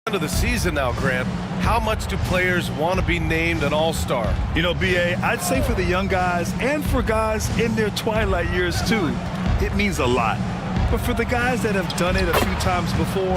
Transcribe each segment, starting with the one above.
End of the season now, Grant. How much do players want to be named an all-star? You know, B.A., I'd say for the young guys and for guys in their twilight years too, it means a lot. But for the guys that have done it a few times before,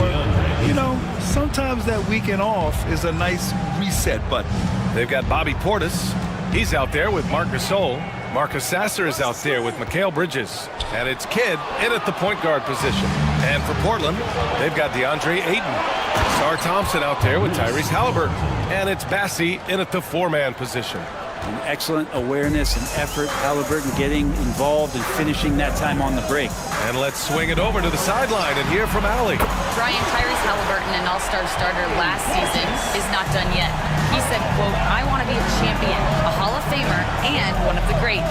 you know, sometimes that weekend off is a nice reset button. They've got Bobby Portis. He's out there with Marc Gasol. Marcus Sasser is out there with Mikal Bridges. And it's Kidd in at the point guard position. And for Portland, they've got DeAndre Ayton. Sar Thompson out there with Tyrese Halliburton. And it's Bassey in at the four-man position. An excellent awareness and effort. Halliburton getting involved and finishing that time on the break. And let's swing it over to the sideline and hear from Allie. Brian, Tyrese Halliburton, an all-star starter last season, is not done yet. He said, quote, "I want to be a champion, a Hall of Famer, and one of the greats.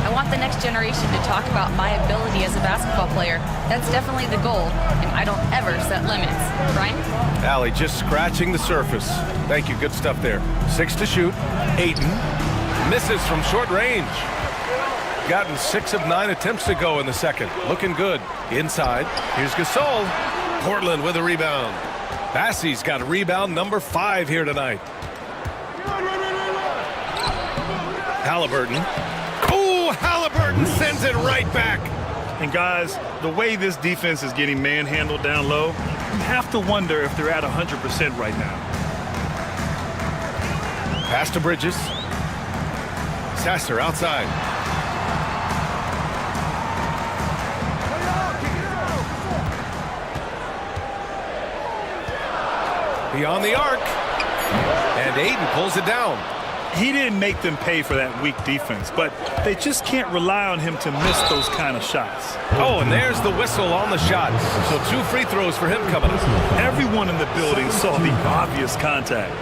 I want the next generation to talk about my ability as a basketball player. That's definitely the goal, and I don't ever set limits." Brian? Allie just scratching the surface. Thank you. Good stuff there. 6 to shoot. Ayton misses from short range. Gotten 6 of 9 attempts to go in the second. Looking good. Inside. Here's Gasol. Portland with a rebound. Bassey's got rebound number 5 here tonight. Halliburton. Oh, Halliburton sends it right back. And guys, the way this defense is getting manhandled down low, you have to wonder if they're at 100% right now. Pass to Bridges. Sasser outside. Beyond the arc. And Ayton pulls it down. He didn't make them pay for that weak defense, but they just can't rely on him to miss those kind of shots. Oh, and there's the whistle on the shot. So 2 free throws for him coming up. Everyone in the building saw the obvious contact.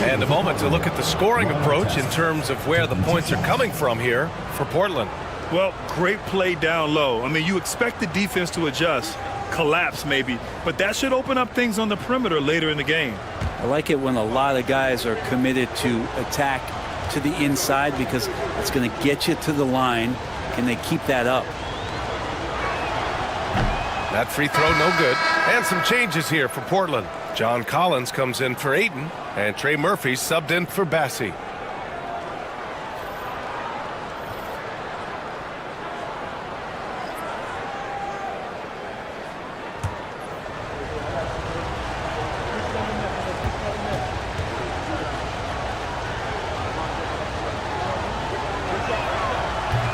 And a moment to look at the scoring approach in terms of where the points are coming from here for Portland. Well, great play down low. I mean, you expect the defense to adjust, collapse maybe, but that should open up things on the perimeter later in the game. I like it when a lot of guys are committed to attack to the inside because it's going to get you to the line. Can they keep that up? That free throw no good. And some changes here for Portland. John Collins comes in for Ayton, and Trey Murphy subbed in for Bassey.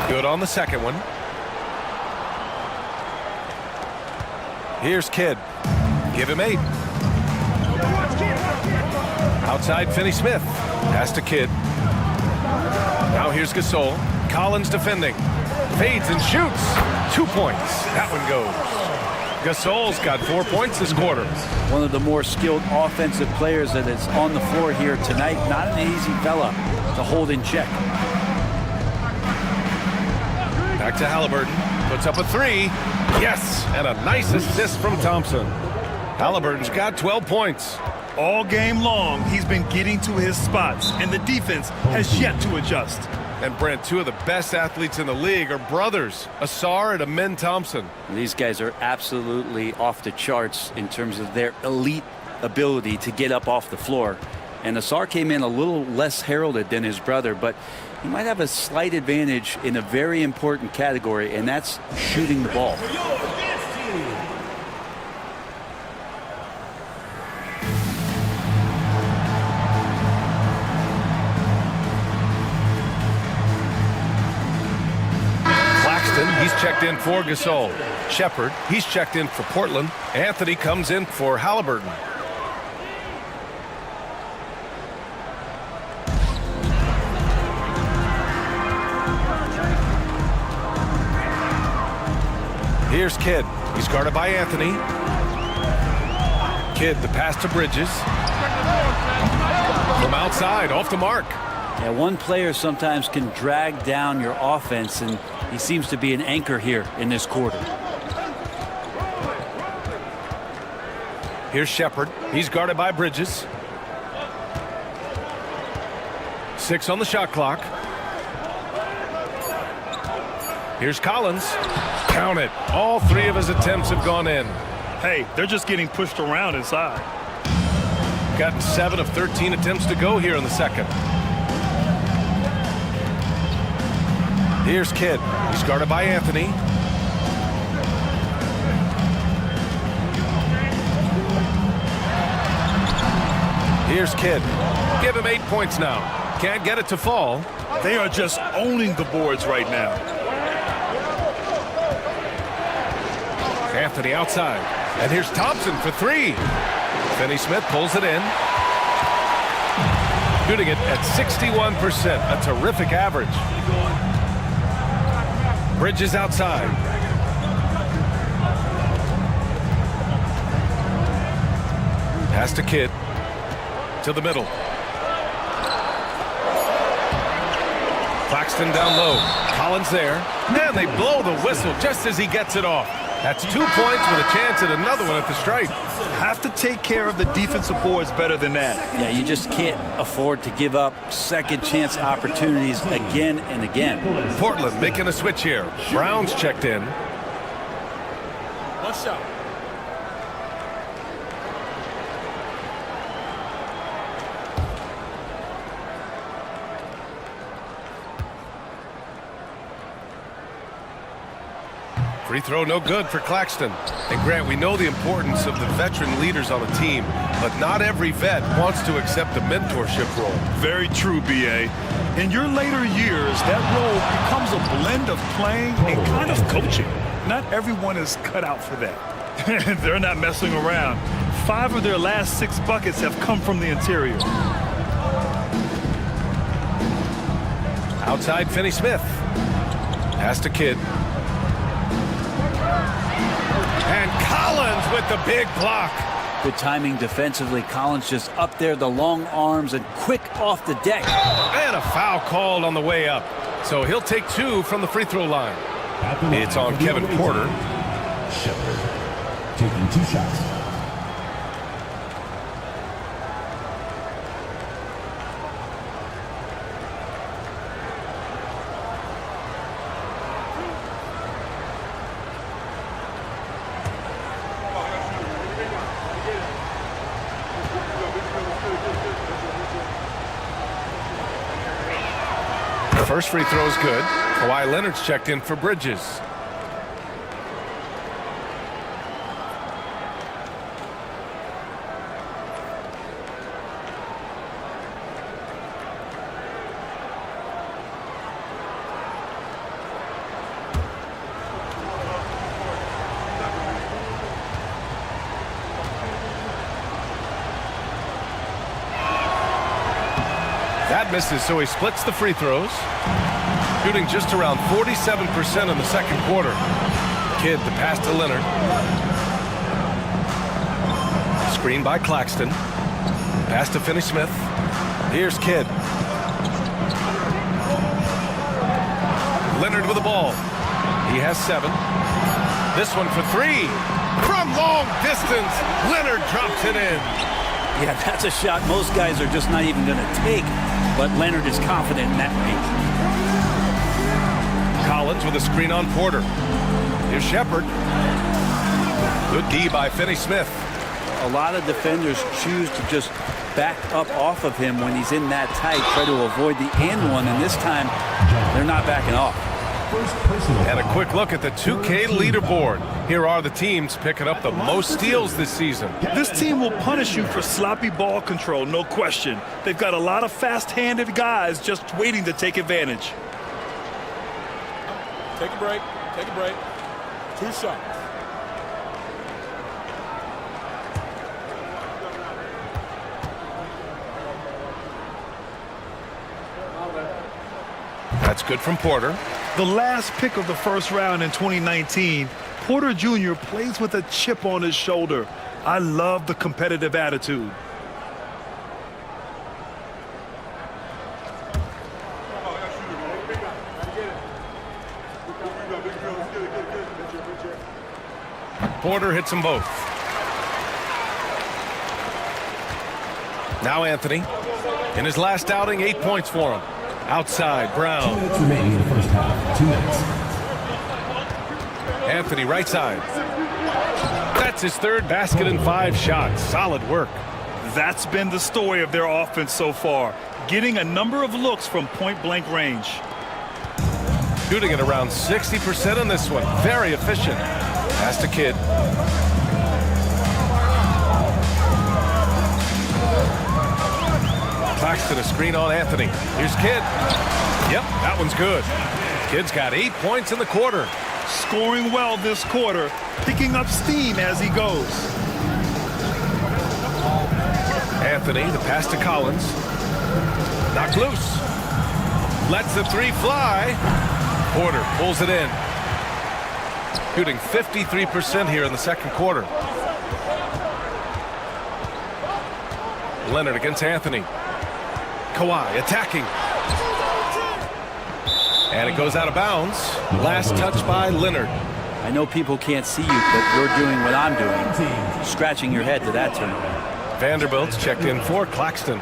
Good on the second one. Here's Kidd. Give him 8. Outside Finney-Smith. Pass to Kidd. Now here's Gasol. Collins defending. Fades and shoots. 2 points. That one goes. Gasol's got 4 points this quarter. One of the more skilled offensive players that is on the floor here tonight. Not an easy fella to hold in check. Back to Halliburton. Puts up a 3. Yes, and a nice assist from Thompson. Halliburton's got 12 points. All game long, he's been getting to his spots, and the defense has yet to adjust. And Brent, 2 of the best athletes in the league are brothers, Asar and Amen Thompson. These guys are absolutely off the charts in terms of their elite ability to get up off the floor. And Asar came in a little less heralded than his brother, but he might have a slight advantage in a very important category, and that's shooting the ball. He's checked in for Gasol. Shepard, he's checked in for Portland. Anthony comes in for Halliburton. Here's Kidd. He's guarded by Anthony. Kidd, the pass to Bridges. From outside, off the mark. Yeah, one player sometimes can drag down your offense, and he seems to be an anchor here in this quarter. Here's Shepard. He's guarded by Bridges. 6 on the shot clock. Here's Collins. Count it. All 3 of his attempts have gone in. Hey, they're just getting pushed around inside. gotten 7 of 13 attempts to go here in the second. Here's Kidd. He's guarded by Anthony. Here's Kidd. Give him 8 points now. Can't get it to fall. They are just owning the boards right now. Anthony outside. And here's Thompson for 3. Finney-Smith pulls it in. Shooting it at 61%. A terrific average. Bridges outside. Pass to Kidd. To the middle. Claxton down low. Collins there. And they blow the whistle just as he gets it off. That's 2 points with a chance at another one at the stripe. Have to take care of the defensive boards better than that. Yeah, you just can't afford to give up second chance opportunities again and again. Portland making a switch here. Brown's checked in. One shot. Free throw no good for Claxton. And Grant, we know the importance of the veteran leaders on a team, but not every vet wants to accept a mentorship role. Very true, B.A. In your later years, that role becomes a blend of playing and kind of coaching. Not everyone is cut out for that. They're not messing around. 5 of their last 6 buckets have come from the interior. Outside Finney-Smith. Pass to Kidd. And Collins with the big block. Good timing defensively. Collins just up there, the long arms, and quick off the deck. And a foul called on the way up. So he'll take 2 from the free throw line. It's on Kevin Porter. Shepard taking 2 shots. First free throw is good. Kawhi Leonard's checked in for Bridges. That misses, so he splits the free throws. Shooting just around 47% in the second quarter. Kidd the pass to Leonard. Screen by Claxton. Pass to Finney-Smith. Here's Kidd. Leonard with the ball. He has 7. This one for 3. From long distance, Leonard drops it in. Yeah, that's a shot most guys are just not even going to take, but Leonard is confident in that range. Collins with a screen on Porter. Here's Shepard. Good D by Finney-Smith. A lot of defenders choose to just back up off of him when he's in that tight, try to avoid the and one, and this time they're not backing off. And a quick look at the 2K leaderboard. Here are the teams picking up the most steals this season. This team will punish you for sloppy ball control, no question. They've got a lot of fast-handed guys just waiting to take advantage. Take a break. Take a break. 2 shots. That's good from Porter. The last pick of the first round in 2019, Porter Jr. plays with a chip on his shoulder. I love the competitive attitude. Porter hits them both. Now Anthony. In his last outing, 8 points for him. Outside, Brown. 2 minutes remaining in the first half. 2 minutes. Anthony, right side. That's his 3rd basket and 5 shots. Solid work. That's been the story of their offense so far, getting a number of looks from point-blank range. Shooting at around 60% on this one. Very efficient. Pass to Kidd. Claxton a screen on Anthony. Here's Kidd. Yep, that one's good. Kidd's got 8 points in the quarter. Scoring well this quarter, picking up steam as he goes. Anthony, the pass to Collins. Knocked loose. Lets the three fly. Porter pulls it in. Shooting 53% here in the second quarter. Leonard against Anthony. Kawhi attacking. And it goes out of bounds. Last touch by Leonard. I know people can't see you, but you're doing what I'm doing. Scratching your head to that turnover. Vanderbilt's checked in for Claxton.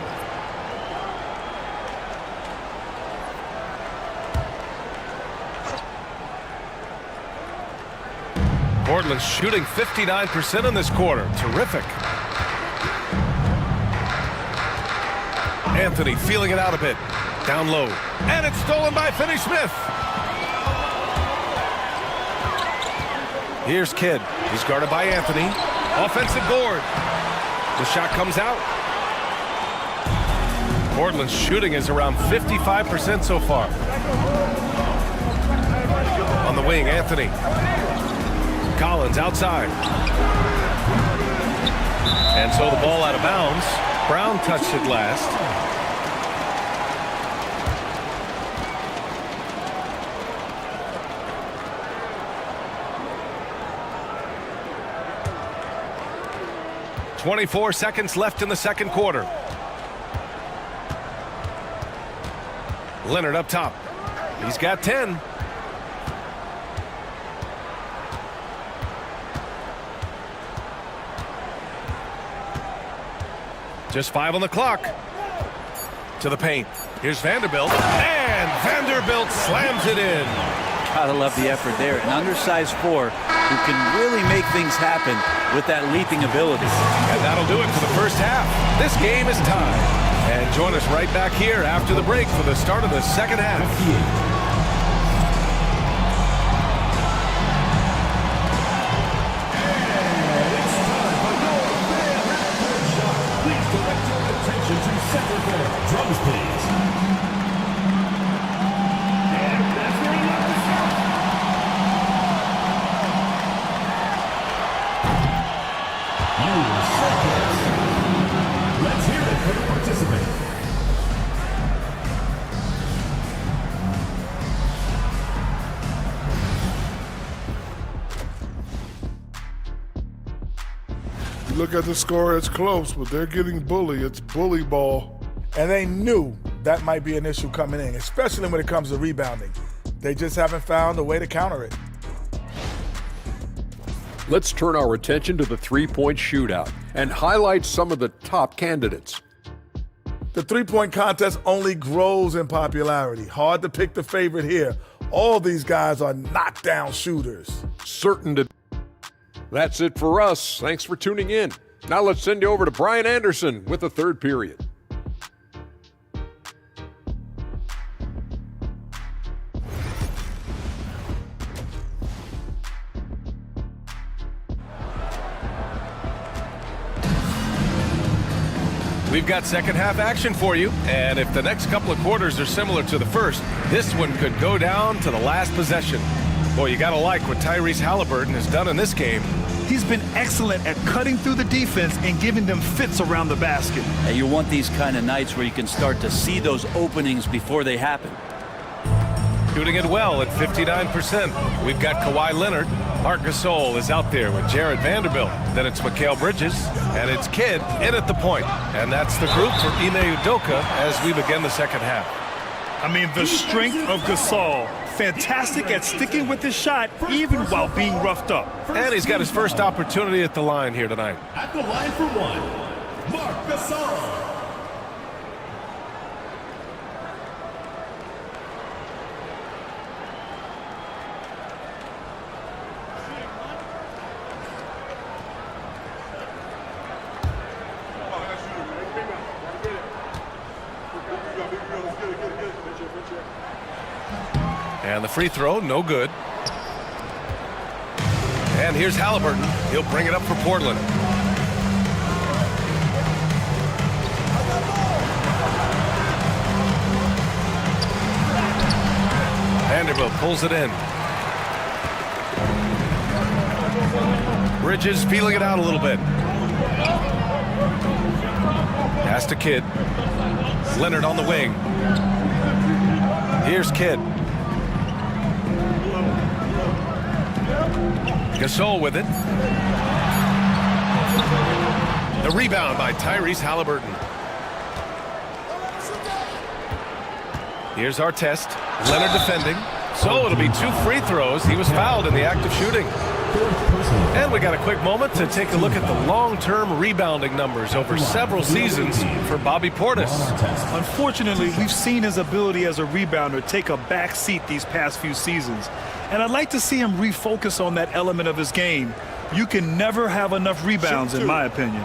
Portland's shooting 59% in this quarter. Terrific. Anthony feeling it out a bit. Down low. And it's stolen by Finney-Smith. Here's Kidd. He's guarded by Anthony. Offensive board. The shot comes out. Portland's shooting is around 55% so far. On the wing, Anthony. Collins outside. And so the ball out of bounds. Brown touched it last. .24 seconds left in the second quarter. Leonard up top. He's got 10. Just 5 on the clock. To the paint. Here's Vanderbilt. And Vanderbilt slams it in. Gotta love the effort there. An undersized 4 who can really make things happen with that leaping ability. And that'll do it for the first half. This game is tied. And join us right back here after the break for the start of the second half. Please direct your attention to center court. Drums, please. Let's hear it for the participant. Look at the score, it's close, but they're getting bullied. It's bully ball. And they knew that might be an issue coming in, especially when it comes to rebounding. They just haven't found a way to counter it. Let's turn our attention to the three-point shootout and highlight some of the top candidates. The three-point contest only grows in popularity. Hard to pick the favorite here. All these guys are knockdown shooters. Certain to... That's it for us. Thanks for tuning in. Now let's send you over to Brian Anderson with the third period. We've got second half action for you, and if the next couple of quarters are similar to the first, this one could go down to the last possession. Boy, you gotta like what Tyrese Halliburton has done in this game. He's been excellent at cutting through the defense and giving them fits around the basket. And you want these kind of nights where you can start to see those openings before they happen. Shooting it well at 59%. We've got Kawhi Leonard. Marc Gasol is out there with Jared Vanderbilt. Then it's Mikal Bridges, and it's Kidd in at the point. And that's the group for Ime Udoka as we begin the second half. I mean, the strength of Gasol. Fantastic at sticking with his shot, even while being roughed up. And he's got his first opportunity at the line here tonight. At the line for one, Marc Gasol. And the free throw, no good. And here's Halliburton. He'll bring it up for Portland. Vanderbilt pulls it in. Bridges feeling it out a little bit. Pass to Kidd. Leonard on the wing. Here's Kidd. Gasol with it. The rebound by Tyrese Halliburton. Here's our test. Leonard defending. So it'll be 2 free throws. He was fouled in the act of shooting. And we got a quick moment to take a look at the long-term rebounding numbers over several seasons for Bobby Portis. Unfortunately, we've seen his ability as a rebounder take a back seat these past few seasons. And I'd like to see him refocus on that element of his game. You can never have enough rebounds, in my opinion.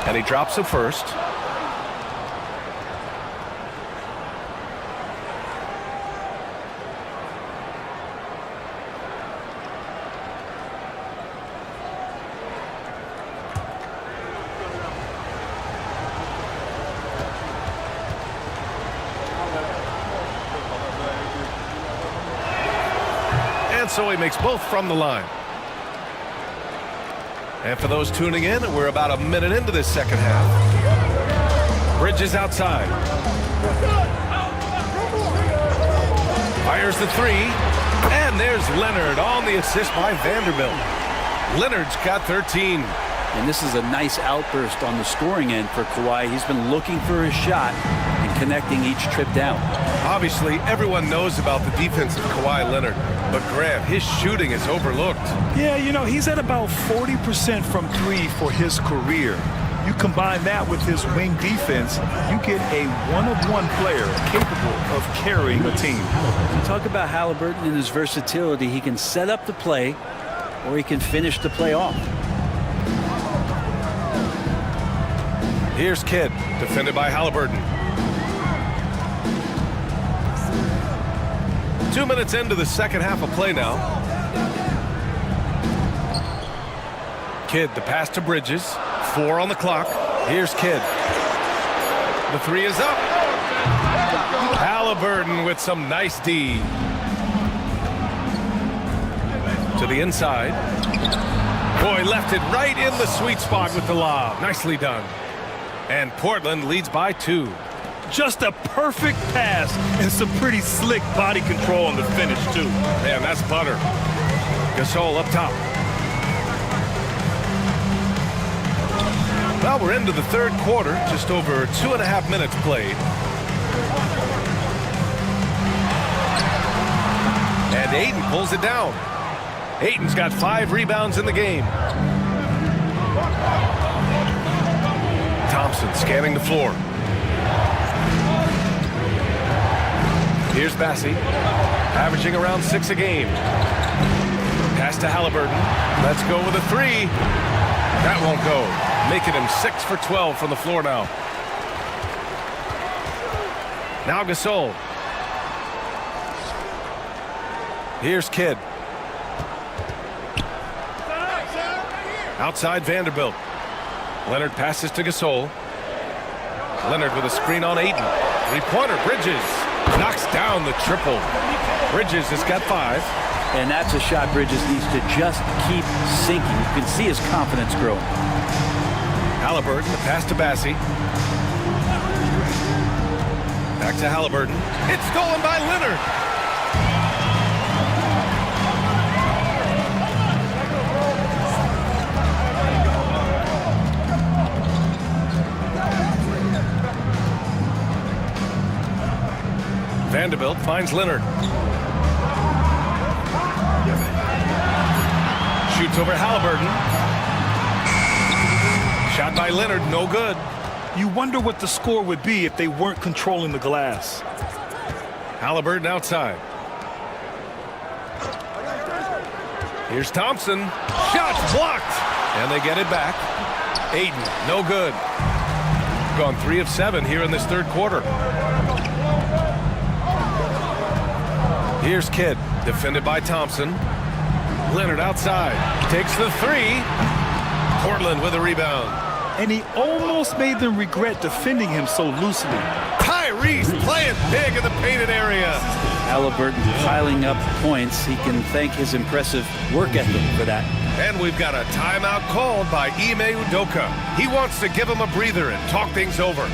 And he drops it first. And so he makes both from the line. And for those tuning in, we're about a minute into this second half. Bridges outside. Fires the 3. And there's Leonard on the assist by Vanderbilt. Leonard's got 13. And this is a nice outburst on the scoring end for Kawhi. He's been looking for his shot and connecting each trip down. Obviously, everyone knows about the defense of Kawhi Leonard. But Graham, his shooting is overlooked. Yeah, you know, he's at about 40% from 3 for his career. You combine that with his wing defense, you get a one-of-one player capable of carrying a team. Talk about Halliburton and his versatility. He can set up the play, or he can finish the play off. Here's Kidd, defended by Halliburton. 2 minutes into the second half of play now. Kidd, the pass to Bridges. 4 on the clock. Here's Kidd. The 3 is up. Halliburton with some nice D. To the inside. Boy, left it right in the sweet spot with the lob. Nicely done. And Portland leads by 2. Just a perfect pass and some pretty slick body control on the finish, too. Man, that's butter. Gasol up top. Well, we're into the third quarter, just over 2.5 minutes played. And Ayton pulls it down. Ayton's got 5 rebounds in the game. Thompson scanning the floor. Here's Bassi, averaging around 6 a game. Pass to Halliburton. Let's go with a 3. That won't go. Making him 6 for 12 from the floor now. Now Gasol. Here's Kidd. Outside Vanderbilt. Leonard passes to Gasol. Leonard with a screen on Ayton. 3-pointer, Bridges. Knocks down the triple. Bridges has got 5. And that's a shot Bridges needs to just keep sinking. You can see his confidence growing. Halliburton, the pass to Bassi. Back to Halliburton. It's stolen by Leonard. Vanderbilt finds Leonard. Shoots over Halliburton. Shot by Leonard, no good. You wonder what the score would be if they weren't controlling the glass. Halliburton outside. Here's Thompson. Shots blocked. And they get it back. Ayton, no good. Gone 3 of 7 here in this third quarter. Here's Kidd, defended by Thompson. Leonard outside. Takes the 3. Portland with a rebound. And he almost made them regret defending him so loosely. Tyrese playing big in the painted area. Halliburton piling up points. He can thank his impressive work ethic for that. And we've got a timeout called by Ime Udoka. He wants to give him a breather and talk things over.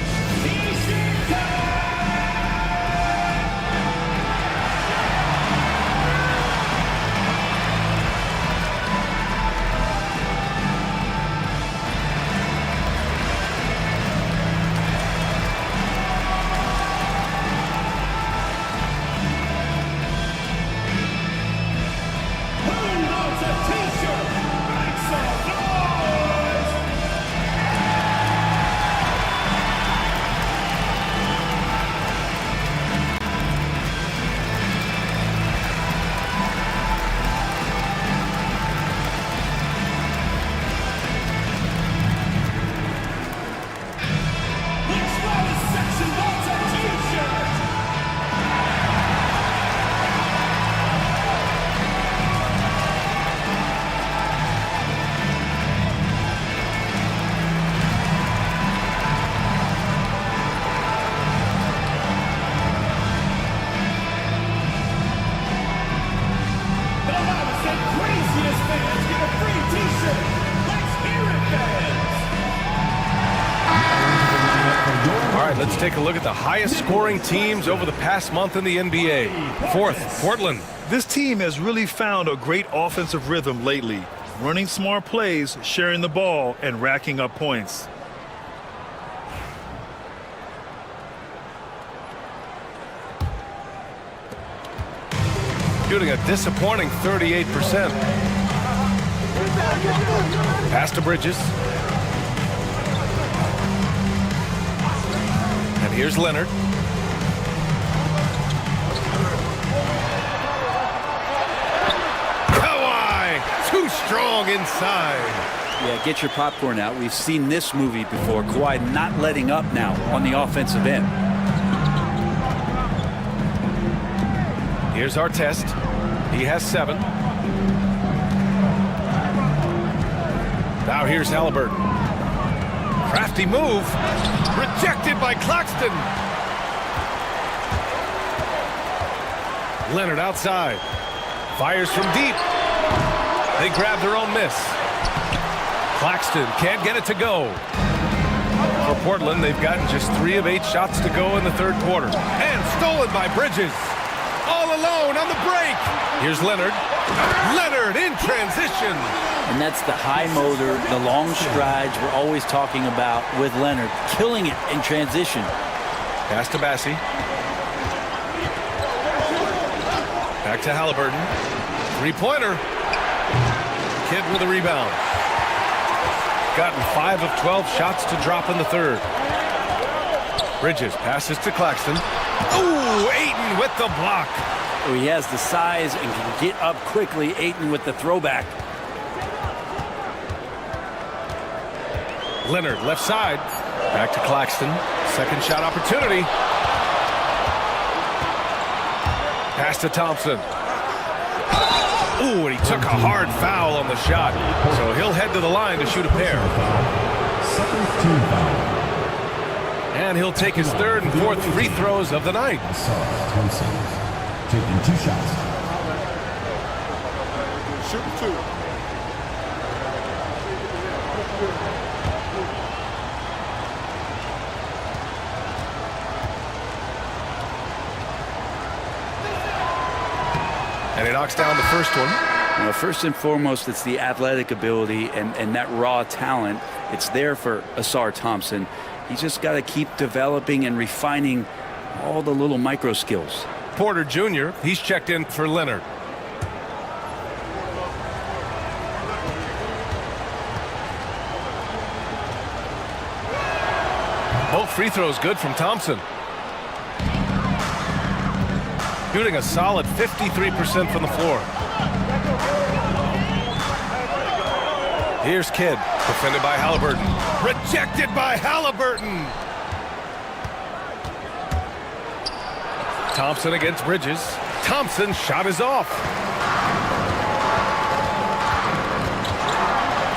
Let's take a look at the highest scoring teams over the past month in the NBA. 4th, Portland. This team has really found a great offensive rhythm lately, running smart plays, sharing the ball, and racking up points. Shooting a disappointing 38%. Pass to Bridges. And here's Leonard. Kawhi, too strong inside. Yeah, get your popcorn out. We've seen this movie before. Kawhi not letting up now on the offensive end. Here's our test. He has 7. Now here's Halliburton. Crafty move. Rejected by Claxton. Leonard outside. Fires from deep. They grab their own miss. Claxton can't get it to go. For Portland, they've gotten just 3 of 8 shots to go in the third quarter. And stolen by Bridges. All alone on the break. Here's Leonard. Leonard in transition. And that's the high motor, the long strides we're always talking about with Leonard. Killing it in transition. Pass to Bassie. Back to Halliburton. 3-pointer. Kidd with a rebound. Gotten 5 of 12 shots to drop in the third. Bridges passes to Claxton. Ooh, Ayton with the block. Oh, he has the size and can get up quickly. Ayton with the throwback. Leonard left side. Back to Claxton. Second shot opportunity. Pass to Thompson. Ooh, and he took a hard foul on the shot. So he'll head to the line to shoot a pair. And he'll take his 3rd and 4th free throws of the night. Thompson taking 2 shots. Shoot 2. And he knocks down the first one. Well, first and foremost, it's the athletic ability and that raw talent. It's there for Ausar Thompson. He's just got to keep developing and refining all the little micro skills. Porter Jr., he's checked in for Leonard. Both free throws good from Thompson. Shooting a solid 53% from the floor. Here's Kidd, defended by Halliburton. Rejected by Halliburton. Thompson against Bridges. Thompson's shot is off.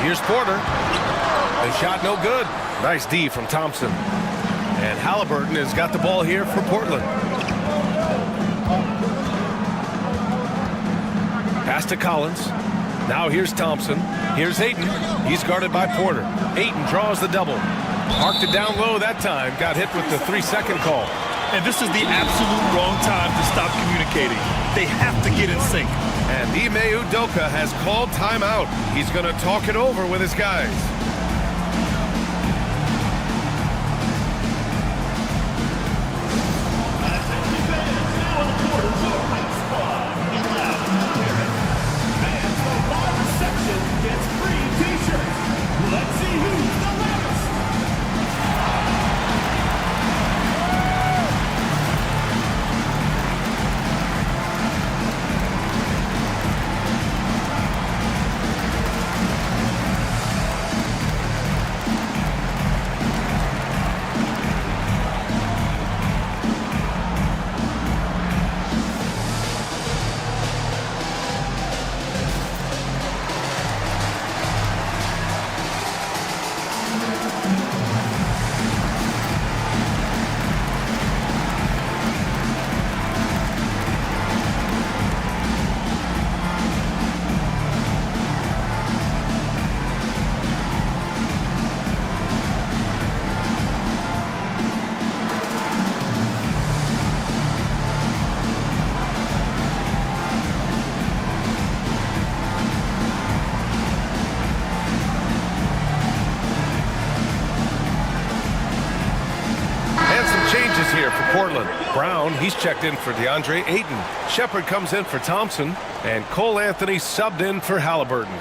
Here's Porter. The shot no good. Nice D from Thompson. And Halliburton has got the ball here for Portland. Pass to Collins. Now here's Thompson. Here's Ayton. He's guarded by Porter. Ayton draws the double. Marked it down low that time. Got hit with the 3-second call. And this is the absolute wrong time to stop communicating. They have to get in sync. And Ime Udoka has called timeout. He's going to talk it over with his guys. Here for Portland. Brown, he's checked in for DeAndre Ayton. Shepard comes in for Thompson. And Cole Anthony subbed in for Halliburton.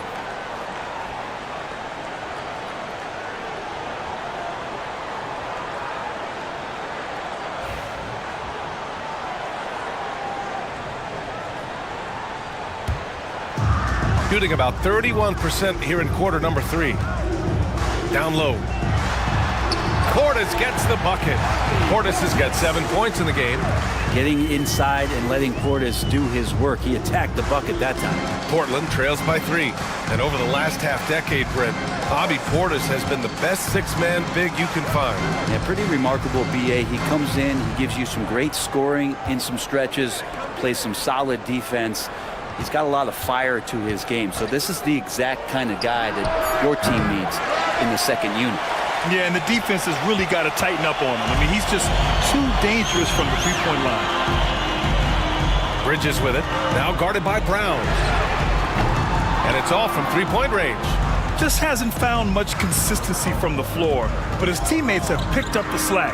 Shooting about 31% here in quarter number 3. Down low. Portis gets the bucket. Portis has got 7 points in the game. Getting inside and letting Portis do his work. He attacked the bucket that time. Portland trails by 3. And over the last half-decade, Brent, Bobby Portis has been the best six-man big you can find. Yeah, pretty remarkable, B.A. He comes in, he gives you some great scoring in some stretches, plays some solid defense. He's got a lot of fire to his game. So this is the exact kind of guy that your team needs in the second unit. Yeah, and the defense has really got to tighten up on him. I mean, he's just too dangerous from the three-point line. Bridges with it. Now guarded by Brown. And it's all from three-point range. Just hasn't found much consistency from the floor, but his teammates have picked up the slack.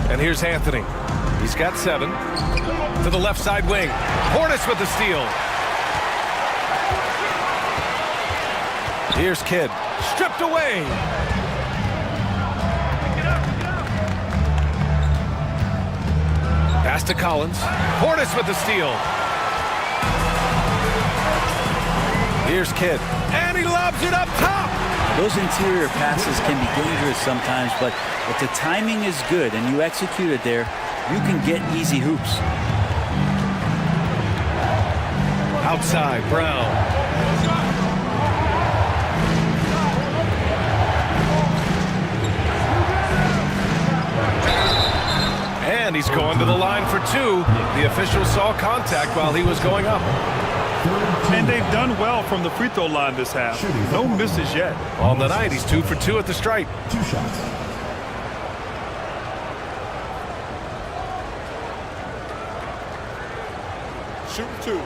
And here's Anthony. He's got 7. To the left side wing. Portis with the steal. Here's Kidd. Stripped away. Pass to Collins. Portis with the steal. Here's Kidd. And he lobs it up top. Those interior passes can be dangerous sometimes, but if the timing is good and you execute it there, you can get easy hoops. Outside, Brown. And he's going to the line for 2. The official saw contact while he was going up. And they've done well from the free throw line this half. No misses yet. On the night, he's 2 for 2 at the stripe. 2 shots. Shoot 2.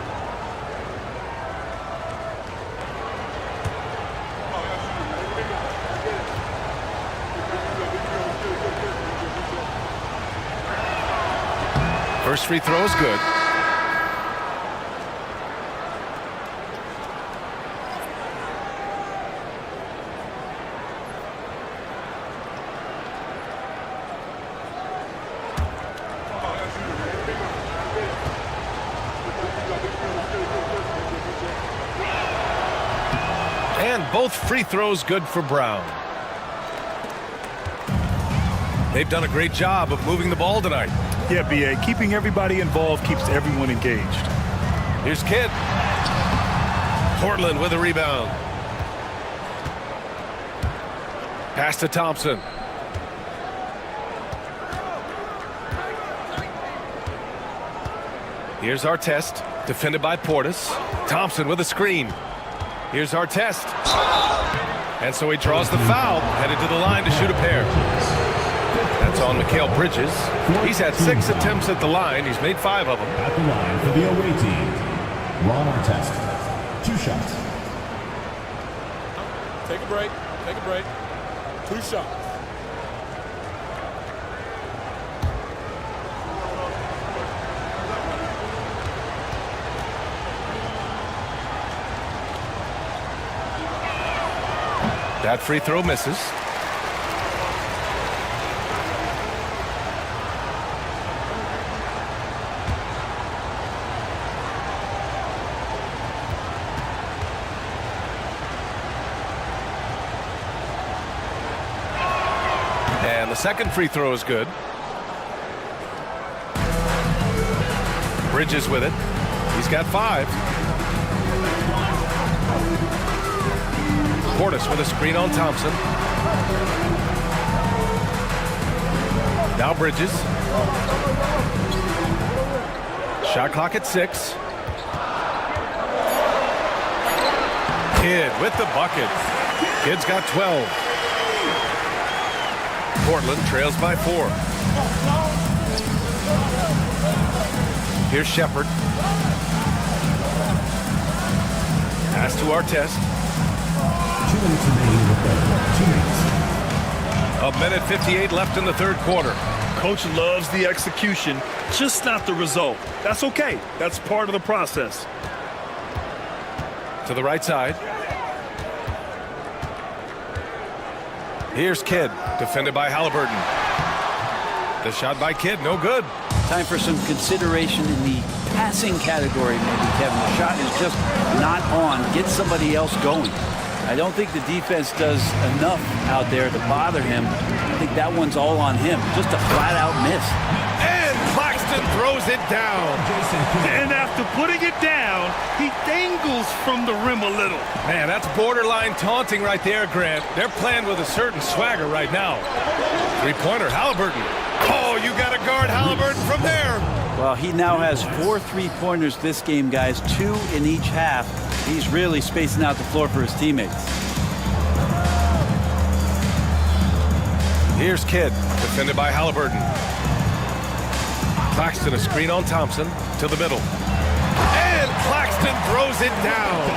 First free throw is good. And both free throws good for Brown. They've done a great job of moving the ball tonight. Yeah, B.A., keeping everybody involved keeps everyone engaged. Here's Kidd. Portland with a rebound. Pass to Thompson. Here's Artest, defended by Portis. Thompson with a screen. Here's Artest. And so he draws the foul, headed to the line to shoot a pair. That's on Mikal Bridges. He's had 6 attempts at the line. He's made 5 of them. At the line for the away team, Ron Artest. 2 shots. Take a break. Take a break. 2 shots. That free throw misses. And the second free throw is good. Bridges with it. He's got 5. Portis with a screen on Thompson. Now Bridges. Shot clock at 6. Kidd with the bucket. Kidd's got 12. Portland trails by 4. Here's Shepherd. Pass to Artest. 2 minutes remaining in the third. 2 minutes. A minute 58 left in the third quarter. Coach loves the execution, just not the result. That's okay. That's part of the process. To the right side. Here's Kidd, defended by Halliburton. The shot by Kidd, no good. Time for some consideration in the passing category, maybe, Kevin. The shot is just not on. Get somebody else going. I don't think the defense does enough out there to bother him. I think that one's all on him. Just a flat-out miss. And Claxton throws it down. And after putting it down, he dangles from the rim a little. Man, that's borderline taunting right there, Grant. They're playing with a certain swagger right now. Three-pointer, Halliburton. Oh, you got to guard Halliburton from there. Well, he now has 4 3-pointers this game, guys, 2 in each half. He's really spacing out the floor for his teammates. Here's Kidd, defended by Halliburton. Claxton, a screen on Thompson, to the middle. And Claxton throws it down.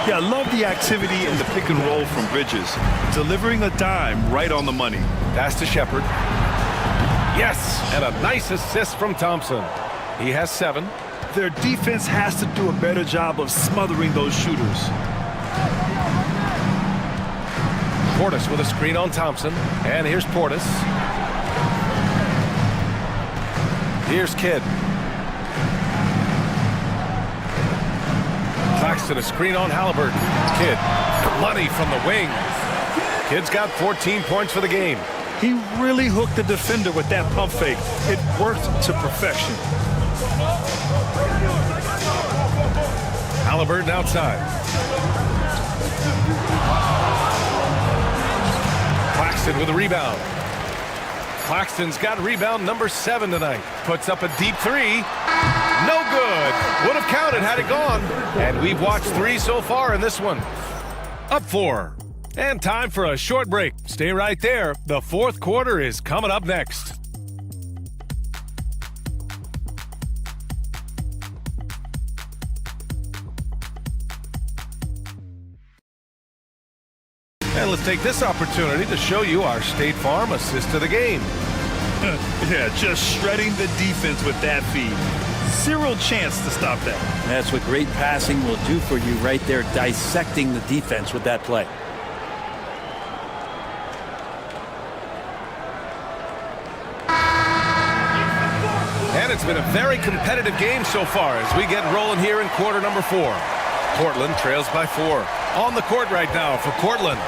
Yeah, I love the activity and the pick and roll from Bridges. Delivering a dime right on the money. Pass to Shepherd. Yes, and a nice assist from Thompson. He has 7. Their defense has to do a better job of smothering those shooters. Portis with a screen on Thompson. And here's Portis. Here's Kidd. Claxton, a screen on Halliburton. Kidd, money from the wing. Kidd's got 14 points for the game. He really hooked the defender with that pump fake. It worked to perfection. Halliburton outside. Claxton with a rebound. Claxton's got rebound number 7 tonight. Puts up a deep 3. No good. Would have counted had it gone. And we've watched 3 so far in this one. Up 4. And time for a short break. Stay right there. The fourth quarter is coming up next. And let's take this opportunity to show you our State Farm assist to the game. Yeah, just shredding the defense with that feed. Zero chance to stop that. That's what great passing will do for you right there, dissecting the defense with that play. And it's been a very competitive game so far as we get rolling here in quarter number 4. Portland trails by 4. On the court right now for Portland,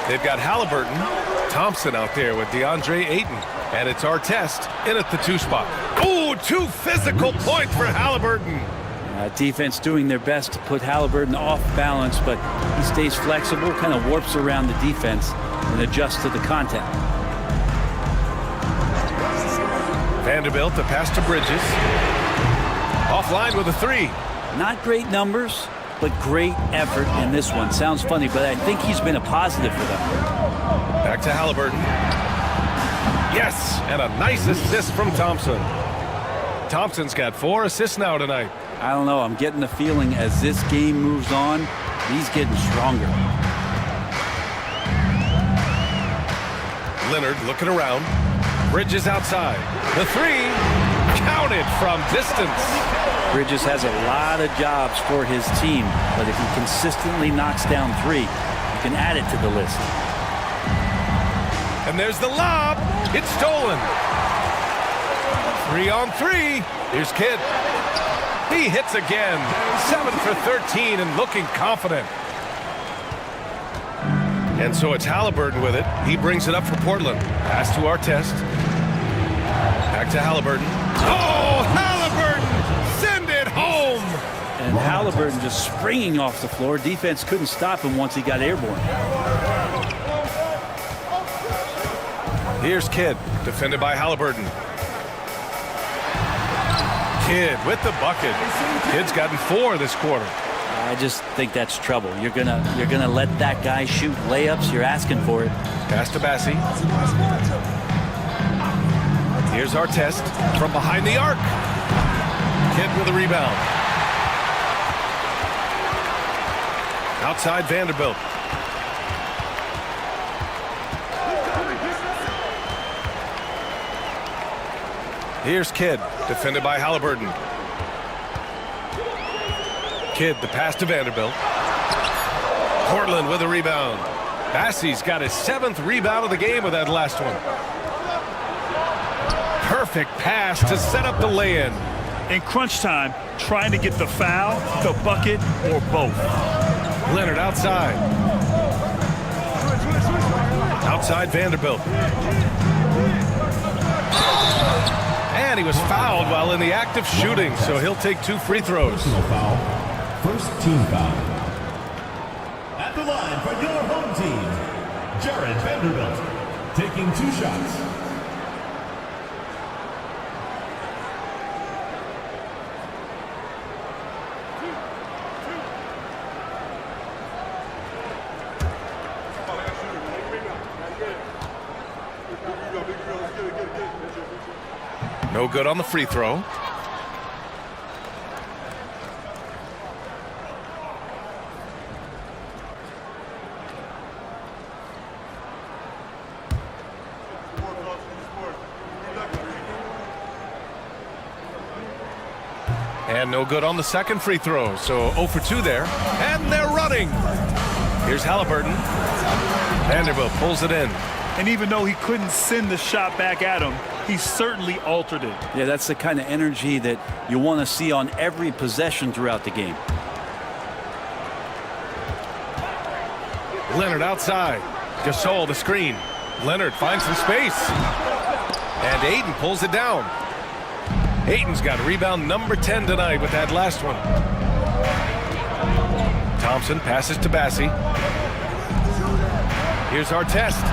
they've got Halliburton, Thompson out there with DeAndre Ayton. And it's Artest in at the 2 spot. Ooh, 2 physical points for Halliburton. Defense doing their best to put Halliburton off balance, but he stays flexible, kind of warps around the defense and adjusts to the contact. Vanderbilt, the pass to Bridges. Offline with a 3. Not great numbers, but great effort in this one. Sounds funny, but I think he's been a positive for them. Back to Halliburton. Yes, and a nice assist from Thompson. Thompson's got 4 assists now tonight. I don't know. I'm getting the feeling as this game moves on, he's getting stronger. Leonard looking around. Bridges outside. The 3 counted from distance. Bridges has a lot of jobs for his team, but if he consistently knocks down 3, you can add it to the list. And there's the lob. It's stolen. 3 on 3. Here's Kidd. He hits again. 7 for 13 and looking confident. And so it's Halliburton with it. He brings it up for Portland. Pass to Artest. Back to Halliburton. Oh, Halliburton! Send it home! And Halliburton just springing off the floor. Defense couldn't stop him once he got airborne. Here's Kidd, defended by Halliburton. Kidd with the bucket. Kidd's gotten 4 this quarter. I just think that's trouble. You're gonna let that guy shoot layups. You're asking for it. Pass to Bassi. Here's Artest from behind the arc. Kidd with a rebound. Outside Vanderbilt. Here's Kidd, defended by Halliburton. Kidd, the pass to Vanderbilt. Portland with a rebound. Bassi's got his 7th rebound of the game with that last one. Perfect pass to set up the lay-in. In crunch time, trying to get the foul, the bucket, or both. Leonard outside. Outside Vanderbilt. And he was fouled while in the act of shooting, so he'll take 2 free throws. Personal foul. First team foul. At the line for your home team, Jared Vanderbilt, taking 2 shots. No good on the free throw. And no good on the second free throw. So 0 for 2 there. And they're running. Here's Halliburton. Vanderbilt pulls it in. And even though he couldn't send the shot back at him, he certainly altered it. Yeah, that's the kind of energy that you want to see on every possession throughout the game. Leonard outside. Gasol the screen. Leonard finds some space. And Ayton pulls it down. Ayton's got rebound number 10 tonight with that last one. Thompson passes to Bassi. Here's Artest.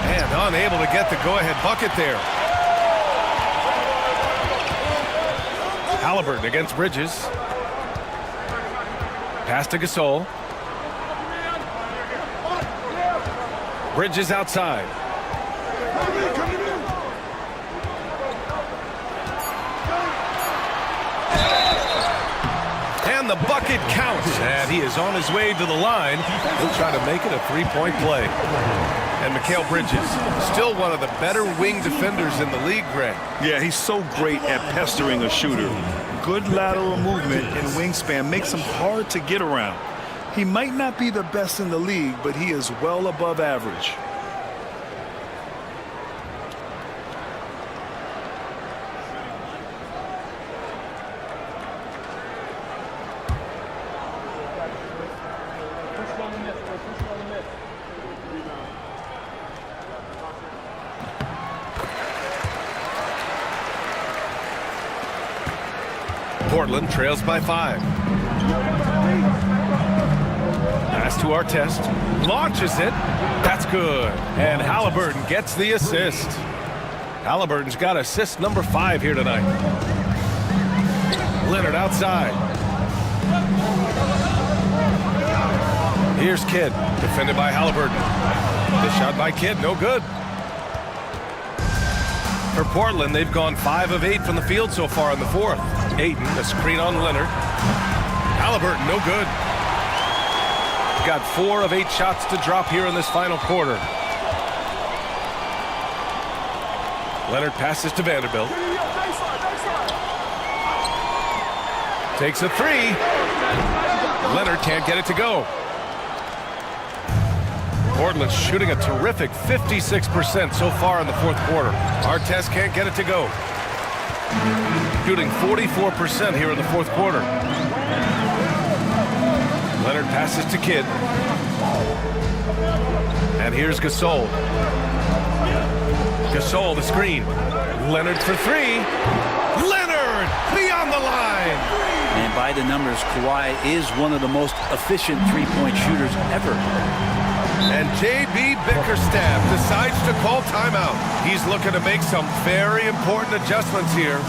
And unable to get the go-ahead bucket there. Halliburton against Bridges. Pass to Gasol. Bridges outside. And the bucket counts. And he is on his way to the line. He'll try to make it a 3-point play. And Mikal Bridges, still one of the better wing defenders in the league, Greg. Yeah, he's so great at pestering a shooter. Good lateral movement and wingspan makes him hard to get around. He might not be the best in the league, but he is well above average. Portland trails by 5. Pass to Artest. Launches it. That's good. And Halliburton gets the assist. Halliburton's got assist number 5 here tonight. Leonard outside. Here's Kidd, defended by Halliburton. The shot by Kidd, no good. For Portland, they've gone 5 of 8 from the field so far in the fourth. Ayton, a screen on Leonard. Halliburton, no good. Got 4 of 8 shots to drop here in this final quarter. Leonard passes to Vanderbilt. Takes a 3. Leonard can't get it to go. Portland's shooting a terrific 56% so far in the fourth quarter. Artest can't get it to go. Shooting 44% here in the fourth quarter. Leonard passes to Kidd. And here's Gasol. Gasol, the screen. Leonard for 3. Leonard beyond the line. And by the numbers, Kawhi is one of the most efficient three-point shooters ever. And J.B. Bickerstaff decides to call timeout. He's looking to make some very important adjustments here.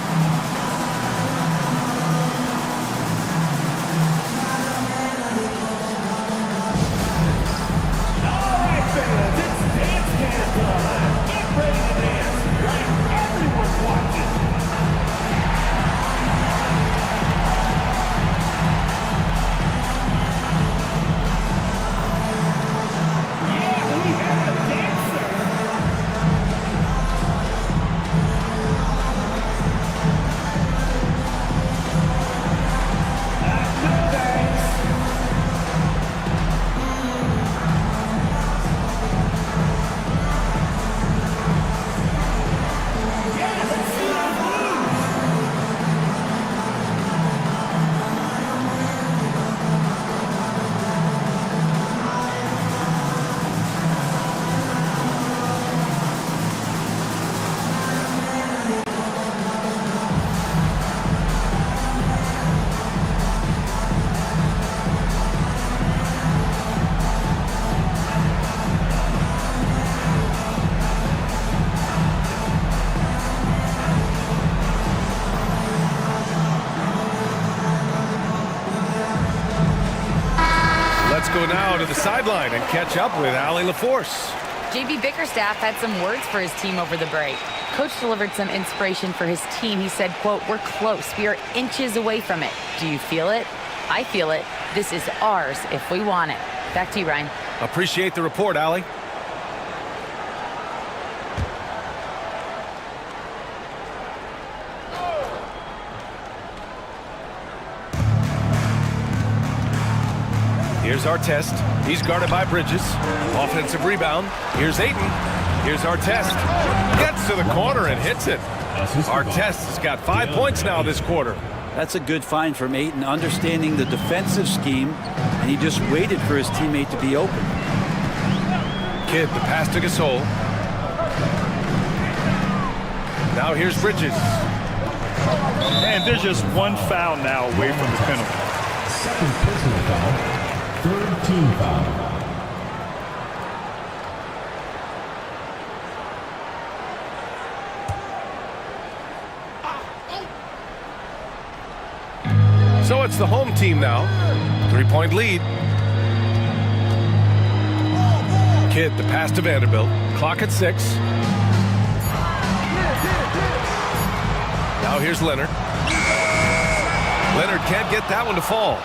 Let's go now to the sideline and catch up with Allie LaForce. J.B. Bickerstaff had some words for his team over the break. Coach delivered some inspiration for his team. He said, quote, "We're close. We are inches away from it. Do you feel it? I feel it. This is ours if we want it." Back to you, Ryan. Appreciate the report, Allie. Here's Artest. He's guarded by Bridges. Offensive rebound. Here's Ayton. Here's Artest. Gets to the corner and hits it. Artest has got 5 points now this quarter. That's a good find from Ayton, understanding the defensive scheme, and he just waited for his teammate to be open. Kidd, the pass to Gasol. Now here's Bridges. And there's just one foul now away from the penalty. Second personal foul. Third team foul. So it's the home team now. 3-point lead. Kidd, the pass to Vanderbilt. Clock at 6. Now here's Leonard. Leonard can't get that one to fall.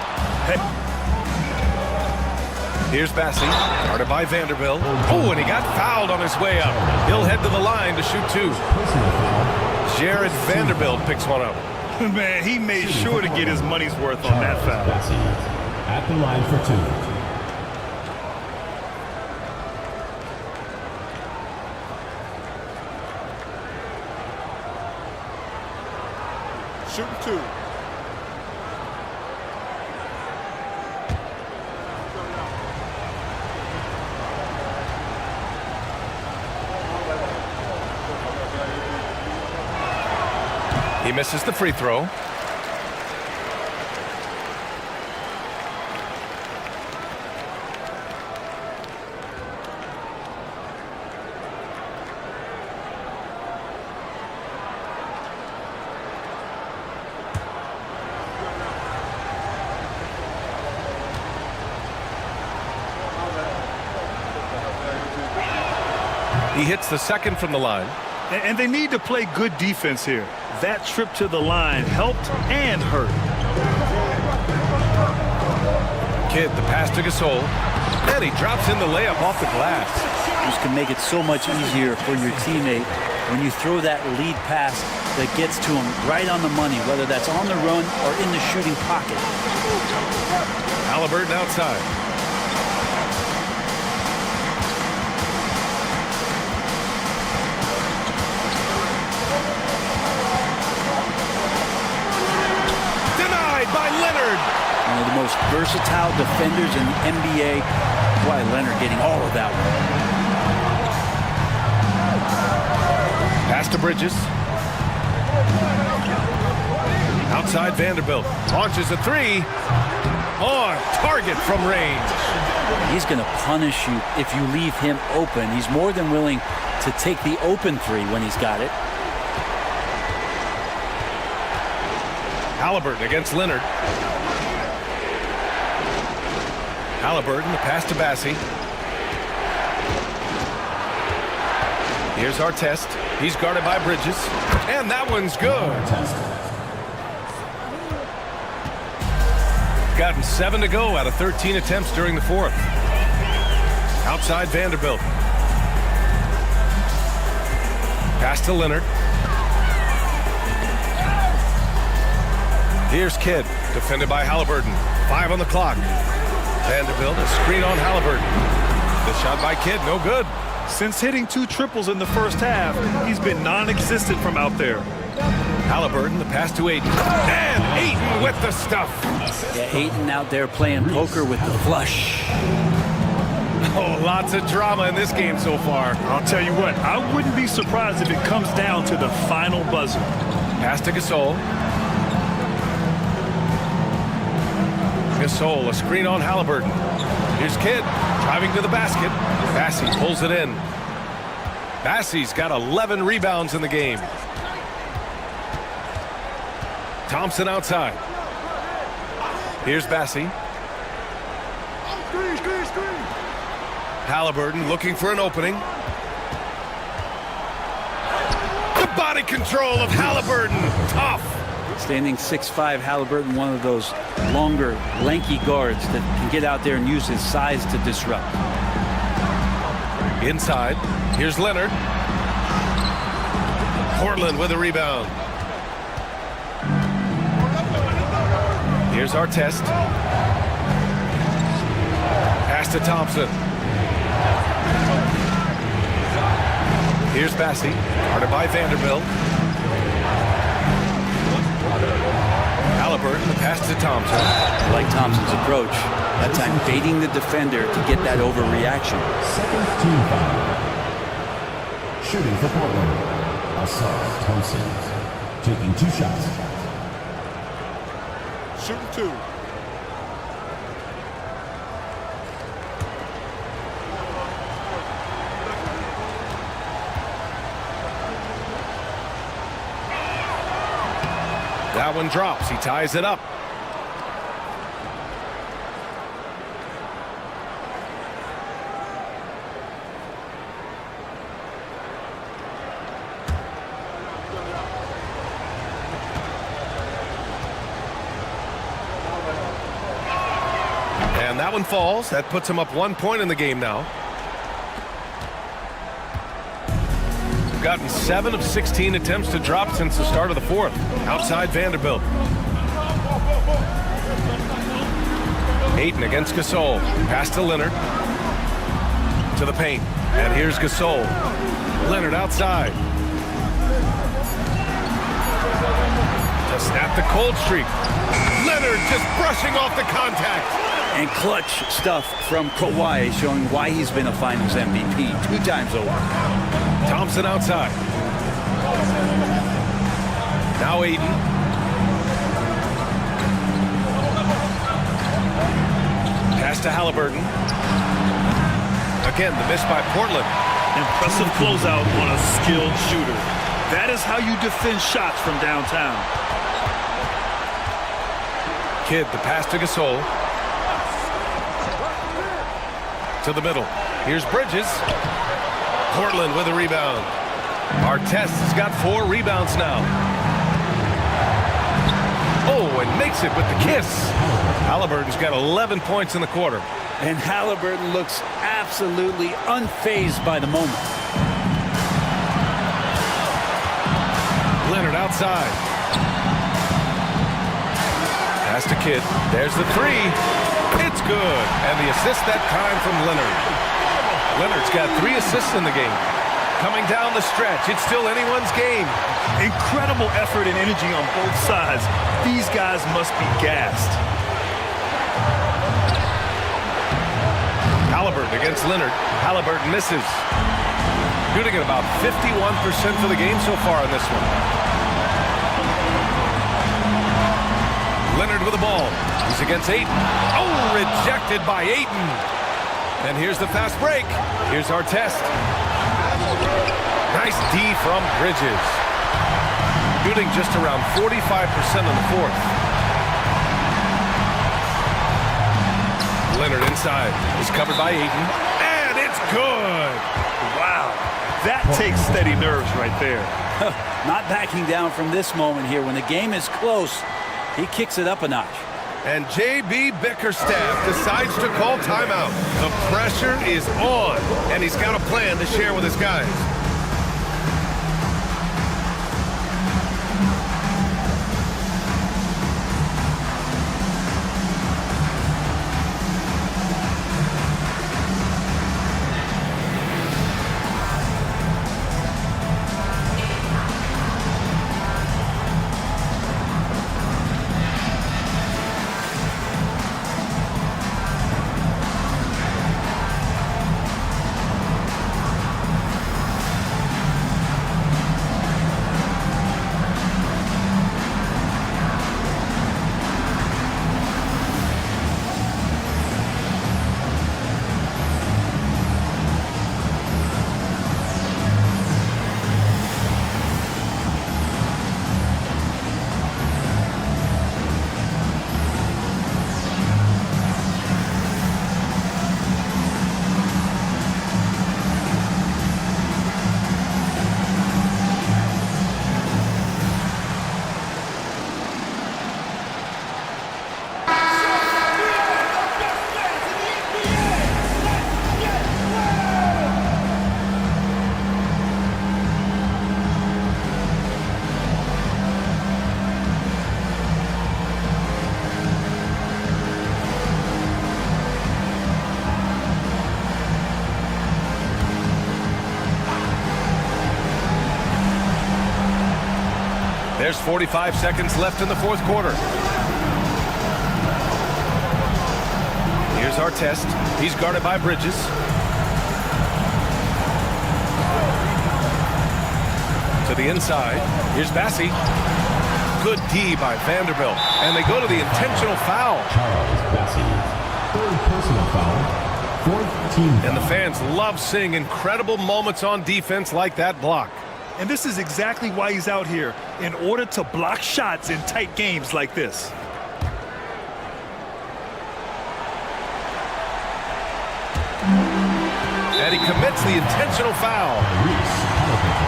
Here's Bassey, guarded by Vanderbilt. Oh, and he got fouled on his way up. He'll head to the line to shoot 2. Jared Vanderbilt picks one up. Man, he made sure to get his money's worth on that foul. At the line for 2. Shooting 2. He misses the free throw. He hits the second from the line. And they need to play good defense here. That trip to the line helped and hurt. Kidd, the pass to Gasol. And he drops in the layup off the glass. This can make it so much easier for your teammate when you throw that lead pass that gets to him right on the money, whether that's on the run or in the shooting pocket. Halliburton outside. Denied by Leonard. One of the most versatile defenders in the NBA. Why Leonard getting all of that one. Pass to Bridges. Outside Vanderbilt. Launches a three. On target from range. He's going to punish you if you leave him open. He's more than willing to take the open three when he's got it. Halliburton against Leonard. Halliburton, the pass to Bassie. Here's Artest. He's guarded by Bridges. And that one's good. Gotten 7 to go out of 13 attempts during the fourth. Outside Vanderbilt. Pass to Leonard. Here's Kidd, defended by Halliburton. 5 on the clock. Vanderbilt, a screen on Halliburton. The shot by Kidd, no good. Since hitting 2 triples in the first half, he's been non-existent from out there. Halliburton, the pass to Ayton. And Ayton with the stuff. Yeah, Ayton out there playing poker with the flush. Oh, lots of drama in this game so far. I'll tell you what, I wouldn't be surprised if it comes down to the final buzzer. Pass to Gasol. Gasol, a screen on Halliburton. Here's Kidd, driving to the basket. Bassie pulls it in. Bassie's got 11 rebounds in the game. Thompson outside. Here's Bassie. Halliburton looking for an opening. The body control of Halliburton. Tough. Standing 6'5", Halliburton, one of those longer, lanky guards that can get out there and use his size to disrupt. Inside, here's Leonard. Portland with a rebound. Here's Artest. Pass to Thompson. Here's Bassie, guarded by Vanderbilt. Halliburton, the pass to Thompson. I like Thompson's approach. That time baiting the defender to get that overreaction. Second team foul. Shooting for Portland. Asar Thompson. Taking 2 shots. Shooting 2. That one drops. He ties it up. And that one falls. That puts him up 1 point in the game now. Gotten 7 of 16 attempts to drop since the start of the fourth. Outside Vanderbilt. Ayton against Gasol. Pass to Leonard. To the paint. And here's Gasol. Leonard outside. To snap the cold streak. Leonard just brushing off the contact. And clutch stuff from Kawhi, showing why he's been a Finals MVP 2 times over. Thompson outside. Now Ayton. Pass to Halliburton. Again, the miss by Portland. Impressive closeout on a skilled shooter. That is how you defend shots from downtown. Kidd, the pass to Gasol. To the middle. Here's Bridges. Portland with a rebound. Artest has got 4 rebounds now. Oh, and makes it with the kiss. Halliburton's got 11 points in the quarter. And Halliburton looks absolutely unfazed by the moment. Leonard outside. Pass to Kidd. There's the 3. It's good. And the assist that time from Leonard. Leonard's got 3 assists in the game. Coming down the stretch, it's still anyone's game. Incredible effort and energy on both sides. These guys must be gassed. Halliburton against Leonard. Halliburton misses. Shooting at about 51% for the game so far in this one. Leonard with the ball. He's against Ayton. Oh, rejected by Ayton. And here's the fast break. Here's Artest. Nice D from Bridges. Shooting just around 45% in the fourth. Leonard inside. He's covered by Ayton. And it's good. Wow. That takes steady nerves right there. Not backing down from this moment here. When the game is close, he kicks it up a notch. And J.B. Bickerstaff decides to call timeout. The pressure is on, and he's got a plan to share with his guys. There's 45 seconds left in the fourth quarter. Here's Artest. He's guarded by Bridges. To the inside. Here's Bassey. Good D by Vanderbilt. And they go to the intentional foul. Charles Bassey, third personal foul, fourth team foul. And the fans love seeing incredible moments on defense like that block. And this is exactly why he's out here, in order to block shots in tight games like this. And he commits the intentional foul. Reese Halliburton,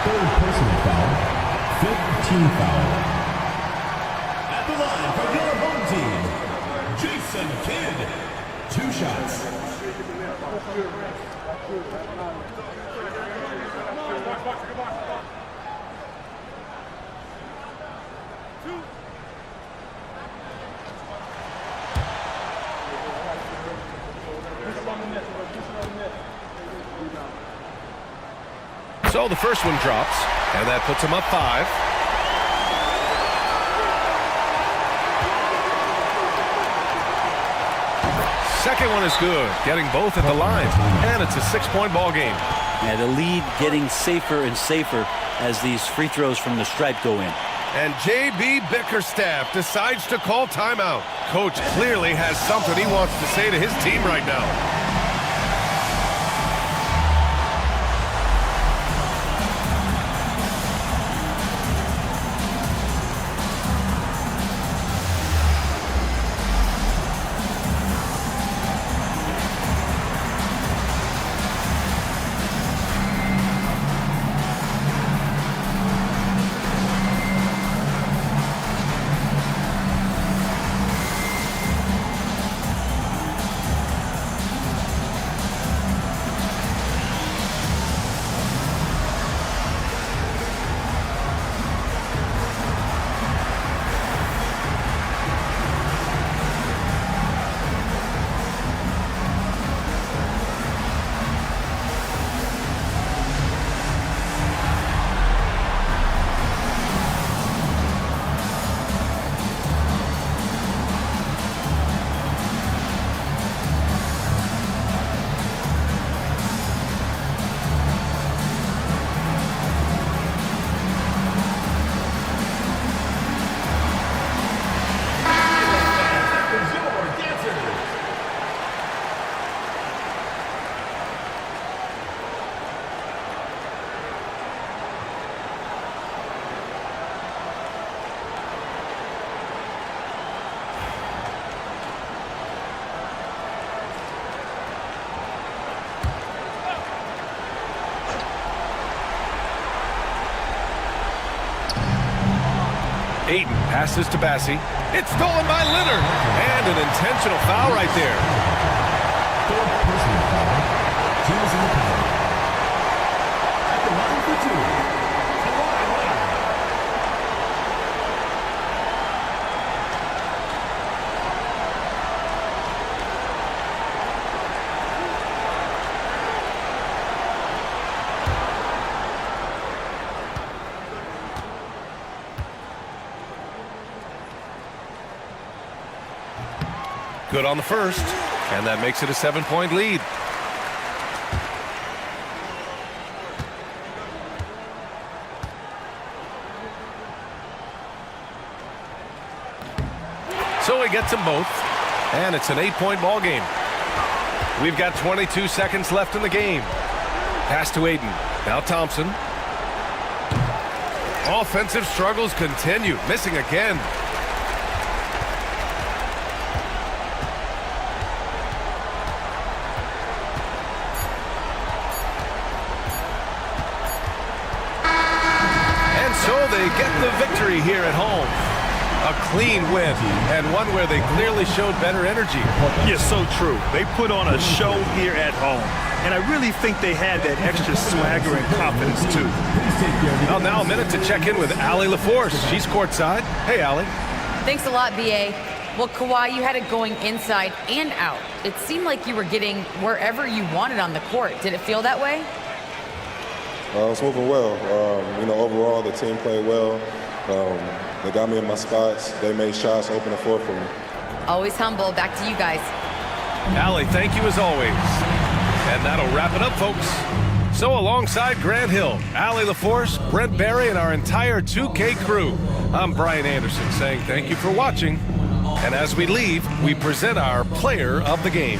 third personal foul, fifth team foul. At the line for your home team, Jason Kidd, 2 shots. So the first one drops, and that puts him up 5. Second one is good, getting both at the line, and it's a 6-point ball game. Yeah, the lead getting safer and safer as these free throws from the stripe go in. And J.B. Bickerstaff decides to call timeout. Coach clearly has something he wants to say to his team right now. Ayton passes to Bassie. It's stolen by Leonard. And an intentional foul right there. Third personal foul. Teams in the penalty. At the line for two. Kawhi Leonard. Good on the first, and that makes it a 7-point lead. So he gets them both, and it's an 8-point ball game. We've got 22 seconds left in the game. Pass to Ayton. Now Thompson. Offensive struggles continue, missing again. So they get the victory here at home. A clean win, and one where they clearly showed better energy. Yeah, so true. They put on a show here at home, and I really think they had that extra swagger and confidence, too. Well, now a minute to check in with Allie LaForce. She's courtside. Hey, Allie. Thanks a lot, B.A. Well, Kawhi, you had it going inside and out. It seemed like you were getting wherever you wanted on the court. Did it feel that way? It's moving well. Overall, the team played well. They got me in my spots. They made shots, opened the floor for me. Always humble. Back to you guys. Allie, thank you as always. And that'll wrap it up, folks. So alongside Grant Hill, Allie LaForce, Brent Barry, and our entire 2K crew, I'm Brian Anderson saying thank you for watching. And as we leave, we present our player of the game.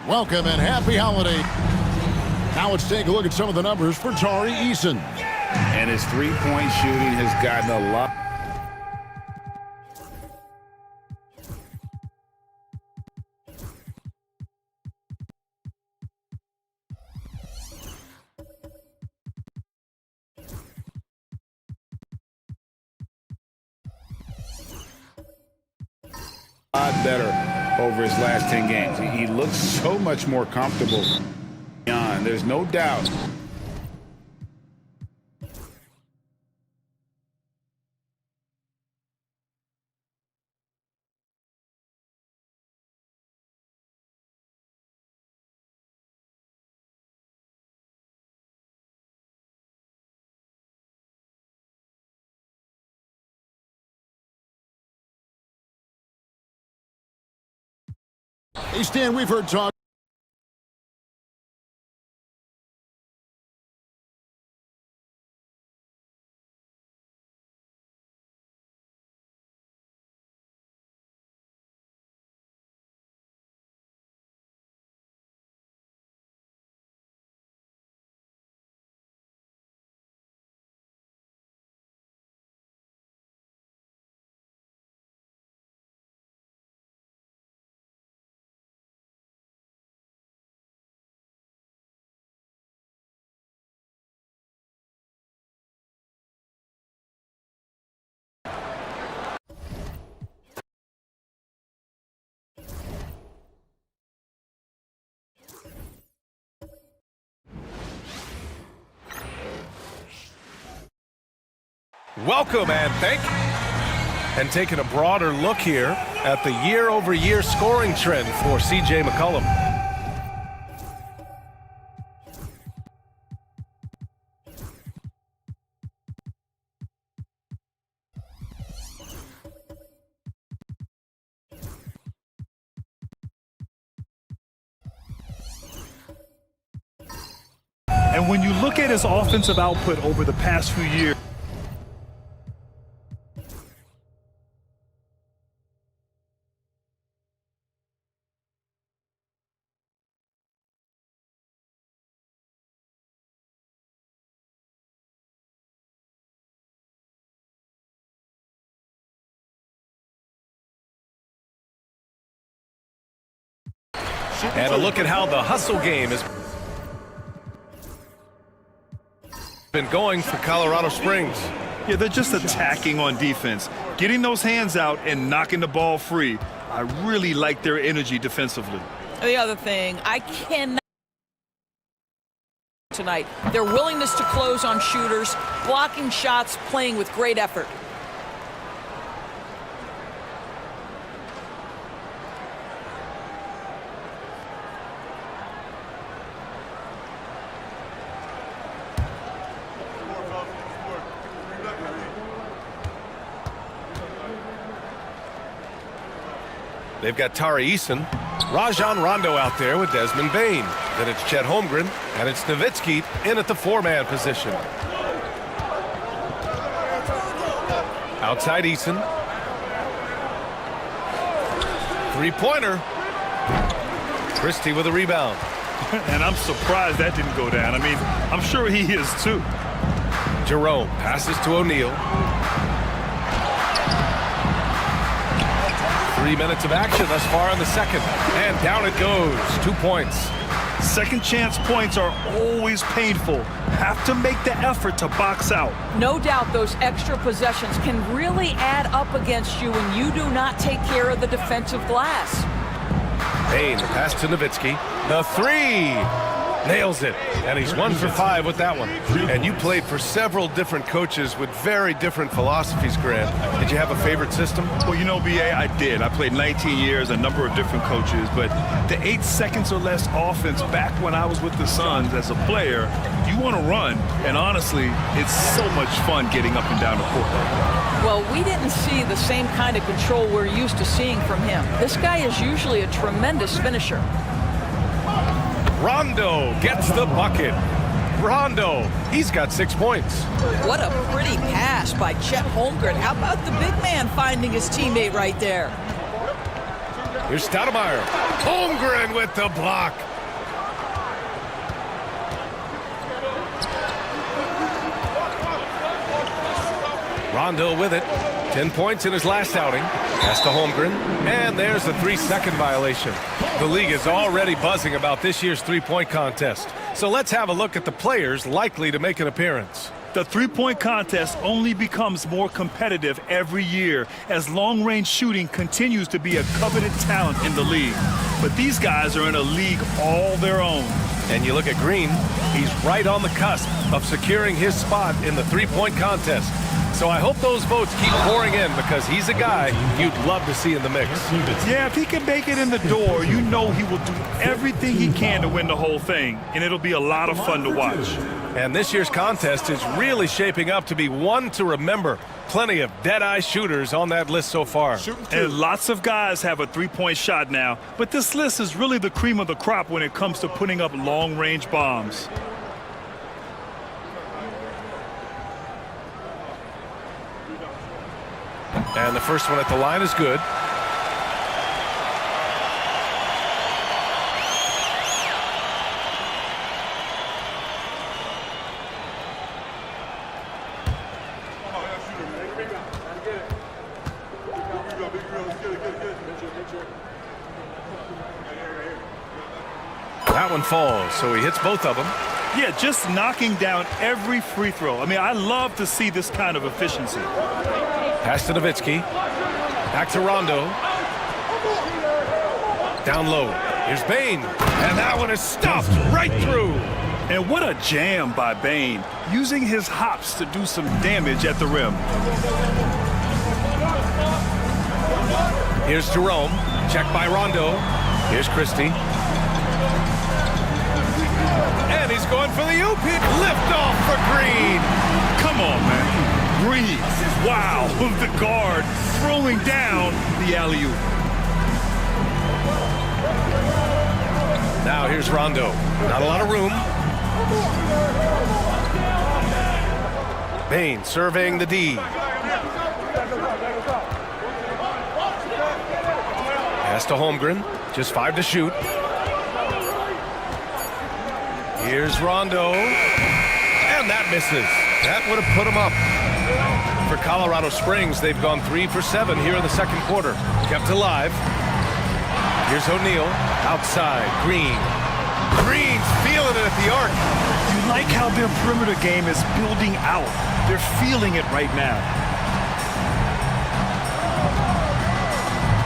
Welcome and happy holiday. Now let's take a look at some of the numbers for Tari Eason. And his three-point shooting has gotten a lot. Better over his last 10 games. He looks so much more comfortable. There's no doubt. Hey, Stan, we've heard talk. Welcome and thank you. And taking a broader look here at the year-over-year scoring trend for C.J. McCollum. And when you look at his offensive output over the past few years, And a look at how the hustle game has been going for Colorado Springs. yeah, they're just attacking on defense, getting those hands out and knocking the ball free. I really like their energy defensively. The other thing, I cannot tonight, their willingness to close on shooters, blocking shots, playing with great effort. They've got Tari Eason, Rajon Rondo out there with Desmond Bane. Then it's Chet Holmgren, and it's Nowitzki in at the four-man position. Outside Eason. Three-pointer. Christie with a rebound. And I'm surprised that didn't go down. I mean, I'm sure he is too. Jerome passes to O'Neal. 3 minutes of action thus far in the second. And down it goes. 2 points. Second chance points are always painful. Have to make the effort to box out. No doubt those extra possessions can really add up against you when you do not take care of the defensive glass. Bane, the pass to Nowitzki. The three! Nails it. And he's 1 for 5 with that one. And you played for several different coaches with very different philosophies, Grant. Did you have a favorite system? Well, you know, B.A., I did. I played 19 years, a number of different coaches, but the 8 seconds or less offense back when I was with the Suns as a player, you want to run. And honestly, it's so much fun getting up and down the court. Well, we didn't see the same kind of control we're used to seeing from him. This guy is usually a tremendous finisher. Rondo gets the bucket. Rondo, he's got 6 points. What a pretty pass by Chet Holmgren. How about the big man finding his teammate right there? Here's Stoudemire. Holmgren with the block. Rondo with it. 10 points in his last outing. Pass to Holmgren. And there's the 3-second violation. The league is already buzzing about this year's three-point contest. So let's have a look at the players likely to make an appearance. The three-point contest only becomes more competitive every year as long-range shooting continues to be a coveted talent in the league. But these guys are in a league all their own. And you look at Green, he's right on the cusp of securing his spot in the three-point contest. So I hope those votes keep pouring in because he's a guy you'd love to see in the mix. Yeah, if he can make it in the door, you know he will do everything he can to win the whole thing, and it'll be a lot of fun to watch. And this year's contest is really shaping up to be one to remember. Plenty of dead-eye shooters on that list so far. And lots of guys have a three-point shot now, but this list is really the cream of the crop when it comes to putting up long-range bombs. And the first one at the line is good. That one falls, so he hits both of them. Yeah, just knocking down every free throw. I mean, I love to see this kind of efficiency. Pass to Nowitzki. Back to Rondo. Down low. Here's Bane. And that one is stuffed right through. And what a jam by Bane, using his hops to do some damage at the rim. Here's Jerome. Checked by Rondo. Here's Christie. And he's going for the oop. Lift off for Green. Come on, man. Green. Wow. The guard throwing down the alley-oop. Now here's Rondo. Not a lot of room. Bain surveying the D. Pass to Holmgren. Just 5 to shoot. Here's Rondo. And that misses. That would have put him up. For Colorado Springs, they've gone 3 for 7 here in the second quarter. Kept alive. Here's O'Neal. Outside. Green. Green's feeling it at the arc. You like how their perimeter game is building out. They're feeling it right now.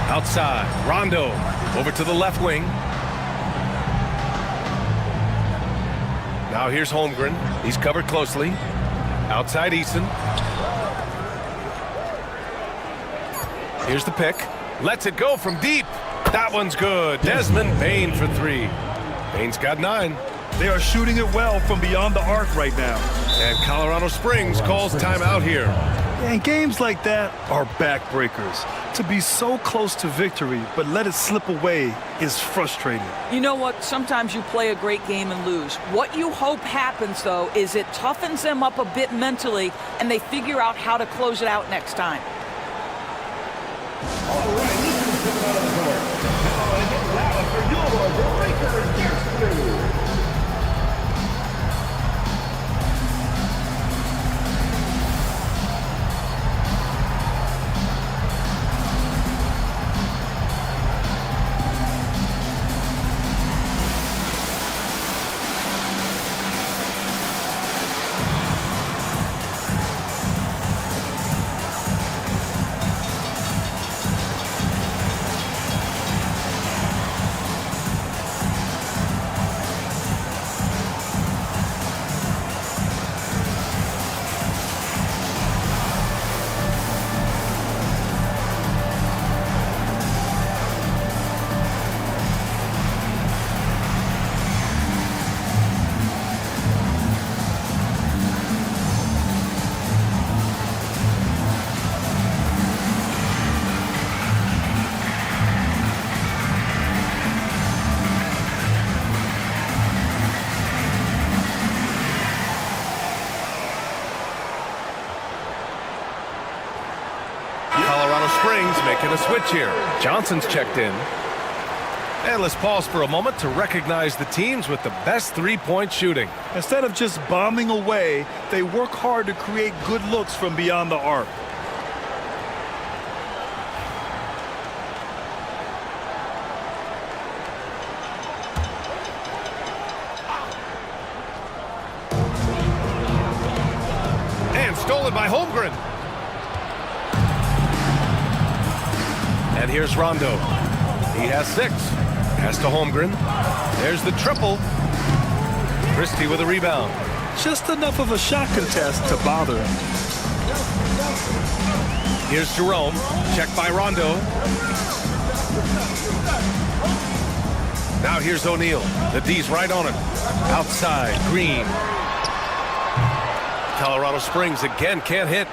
Outside. Rondo. Over to the left wing. Now here's Holmgren. He's covered closely. Outside Eason. Here's the pick. Lets it go from deep. That one's good. Desmond Bain for 3. Bain's got 9. They are shooting it well from beyond the arc right now. And Colorado Springs calls timeout here. And games like that are backbreakers. To be so close to victory, but let it slip away is frustrating. You know what? Sometimes you play a great game and lose. What you hope happens, though, is it toughens them up a bit mentally, and they figure out how to close it out next time. All right, listen to the court. Now it gets loud for your Breakers Destiny. Springs making a switch here. Johnson's checked in. And let's pause for a moment to recognize the teams with the best three-point shooting. Instead of just bombing away, they work hard to create good looks from beyond the arc. And stolen by Holmgren. And here's Rondo. He has 6. Pass to Holmgren. There's the triple. Christie with a rebound. Just enough of a shot contest to bother him. Here's Jerome. Checked by Rondo. Now here's O'Neal. The D's right on him. Outside, Green. Colorado Springs again can't hit.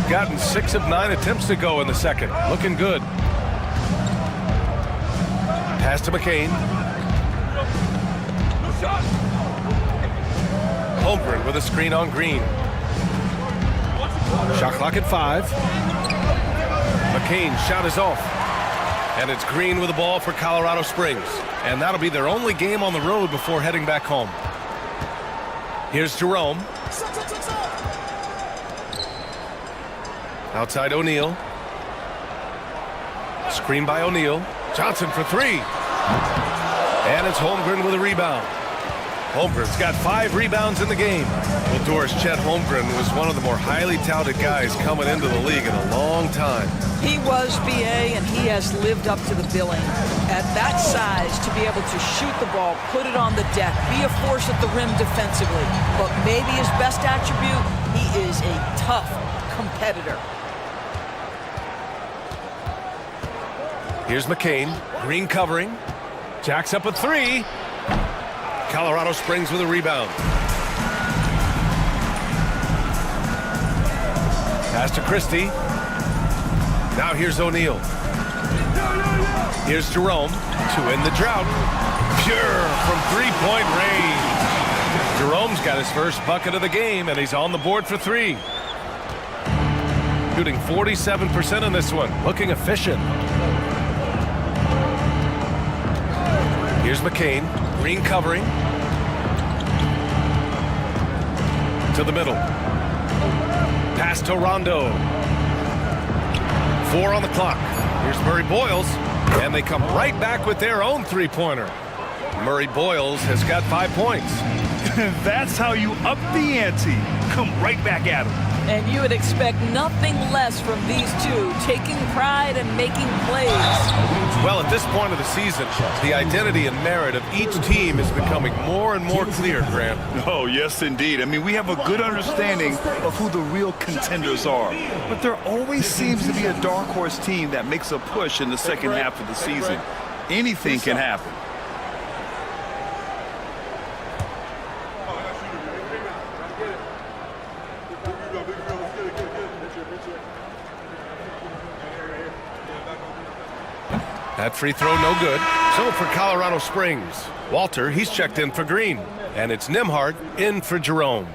Gotten 6 of 9 attempts to go in the second. Looking good. Pass to McCain. Holmgren with a screen on Green. Shot clock at 5. McCain's shot is off. And it's Green with the ball for Colorado Springs. And that'll be their only game on the road before heading back home. Here's Jerome. Outside O'Neal. Screen by O'Neal. Johnson for 3. And it's Holmgren with a rebound. Holmgren's got 5 rebounds in the game. Well, Doris, Chet Holmgren was one of the more highly touted guys coming into the league in a long time. He was BA, and he has lived up to the billing. At that size, to be able to shoot the ball, put it on the deck, be a force at the rim defensively. But maybe his best attribute, he is a tough competitor. Here's McCain. Green covering. Jacks up a three. Colorado Springs with a rebound. Pass to Christie. Now here's O'Neal. Here's Jerome to end the drought. Pure from three-point range. Jerome's got his first bucket of the game, and he's on the board for three. Shooting 47% in this one. Looking efficient. Here's McCain. Green covering. To the middle. Pass to Rondo. 4 on the clock. Here's Murray Boyles. And they come right back with their own three-pointer. Murray Boyles has got 5 points. That's how you up the ante. Come right back at him. And you would expect nothing less from these two, taking pride and making plays. Well, at this point of the season, the identity and merit of each team is becoming more and more clear, Grant. Oh, yes, indeed. I mean, we have a good understanding of who the real contenders are. But there always seems to be a dark horse team that makes a push in the second half of the season. Anything can happen. That free throw no good. So for Colorado Springs, Walter, he's checked in for Green. And it's Nembhard in for Jerome.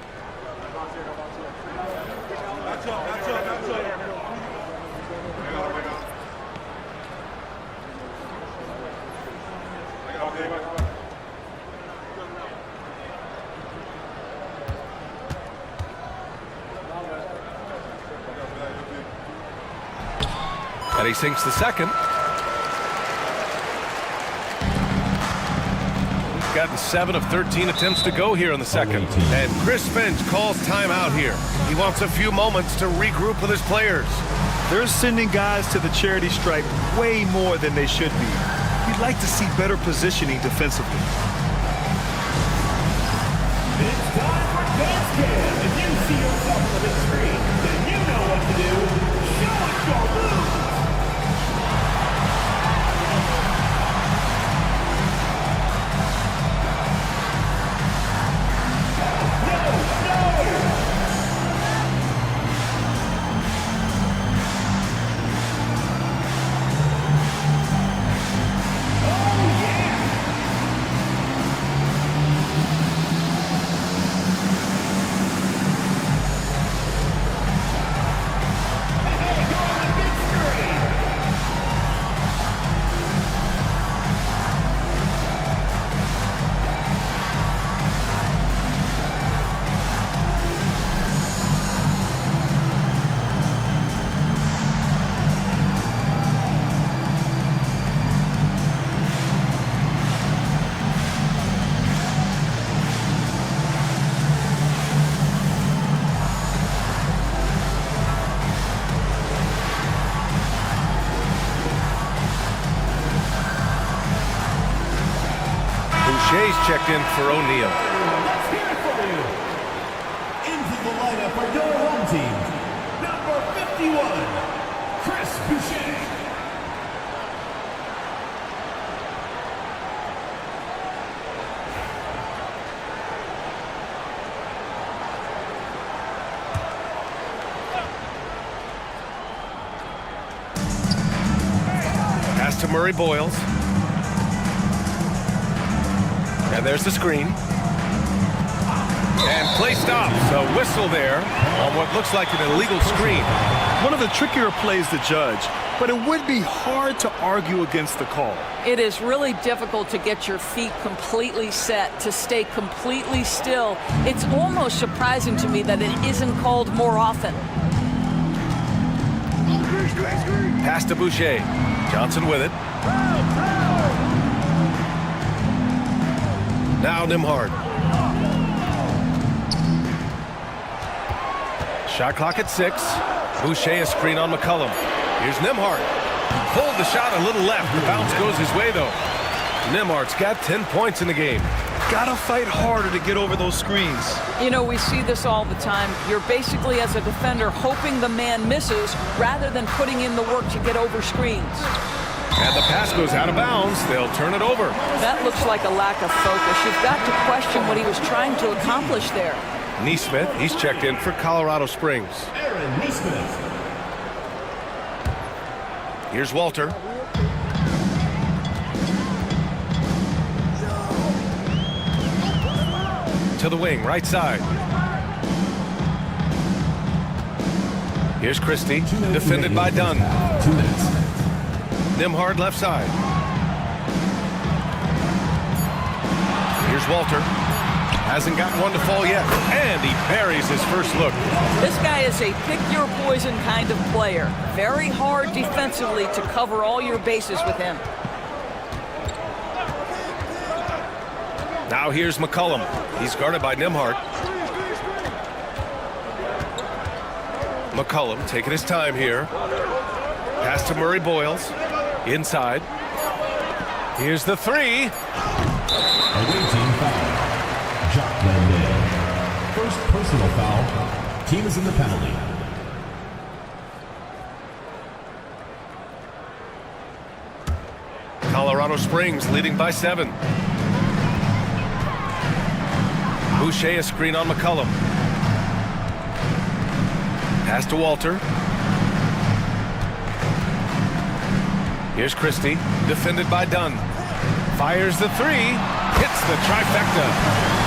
And he sinks the second. Gotten 7 of 13 attempts to go here in the second. And Chris Finch calls timeout here. He wants a few moments to regroup with his players. They're sending guys to the charity stripe way more than they should be. We'd like to see better positioning defensively. It's time for dance cam. If you see yourself on the big screen, then you know what to do. Show us your moves. Shay's checked in for O'Neal. Let's hear it for you. Into the lineup for your home team, number 51, Chris Boucher. Pass to Murray Boyles. And there's the screen. And play stops. A whistle there on what looks like an illegal screen. One of the trickier plays to judge, but it would be hard to argue against the call. It is really difficult to get your feet completely set, to stay completely still. It's almost surprising to me that it isn't called more often. Pass to Boucher. Johnson with it. Now Nembhard. Shot clock at 6. Boucher a screen on McCollum. Here's Nembhard. Pulled the shot a little left. The bounce goes his way, though. Nembhard's got 10 points in the game. Gotta fight harder to get over those screens. You know, we see this all the time. You're basically, as a defender, hoping the man misses rather than putting in the work to get over screens. And the pass goes out of bounds. They'll turn it over. That looks like a lack of focus. You've got to question what he was trying to accomplish there. Neesmith, he's checked in for Colorado Springs. Aaron Neesmith. Here's Walter. To the wing, right side. Here's Christie, defended by Dunn. 2 minutes. Nimhard left side. Here's Walter. Hasn't gotten one to fall yet. And he buries his first look. This guy is a pick-your-poison kind of player. Very hard defensively to cover all your bases with him. Now here's McCullum. He's guarded by Nimhard. McCullum taking his time here. Pass to Murray Boyles. Inside. Here's the three. Away team foul. Jacques Landale. First personal foul. Team is in the penalty. Colorado Springs leading by 7. Boucher a screen on McCullum. Pass to Walter. Here's Christie, defended by Dunn. Fires the three, hits the trifecta.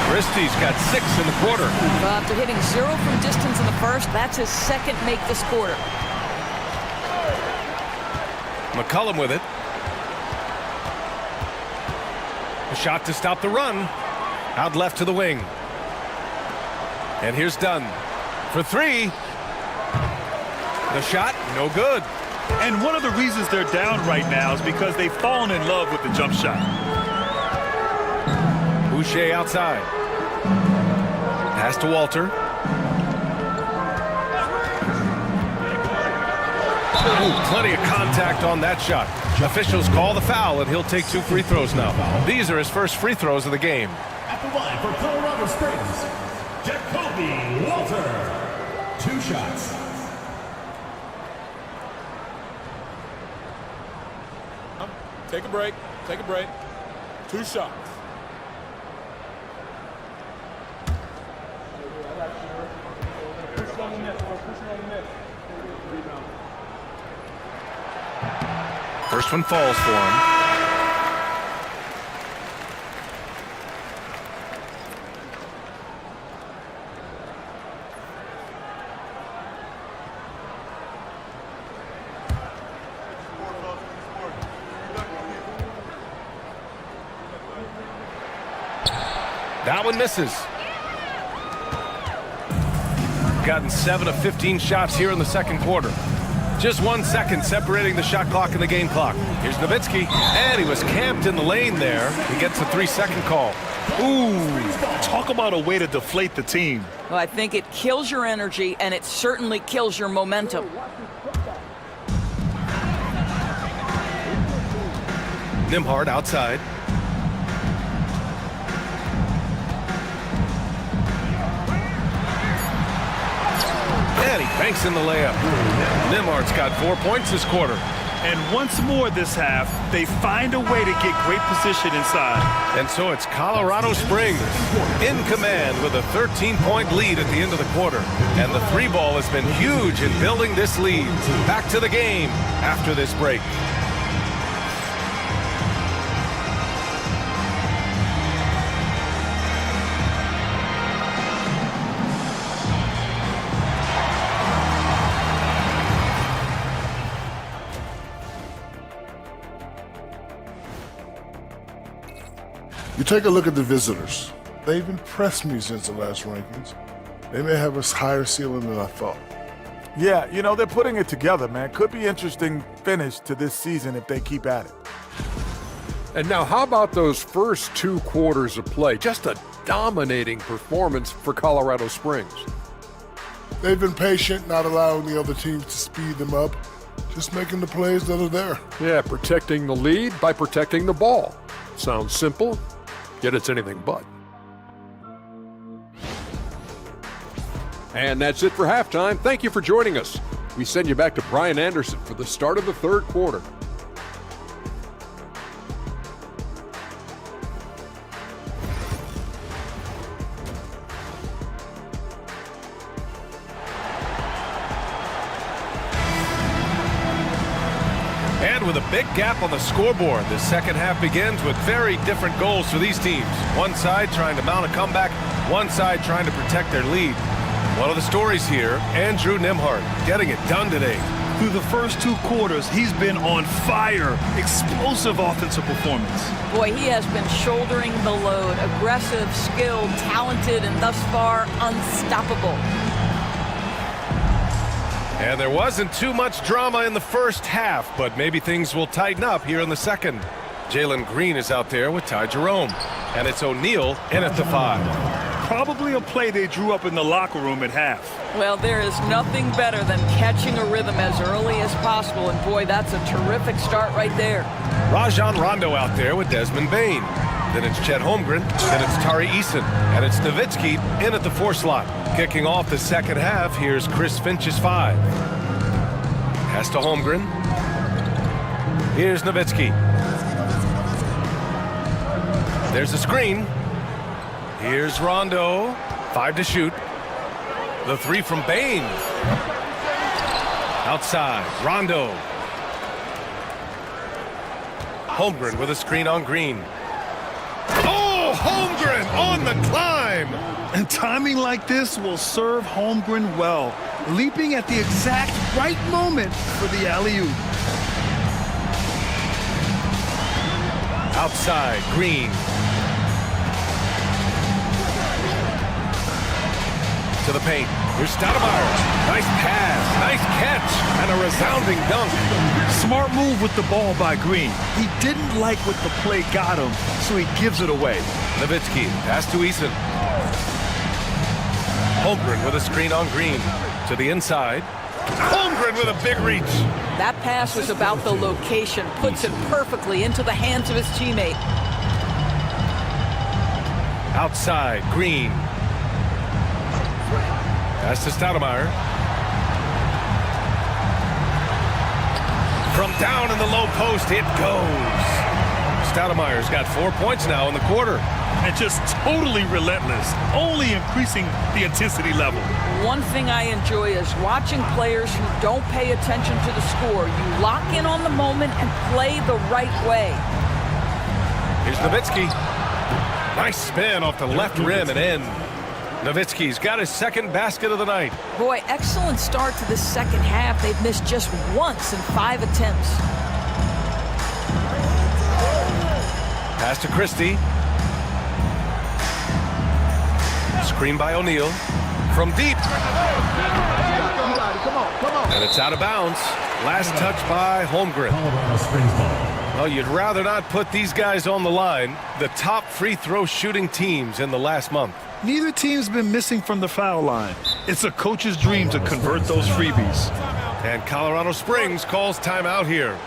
Christie's got 6 in the quarter. After hitting 0 from distance in the first, that's his second make this quarter. McCullum with it. A shot to stop the run. Out left to the wing. And here's Dunn for 3. The shot, no good. And one of the reasons they're down right now is because they've fallen in love with the jump shot. Boucher outside. Pass to Walter. Ooh, plenty of contact on that shot. Officials call the foul, and he'll take 2 free throws now. These are his first free throws of the game. At the line for Colorado Springs, Jacoby Walter. 2 shots. Take a break. Take a break. 2 shots. First one falls for him. That one misses. Gotten 7 of 15 shots here in the second quarter. Just 1 second separating the shot clock and the game clock. Here's Nowitzki, and he was camped in the lane there. He gets a 3-second call. Ooh, talk about a way to deflate the team. Well, I think it kills your energy, and it certainly kills your momentum. Nimhard outside. And he banks in the layup. Nimhard's got 4 points this quarter. And once more this half, they find a way to get great position inside. And so it's Colorado Springs in command with a 13-point lead at the end of the quarter. And the 3-ball has been huge in building this lead. Back to the game after this break. You take a look at the visitors. They've impressed me since the last rankings. They may have a higher ceiling than I thought. Yeah, you know, they're putting it together, man. Could be interesting finish to this season if they keep at it. And now how about those first 2 quarters of play? Just a dominating performance for Colorado Springs. They've been patient, not allowing the other teams to speed them up, just making the plays that are there. Yeah, protecting the lead by protecting the ball. Sounds simple, yet it's anything but. And that's it for halftime. Thank you for joining us. We send you back to Brian Anderson for the start of the third quarter. ahead with a big gap on the scoreboard. The second half begins with very different goals for these teams. One side trying to mount a comeback, one side trying to protect their lead. One of the stories here, Andrew Nembhard getting it done today. Through the first 2 quarters, he's been on fire. Explosive offensive performance. Boy, he has been shouldering the load. Aggressive, skilled, talented, and thus far unstoppable. And there wasn't too much drama in the first half, but maybe things will tighten up here in the second. Jalen Green is out there with Ty Jerome. And it's O'Neal in at the 5. Probably a play they drew up in the locker room at half. Well, there is nothing better than catching a rhythm as early as possible, and boy, that's a terrific start right there. Rajon Rondo out there with Desmond Bain. Then it's Chet Holmgren, then it's Tari Eason, and it's Nowitzki in at the 4 slot. Kicking off the second half, here's Chris Finch's 5. Pass to Holmgren. Here's Nowitzki. There's a screen. Here's Rondo. 5 to shoot. The 3 from Bain. Outside, Rondo. Holmgren with a screen on Green. Oh, Holmgren on the climb! And timing like this will serve Holmgren well, leaping at the exact right moment for the alley-oop. Outside, Green. To the paint. Here's Stoudemire. Nice pass, nice catch, and a resounding dunk. Smart move with the ball by Green. He didn't like what the play got him, so he gives it away. Nowitzki, pass to Eason. Holmgren with a screen on Green. To the inside. Holmgren with a big reach. That pass was about the location, puts it perfectly into the hands of his teammate. Outside, Green. Pass to Stoudemire. From down in the low post, it goes. Stoudemire's got 4 points now in the quarter. And just totally relentless, only increasing the intensity level. One thing I enjoy is watching players who don't pay attention to the score. You lock in on the moment and play the right way. Here's Nowitzki. Nice spin off the left rim and in. Nowitzki's got his second basket of the night. Boy, excellent start to this second half. They've missed just once in 5 attempts. Pass to Christie. Screen by O'Neal. From deep. And it's out of bounds. Last touch by Holmgren. Well, you'd rather not put these guys on the line. The top free throw shooting teams in the last month. Neither team's been missing from the foul line. It's a coach's dream to convert those freebies. And Colorado Springs calls timeout here.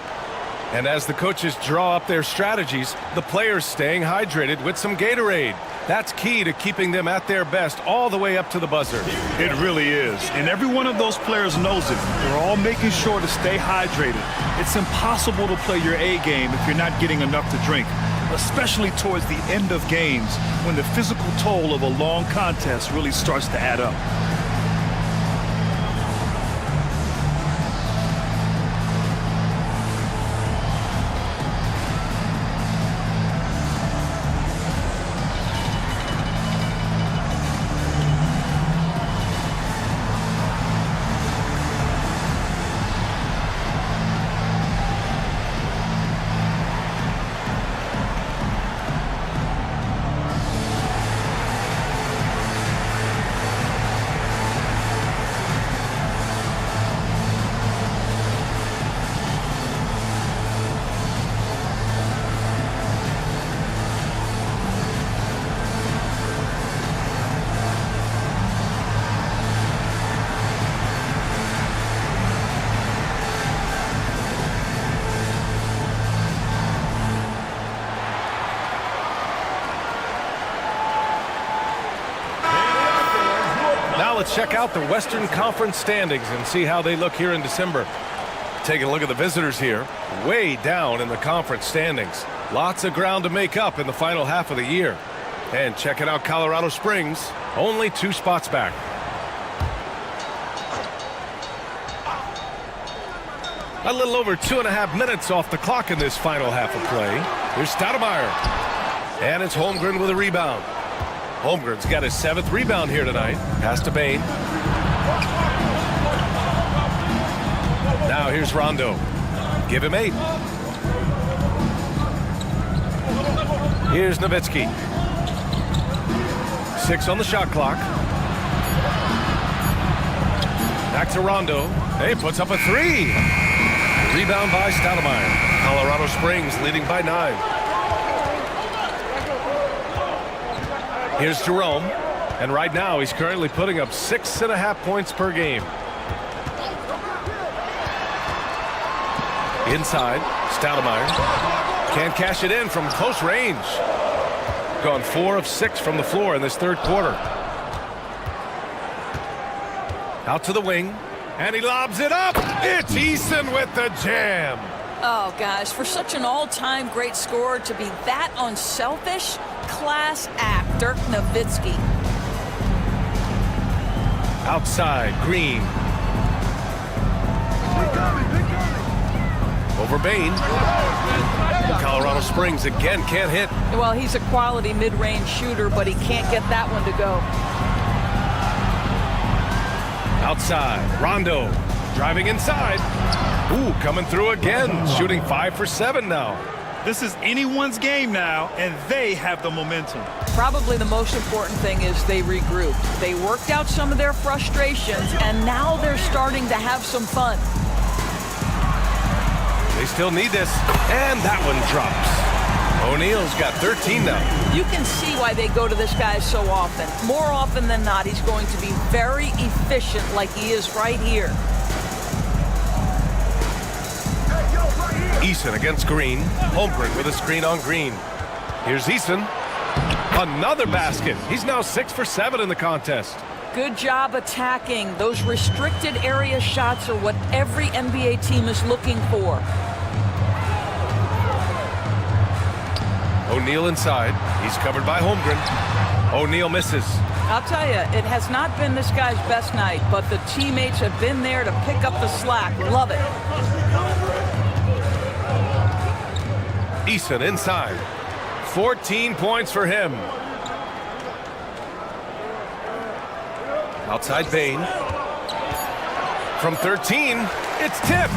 And as the coaches draw up their strategies, the players staying hydrated with some Gatorade. That's key to keeping them at their best all the way up to the buzzer. It really is. And every one of those players knows it. They're all making sure to stay hydrated. It's impossible to play your A game if you're not getting enough to drink, especially towards the end of games when the physical toll of a long contest really starts to add up. Now let's check out the Western Conference standings and see how they look here in December. Taking a look at the visitors here, way down in the conference standings. Lots of ground to make up in the final half of the year. And checking out Colorado Springs, only 2 spots back. A little over 2.5 minutes off the clock in this final half of play. Here's Stoudemire. And it's Holmgren with a rebound. Holmgren's got his 7th rebound here tonight. Pass to Bain. Now here's Rondo. Give him 8. Here's Nowitzki. 6 on the shot clock. Back to Rondo. Hey, puts up a 3. Rebound by Stoudemire. Colorado Springs leading by 9. Here's Jerome. And right now he's currently putting up 6.5 points per game. Inside, Stoudemire. Can't cash it in from close range. Gone 4 of 6 from the floor in this third quarter. Out to the wing, and he lobs it up. It's Eason with the jam. Oh, guys, for such an all-time great scorer to be that unselfish, class act, Dirk Nowitzki. Outside, Green. Over Bain. Colorado Springs again can't hit. Well, he's a quality mid-range shooter, but he can't get that one to go. Outside, Rondo driving inside. Ooh, coming through again, shooting 5 for 7 now. This is anyone's game now, and they have the momentum. Probably the most important thing is they regrouped. They worked out some of their frustrations, and now they're starting to have some fun. They still need this, and that one drops. O'Neal's got 13 now. You can see why they go to this guy so often. More often than not, he's going to be very efficient like he is right here. Eason against Green. Holmgren with a screen on Green. Here's Eason. Another basket. He's now 6 for 7 in the contest. Good job attacking. Those restricted area shots are what every NBA team is looking for. O'Neal inside. He's covered by Holmgren. O'Neal misses. I'll tell you, it has not been this guy's best night, but the teammates have been there to pick up the slack. Love it. Eason inside. 14 points for him. Outside Bain. From 13, it's tipped.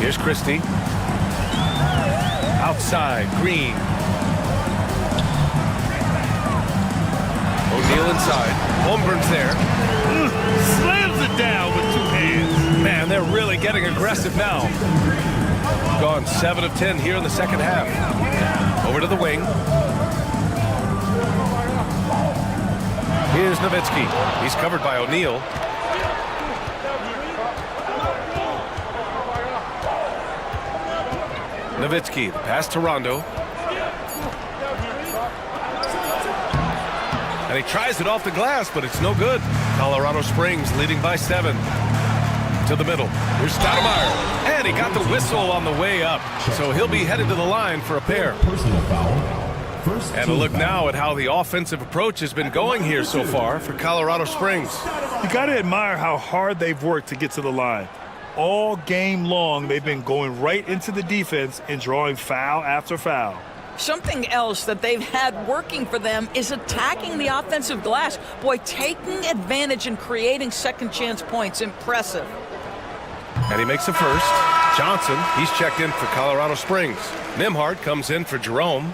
Here's Christie. Outside, Green. O'Neal inside. Holmgren's there. Slams it down with 2 hands. Man, they're really getting aggressive now. Gone 7 of 10 here in the second half. Over to the wing. Here's Nowitzki. He's covered by O'Neal. Nowitzki, the pass to Rondo. And he tries it off the glass, but it's no good. Colorado Springs leading by 7. To the middle. Here's Stoudemire. And he got the whistle on the way up. So he'll be headed to the line for a pair. Personal foul. First And a look now at how the offensive approach has been going here so far for Colorado Springs. You got to admire how hard they've worked to get to the line. All game long, they've been going right into the defense and drawing foul after foul. Something else that they've had working for them is attacking the offensive glass. Boy, taking advantage and creating second chance points. Impressive. And he makes a first. Johnson, he's checked in for Colorado Springs. Nembhard comes in for Jerome.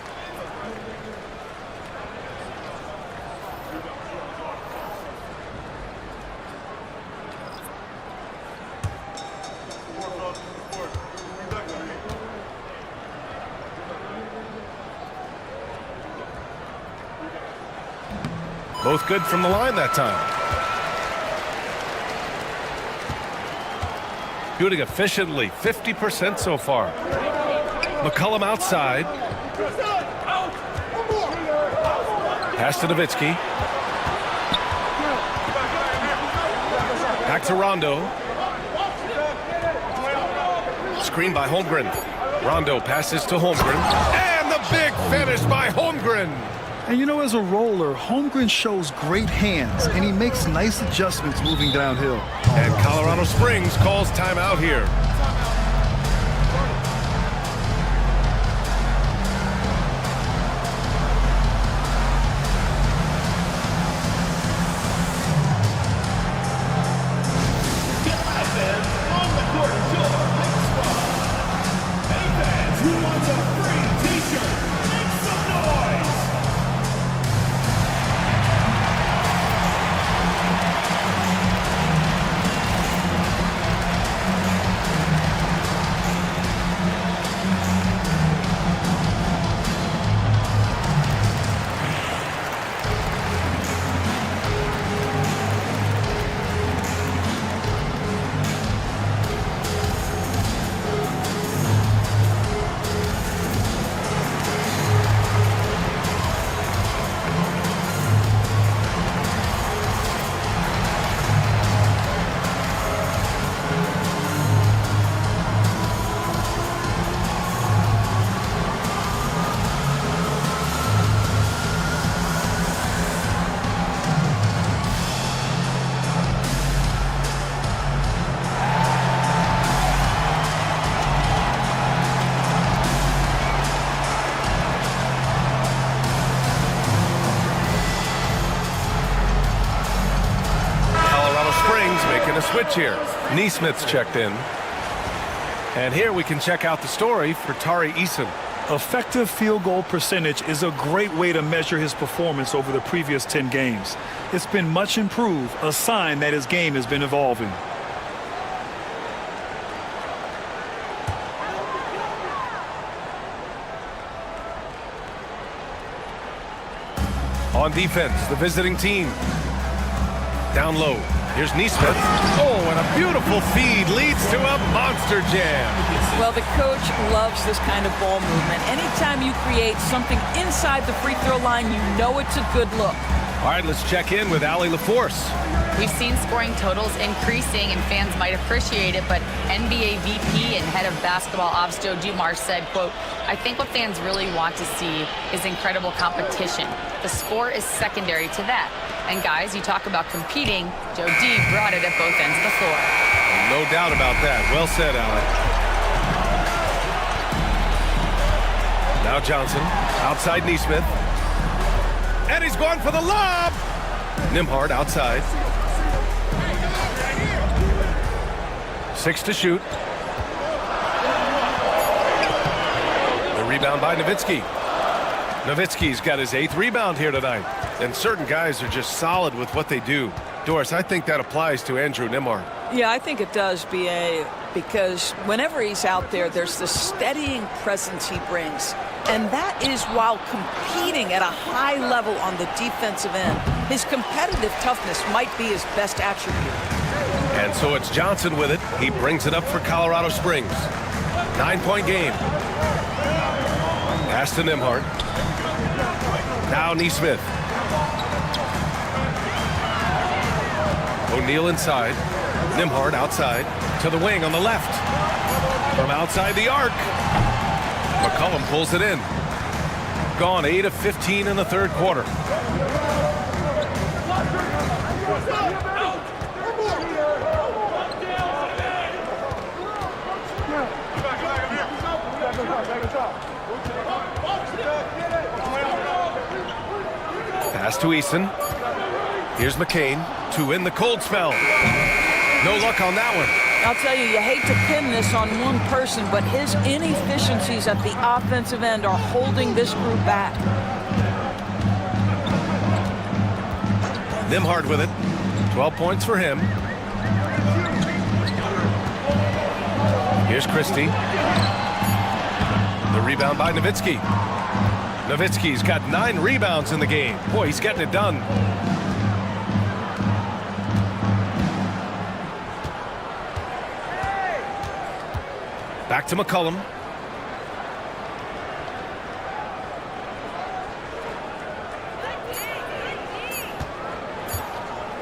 Both good from the line that time. Shooting efficiently, 50% so far. McCollum outside. Pass to Nowitzki. Back to Rondo. Screen by Holmgren. Rondo passes to Holmgren. And the big finish by Holmgren. And you know, as a roller, Holmgren shows great hands, and he makes nice adjustments moving downhill. And Colorado Springs calls timeout here. Switch here. Neesmith's checked in. And here we can check out the story for Tari Eason. Effective field goal percentage is a great way to measure his performance over the previous 10 games. It's been much improved, a sign that his game has been evolving. On defense, the visiting team. Down low. Here's Neesmith. Oh, and a beautiful feed leads to a monster jam. Well, the coach loves this kind of ball movement. Anytime you create something inside the free throw line, you know it's a good look. All right, let's check in with Allie LaForce. We've seen scoring totals increasing, and fans might appreciate it, but NBA VP and head of basketball ops Joe Dumars said, quote, I think what fans really want to see is incredible competition. The score is secondary to that. And guys, you talk about competing, Joe D brought it at both ends of the floor. No doubt about that. Well said, Allie. Now Johnson, outside Neesmith. And he's going for the lob. Nembhard outside. 6 to shoot. The rebound by Nowitzki. Nowitzki's got his 8th rebound here tonight. And certain guys are just solid with what they do. Doris, I think that applies to Andrew Nembhard. Yeah, I think it does, B.A., because whenever he's out there, there's the steadying presence he brings. And that is while competing at a high level on the defensive end. His competitive toughness might be his best attribute. And so it's Johnson with it. He brings it up for Colorado Springs. 9-point game. Pass to Nembhard. Now Neesmith. O'Neal inside. Nembhard outside. To the wing on the left. From outside the arc. McCollum pulls it in. Gone 8 of 15 in the third quarter. Pass to Eason. Here's McCain to win the cold spell. No luck on that one. I'll tell you, you hate to pin this on one person, but his inefficiencies at the offensive end are holding this group back. Nembhard with it. 12 points for him. Here's Christie. The rebound by Nowitzki. Nowitzki's got 9 rebounds in the game. Boy, he's getting it done. Back to McCollum.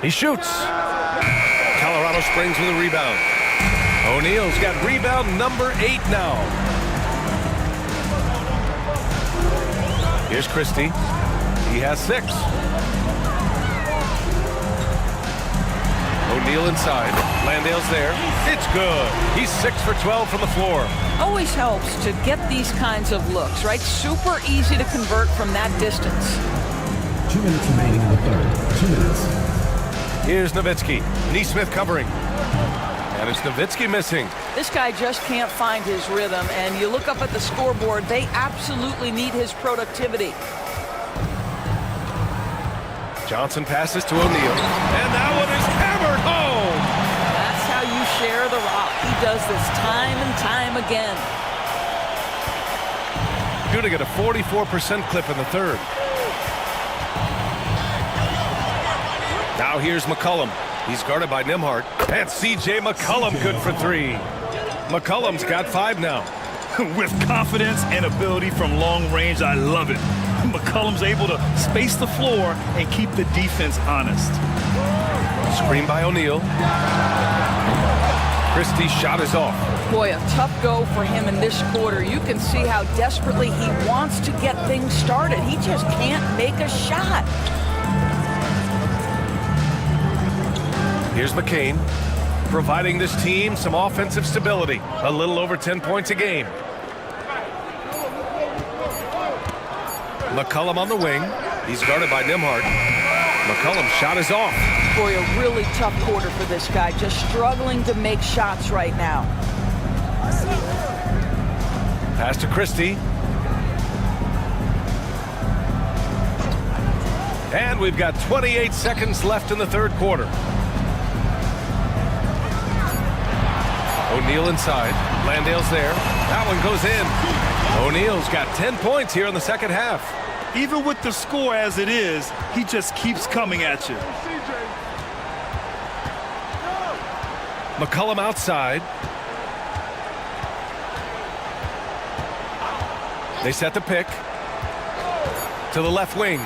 He shoots. Colorado Springs with a rebound. O'Neal's got rebound number 8 now. Here's Christie. He He has 6. O'Neal inside. Landale's there. It's good. He's 6 for 12 from the floor. Always helps to get these kinds of looks, right? Super easy to convert from that distance. 2 minutes remaining in the third. 2 minutes. Here's Nowitzki. Neesmith covering. And it's Nowitzki missing. This guy just can't find his rhythm, and you look up at the scoreboard, they absolutely need his productivity. Johnson passes to O'Neal. And that one is hammered home. That's how you share the rock. He does this time and time again. Shooting at a 44% clip in the third. Now here's McCollum. He's guarded by Nembhard. And C.J. McCollum good for 3. McCollum's got 5 now. With confidence and ability from long range, I love it. McCollum's able to space the floor and keep the defense honest. Screen by O'Neal. Christie's shot is off. Boy, a tough go for him in this quarter. You can see how desperately he wants to get things started. He just can't make a shot. Here's McCain, providing this team some offensive stability. A little over 10 points a game. McCollum on the wing. He's guarded by Nembhard. McCollum's shot is off. Boy, a really tough quarter for this guy. Just struggling to make shots right now. Pass to Christie. And we've got 28 seconds left in the third quarter. O'Neal inside. Landale's there. That one goes in. O'Neal's got 10 points here in the second half. Even with the score as it is, he just keeps coming at you. McCollum outside. They set the pick to the left wing.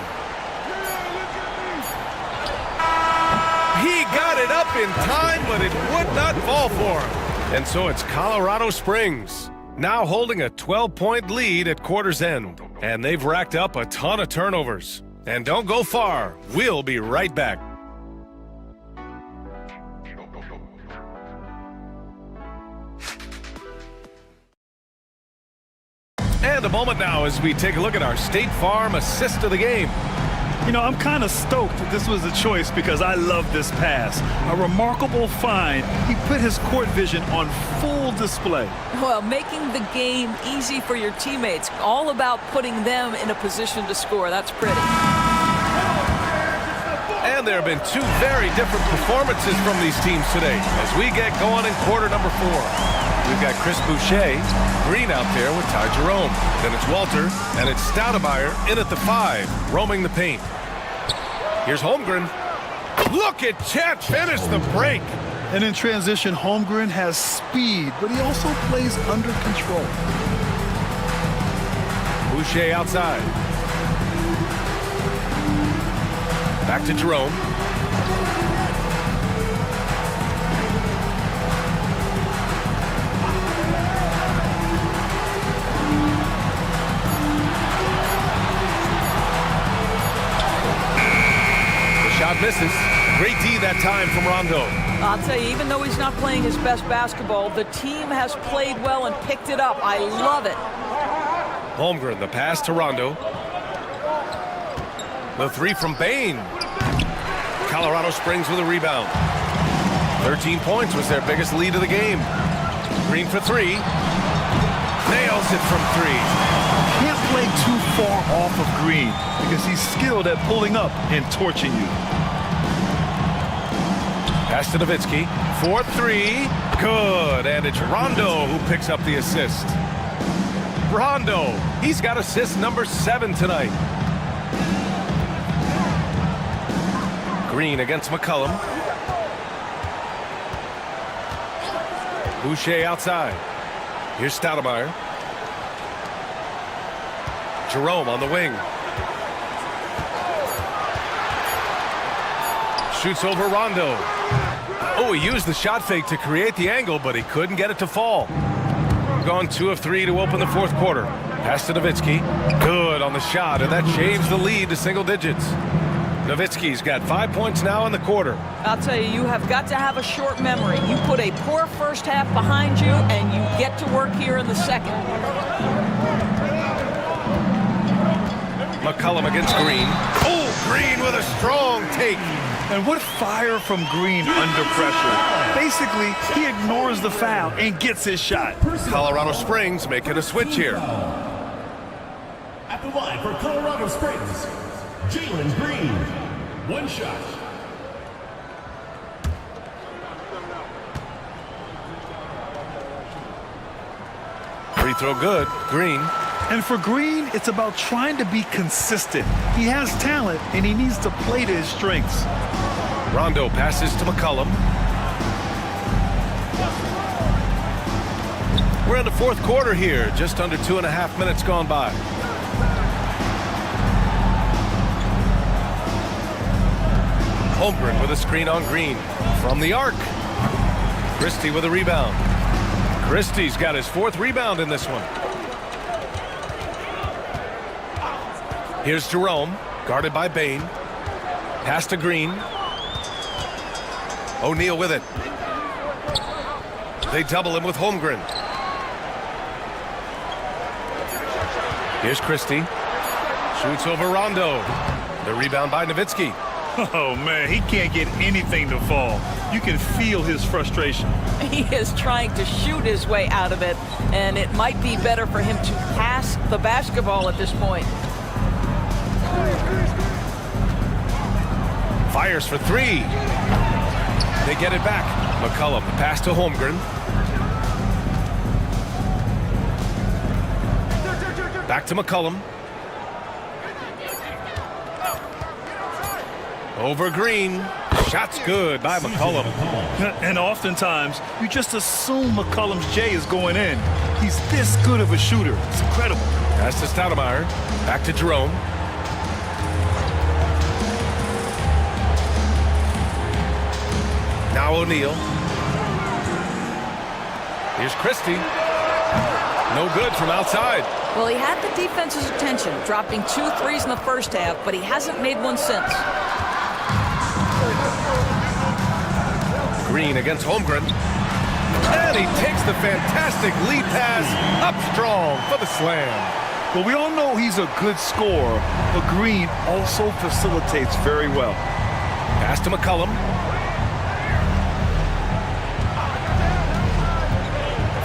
He got it up in time, but it would not fall for him. And so it's Colorado Springs, now holding a 12-point lead at quarter's end. And they've racked up a ton of turnovers. And don't go far. We'll be right back. And a moment now as we take a look at our State Farm assist of the game. You know, I'm kind of stoked that this was a choice because I love this pass. A remarkable find. He put his court vision on full display. Well, making the game easy for your teammates. All about putting them in a position to score. That's pretty. And there have been 2 very different performances from these teams today as we get going in quarter number 4. We've got Chris Boucher, Green out there with Ty Jerome. Then it's Walter, and it's Stoudemire in at the 5, roaming the paint. Here's Holmgren. Look at Chet finish the break. And in transition, Holmgren has speed, but he also plays under control. Boucher outside. Back to Jerome. Shot misses. Great D that time from Rondo. I'll tell you, even though he's not playing his best basketball, the team has played well and picked it up. I love it. Holmgren, the pass to Rondo. The 3 from Bain. Colorado Springs with a rebound. 13 points was their biggest lead of the game. Green for 3. Nails it from 3. Can't play too far off of Green because he's skilled at pulling up and torching you. Pass to Nowitzki. 4-3. Good. And it's Rondo who picks up the assist. Rondo. He's got assist number 7 tonight. Green against McCollum. Boucher outside. Here's Stoudemire. Jerome on the wing. Shoots over Rondo. Oh, he used the shot fake to create the angle, but he couldn't get it to fall. Gone 2 of 3 to open the fourth quarter. Pass to Nowitzki. Good on the shot, and that shaves the lead to single digits. Nowitzki's got 5 points now in the quarter. I'll tell you, you have got to have a short memory. You put a poor first half behind you, and you get to work here in the second. McCollum against Green. Oh, Green with a strong take. And what fire from Green under pressure. Basically, he ignores the foul and gets his shot. Colorado Springs making a switch here. At the line for Colorado Springs, Jalen Green. One shot. Free throw good. Green. And for Green, it's about trying to be consistent. He has talent, and he needs to play to his strengths. Rondo passes to McCollum. We're in the fourth quarter here. Just under 2.5 minutes gone by. Holmgren with a screen on Green. From the arc. Christie with a rebound. Christie's got his 4th rebound in this one. Here's Jerome, guarded by Bain. Pass to Green. O'Neal with it. They double him with Holmgren. Here's Christie. Shoots over Rondo. The rebound by Nowitzki. Oh, man, he can't get anything to fall. You can feel his frustration. He is trying to shoot his way out of it, and it might be better for him to pass the basketball at this point. Fires for 3. They get it back. McCollum, the pass to Holmgren. Back to McCollum. Over Green. Shot's good by McCollum. And oftentimes, you just assume McCollum's J is going in. He's this good of a shooter. It's incredible. Pass to Stoudemire. Back to Jerome. Now O'Neal. Here's Christie. No good from outside. Well, he had the defense's attention, dropping 2 threes in the first half, but he hasn't made one since. Green against Holmgren. And he takes the fantastic lead pass up strong for the slam. Well, we all know he's a good scorer, but Green also facilitates very well. Pass to McCollum.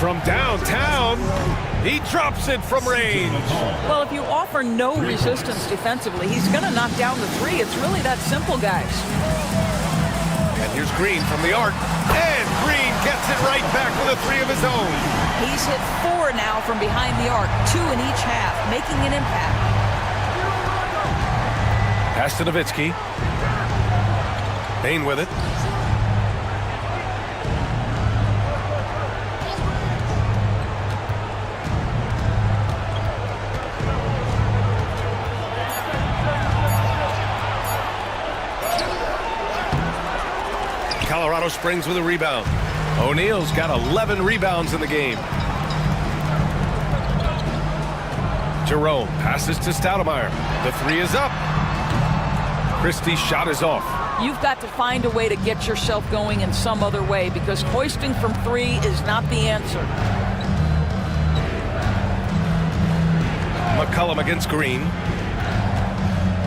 From downtown, he drops it from range. Well, if you offer no resistance defensively, he's going to knock down the 3. It's really that simple, guys. And here's Green from the arc. And Green gets it right back with a 3 of his own. He's hit 4 now from behind the arc, 2 in each half, making an impact. Pass to Nowitzki. Bain with it. Colorado Springs with a rebound. O'Neal's got 11 rebounds in the game. Jerome passes to Stoudemire. The 3 is up. Christie's shot is off. You've got to find a way to get yourself going in some other way, because hoisting from 3 is not the answer. McCollum against Green.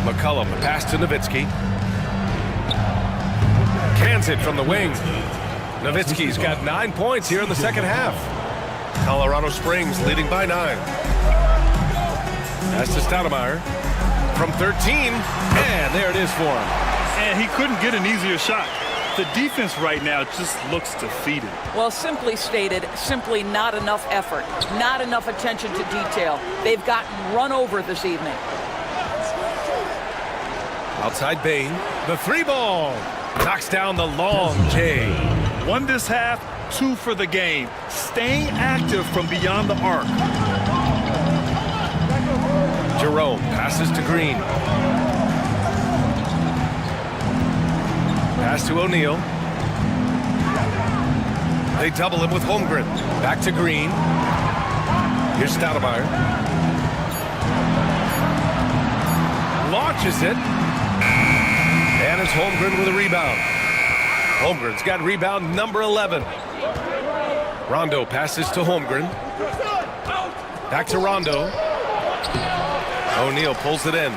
McCollum, the pass to Nowitzki. Cans it from the wing. Nowitzki's got 9 points here in the second half. Colorado Springs leading by 9. Pass to Stoudemire. From 13, and there it is for him. And he couldn't get an easier shot. The defense right now just looks defeated. Well, simply stated, simply not enough effort, not enough attention to detail. They've gotten run over this evening. Outside Bain, the 3 ball. Knocks down the long J. 1 this half, 2 for the game. Staying active from beyond the arc. Jerome passes to Green. Pass to O'Neal. They double him with Holmgren. Back to Green. Here's Stoudemire. Launches it. And it's Holmgren with a rebound. Holmgren's got rebound number 11. Rondo passes to Holmgren. Back to Rondo. O'Neal pulls it in.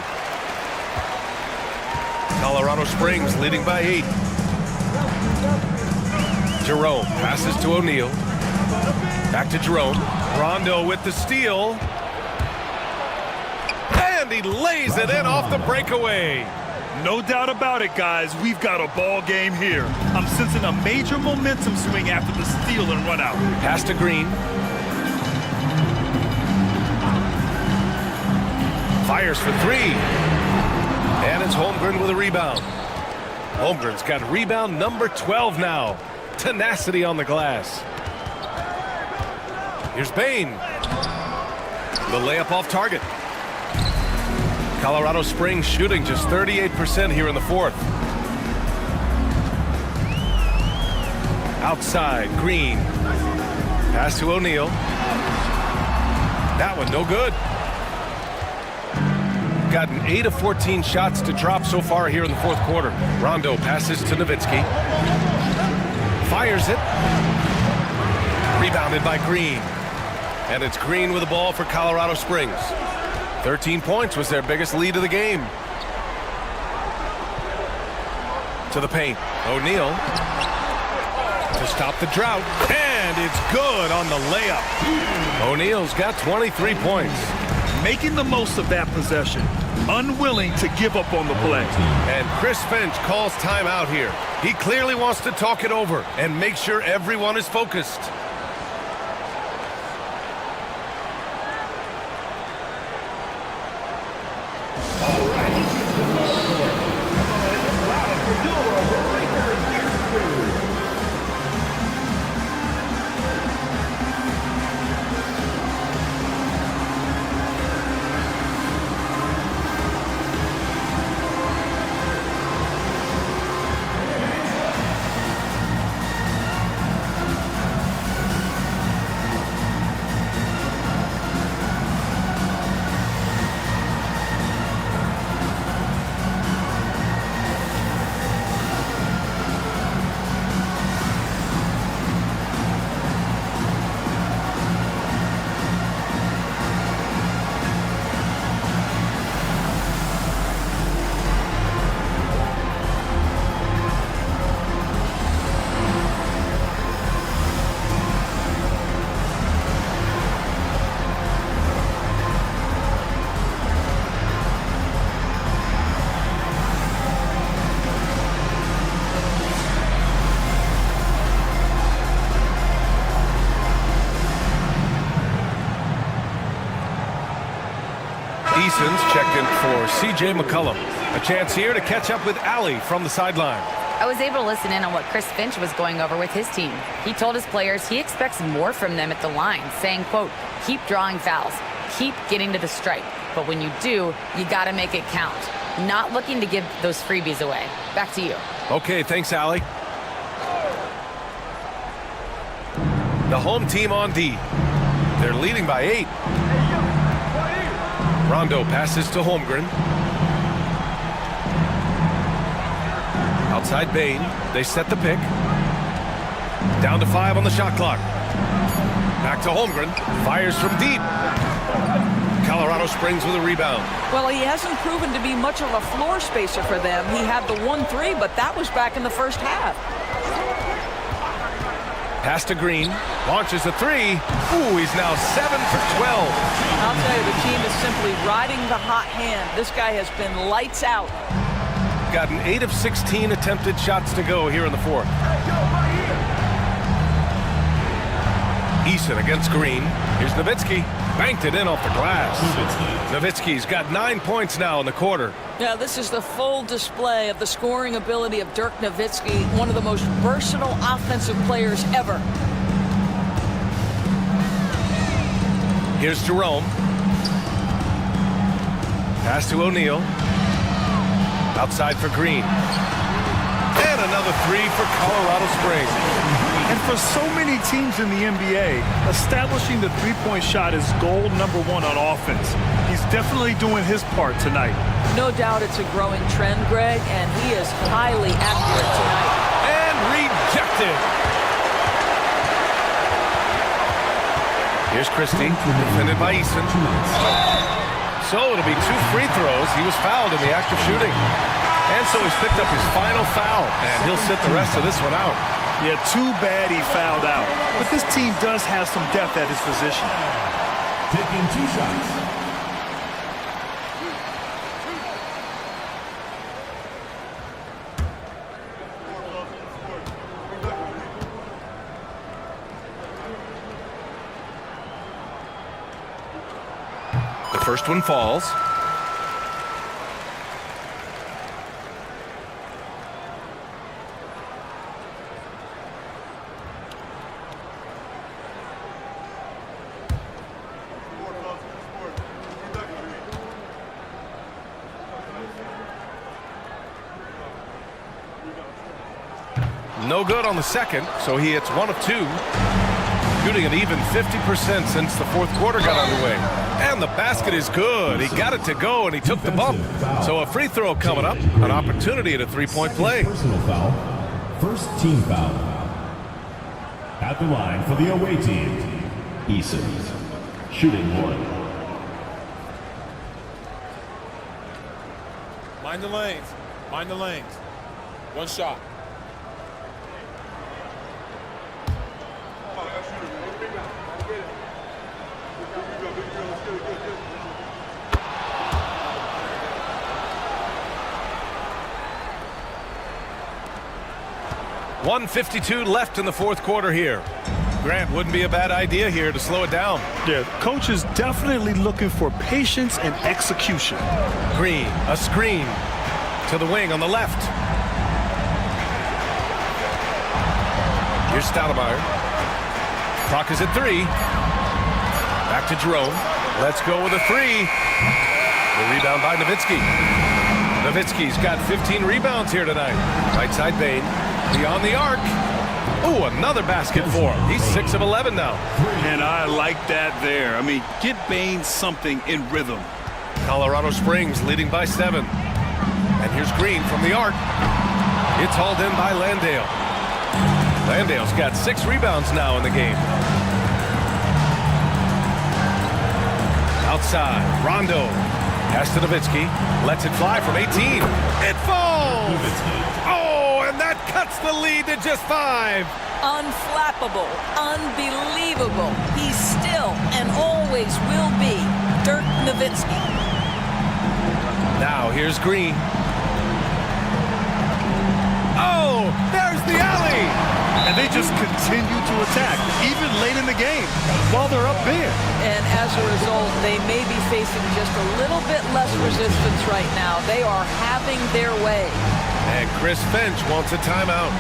Colorado Springs leading by 8. Jerome passes to O'Neal. Back to Jerome. Rondo with the steal. And he lays it in off the breakaway. No doubt about it, guys. We've got a ball game here. I'm sensing a major momentum swing after the steal and run out. Pass to Green. Fires for 3. And it's Holmgren with a rebound. Holmgren's got rebound number 12 now. Tenacity on the glass. Here's Bain. The layup off target. Colorado Springs shooting just 38% here in the fourth. Outside, Green. Pass to O'Neal. That one no good. Gotten 8 of 14 shots to drop so far here in the fourth quarter. Rondo passes to Nowitzki. Fires it. Rebounded by Green. And it's Green with the ball for Colorado Springs. 13 points was their biggest lead of the game. To the paint. O'Neal to stop the drought. And it's good on the layup. O'Neal's got 23 points. Making the most of that possession. Unwilling to give up on the play. And Chris Finch calls timeout here. He clearly wants to talk it over and make sure everyone is focused. Eason's checked in for C.J. McCollum. A chance here to catch up with Allie from the sideline. I was able to listen in on what Chris Finch was going over with his team. He told his players he expects more from them at the line, saying, quote, keep drawing fouls, keep getting to the stripe. But when you do, you got to make it count. Not looking to give those freebies away. Back to you. Okay, thanks, Allie. The home team on D. They're leading by 8. Rondo passes to Holmgren. Outside Bain. They set the pick. Down to 5 on the shot clock. Back to Holmgren. Fires from deep. Colorado Springs with a rebound. Well, he hasn't proven to be much of a floor spacer for them. He had the 1-3, but that was back in the first half. Pass to Green. Launches a 3. Ooh, he's now 7 for 12. I'll tell you, the team is simply riding the hot hand. This guy has been lights out. Gotten 8 of 16 attempted shots to go here in the fourth. Eason against Green. Here's Nowitzki. Banked it in off the glass. Nowitzki's got 9 points now in the quarter. Yeah, this is the full display of the scoring ability of Dirk Nowitzki, one of the most versatile offensive players ever. Here's Jerome. Pass to O'Neal. Outside for Green. And another three for Colorado Springs. And for so many teams in the NBA, establishing the three-point shot is goal number one on offense. He's definitely doing his part tonight. No doubt it's a growing trend, Greg, and he is highly accurate tonight. And rejected. Here's Christie, defended by Eason. So it'll be 2 free throws. He was fouled in the act of shooting. And so he's picked up his final foul, and he'll sit the rest of this one out. Yeah, too bad he fouled out. But this team does have some depth at his position. Taking 2 shots. The first one falls. No good on the second, so he hits 1 of 2. Shooting an even 50% since the fourth quarter got underway. And the basket is good. He got it to go, and he took the bump. So a free throw coming up, an opportunity at a three-point play. Personal foul. First team foul. At the line for the away team, Eason. Shooting 1. Mind the lanes. Mind the lanes. 1 shot. .152 left in the fourth quarter here. Grant, wouldn't be a bad idea here to slow it down. Yeah, coach is definitely looking for patience and execution. Green, a screen to the wing on the left. Here's Stoudemire. Clock is at 3. Back to Jerome. Let's go with a 3. The rebound by Nowitzki. Nowitzki's got 15 rebounds here tonight. Right side Bane. Beyond the arc. Oh, another basket for him. He's 6 of 11 now. And I like that there. I mean, get Bane something in rhythm. Colorado Springs leading by 7. And here's Green from the arc. It's hauled in by Landale. Landale's got 6 rebounds now in the game. Outside, Rondo. Pass to Nowitzki. Lets it fly from 18. It falls! Oh, and that cuts the lead to just 5. Unflappable, unbelievable. He still and always will be Dirk Nowitzki. Now here's Green. Oh, there's the alley! And they just continue to attack, even late in the game, while they're up big. And as a result, they may be facing just a little bit less resistance right now. They are having their way. And Chris Finch wants a timeout.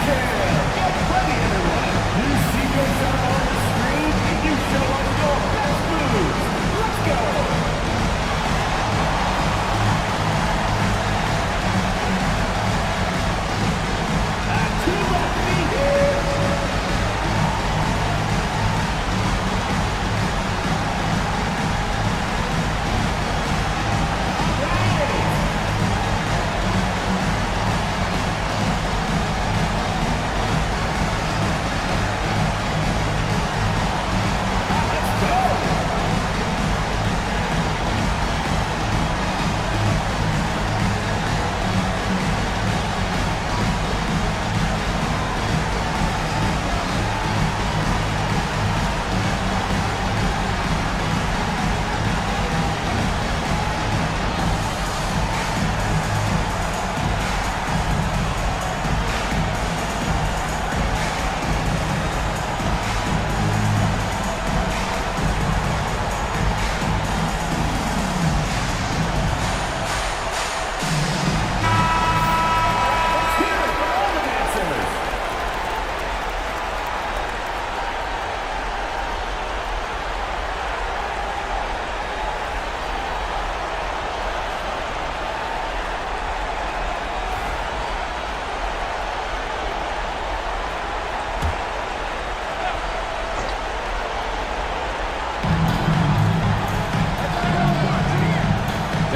Get ready, everyone. You see yourself on the screen, and you show us your best moves. Let's go.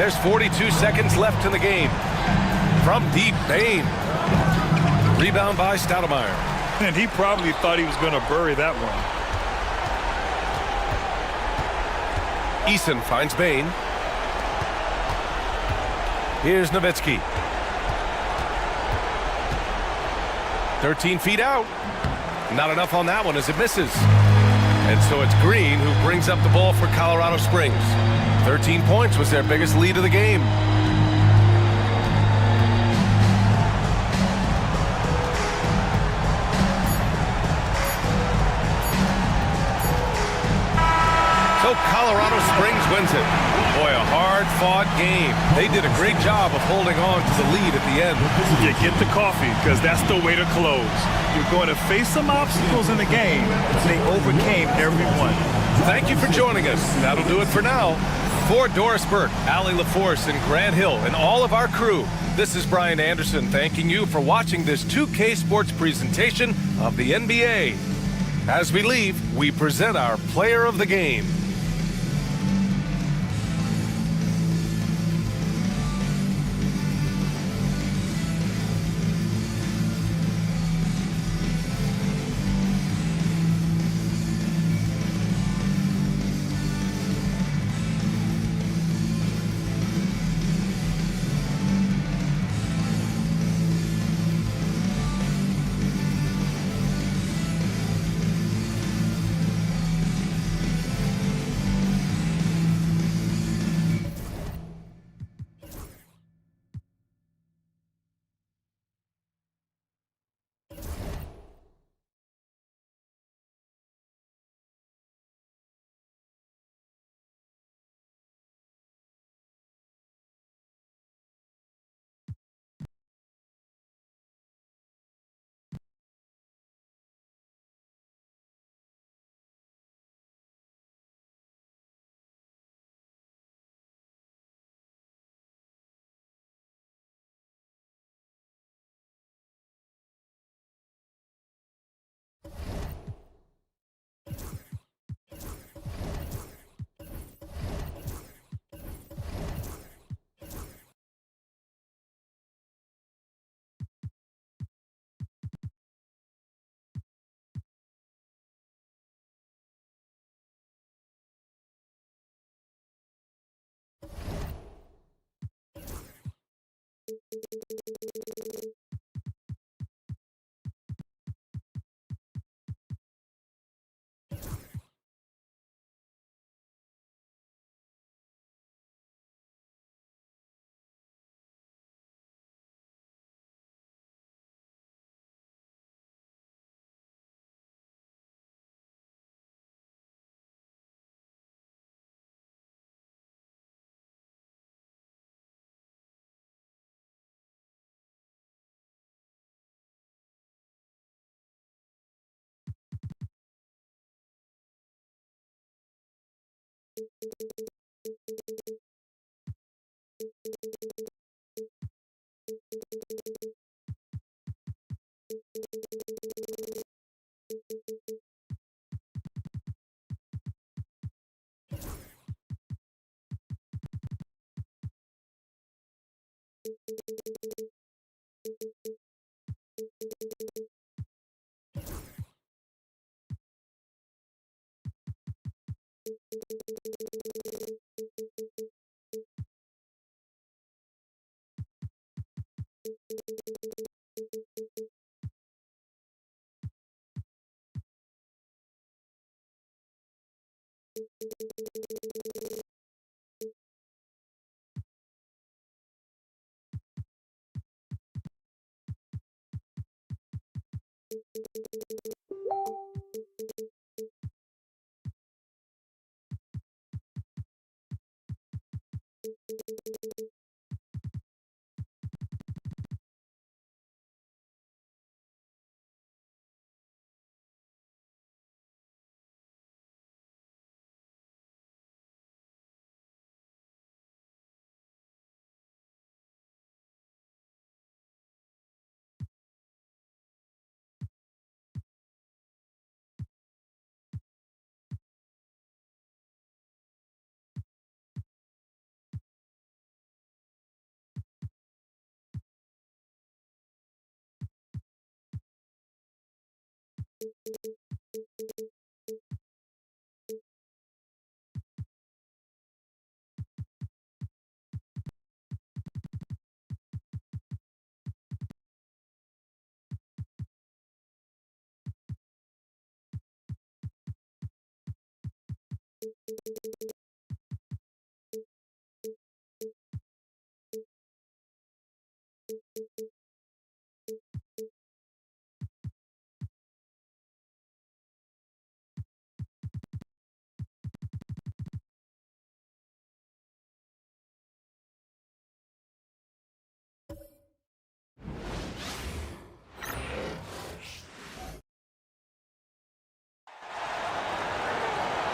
There's 42 seconds left in the game. From deep, Bain. Rebound by Stoudemire. And he probably thought he was going to bury that one. Eason finds Bain. Here's Nowitzki. 13 feet out. Not enough on that one as it misses. And so it's Green who brings up the ball for Colorado Springs. 13 points was their biggest lead of the game. So Colorado Springs wins it. Boy, a hard-fought game. They did a great job of holding on to the lead at the end. Yeah, get the coffee, because that's the way to close. You're going to face some obstacles in the game. They overcame every one. Thank you for joining us. That'll do it for now. For Doris Burke, Allie LaForce, and Grant Hill, and all of our crew, this is Brian Anderson thanking you for watching this 2K Sports presentation of the NBA. As we leave, we present our player of the game.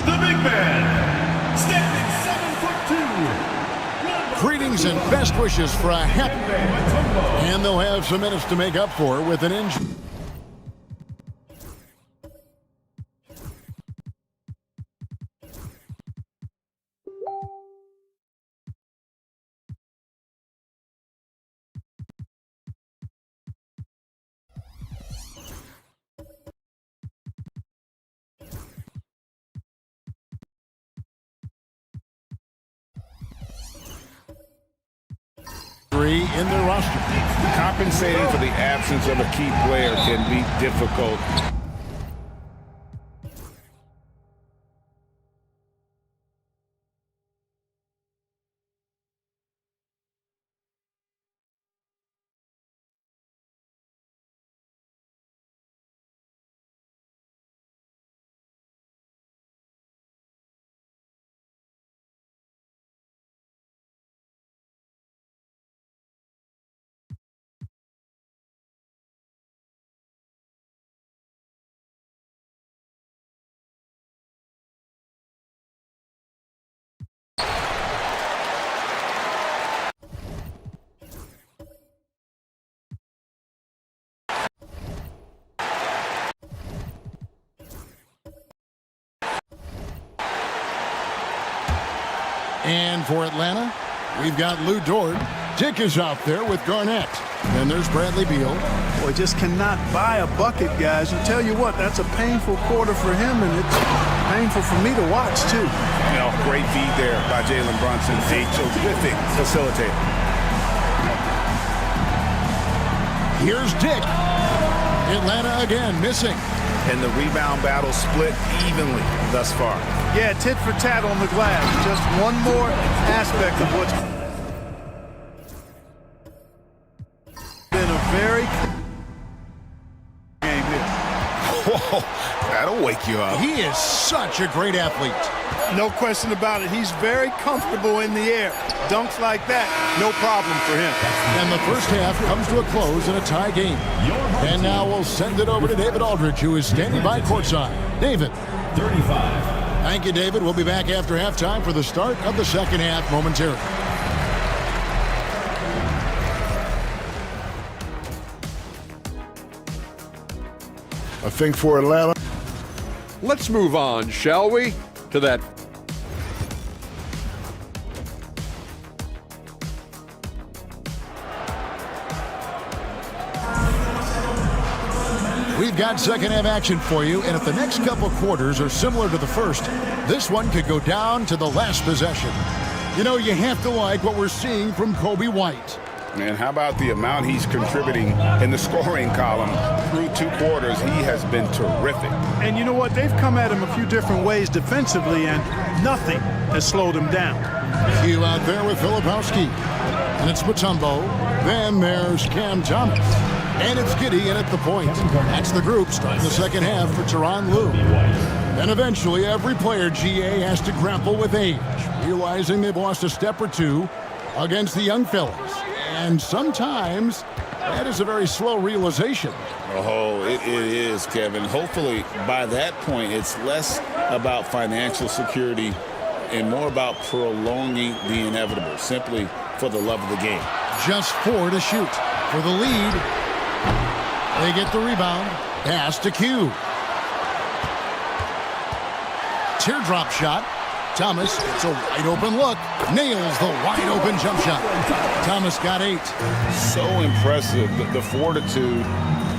The big man, standing 7'2". Greetings and best wishes for a happy day. And they'll have some minutes to make up for with an injury. In their roster. Compensating for the absence of a key player can be difficult. And for Atlanta, we've got Lou Dort. Dick is out there with Garnett. And there's Bradley Beal. Boy, just cannot buy a bucket, guys. And tell you what, that's a painful quarter for him, and it's painful for me to watch, too. You know, great feed there by Jalen Brunson. A terrific facilitator. Here's Dick. Atlanta again missing. And the rebound battle split evenly thus far. Yeah, tit for tat on the glass. Just one more aspect of what's been a very game here. Whoa, that'll wake you up. He is such a great athlete. No question about it. He's very comfortable in the air. Dunks like that, no problem for him. And the first half comes to a close in a tie game. And now we'll send it over to David Aldridge, who is standing by courtside. David. 35. Thank you, David. We'll be back after halftime for the start of the second half momentarily. I think for Atlanta. Let's move on, shall we, to that. We've got second half action for you, and if the next couple quarters are similar to the first, this one could go down to the last possession. You know, you have to like what we're seeing from Kobe White. Man, how about the amount he's contributing in the scoring column? Through 2 quarters, he has been terrific. And you know what? They've come at him a few different ways defensively, and nothing has slowed him down. Hugh out there with Filipowski. And it's Mutombo. Then there's Cam Thomas. And it's Giddey in at the point. That's the group starting the second half for Tyronn Lue. And eventually, every player, GA, has to grapple with age, realizing they've lost a step or two against the young fellas. And sometimes that is a very slow realization. Oh, it is, Kevin. Hopefully, by that point, it's less about financial security and more about prolonging the inevitable, simply for the love of the game. Just 4 to shoot for the lead. They get the rebound. Pass to Q. Teardrop shot. Thomas, it's a wide open look. Nails the wide open jump shot. Thomas got 8. So impressive, the fortitude,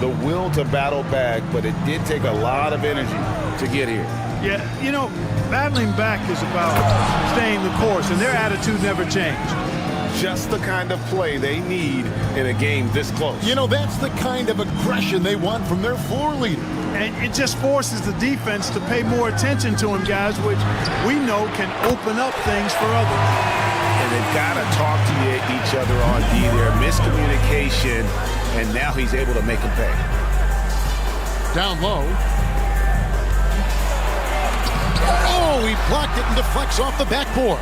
the will to battle back, but it did take a lot of energy to get here. Yeah, you know, battling back is about staying the course, and their attitude never changed. Just the kind of play they need in a game this close. You know, that's the kind of aggression they want from their floor leader. And it just forces the defense to pay more attention to him, guys, which we know can open up things for others. And they've got to talk to each other on D there. Miscommunication, and now he's able to make him pay. Down low. Oh, he blocked it and deflects off the backboard.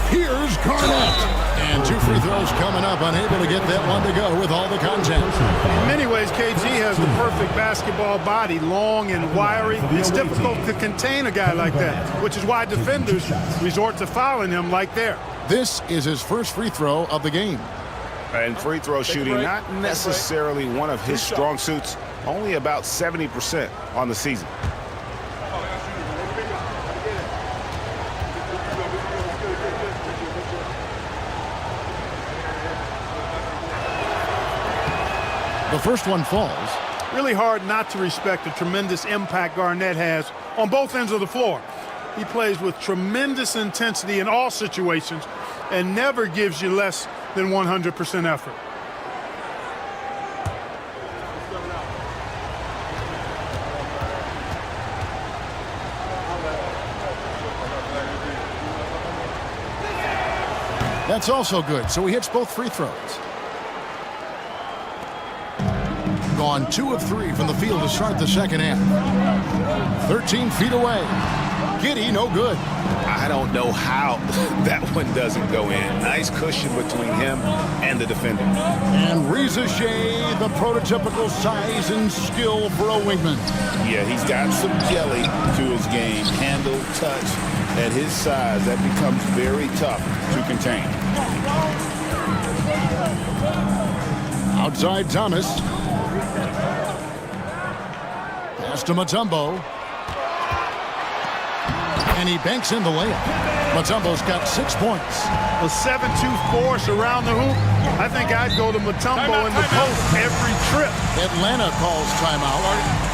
Here's Garnett. And 2 free throws coming up, unable to get that one to go with all the contact. In many ways, KG has the perfect basketball body, long and wiry. It's difficult to contain a guy like that, which is why defenders resort to fouling him like there. This is his first free throw of the game. And free throw shooting, not necessarily one of his strong suits, only about 70% on the season. The first one falls. Really hard not to respect the tremendous impact Garnett has on both ends of the floor. He plays with tremendous intensity in all situations and never gives you less than 100% effort. That's also good, so he hits both free throws. Gone 2 of 3 from the field to start the second half. 13 feet away. Giddey, no good. I don't know how that one doesn't go in. Nice cushion between him and the defender. And Reza Shea, the prototypical size and skill for a wingman. Yeah, he's got some jelly to his game. Handle, touch. At his size, that becomes very tough to contain. Outside Thomas. Pass to Mutombo. And he banks in the layup. Mutombo's got 6 points. A 7-2 force around the hoop. I think I'd go to Mutombo in the post every trip. Atlanta calls timeout.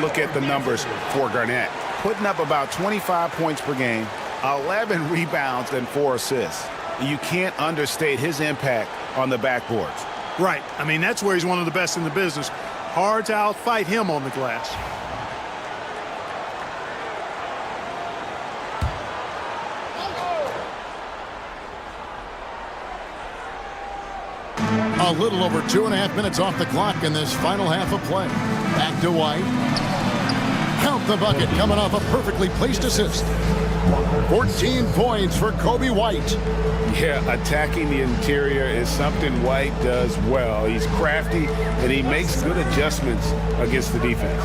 Look at the numbers for Garnett. Putting up about 25 points per game, 11 rebounds, and 4 assists. You can't understate his impact on the backboards. Right. I mean, that's where he's one of the best in the business. Hard to outfight him on the glass. A little over 2.5 minutes off the clock in this final half of play. Back to White. Count the bucket coming off a perfectly placed assist. 14 points for Kobe White. Yeah, attacking the interior is something White does well. He's crafty and he makes good adjustments against the defense.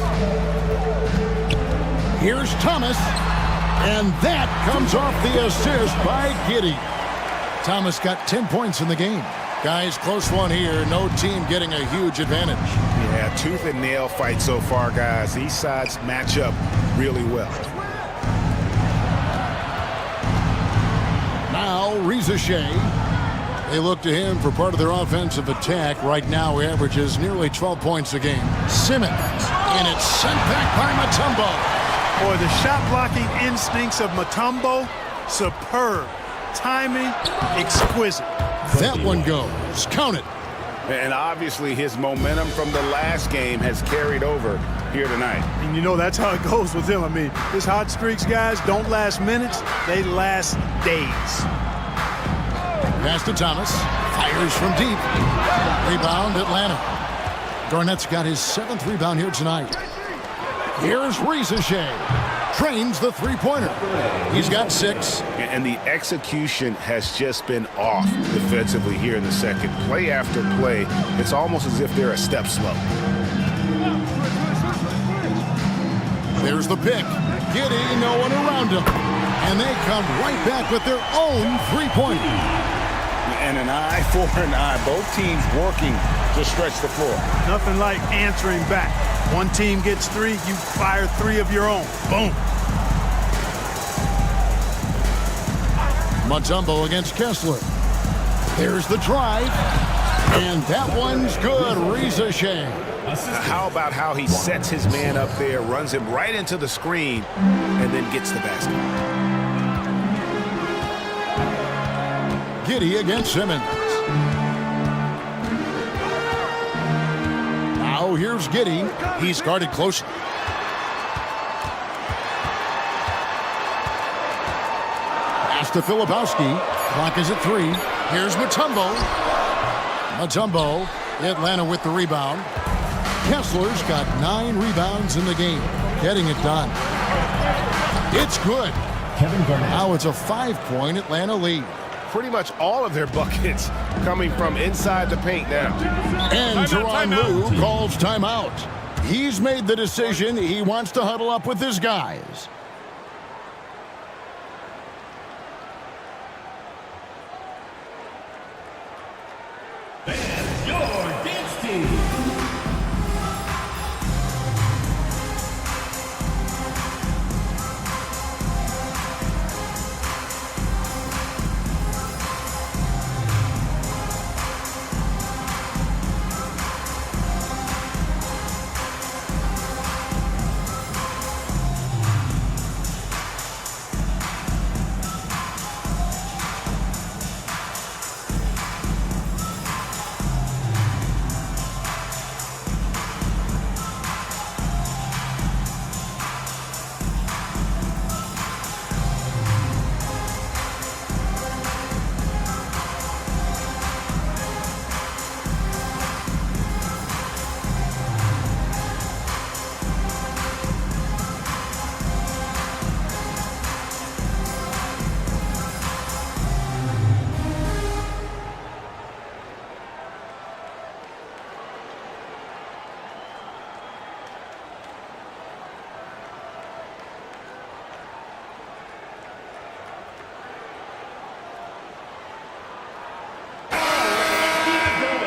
Here's Thomas. And that comes off the assist by Giddey. Thomas got 10 points in the game. Guys, close one here. No team getting a huge advantage. Yeah, tooth and nail fight so far, guys. These sides match up really well. Now, Reza Shea. They look to him for part of their offensive attack. Right now, he averages nearly 12 points a game. Simmons, and it's sent back by Mutombo. Boy, the shot blocking instincts of Mutombo, superb. Timing, exquisite. That one goes. Count it. And obviously his momentum from the last game has carried over here tonight. And you know that's how it goes with him. I mean, his hot streaks, guys, don't last minutes. They last days. Pass to Thomas. Fires from deep. Rebound, Atlanta. Garnett's got his 7th rebound here tonight. Here's Rizachet. Trains the three-pointer. He's got 6. And the execution has just been off defensively here in the second. Play after play, it's almost as if they're a step slow. There's the pick. Giddy, no one around him. And they come right back with their own three-pointer. And an eye for an eye. Both teams working to stretch the floor. Nothing like answering back. One team gets 3, you fire 3 of your own. Boom. Mutombo against Kessler. There's the drive. And that one's good. Rizachet. How about how he sets his man up there, runs him right into the screen, and then gets the basket. Giddy against Simmons. Now here's Giddy. He's guarded closely. Pass to Filipowski. Clock is at 3. Here's Mutombo. Mutombo. Atlanta with the rebound. Kessler's got 9 rebounds in the game. Getting it done. It's good. Now it's a 5-point Atlanta lead. Pretty much all of their buckets coming from inside the paint now. And Tyronn Lue calls timeout. He's made the decision. He wants to huddle up with his guys. And your dance team.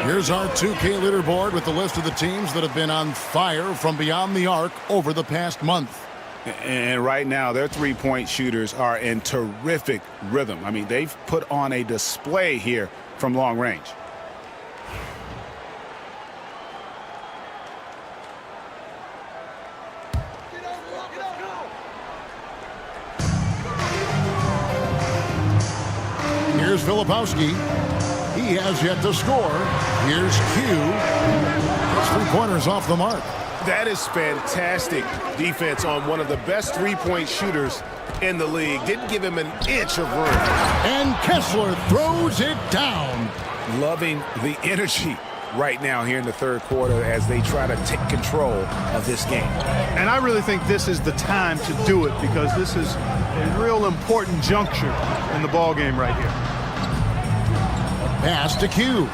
Here's our 2K leaderboard with the list of the teams that have been on fire from beyond the arc over the past month. And right now, their three-point shooters are in terrific rhythm. I mean, they've put on a display here from long range. Here's Filipowski. He has yet to score. Here's Q. His three-pointer's off the mark. That is fantastic defense on one of the best three-point shooters in the league. Didn't give him an inch of room. And Kessler throws it down. Loving the energy right now here in the third quarter as they try to take control of this game. And I really think this is the time to do it because this is a real important juncture in the ball game right here. Pass to Q.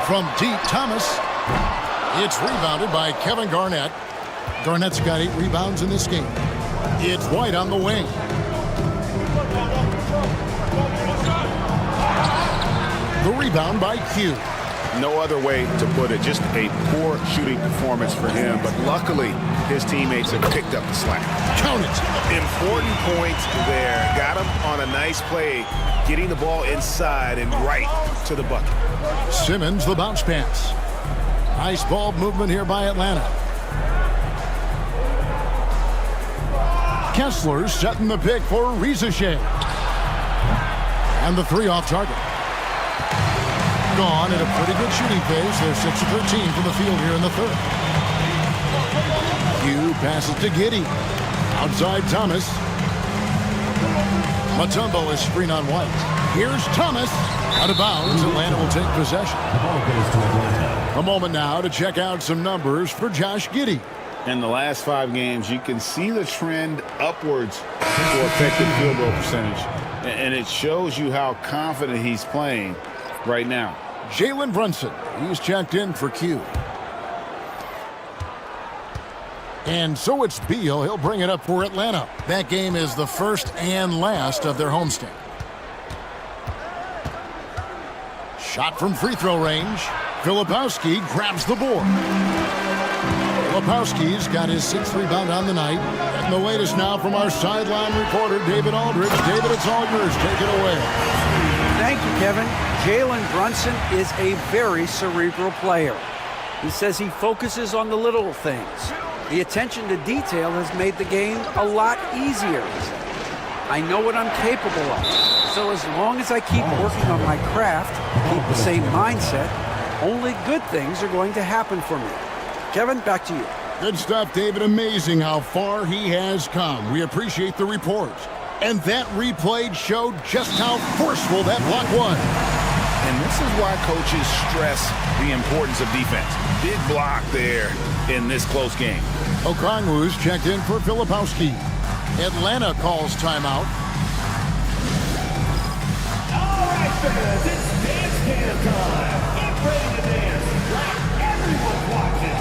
From deep, Thomas. It's rebounded by Kevin Garnett. Garnett's got 8 rebounds in this game. It's White on the wing. The rebound by Q. No other way to put it. Just a poor shooting performance for him. But luckily, his teammates have picked up the slack. Count it. Important point there. Got him on a nice play, getting the ball inside and right to the bucket. Simmons, the bounce pass. Nice ball movement here by Atlanta. Kessler setting the pick for Rizachet. And the 3 off target. Gone at a pretty good shooting pace. They're 6 of 13 from the field here in the third. Hugh passes to Giddey. Outside Thomas. Mutombo is screen on White. Here's Thomas. Out of bounds. Atlanta will take possession. The ball goes to Atlanta. A moment now to check out some numbers for Josh Giddey. In the last 5 games, you can see the trend upwards for effective field goal percentage. And it shows you how confident he's playing right now. Jalen Brunson. He's checked in for Q. And so it's Beal. He'll bring it up for Atlanta. That game is the first and last of their homestand. Shot from free throw range. Filipowski grabs the board. Filipowski's got his 6th rebound on the night. And the latest now from our sideline reporter, David Aldridge. David, it's all yours. Take it away. Thank you, Kevin. Jalen Brunson is a very cerebral player. He says he focuses on the little things. The attention to detail has made the game a lot easier. I know what I'm capable of. So as long as I keep working on my craft, keep the same mindset, only good things are going to happen for me. Kevin, back to you. Good stuff, David. Amazing how far he has come. We appreciate the report. And that replay showed just how forceful that block was. And this is why coaches stress the importance of defense. Big block there in this close game. Okongwu's checked in for Filipowski. Atlanta calls timeout. All right, fans, it's dance can time. Get ready to dance like everyone's watching.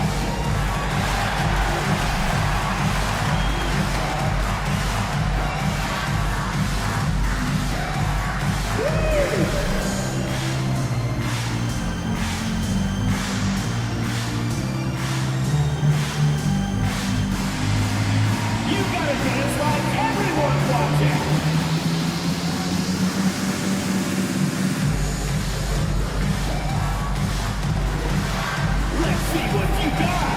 You gotta dance like everyone's watching. Let's see what you got.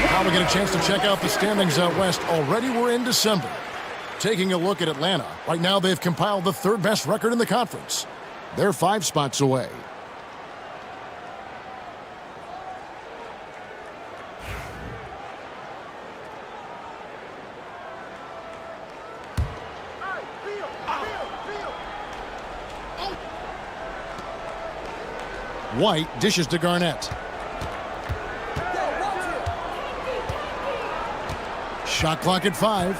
Now we get a chance to check out the standings out west. Already we're in December. Taking a look at Atlanta. Right now they've compiled the 3rd best record in the conference. They're 5 spots away. White dishes to Garnett. Shot clock at 5.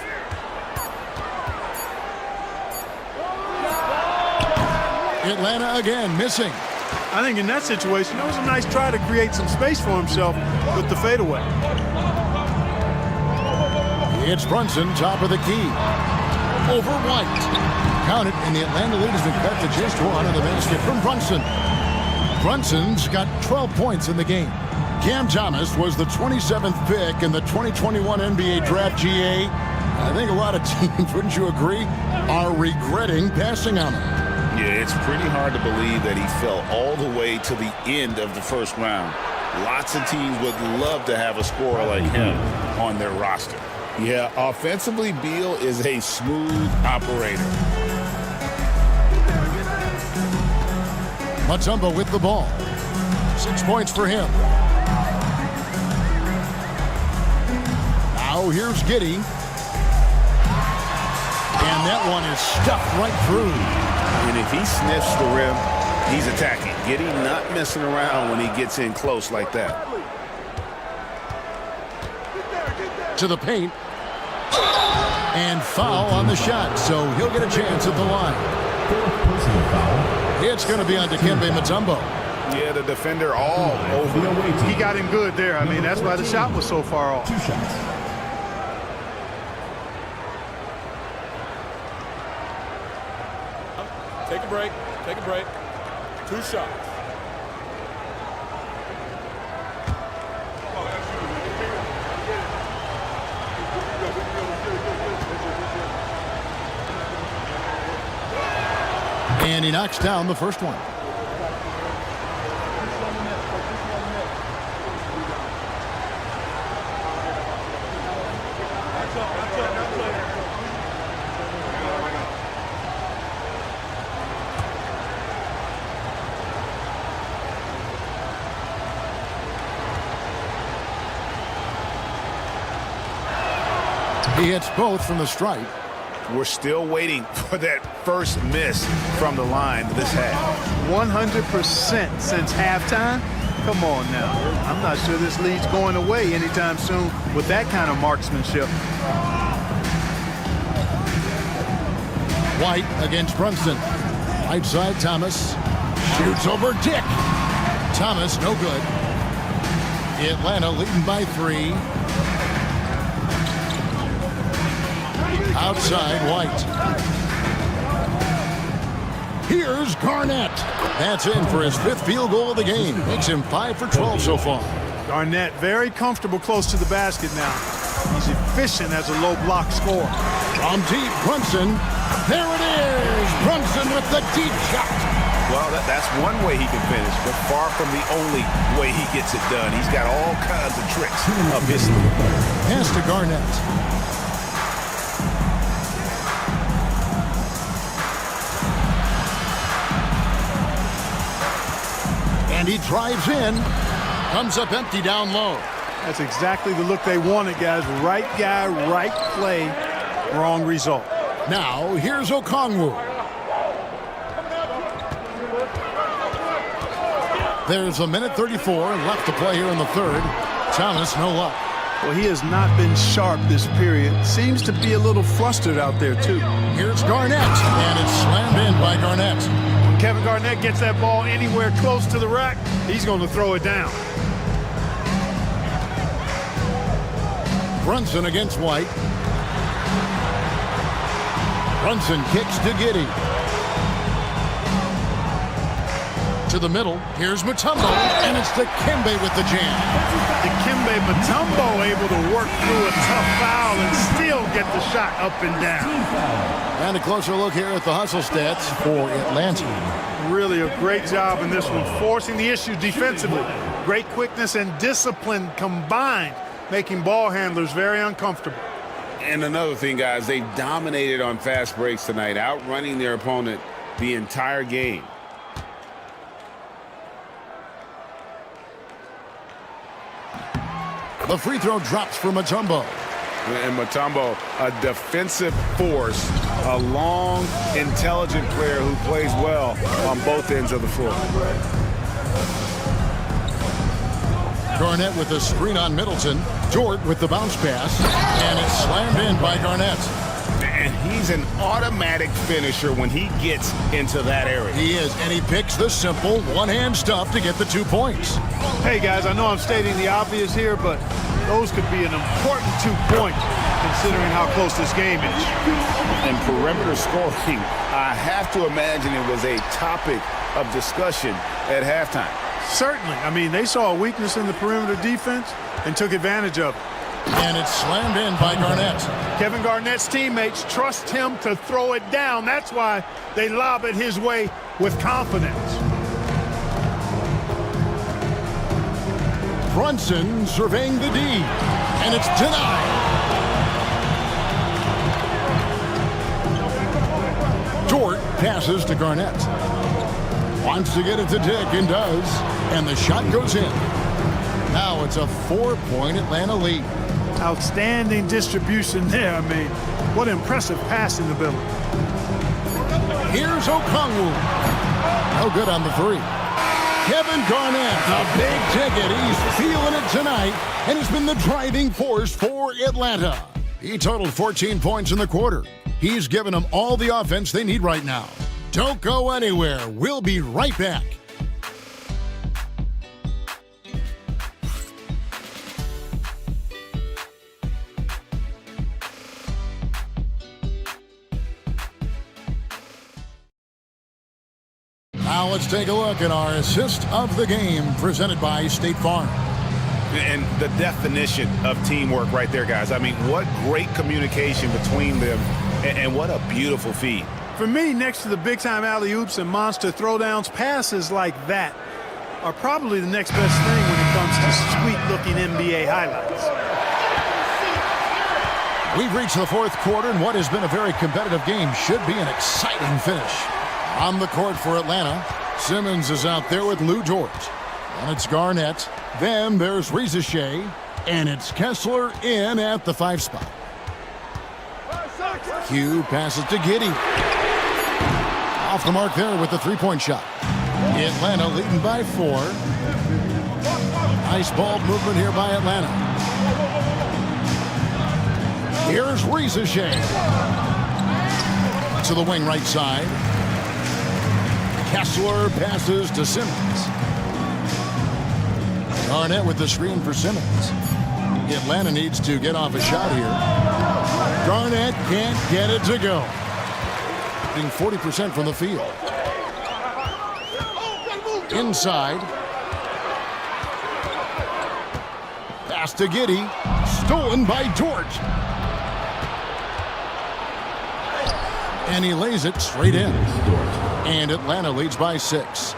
Atlanta again missing. I think in that situation, it was a nice try to create some space for himself with the fadeaway. It's Brunson, top of the key. Over White. Count it, and the Atlanta lead has been cut to just 1 on the basket from Brunson. Brunson's got 12 points in the game. Cam Thomas was the 27th pick in the 2021 NBA Draft. GA. I think a lot of teams, wouldn't you agree, are regretting passing on him. Yeah, it's pretty hard to believe that he fell all the way to the end of the first round. Lots of teams would love to have a scorer like him on their roster. Yeah, offensively, Beal is a smooth operator. Mutombo with the ball. 6 points for him. Now here's Giddey. And that one is stuffed right through. And if he sniffs the rim, he's attacking. Giddey not messing around when he gets in close like that. To the paint. And foul on the shot, so he'll get a chance at the line. It's going to be on Dikembe Mutombo. Yeah, the defender all over. He got him good there. I mean, that's why the shot was so far off. 2 shots. Take a break. Take a break. 2 shots. And he knocks down the first one. He hits both from the stripe. We're still waiting for that first miss from the line this half. 100% since halftime? Come on now. I'm not sure this lead's going away anytime soon with that kind of marksmanship. White against Brunson. Right side, Thomas. Shoots over Dick. Thomas, no good. Atlanta leading by 3. Outside, White. Here's Garnett. That's in for his 5th field goal of the game. Makes him 5 for 12 so far. Garnett very comfortable close to the basket now. He's efficient as a low block scorer. From deep, Brunson. There it is. Brunson with the deep shot. Well, that's one way he can finish, but far from the only way he gets it done. He's got all kinds of tricks up his sleeve. Pass to Garnett. And he drives in. Comes up empty down low. That's exactly the look they wanted, guys. Right guy, right play, wrong result. Now, here's Okongwu. There's a minute 34 left to play here in the third. Thomas, no luck. Well, he has not been sharp this period. Seems to be a little flustered out there, too. Here's Garnett, and it's slammed in by Garnett. When Kevin Garnett gets that ball anywhere close to the rack, he's going to throw it down. Brunson against White. Brunson kicks to Giddey. To the middle. Here's Mutombo, and it's Dikembe with the jam. Dikembe Mutombo able to work through a tough foul and still get the shot up and down. And a closer look here at the hustle stats for Atlanta. Really a great job in this one, forcing the issue defensively. Great quickness and discipline combined, making ball handlers very uncomfortable. And another thing, guys, they've dominated on fast breaks tonight, outrunning their opponent the entire game. The free throw drops for Mutombo. And Mutombo, a defensive force, a long, intelligent player who plays well on both ends of the floor. Garnett with the screen on Middleton. Dort with the bounce pass. And it's slammed in by Garnett. And he's an automatic finisher when he gets into that area. He is, and he picks the simple one-hand stuff to get the 2 points. Hey, guys, I know I'm stating the obvious here, but those could be an important 2 points considering how close this game is. And perimeter scoring, I have to imagine it was a topic of discussion at halftime. Certainly. I mean, they saw a weakness in the perimeter defense and took advantage of it. And it's slammed in by Garnett. Kevin Garnett's teammates trust him to throw it down. That's why they lob it his way with confidence. Brunson surveying the D. And it's denied. Dort passes to Garnett. Wants to get it to Dick and does. And the shot goes in. Now it's a 4-point Atlanta lead. Outstanding distribution there. I mean, what impressive passing ability. Here's Okongwu. No good on the 3. Kevin Garnett, a big ticket. He's feeling it tonight and has been the driving force for Atlanta. He totaled 14 points in the quarter. He's given them all the offense they need right now. Don't go anywhere. We'll be right back. Now let's take a look at our assist of the game presented by State Farm. And the definition of teamwork right there, guys. I mean, what great communication between them, and what a beautiful feed. For me, next to the big-time alley-oops and monster throwdowns, passes like that are probably the next best thing when it comes to sweet-looking NBA highlights. We've reached the fourth quarter, and what has been a very competitive game should be an exciting finish. On the court for Atlanta, Simmons is out there with Lou George. And it's Garnett. Then there's Rizachet. And it's Kessler in at the 5 spot. Hugh passes to Giddey. Off the mark there with the three-point shot. Atlanta leading by 4. Nice ball movement here by Atlanta. Here's Rizachet. To the wing right side. Kessler passes to Simmons. Garnett with the screen for Simmons. Atlanta needs to get off a shot here. Garnett can't get it to go. Being 40% from the field. Inside. Pass to Giddey. Stolen by George. And he lays it straight in. And Atlanta leads by 6.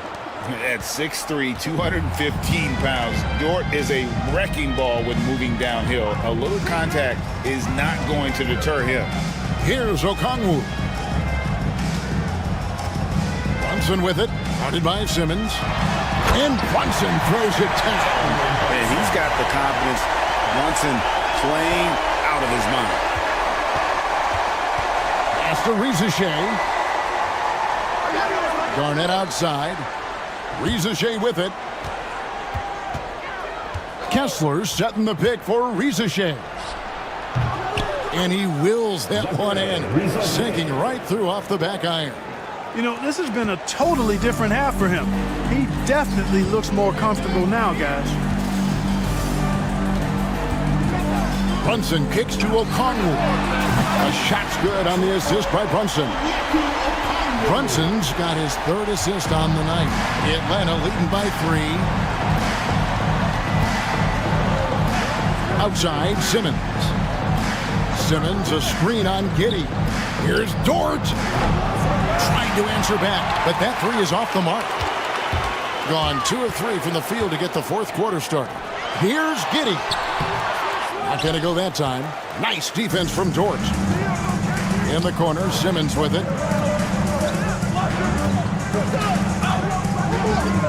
At 6'3", 215 pounds, Dort is a wrecking ball when moving downhill. A little contact is not going to deter him. Here's Okongwu. Brunson with it, guarded by Simmons. And Brunson throws it down. And he's got the confidence. Brunson playing out of his mind. Pass to Rizachet. Garnett outside. Rizachet with it. Kessler setting the pick for Rizachet. And he wills that one in, sinking right through off the back iron. You know, this has been a totally different half for him. He definitely looks more comfortable now, guys. Brunson kicks to Okongwu. A shot's good on the assist by Brunson. Brunson's got his 3rd assist on the night. Atlanta leading by 3. Outside, Simmons. Simmons, a screen on Giddey. Here's Dort. Trying to answer back, but that 3 is off the mark. Gone 2 of 3 from the field to get the 4th quarter started. Here's Giddey. Not going to go that time. Nice defense from Dort. In the corner, Simmons with it.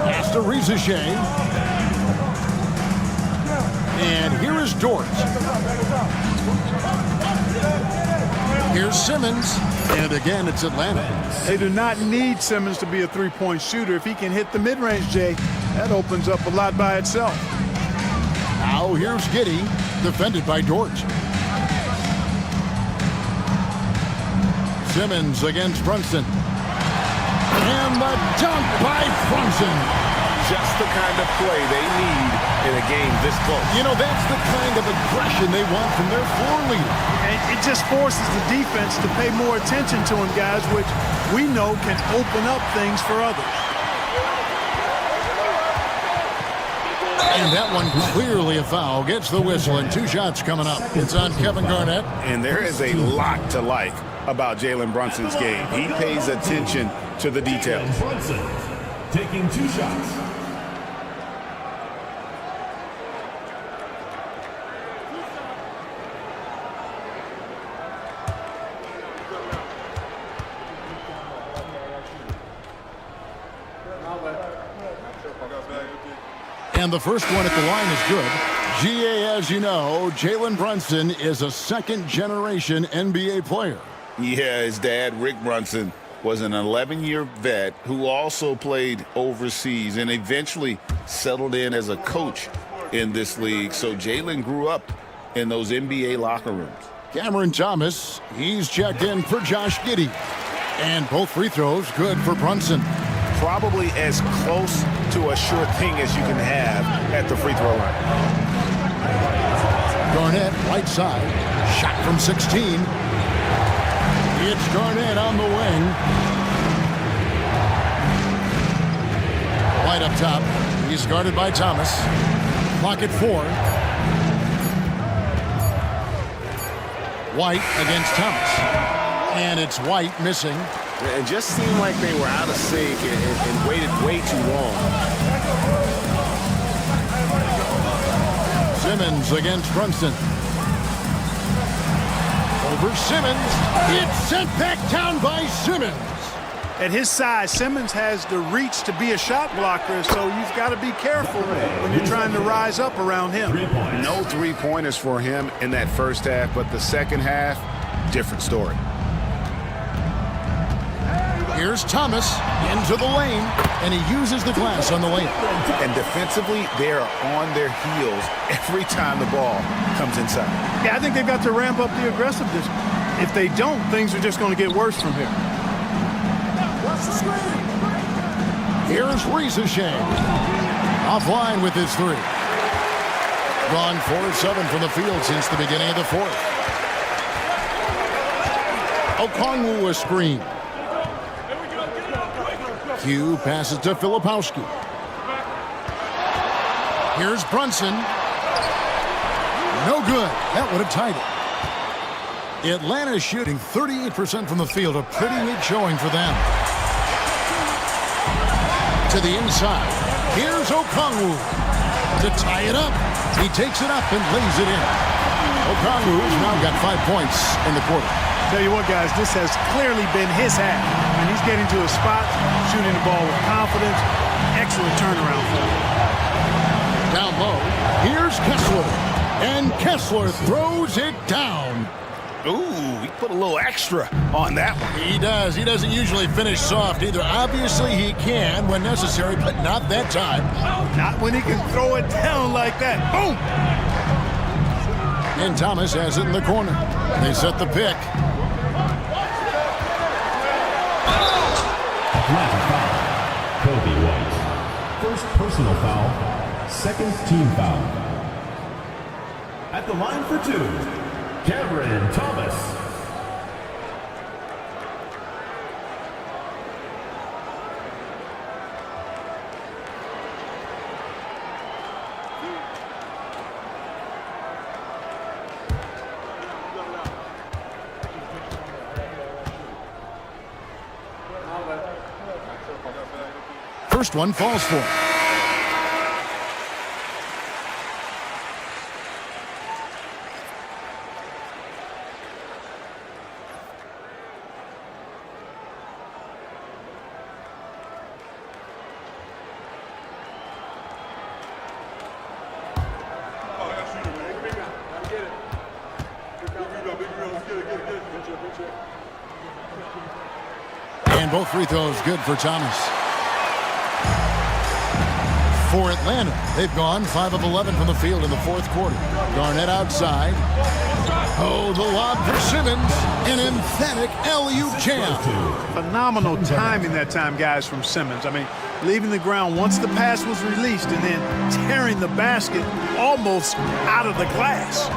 Pass to Rizachet. And here is Dort. Here's Simmons. And again, it's Atlanta. They do not need Simmons to be a three-point shooter. If he can hit the mid-range, Jay, that opens up a lot by itself. Now here's Giddey, defended by Dort. Simmons against Brunson. And the dunk by Brunson. Just the kind of play they need in a game this close. You know, that's the kind of aggression they want from their floor leader. And it just forces the defense to pay more attention to him, guys, which we know can open up things for others. And that one clearly a foul. Gets the whistle, and 2 shots coming up. It's on Kevin Garnett. And there is a lot to like about Jalen Brunson's game. He pays attention to the details. Brunson taking 2 shots. And the first one at the line is good. GA, as you know, Jalen Brunson is a second-generation NBA player. Yeah, his dad, Rick Brunson, was an 11-year vet who also played overseas and eventually settled in as a coach in this league. So Jalen grew up in those NBA locker rooms. Cameron Thomas, he's checked in for Josh Giddey. And both free throws good for Brunson. Probably as close to a sure thing as you can have at the free throw line. Garnett, right side. Shot from 16. It's Garnett on the wing. White up top. He's guarded by Thomas. Clock at 4. White against Thomas. And it's White missing. It just seemed like they were out of sync and waited way too long. Simmons against Brunson. Over Simmons. It's sent back down by Simmons. At his size, Simmons has the reach to be a shot blocker, so you've got to be careful when you're trying to rise up around him. No three-pointers for him in that first half, but the second half, different story. Here's Thomas into the lane, and he uses the glass on the lane. And defensively, they are on their heels every time the ball comes inside. Yeah, I think they've got to ramp up the aggressiveness. If they don't, things are just going to get worse from here. Here's Riesesheim. Offline with his 3. Gone 4 of 7 from the field since the beginning of the fourth. Okongwu a screen. Q passes to Filipowski. Here's Brunson. No good. That would have tied it. Atlanta shooting 38% from the field. A pretty weak showing for them. To the inside. Here's Okongwu to tie it up. He takes it up and lays it in. Okongwu's now got 5 points in the quarter. Tell you what, guys, this has clearly been his half. And he's getting to his spot, shooting the ball with confidence. Excellent turnaround for him. Down low, here's Kessler. And Kessler throws it down. Ooh, he put a little extra on that one. He does. He doesn't usually finish soft either. Obviously, he can when necessary, but not that time. Not when he can throw it down like that. Boom! And Thomas has it in the corner. They set the pick. Atlanta foul. Kobe White. First personal foul. Second team foul. At the line for 2, Cameron Thomas. First one falls for him. And both free throws good for Thomas. For Atlanta, they've gone 5 of 11 from the field in the fourth quarter. Garnett outside. Oh, the lob for Simmons. An emphatic alley-oop jam. Phenomenal timing that time, guys, from Simmons. I mean, leaving the ground once the pass was released and then tearing the basket almost out of the glass.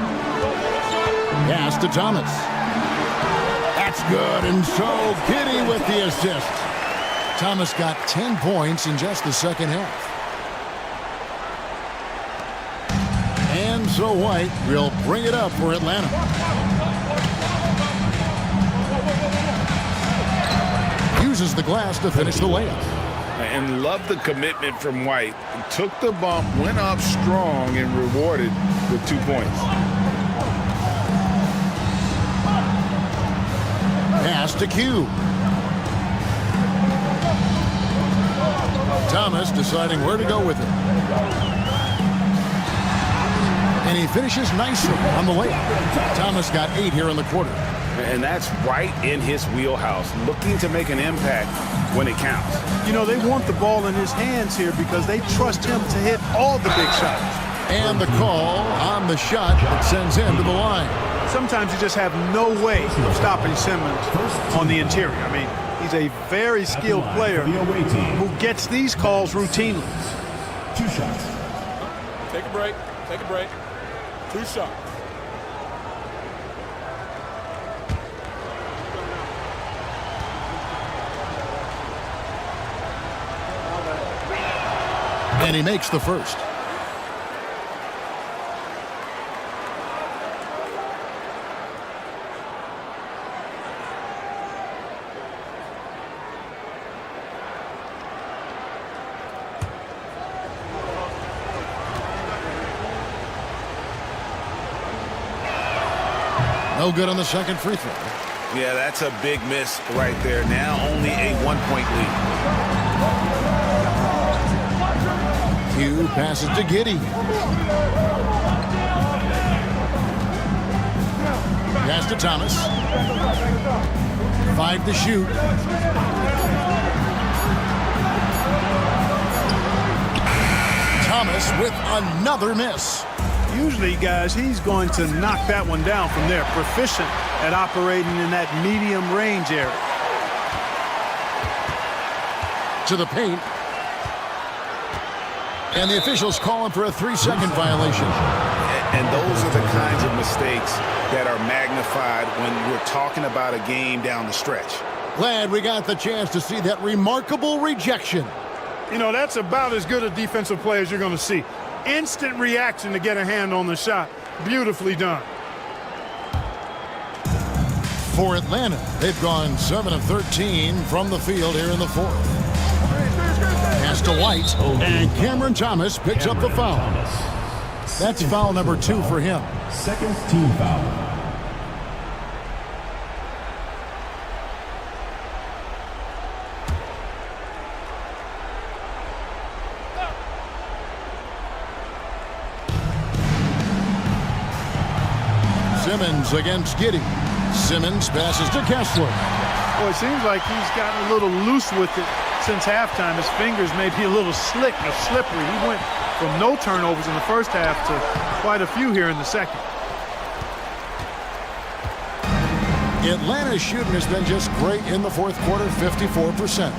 Pass to Thomas. That's good, and so Kitty with the assist. Thomas got 10 points in just the second half. And so White will bring it up for Atlanta. Uses the glass to finish the layup. And love the commitment from White. Took the bump, went up strong, and rewarded with 2 points. Pass to Q. Thomas deciding where to go with it. And he finishes nicely on the layup. Thomas got 8 here in the quarter. And that's right in his wheelhouse, looking to make an impact when it counts. You know, they want the ball in his hands here because they trust him to hit all the big shots. And the call on the shot that sends him to the line. Sometimes you just have no way of stopping Simmons on the interior. I mean, he's a very skilled player who gets these calls routinely. 2 shots. Take a break. Take a break. 2 shots. And he makes the first. No good on the second free throw. Yeah, that's a big miss right there. Now only a 1-point lead. Hugh passes to Giddey. Pass to Thomas. 5 to shoot. Thomas with another miss. Usually, guys, he's going to knock that one down from there. Proficient at operating in that medium range area. To the paint. And the officials call him for a 3-second violation. And those are the kinds of mistakes that are magnified when we're talking about a game down the stretch. Glad we got the chance to see that remarkable rejection. You know, that's about as good a defensive play as you're going to see. Instant reaction to get a hand on the shot. Beautifully done. For Atlanta, they've gone 7 of 13 from the field here in the fourth. Pass to White, and Cameron Thomas picks up the foul. That's foul number 2 for him. Second team foul. Simmons against Giddey. Simmons passes to Kessler. Well, it seems like he's gotten a little loose with it since halftime. His fingers may be a little slick or slippery. He went from no turnovers in the first half to quite a few here in the second. Atlanta's shooting has been just great in the fourth quarter, 54%.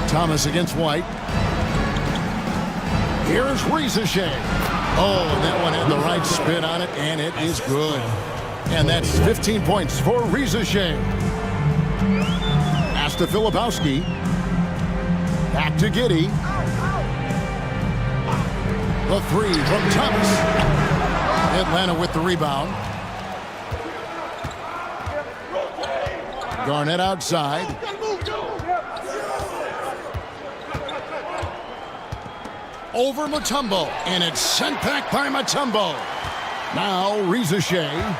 Thomas against White. Here's Rizachet. Oh, and that one had the right spin on it, and it is good. And that's 15 points for Rizachet. Pass to Filipowski. Back to Giddey. The 3 from Thomas. Atlanta with the rebound. Garnett outside. Over Mutombo, and it's sent back by Mutombo. Now Rizachet.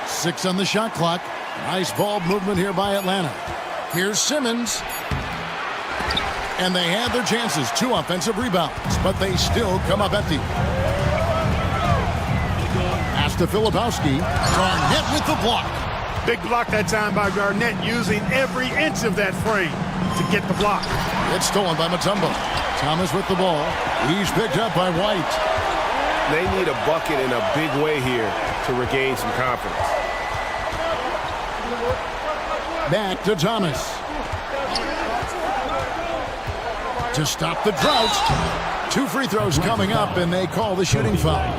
6 on the shot clock. Nice ball movement here by Atlanta. Here's Simmons. And they had their chances. 2 offensive rebounds, but they still come up empty. Pass to Filipowski. Garnett with the block. Big block that time by Garnett, using every inch of that frame to get the block. It's stolen by Mutombo. Thomas with the ball. He's picked up by White. They need a bucket in a big way here to regain some confidence. Back to Thomas. To stop the drought. 2 free throws coming up, and they call the shooting foul.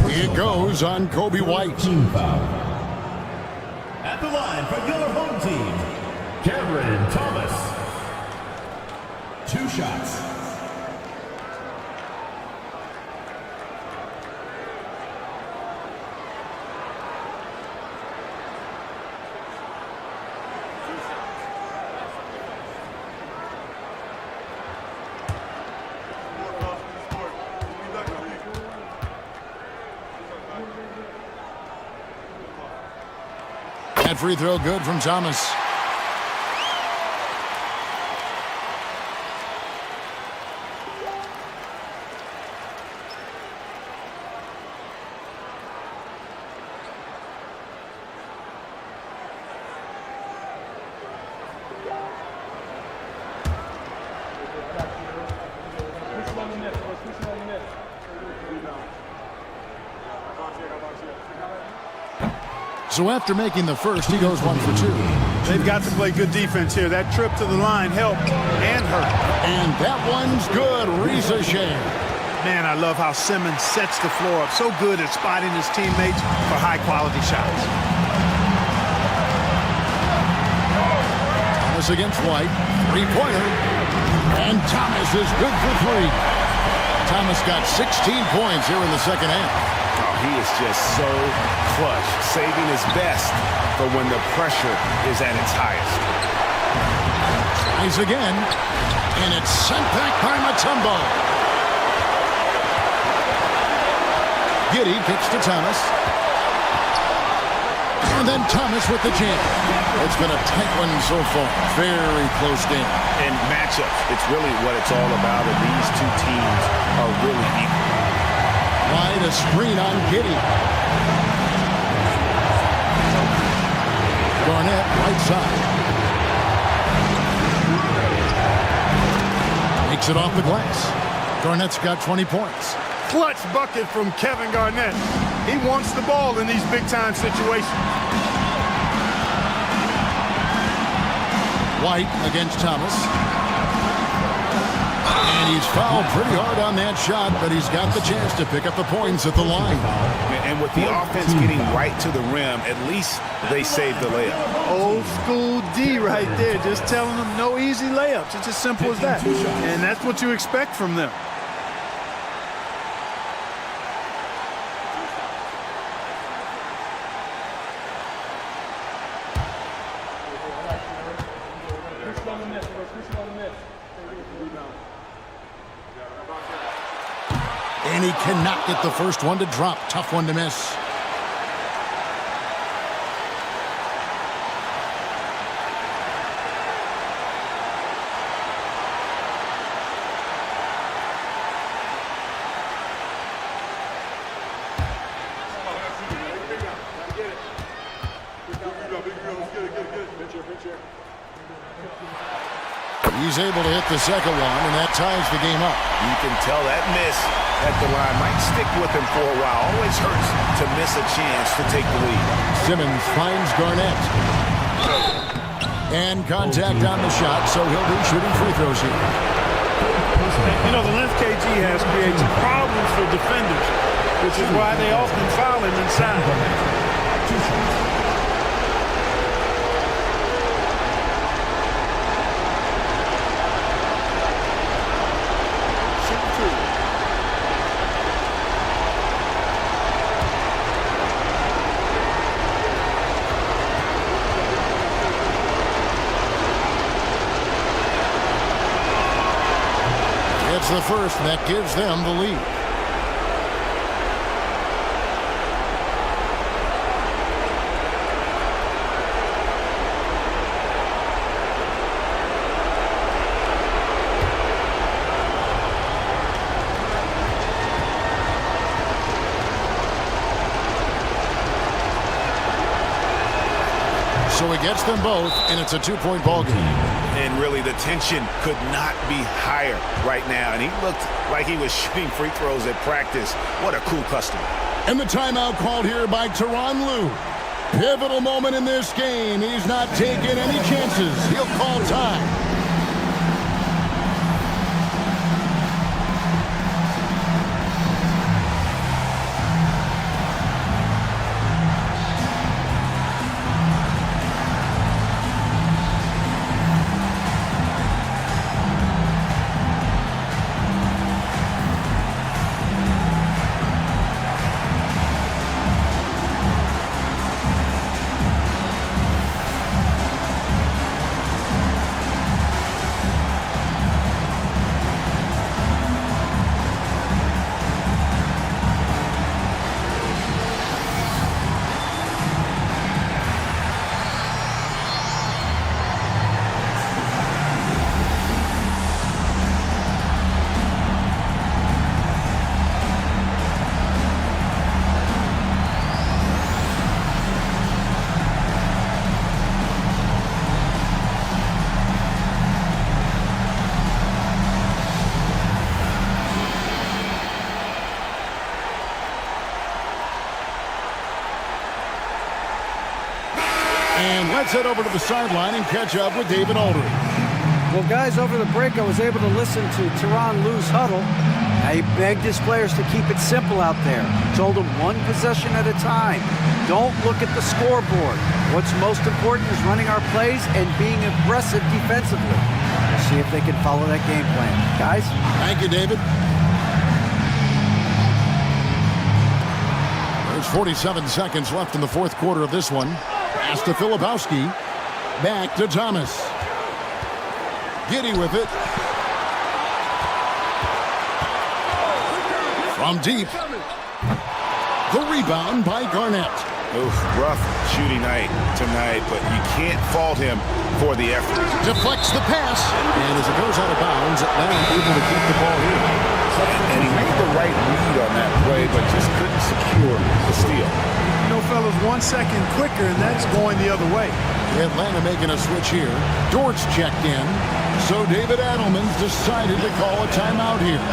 It goes on Kobe White. Team foul. At the line for your home team, Cameron Thomas. 2 shots. That free throw good from Thomas. So after making the first, he goes 1 for 2. They've got to play good defense here. That trip to the line helped and hurt. And that one's good. Rizachet. Man, I love how Simmons sets the floor up. So good at spotting his teammates for high-quality shots. Thomas Thomas against White. Three-pointer. And Thomas is good for three. Thomas got 16 points here in the second half. Oh, he is just so clutch, saving his best for when the pressure is at its highest. Tries again, and it's sent back by Mutombo. Giddey kicks to Thomas. And then Thomas with the jam. It's been a tight one so far. Very close game. And matchups, it's really what it's all about, and these two teams are really equal. Wide a screen on Giddey. Garnett, right side. Makes it off the glass. Garnett's got 20 points. Clutch bucket from Kevin Garnett. He wants the ball in these big-time situations. White against Thomas. And he's fouled pretty hard on that shot, but he's got the chance to pick up the points at the line. And with the offense getting right to the rim, at least they saved the layup. Old school D right there, just telling them no easy layups. It's as simple as that. And that's what you expect from them. And he cannot get the first one to drop. Tough one to miss. He's able to hit the second one, and that ties the game up. You can tell that miss at the line might stick with him for a while. Always hurts to miss a chance to take the lead. Simmons finds Garnett. And contact on the shot, so he'll be shooting free throws here. You know, the length KG has created problems for defenders, which is why they often foul him inside. The first, and that gives them the lead. So he gets them both, and it's a two-point ball game. And really, the tension could not be higher right now. And he looked like he was shooting free throws at practice. What a cool customer. And the timeout called here by Tyronn Lue. Pivotal moment in this game. He's not taking any chances. He'll call time. And let's head over to the sideline and catch up with David Aldridge. Well, guys, over the break, I was able to listen to Tyronn Lue's huddle. He begged his players to keep it simple out there. Told them one possession at a time. Don't look at the scoreboard. What's most important is running our plays and being aggressive defensively. We'll see if they can follow that game plan. Guys? Thank you, David. There's 47 seconds left in the fourth quarter of this one. Pass to Filipowski. Back to Thomas. Giddy with it. From deep. The rebound by Garnett. Oof, rough shooting night tonight, but you can't fault him for the effort. Deflects the pass. And as it goes out of bounds, Atlanta able to keep the ball here. And he made the right read on that play, but just couldn't secure the steal. You know, fellas, 1 second quicker, and that's going the other way. Atlanta making a switch here. Dortz checked in. So David Adelman's decided to call a timeout here.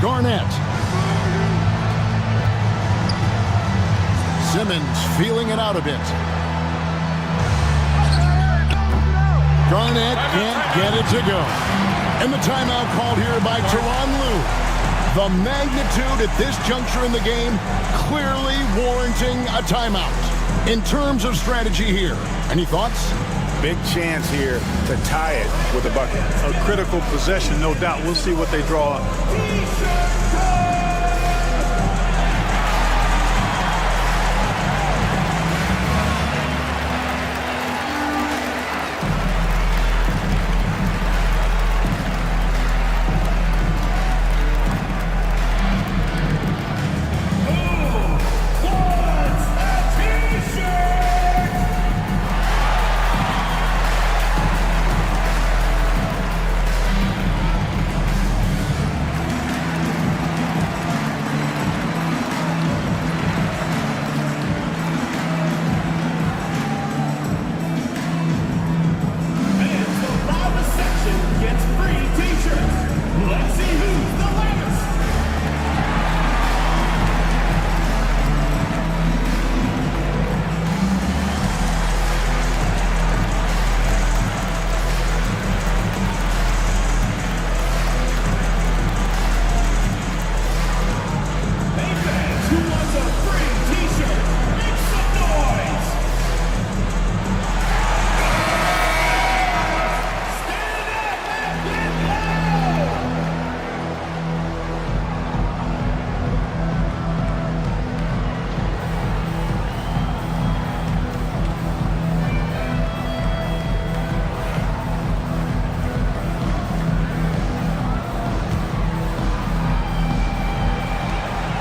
Garnett. Simmons feeling it out a bit. Garnett can't get it to go. And the timeout called here by Tyronn Lue. The magnitude at this juncture in the game clearly warranting a timeout. In terms of strategy here, any thoughts? Big chance here to tie it with a bucket. A critical possession, no doubt. We'll see what they draw up.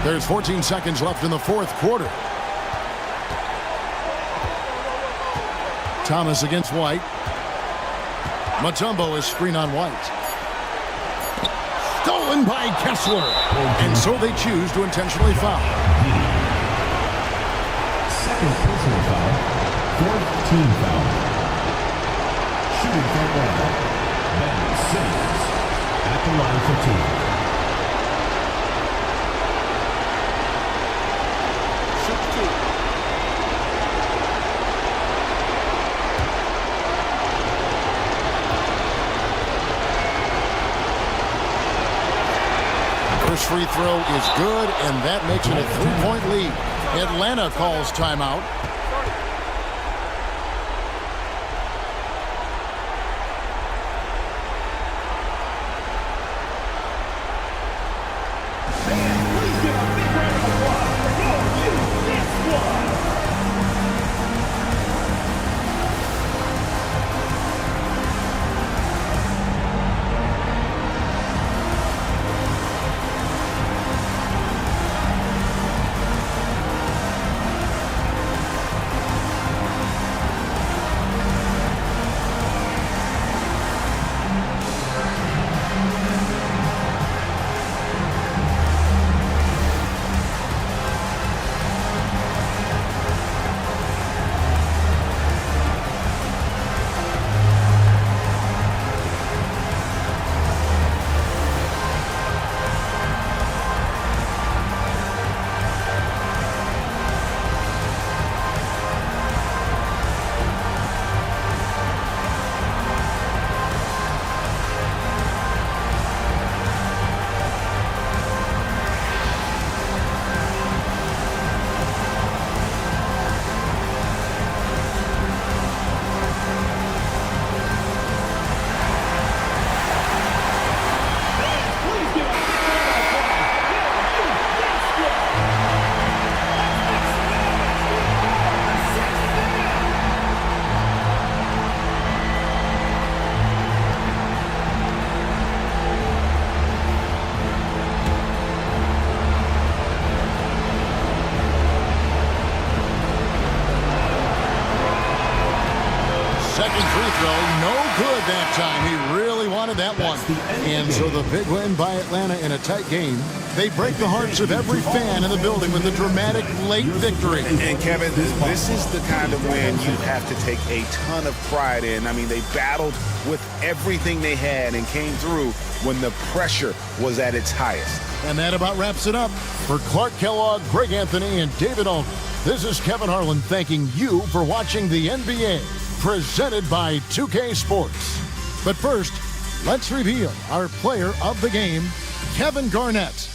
There's 14 seconds left in the fourth quarter. Thomas against White. Mutombo is screen on White. Stolen by Kessler. And so they choose to intentionally foul. Second personal foul. Fourth team foul. shooting from one. Ben Simmons at the line for two. First free throw is good, and that makes it a 3-point lead. Atlanta calls timeout. Second free throw, no good that time. He really wanted that one. And so the big win by Atlanta in a tight game. They break the hearts of every fan in the building with a dramatic late victory. And Kevin, this is the kind of win you have to take a ton of pride in. I mean, they battled with everything they had and came through when the pressure was at its highest. And that about wraps it up. For Clark Kellogg, Greg Anthony, and David Aldridge, this is Kevin Harlan thanking you for watching the NBA, presented by 2K Sports. But first, let's reveal our player of the game, Kevin Garnett.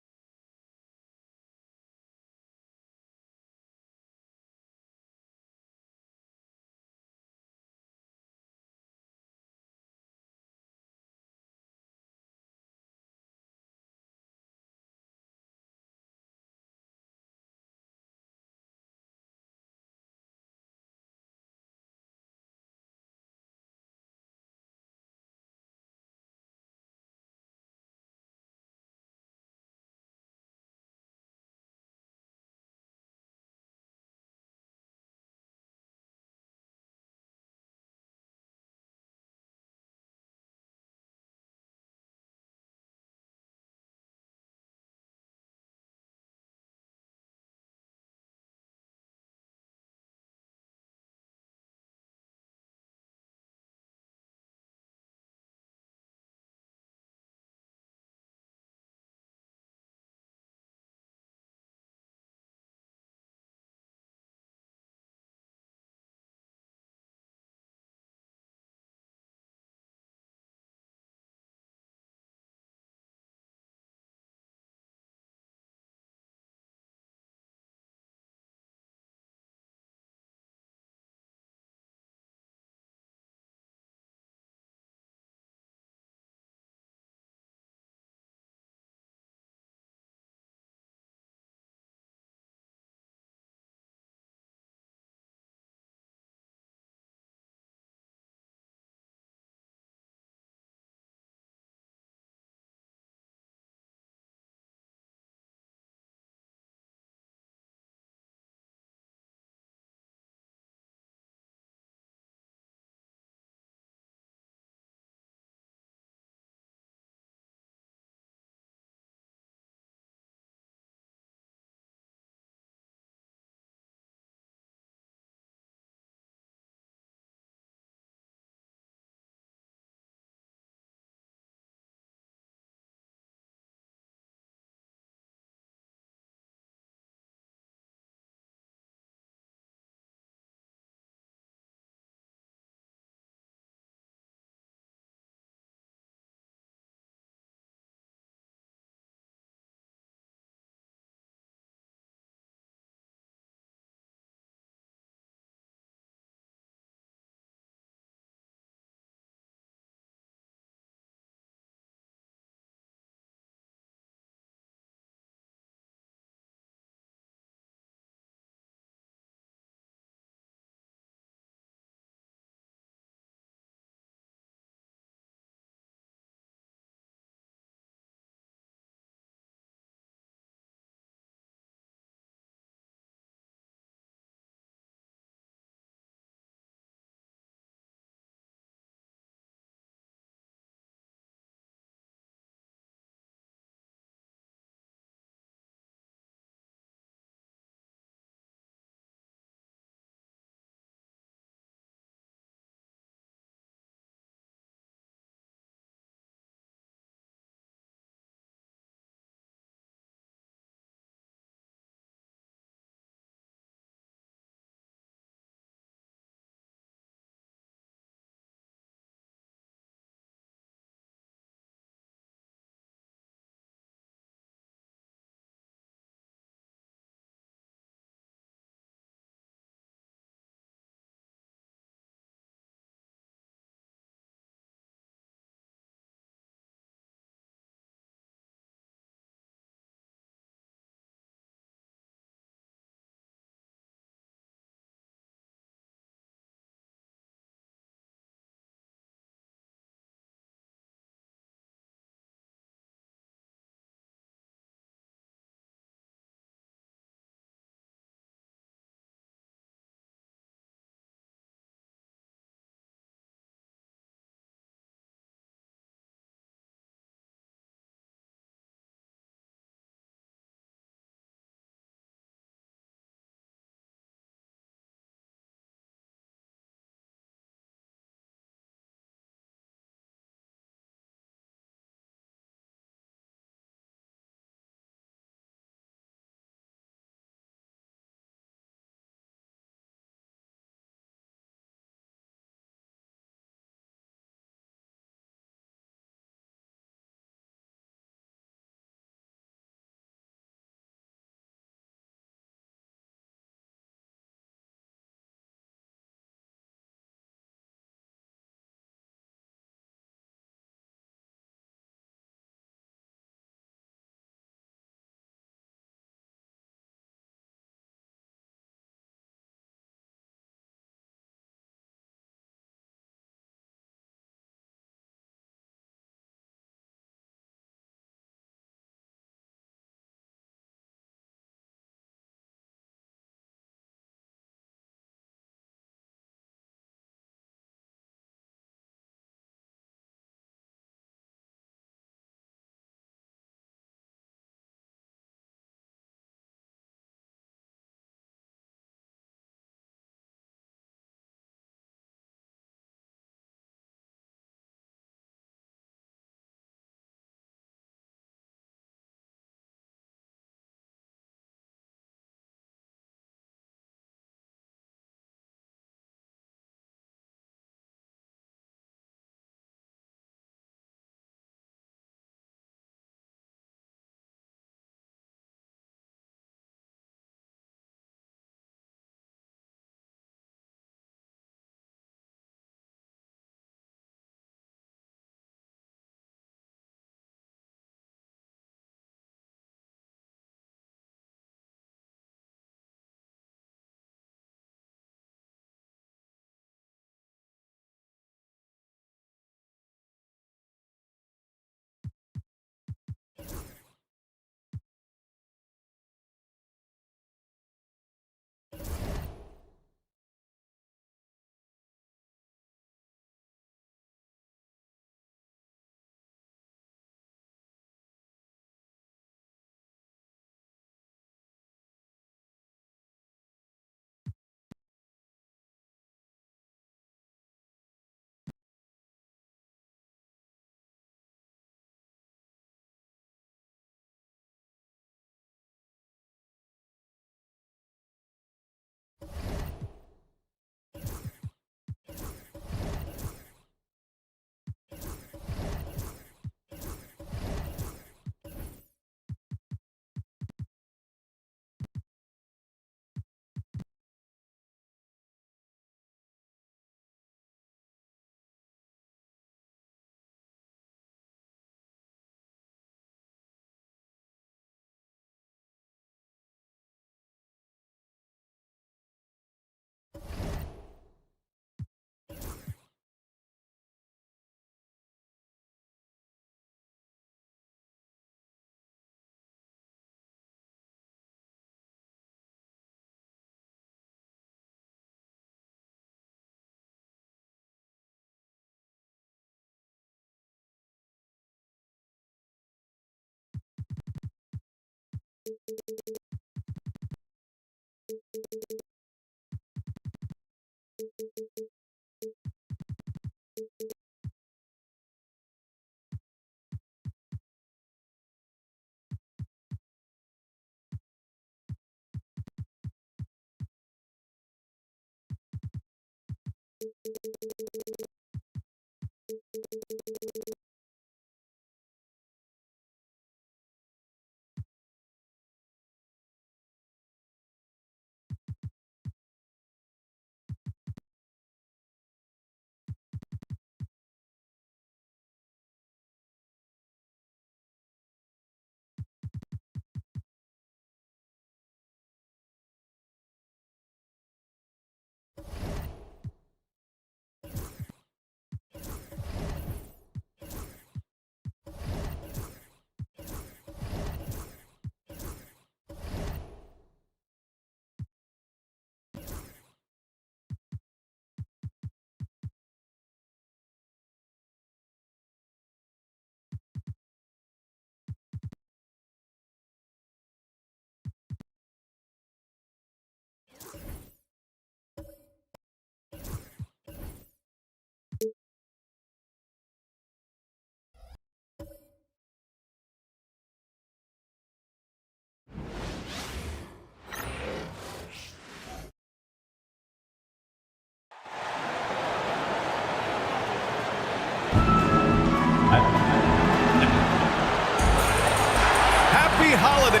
Happy holiday.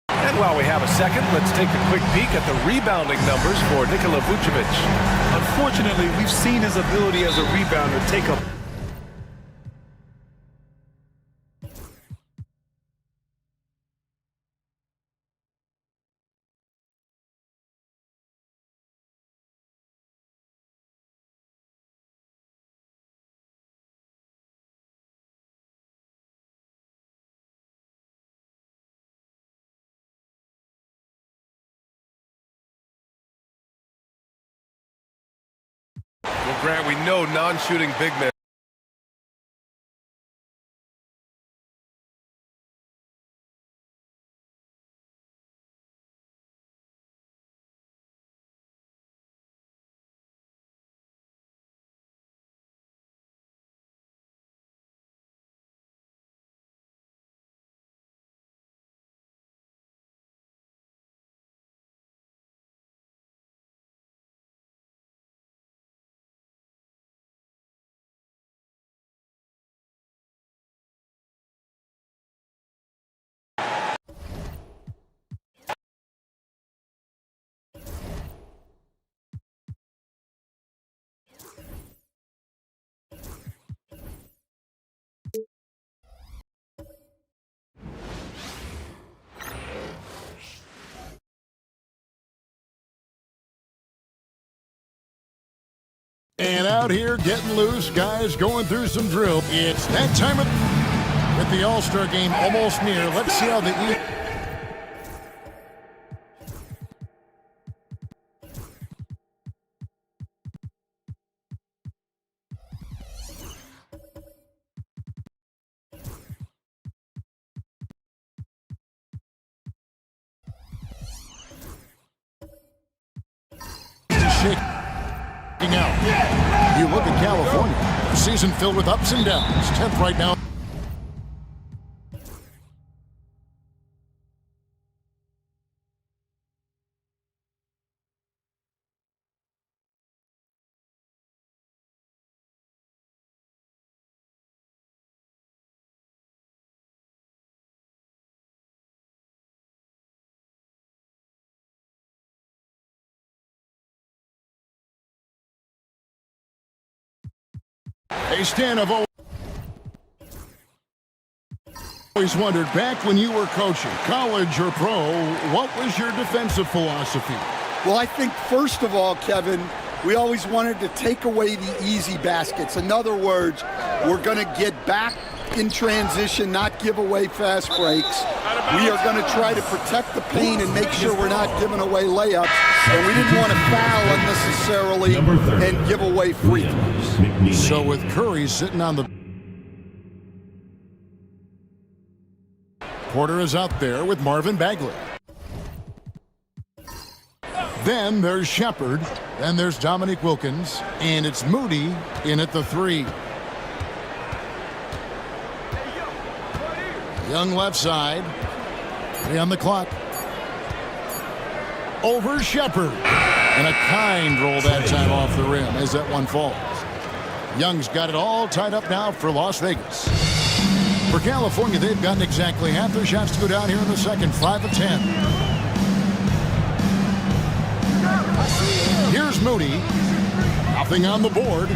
And while we have a second, let's take a quick peek at the rebounding numbers for Nikola Vucevic. Unfortunately, we've seen his ability as a rebounder take a Well, Grant, we know non-shooting big men. And out here getting loose, guys going through some drill. It's that time of with the All-Star game almost near. Let's see how the out. You look at California, a season filled with ups and downs. 10th right now. A stand of always wondered, back when you were coaching, college or pro, what was your defensive philosophy? Well, I think first of all, Kevin, We always wanted to take away the easy baskets. In other words, we're going to get back in transition, not give away fast breaks. We are going to try to protect the paint and make sure we're not giving away layups. And we didn't want to foul unnecessarily and give away free throws. So with Curry sitting on the... Porter is out there with Marvin Bagley. Then there's Shepard. Then there's Dominique Wilkins. And it's Moody in at the 3. Young left side. 3 on the clock. Over Shepard. And a kind roll that time off the rim as that one falls. Young's got it all tied up now for Las Vegas. For California, they've gotten exactly half their shots to go down here in the second. 5 of 10. Here's Moody. Nothing on the board.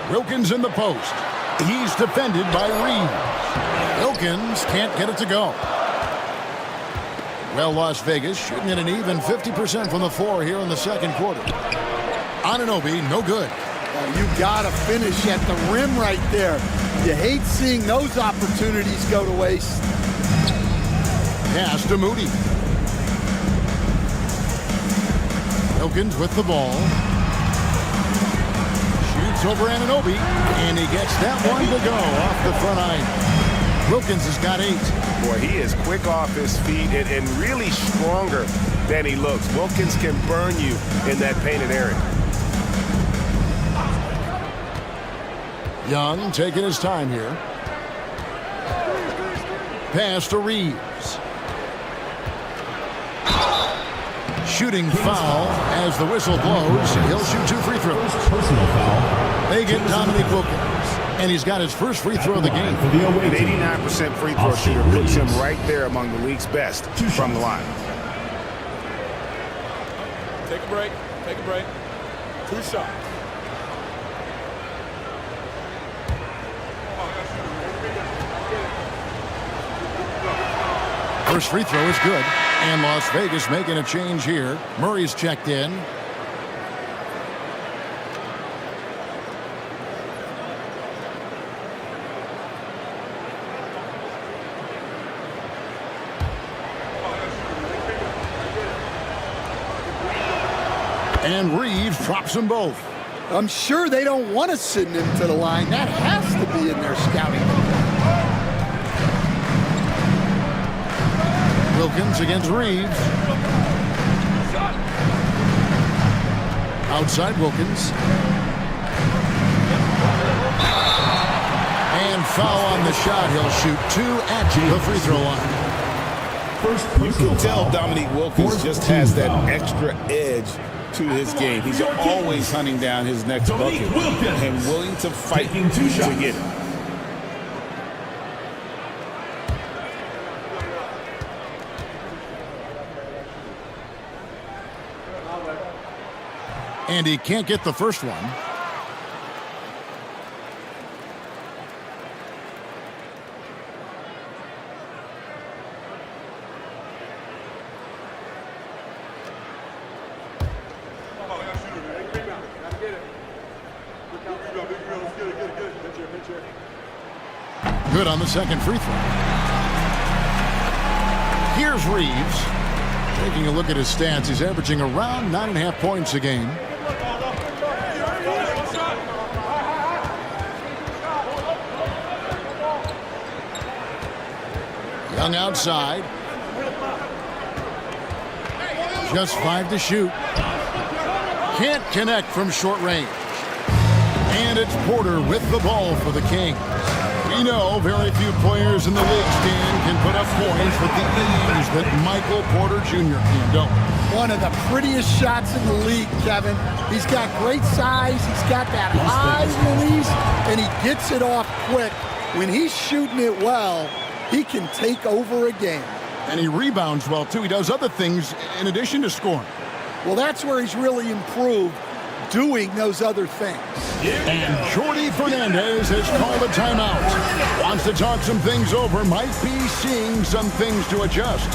Wilkins in the post. He's defended by Reeves. Wilkins can't get it to go. Well, Las Vegas shooting at an even 50% from the floor here in the second quarter. Anunoby, no good. You got to finish at the rim right there. You hate seeing those opportunities go to waste. Pass to Moody. Wilkins with the ball. Shoots over Anunoby, and he gets that one to go off the front iron. Wilkins has got 8. Boy, he is quick off his feet and really stronger than he looks. Wilkins can burn you in that painted area. Young taking his time here. Pass to Reeves. Shooting foul as the whistle blows. He'll shoot 2 free throws. Personal foul. They get Dominique Wilkins, and he's got his first free throw of the game. An 89% free throw shooter puts him right there among the league's best from the line. Take a break. Take a break. 2 shots. First free throw is good. And Las Vegas making a change here. Murray's checked in. And Reeves drops them both. I'm sure they don't want to send him to the line. That has to be in their scouting. Wilkins against Reeves. Outside Wilkins. And foul on the shot. He'll shoot 2 at the free throw line. You can tell Dominique Wilkins just has that extra edge to his game. He's always hunting down his next bucket and willing to fight to get it. And he can't get the first one. Good on the second free throw. Here's Reeves. Taking a look at his stats, he's averaging around 9.5 points a game. Young outside. Just 5 to shoot. Can't connect from short range. And it's Porter with the ball for the Kings. We know very few players in the league, Stan, can put up points with the ease that Michael Porter Jr. can, don't. One of the prettiest shots in the league, Kevin. He's got great size. He's got that high release, and he gets it off quick. When he's shooting it well, he can take over a game. And he rebounds well, too. He does other things in addition to scoring. Well, that's where he's really improved, doing those other things. And Jordy Fernandez has called a timeout. Wants to talk some things over. Might be seeing some things to adjust.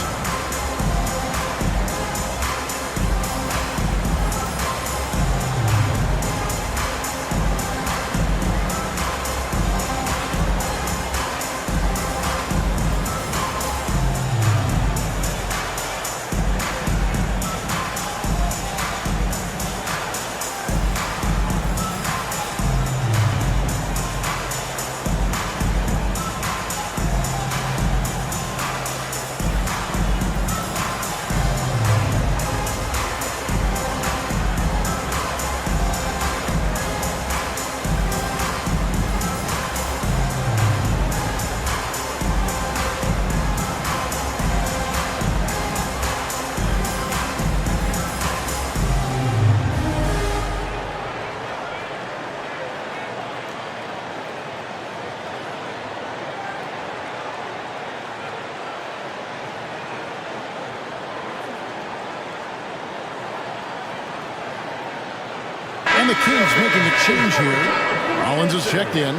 And the Kings making a change here. Rollins is checked in.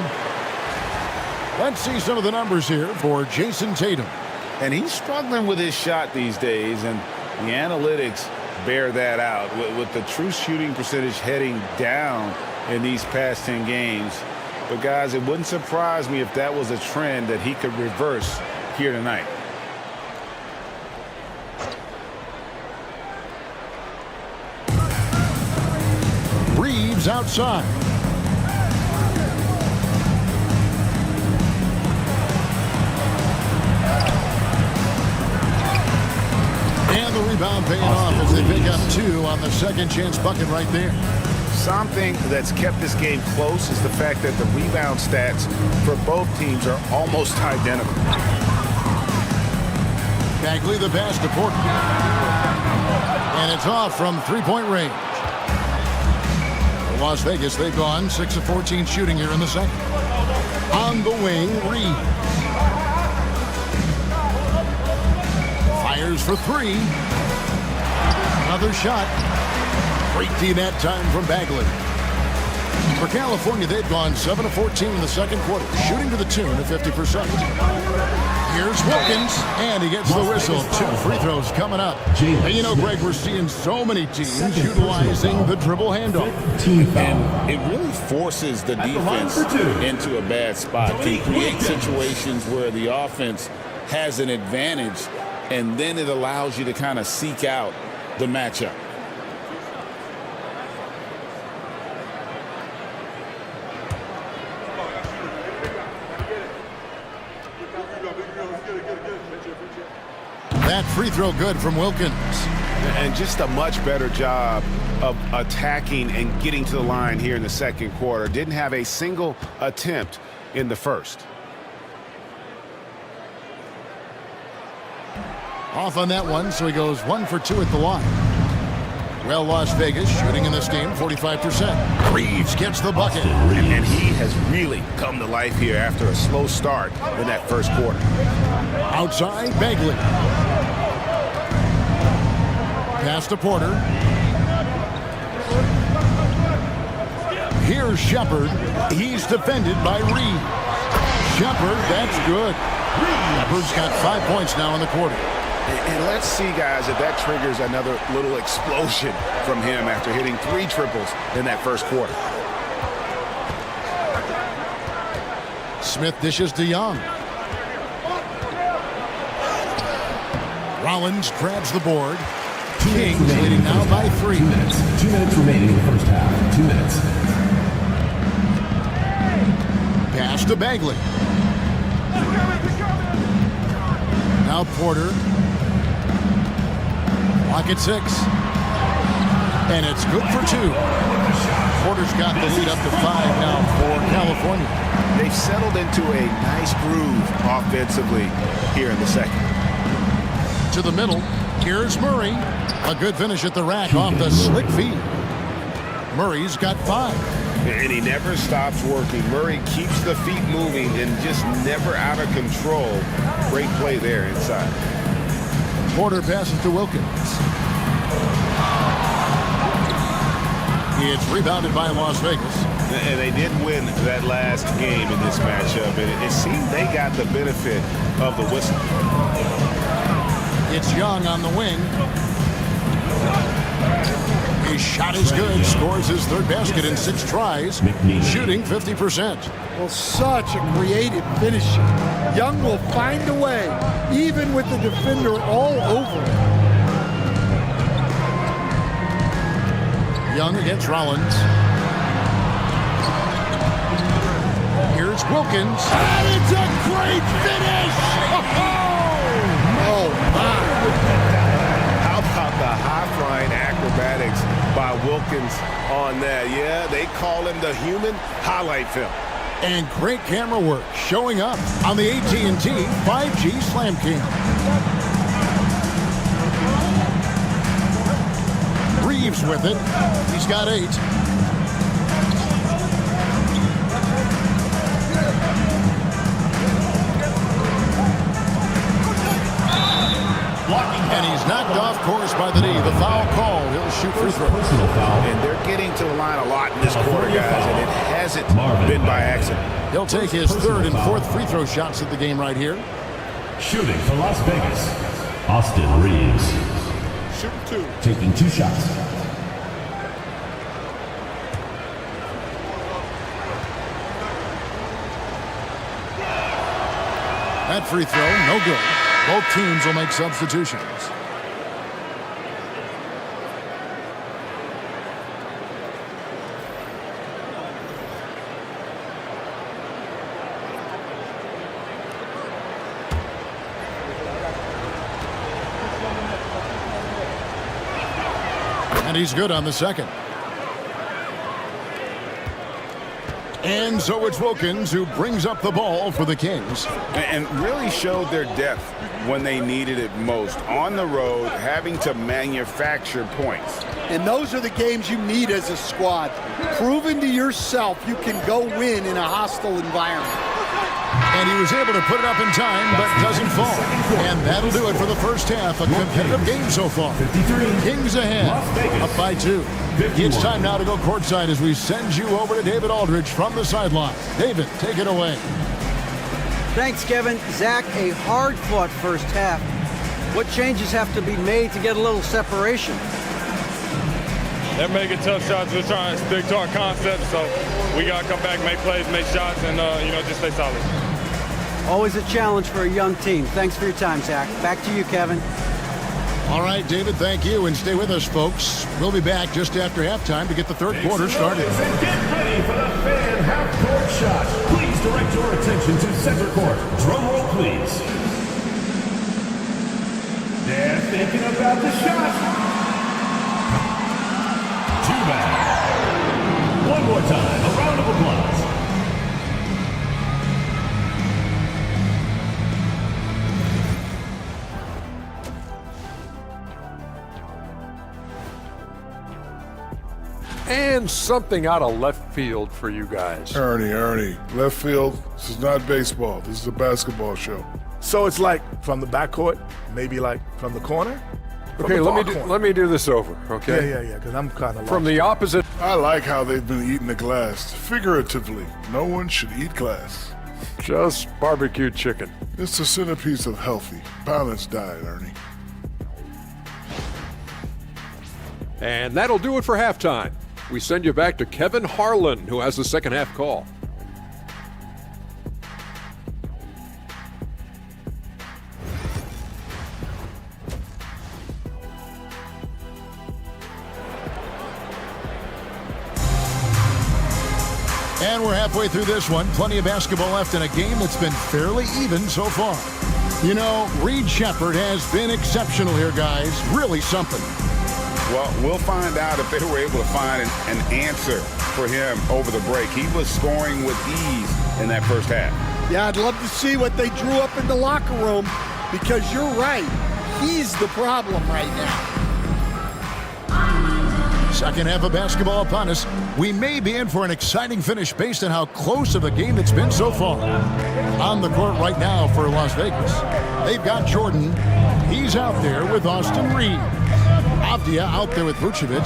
Let's see some of the numbers here for Jason Tatum. And he's struggling with his shot these days, and the analytics bear that out. With the true shooting percentage heading down in these past 10 games. But, guys, it wouldn't surprise me if that was a trend that he could reverse here tonight. Reeves outside. And the rebound paying off as they pick up 2 on the second chance bucket right there. Something that's kept this game close is the fact that the rebound stats for both teams are almost identical. Bagley the pass to Porter. And it's off from three-point range. For Las Vegas, they've gone 6 of 14 shooting here in the second. On the wing, Reeves. Fires for 3. Another shot. Great D that time from Bagley. For California, they've gone 7 of 14 in the second quarter, shooting to the tune of 50%. Here's Wilkins, and he gets the whistle. 2 free throws coming up. And you know, Greg, we're seeing so many teams utilizing the dribble handoff. And it really forces the defense into a bad spot. Can create situations where the offense has an advantage, and then it allows you to kind of seek out the matchup. That free throw good from Wilkins. And just a much better job of attacking and getting to the line here in the second quarter. Didn't have a single attempt in the first. Off on that one, so he goes 1 for 2 at the line. Well, Las Vegas shooting in this game 45%. Reeves gets the bucket. And he has really come to life here after a slow start in that first quarter. Outside, Bagley. Pass to Porter. Here's Shepard. He's defended by Reeves. Shepard, that's good. Shepard's got 5 points now in the quarter. And let's see, guys, if that triggers another little explosion from him after hitting 3 triples in that first quarter. Smith dishes to Young. Rollins grabs the board. Kings leading now by 3. 2 minutes. 2 minutes remaining in the first half. 2 minutes. Pass to Bagley. Now Porter. Clock at 6. And it's good for 2. Porter's got the lead up to 5 now for California. They've settled into a nice groove offensively here in the second. To the middle. Here's Murray. A good finish at the rack off the slick feed. Murray's got 5. And he never stops working. Murray keeps the feet moving and just never out of control. Great play there inside. Porter passes to Wilkins. It's rebounded by Las Vegas. And they did win that last game in this matchup. And it seemed they got the benefit of the whistle. It's Young on the wing. His shot is good. Scores his 3rd basket in 6 tries. Shooting 50%. Well, such a creative finish. Young will find a way, even with the defender all over him. Young against Rollins. Here's Wilkins. And it's a great finish! Oh, my. How about the high-flying acrobatics by Wilkins on that? Yeah, they call him the human highlight film. And great camera work showing up on the AT&T 5G Slam Cam. Reeves with it. He's got 8. And he's knocked off course by the knee. The foul call. He'll shoot free throws. Personal foul. And they're getting to the line a lot in this quarter, guys, and it hasn't been by accident. He'll take his third and fourth free throw shots at the game right here. Shooting for Las Vegas, Austin Reeves. Shooting 2. Taking 2 shots. That free throw, no good. Both teams will make substitutions. And he's good on the second. And so it's Wilkins who brings up the ball for the Kings. And really showed their depth when they needed it most. On the road, having to manufacture points. And those are the games you need as a squad. Proving to yourself you can go win in a hostile environment. And he was able to put it up in time, but doesn't fall. And that'll do it for the first half. A competitive game so far. Kings ahead, up by 2. It's time now to go courtside as we send you over to David Aldridge from the sideline. David, take it away. Thanks, Kevin. Zach, a hard-fought first half. What changes have to be made to get a little separation? They're making tough shots. We're trying to stick to our concept, so we got to come back, make plays, make shots, and, just stay solid. Always a challenge for a young team. Thanks for your time, Zach. Back to you, Kevin. All right, David, thank you. And stay with us, folks. We'll be back just after halftime to get the third quarter started. And get ready for the fan half-court shot. Please direct your attention to center court. Drum roll, please. They're thinking about the shot. Too bad. One more time. A round of applause. And something out of left field for you guys. Ernie, left field, this is not baseball. This is a basketball show. So it's like from the backcourt, maybe like from the corner? Okay, let me do this over, okay? Yeah, because I'm kind of From the opposite. I like how they've been eating the glass. Figuratively, no one should eat glass. Just barbecued chicken. It's the centerpiece of healthy, balanced diet, Ernie. And that'll do it for halftime. We send you back to Kevin Harlan, who has the second half call. And we're halfway through this one. Plenty of basketball left in a game that's been fairly even so far. You know, Reed Shepherd has been exceptional here, guys. Really something. Well, we'll find out if they were able to find an answer for him over the break. He was scoring with ease in that first half. Yeah, I'd love to see what they drew up in the locker room because you're right. He's the problem right now. Second half of basketball upon us. We may be in for an exciting finish based on how close of a game it's been so far. On the court right now for Las Vegas, they've got Jordan. He's out there with Austin Reeves. Avdia out there with Vucevic.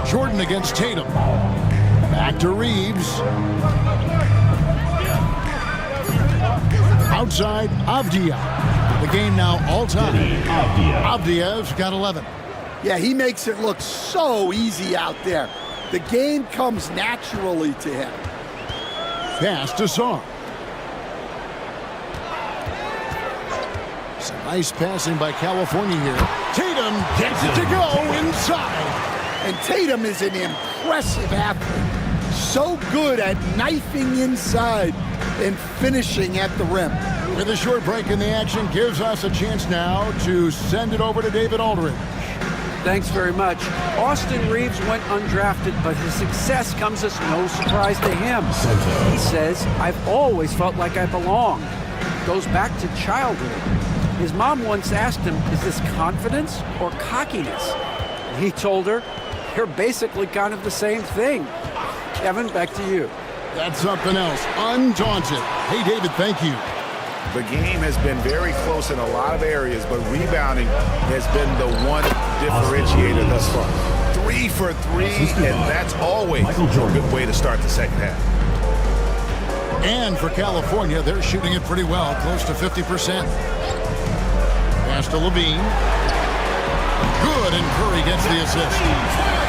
Jordan against Tatum. Back to Reeves. Outside, Avdia. The game now all-time. Avdia's got 11. Yeah, he makes it look so easy out there. The game comes naturally to him. Pass to Song. Some nice passing by California here. Tatum gets it to go inside. And Tatum is an impressive athlete. So good at knifing inside and finishing at the rim. With a short break in the action, gives us a chance now to send it over to David Aldridge. Thanks very much. Austin Reeves went undrafted, but his success comes as no surprise to him. He says, I've always felt like I belong. Goes back to childhood. His mom once asked him, is this confidence or cockiness? He told her, you're basically kind of the same thing. Kevin, back to you. That's something else. Undaunted. Hey, David, thank you. The game has been very close in a lot of areas, but rebounding has been the one differentiator thus far. 3 for 3, and that's always a good way to start the second half. And for California, they're shooting it pretty well, close to 50%. Pass to Levine. Good, and Curry gets the assist.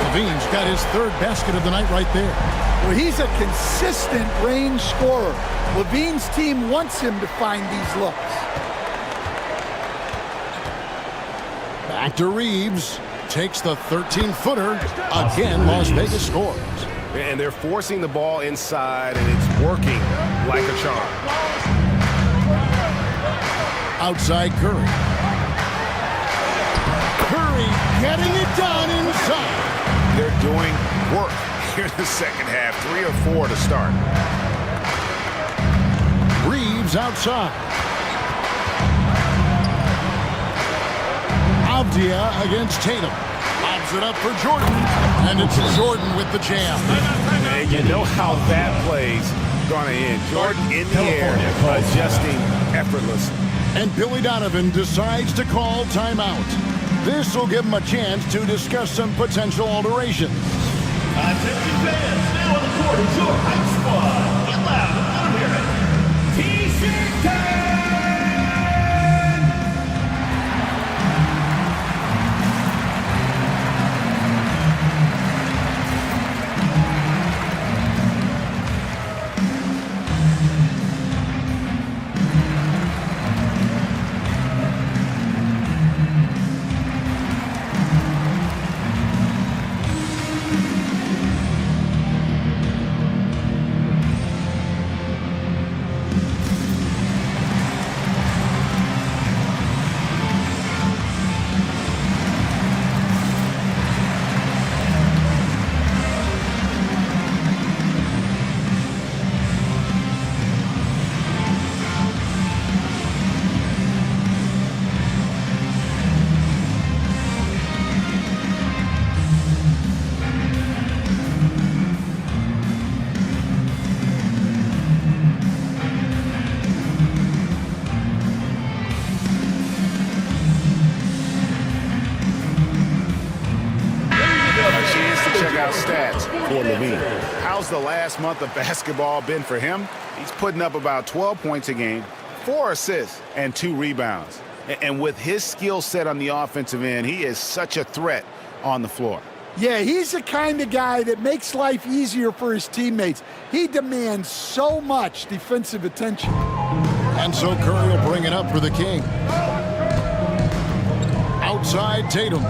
Levine's got his 3rd basket of the night right there. Well, he's a consistent range scorer. Levine's team wants him to find these looks. Back to Reeves. Takes the 13-footer. Again, Las Vegas scores. And they're forcing the ball inside, and it's working like a charm. Outside Curry. Curry getting it done inside. They're doing work here in the second half. 3 or 4 to start. Reeves outside. Avdia against Tatum. Lobs it up for Jordan. And it's Jordan with the jam. And you know how that play's going to end. Jordan in the air, adjusting effortlessly. And Billy Donovan decides to call timeout. This will give him a chance to discuss some potential alterations. Attention fans, now on the court is your hype squad. Get loud, let them hear it. TC10! Stats for Levine. How's the last month of basketball been for him? He's putting up about 12 points a game, 4 assists, and 2 rebounds. And with his skill set on the offensive end, he is such a threat on the floor. Yeah, he's the kind of guy that makes life easier for his teammates. He demands so much defensive attention. And so Curry will bring it up for the King. Outside Tatum.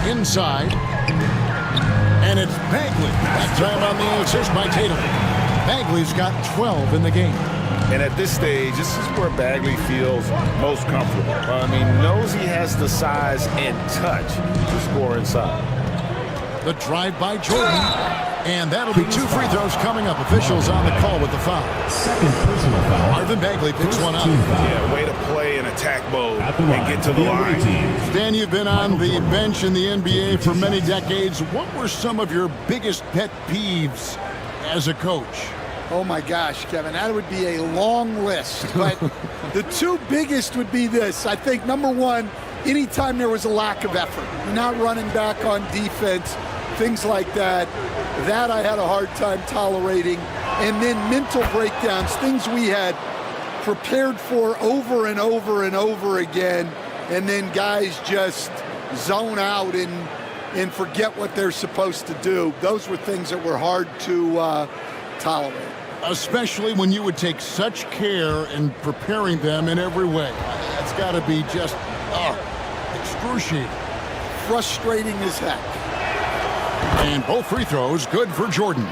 Inside. And it's Bagley. That time on the assist by Tatum. Bagley's got 12 in the game. And at this stage, this is where Bagley feels most comfortable. I mean, knows he has the size and touch to score inside. The drive by Jordan. And that'll be 2 free throws coming up. Officials on the call with the foul. Second personal foul. Marvin Bagley picks one up. Yeah, way to play in attack mode and get to the line. Stan, you've been on the bench in the NBA for many decades. What were some of your biggest pet peeves as a coach? Oh my gosh, Kevin, that would be a long list. But the 2 biggest would be this. I think number 1, anytime there was a lack of effort, you're not running back on defense, things like that. That I had a hard time tolerating. And then mental breakdowns, things we had prepared for over and over and over again. And then guys just zone out and forget what they're supposed to do. Those were things that were hard to tolerate. Especially when you would take such care in preparing them in every way. That's got to be just excruciating. Frustrating as heck. And both free throws good for Jordan.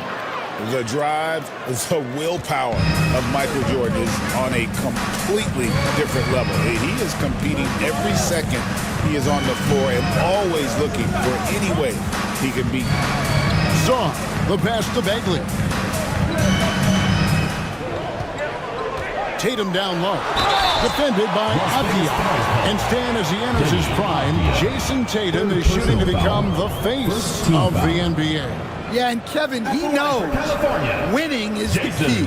The drive, the willpower of Michael Jordan is on a completely different level. He is competing every second he is on the floor and always looking for any way he can beat. Saw the pass to Bagley. Tatum down low. Defended by Avdia. And Stan, as he enters his prime, Jason Tatum is shooting to become the face of the NBA. Yeah, and Kevin, he knows winning is the key.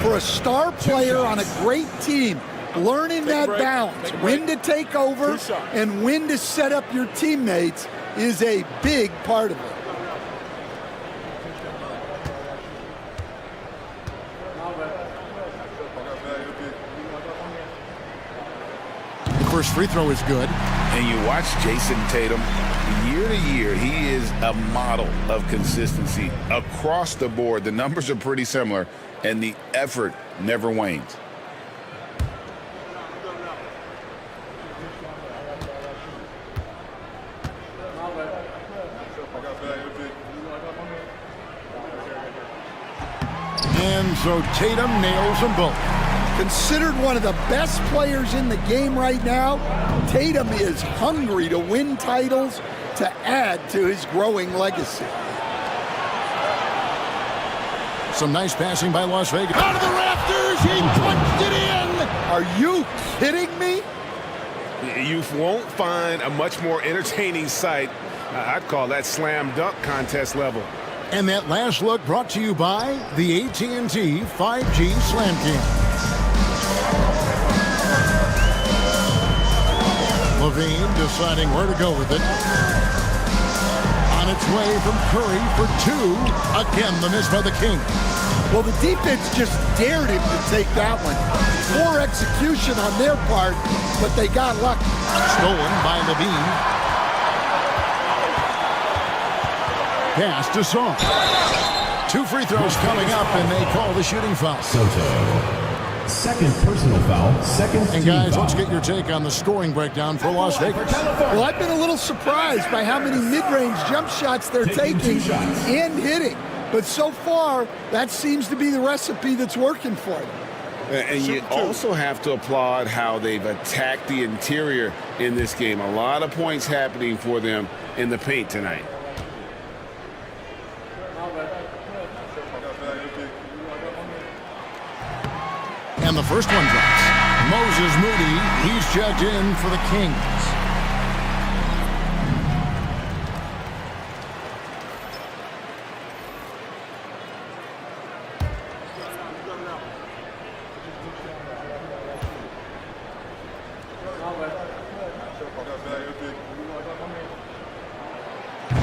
For a star player on a great team, learning that balance, when to take over and when to set up your teammates is a big part of it. First free throw is good. And you watch Jason Tatum, year to year, he is a model of consistency across the board. The numbers are pretty similar, and the effort never wanes. And so Tatum nails them both. Considered one of the best players in the game right now, Tatum is hungry to win titles to add to his growing legacy. Some nice passing by Las Vegas. Out of the rafters, he punched it in. Are you kidding me? You won't find a much more entertaining sight. I'd call that slam dunk contest level. And that last look brought to you by the AT&T 5G Slam Cam. Levine deciding where to go with it. On its way from Curry for two. Again, the miss by the King. Well, the defense just dared him to take that one. Poor execution on their part, but they got lucky. Stolen by Levine. Pass to Song. Two free throws coming up, and they call the shooting foul. Soto. Second personal foul, second and team guys, foul. let's get your take on the scoring breakdown for Las Vegas. Well, I've been a little surprised by how many mid-range jump shots they're taking and hitting. But so far, that seems to be the recipe that's working for them. And you also have to applaud how they've attacked the interior in this game. A lot of points happening for them in the paint tonight. And the first one drops. Moses Moody, he's checked in for the Kings.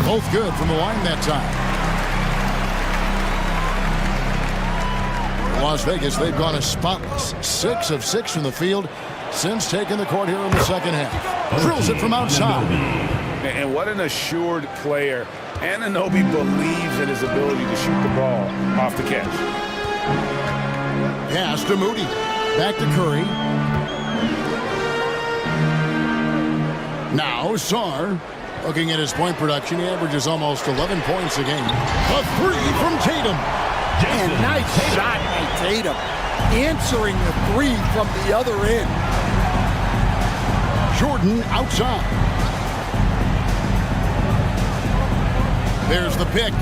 Both good from the line that time. Las Vegas, they've gone as spotless. 6 of 6 from the field since taking the court here in the second half. Drills it from outside. And what an assured player. Anunoby believes in his ability to shoot the ball off the catch. Pass to Moody. Back to Curry. Now Sarr. Looking at his point production, he averages almost 11 points a game. A three from Tatum. And nice shot by Tatum. Answering the three from the other end. Jordan outside. There's the pick.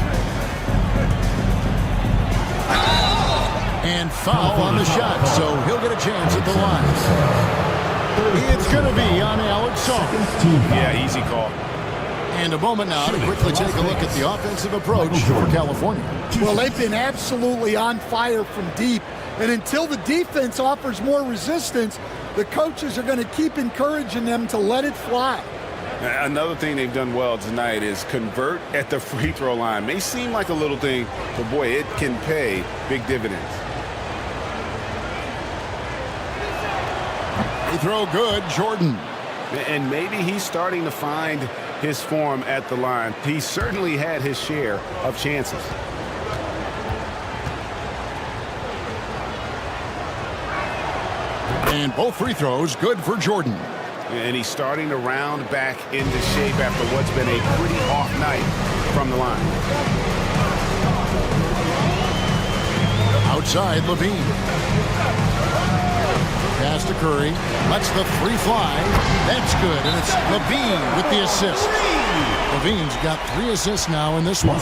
And foul on the shot, so he'll get a chance at the line. It's going to be on Alex Sarr. Yeah, easy call. And a moment now to quickly take a look at the offensive approach for California. Well, they've been absolutely on fire from deep. And until the defense offers more resistance, the coaches are going to keep encouraging them to let it fly. Another thing they've done well tonight is convert at the free throw line. May seem like a little thing, but boy, it can pay big dividends. Free throw good, Jordan. And maybe he's starting to find his form at the line. He certainly had his share of chances. And both free throws good for Jordan. And he's starting to round back into shape after what's been a pretty off night from the line. Outside, Levine. Pass to Curry. Lets the three fly. That's good. And it's Levine with the assist. Levine's got 3 assists now in this one.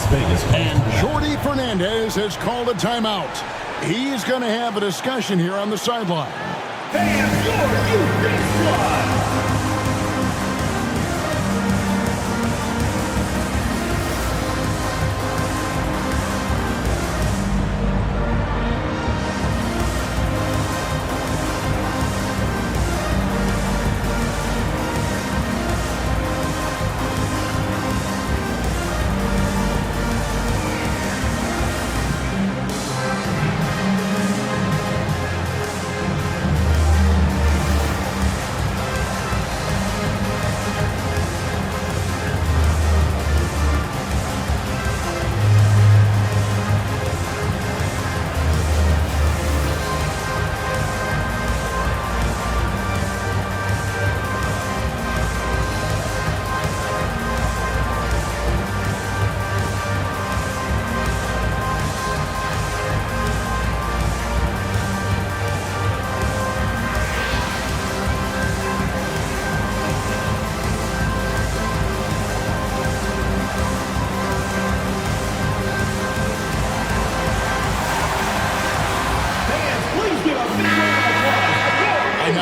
And Jordy Fernandez has called a timeout. He's going to have a discussion here on the sideline. And your Houston squad.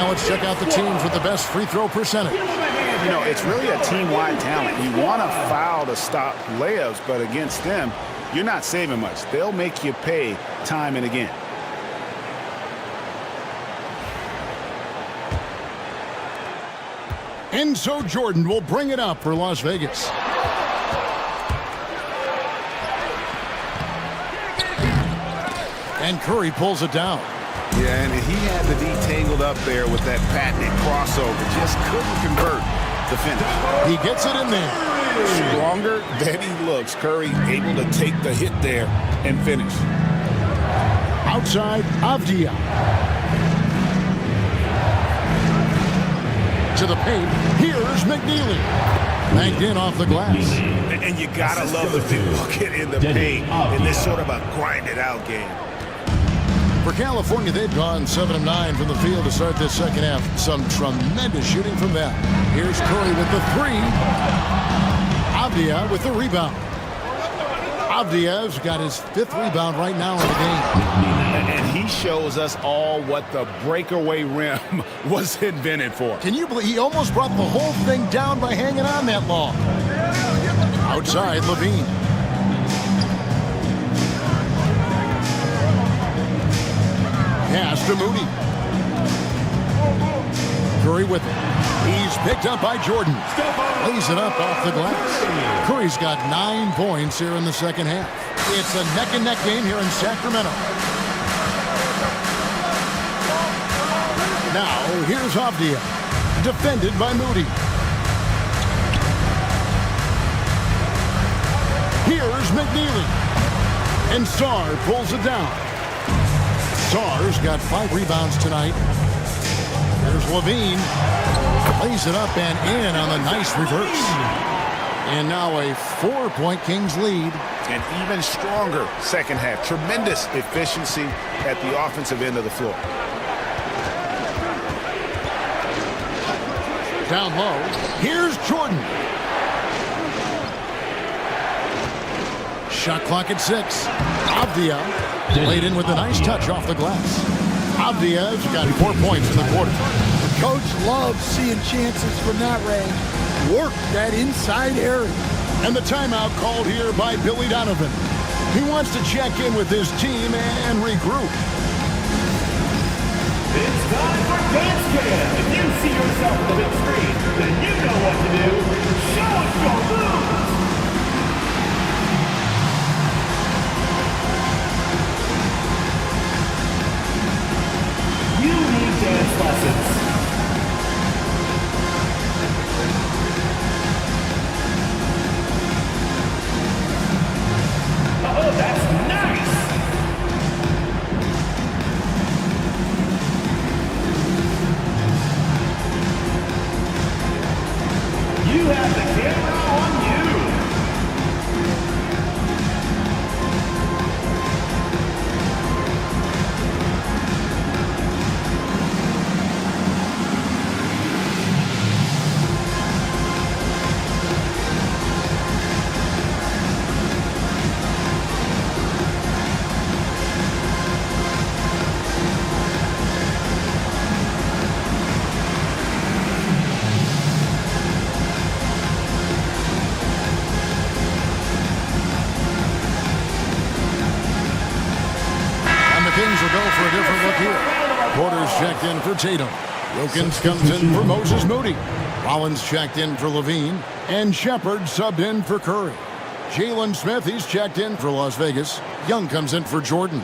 Now let's check out the teams with the best free throw percentage. You know, it's really a team-wide talent. You want to foul to stop layups, but against them, you're not saving much. They'll make you pay time and again. And so Jordan will bring it up for Las Vegas. And Curry pulls it down. Yeah, and he had to be tangled up there with that patented crossover. Just couldn't convert the finish. He gets it in there. Stronger than he looks. Curry able to take the hit there and finish. Outside, Avdia. To the paint. Here's McNeely. Banked in off the glass. And you gotta love the big bucket in the paint in this sort of a grinded-out game. For California, they've gone 7 of 9 from the field to start this second half. Some tremendous shooting from them. Here's Curry with the 3. Avdia with the rebound. Avdia's got his 5th rebound right now in the game. And he shows us all what the breakaway rim was invented for. Can you believe he almost brought the whole thing down by hanging on that long? Outside, Levine. Pass to Moody. Curry with it. He's picked up by Jordan. Lays it up off the glass. Curry's got 9 points here in the second half. It's a neck-and-neck game here in Sacramento. Now, here's Avdia. Defended by Moody. Here's McNeely. And Sarr pulls it down. Sarr's got 5 rebounds tonight. Here's Levine. Lays it up and in on the nice reverse. And now a 4-point Kings lead. An even stronger second half. Tremendous efficiency at the offensive end of the floor. Down low. Here's Jordan. Shot clock at 6. Avdia laid in with a nice touch off the glass. Avdia's got 4 points in the quarter. Coach loves seeing chances from that range. Work that inside area. And the timeout called here by Billy Donovan. He wants to check in with his team and regroup. It's time for Dance Cam. If you see yourself on the big screen, then you know what to do. Show us your moves. You need dance lessons. Oh, that's nice! You have the camera on you! Kings will go for a different look here. Porter's checked in for Tatum. Wilkins comes in for Moses Moody. Rollins checked in for Levine. And Shepard subbed in for Curry. Jalen Smith, he's checked in for Las Vegas. Young comes in for Jordan.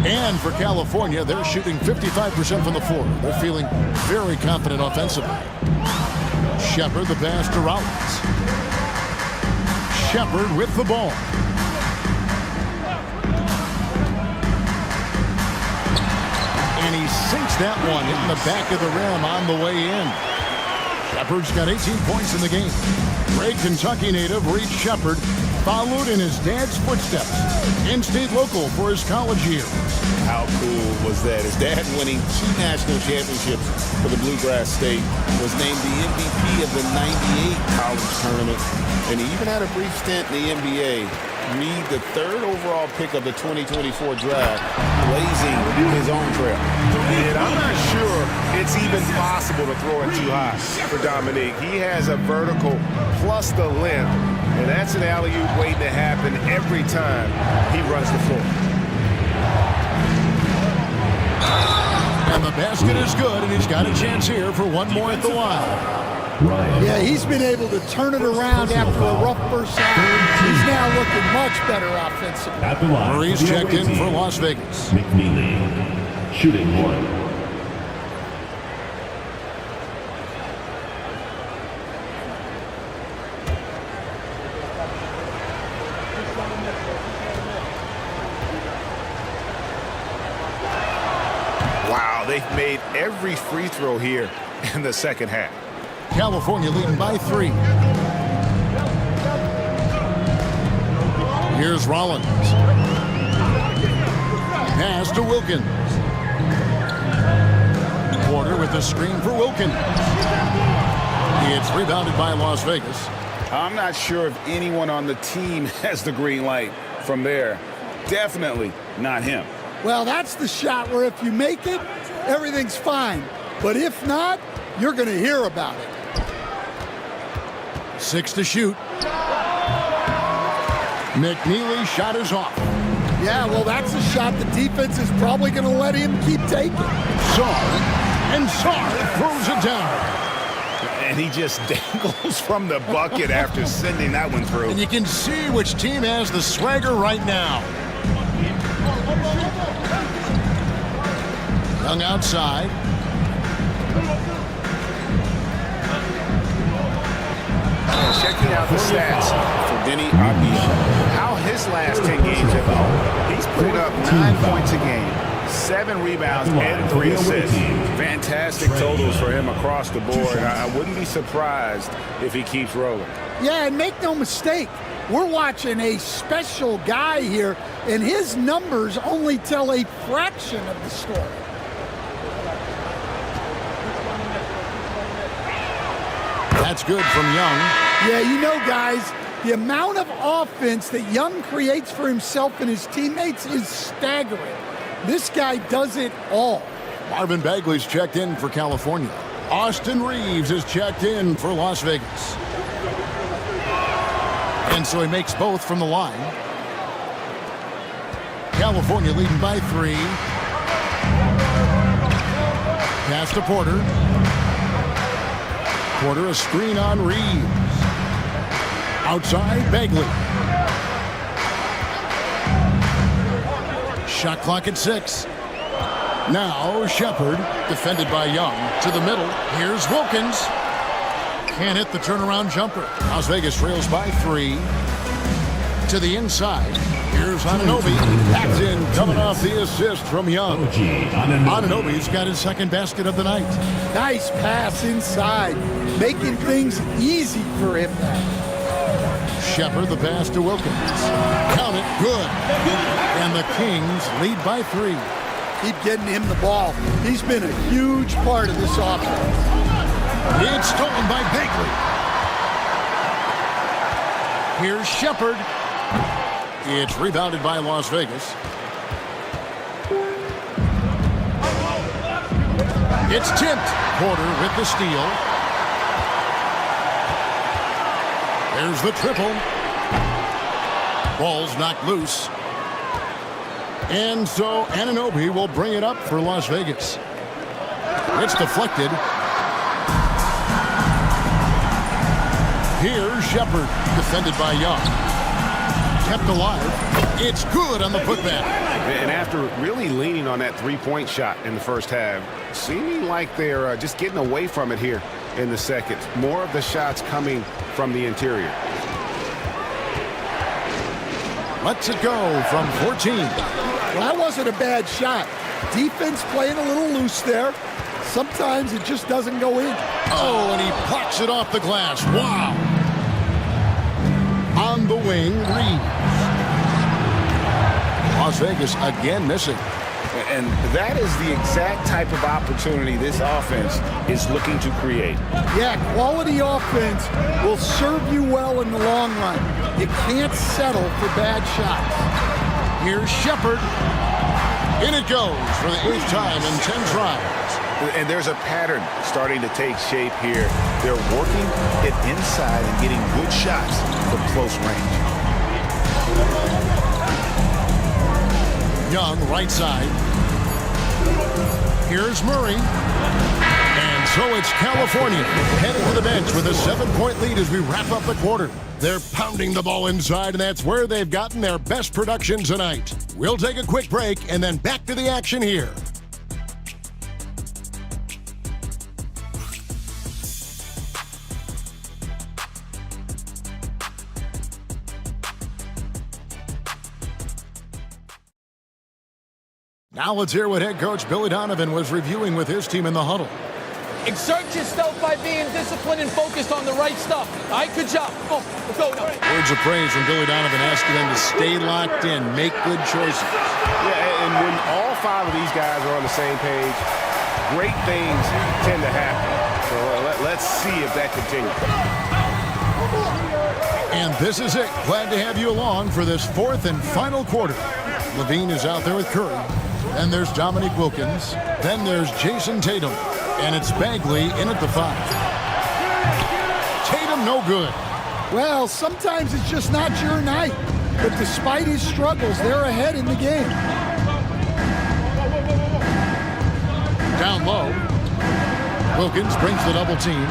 And for California, they're shooting 55% from the floor. They're feeling very confident offensively. Shepard, the pass to Rollins. Shepard with the ball. And he sinks that one, hitting the back of the rim on the way in. Shepard's got 18 points in the game. Great Kentucky native Reed Shepard followed in his dad's footsteps. In-state local for his college years. How cool was that? His dad winning 2 national championships for the Bluegrass State, was named the MVP of the '98 college tournament, and he even had a brief stint in the NBA Reed, the 3rd overall pick of the 2024 draft, blazing his own trail. And I'm not sure it's even possible to throw it too high for Dominique. He has a vertical plus the length, and that's an alley-oop waiting to happen every time he runs the floor. And the basket is good, and he's got a chance here for one more at the line. Yeah, he's been able to turn it around after a rough first half. He's now looking much better offensively. At the line, Murray's checked in for Las Vegas. McNeely, shooting 1. Wow, they've made every free throw here in the second half. California leading by 3. Here's Rollins. Pass to Wilkins. Porter with the screen for Wilkins. It's rebounded by Las Vegas. I'm not sure if anyone on the team has the green light from there. Definitely not him. Well, that's the shot where if you make it, everything's fine. But if not, you're going to hear about it. 6 to shoot. McNeely's shot is off. Yeah, well, that's a shot the defense is probably going to let him keep taking. And Sarr throws it down. And he just dangles from the bucket after sending that one through. And you can see which team has the swagger right now. Young outside. Checking out the stats for Denny Abia. How his last 10 games have gone. He's putting up 9 points a game, 7 rebounds, and 3 assists. Fantastic totals for him across the board. I wouldn't be surprised if he keeps rolling. Yeah, and make no mistake, we're watching a special guy here, and his numbers only tell a fraction of the story. That's good from Young. Yeah, you know, guys, the amount of offense that Young creates for himself and his teammates is staggering. This guy does it all. Marvin Bagley's checked in for California. Austin Reeves is checked in for Las Vegas. And so he makes both from the line. California leading by 3. Pass to Porter. Porter, a screen on Reeves. Outside, Bagley. Shot clock at 6. Now Shepard, defended by Young, to the middle. Here's Wilkins. Can't hit the turnaround jumper. Las Vegas trails by 3. To the inside. Here's Anunoby. That's in, coming off the assist from Young. Anunoby's got his second basket of the night. Nice pass inside, making things easy for him now. Shepard, the pass to Wilkins. Count it, good. And the Kings lead by 3. Keep getting him the ball. He's been a huge part of this offense. It's stolen by Bagley. Here's Shepard. It's rebounded by Las Vegas. It's tipped. Porter with the steal. There's the triple. Ball's knocked loose. And so Anunoby will bring it up for Las Vegas. It's deflected. Here's Shepard, defended by Young. Kept alive. It's good on the putback. And after really leaning on that three-point shot in the first half, seeming like they're just getting away from it here in the second. More of the shots coming from the interior. Lets it go from 14. Well, that wasn't a bad shot. Defense playing a little loose there. Sometimes it just doesn't go in. Oh, and he plucks it off the glass. Wow. On the wing, Reeves. Las Vegas again missing. And that is the exact type of opportunity this offense is looking to create. Yeah, quality offense will serve you well in the long run. You can't settle for bad shots. Here's Shepard. In it goes for the 8th time in 10 tries. And there's a pattern starting to take shape here. They're working it inside and getting good shots from close range. Young, right side. Here's Murray. And so it's California heading to the bench with a 7-point lead as we wrap up the quarter. They're pounding the ball inside, and that's where they've gotten their best production tonight. We'll take a quick break and then back to the action here. Now let's hear what head coach Billy Donovan was reviewing with his team in the huddle. Exert yourself by being disciplined and focused on the right stuff. All right, good job. Oh, go now. Words of praise from Billy Donovan asking them to stay locked in, make good choices. Yeah, and when all 5 of these guys are on the same page, great things tend to happen. So let's see if that continues. And this is it. Glad to have you along for this 4th and final quarter. Levine is out there with Curry. Then there's Dominique Wilkins. Then there's Jason Tatum. And it's Bagley in at the 5. Tatum no good. Well, sometimes it's just not your night. But despite his struggles, they're ahead in the game. Down low. Wilkins brings the double team.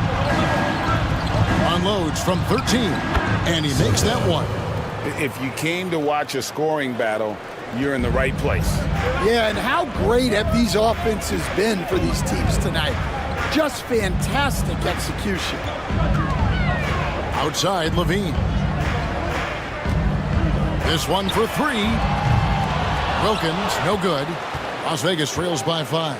Unloads from 13. And he makes that one. If you came to watch a scoring battle, you're in the right place. Yeah, and how great have these offenses been for these teams tonight? Just fantastic execution. Outside, Levine. This one for 3. Wilkins, no good. Las Vegas trails by 5.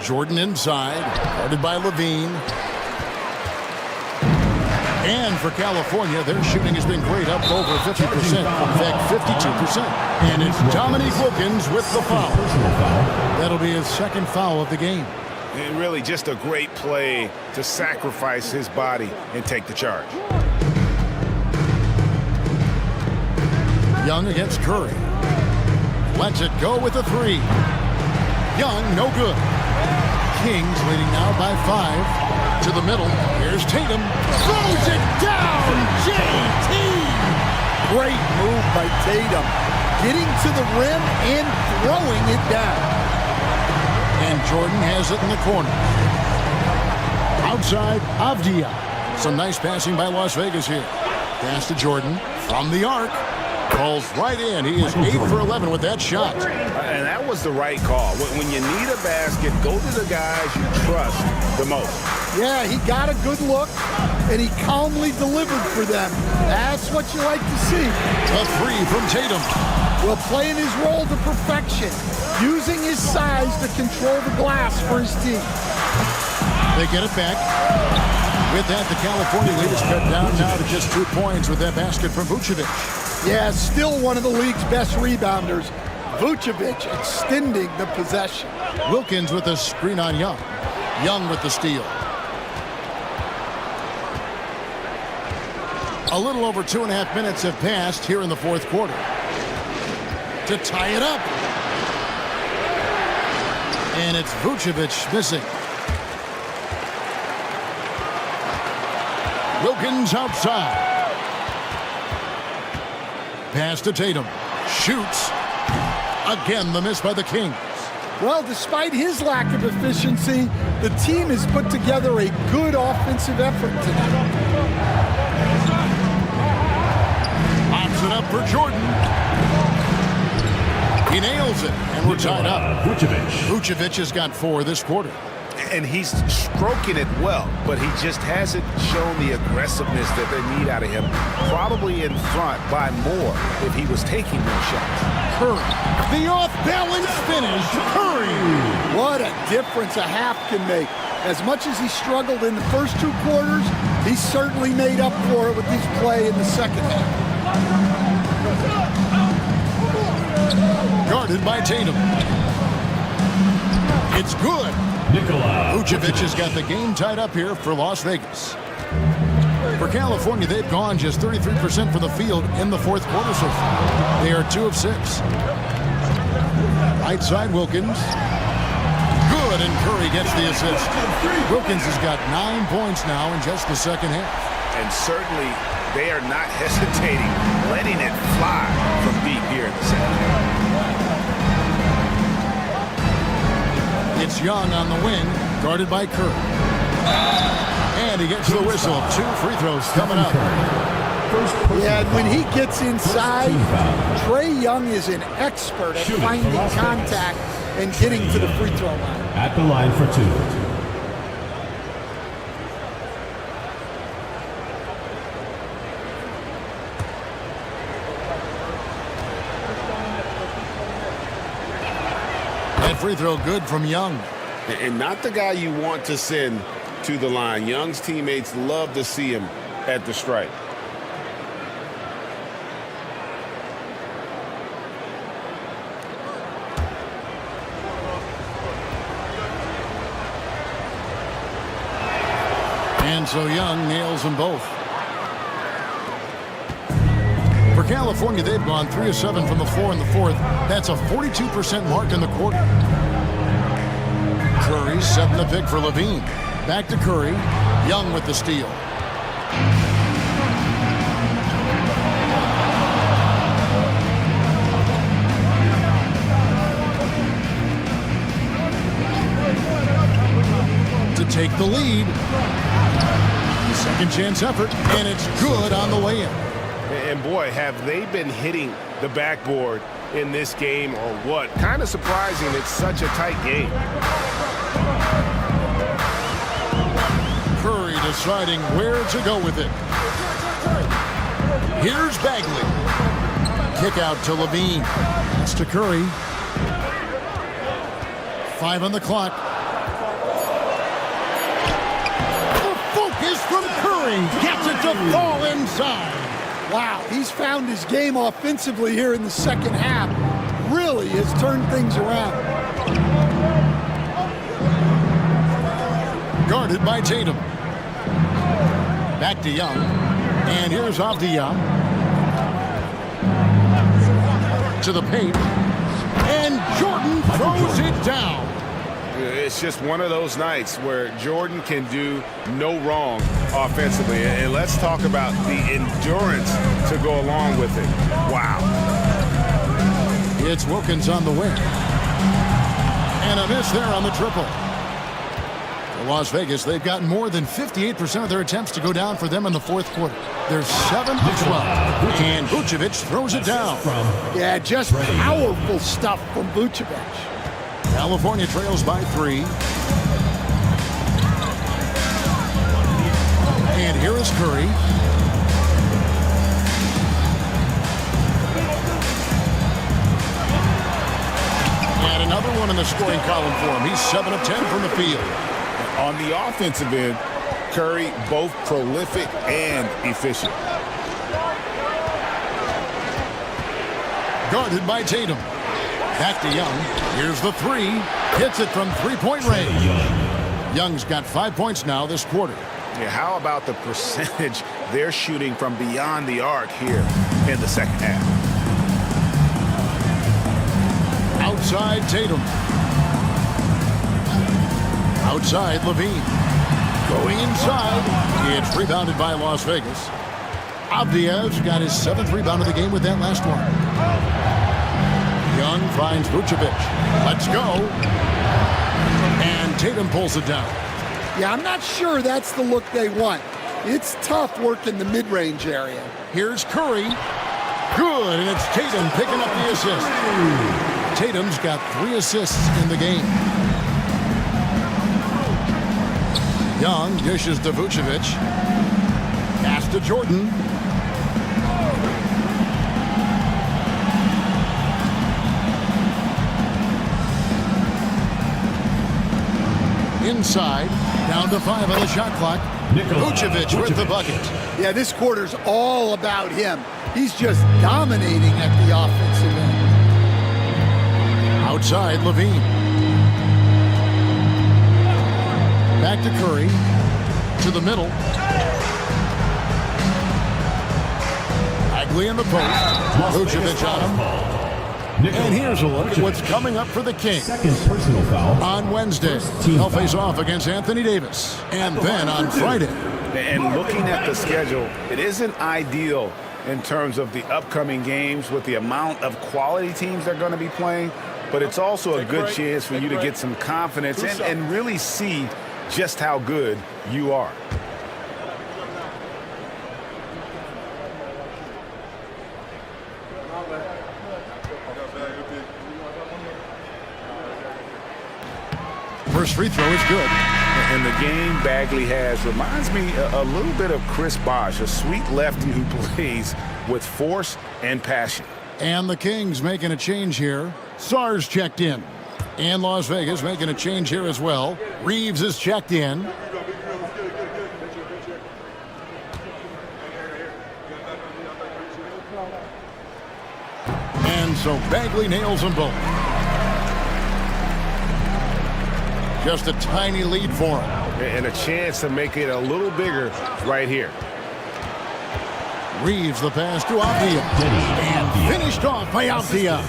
Jordan inside, guarded by Levine. And for California, their shooting has been great, up over 50%. In fact, 52%. And it's Dominique Wilkins with the foul. That'll be his 2nd foul of the game. And really just a great play to sacrifice his body and take the charge. Young against Curry. Lets it go with a 3. Young, no good. Kings leading now by 5. To the middle. Here's Tatum. Throws it down. JT. Great move by Tatum. Getting to the rim and throwing it down. And Jordan has it in the corner. Outside, Avdia. Some nice passing by Las Vegas here. Pass to Jordan from the arc. Calls right in. He is 8 for 11 with that shot. And that was the right call. When you need a basket, go to the guys you trust the most. Yeah, he got a good look, and he calmly delivered for them. That's what you like to see. A 3 from Tatum. Well, playing his role to perfection, using his size to control the glass for his team. They get it back. With that, the California lead is cut down now to just 2 points with that basket from Vucevic. Yeah, still one of the league's best rebounders. Vucevic extending the possession. Wilkins with a screen on Young. Young with the steal. A little over 2.5 minutes have passed here in the 4th quarter. To tie it up. And it's Vucevic missing. Wilkins outside. Pass to Tatum. Shoots. Again, the miss by the Kings. Well, despite his lack of efficiency, the team has put together a good offensive effort tonight. Pops it up for Jordan. He nails it, and we're tied up. Vucevic has got 4 this quarter. And he's stroking it well, but he just hasn't shown the aggressiveness that they need out of him. Probably in front by more if he was taking more shots. Curry, the off-balance finish. Curry. What a difference a half can make. As much as he struggled in the first 2 quarters, he certainly made up for it with his play in the second half. Guarded by Tatum. It's good. Vucevic has got the game tied up here for Las Vegas. For California, they've gone just 33% from the field in the fourth quarter so far. They are 2 of 6. Right side, Wilkins. Good, and Curry gets the assist. Wilkins has got 9 points now in just the second half. And certainly, they are not hesitating, letting it fly from deep here in the second half. It's Young on the wing, guarded by Curry. And he gets the whistle. 2 free throws coming up. Yeah, and when he gets inside, Trae Young is an expert at finding contact and getting to the free throw line. At the line for 2. That free throw good from Young. And not the guy you want to send to the line. Young's teammates love to see him at the stripe. And so Young nails them both. For California, they've gone 3 of 7 from the floor in the fourth. That's a 42% mark in the quarter. Curry setting the pick for Levine. Back to Curry. Young with the steal. To take the lead. Second chance effort, and it's good on the way in. And boy, have they been hitting the backboard in this game or what? Kind of surprising it's such a tight game. Curry deciding where to go with it. Here's Bagley. Kick out to Levine. It's to Curry. 5 on the clock. The focus from Curry. Gets it to fall inside. Wow, he's found his game offensively here in the second half. Really has turned things around. Guarded by Tatum. Back to Young. And here's Avdia. To the paint. And Jordan throws it down. It's just one of those nights where Jordan can do no wrong offensively. And let's talk about the endurance to go along with it. Wow. It's Wilkins on the wing. And a miss there on the triple. For Las Vegas, they've gotten more than 58% of their attempts to go down for them in the fourth quarter. They're 7 of 12. And Vucevic throws it down. Yeah, just powerful stuff from Vucevic. California trails by 3. And here is Curry. And another one in the scoring column for him. He's 7 of 10 from the field. On the offensive end, Curry both prolific and efficient. Guarded by Tatum. Back to Young. Here's the 3. Hits it from three-point range. Young's got 5 points now this quarter. Yeah, how about the percentage they're shooting from beyond the arc here in the second half? Outside Tatum. Outside Levine. Going inside. It's rebounded by Las Vegas. Avdia's got his 7th rebound of the game with that last one. Young finds Vucevic. Let's go. And Tatum pulls it down. Yeah, I'm not sure that's the look they want. It's tough work in the mid-range area. Here's Curry. Good, and it's Tatum picking up the assist. Tatum's got 3 assists in the game. Young dishes to Vucevic. Pass to Jordan. Inside, down to 5 on the shot clock. Vucevic with the bucket. Yeah, this quarter's all about him. He's just dominating at the offensive end. Outside, Levine. Back to Curry. To the middle. Bagley in the post. Vucevic on him. And here's a look at what's coming up for the Kings. Second personal foul. On Wednesday, they'll face off against Anthony Davis. And then on Friday. And looking at the schedule, it isn't ideal in terms of the upcoming games with the amount of quality teams they're going to be playing, but it's also a good chance for you to get some confidence and really see just how good you are. First free throw is good. And the game Bagley has reminds me a little bit of Chris Bosh, a sweet lefty who plays with force and passion. And the Kings making a change here. Sar's checked in. And Las Vegas making a change here as well. Reeves is checked in. And so Bagley nails them both. Just a tiny lead for him. And a chance to make it a little bigger right here. Reeves the pass to Avdia. And finished off by Avdia.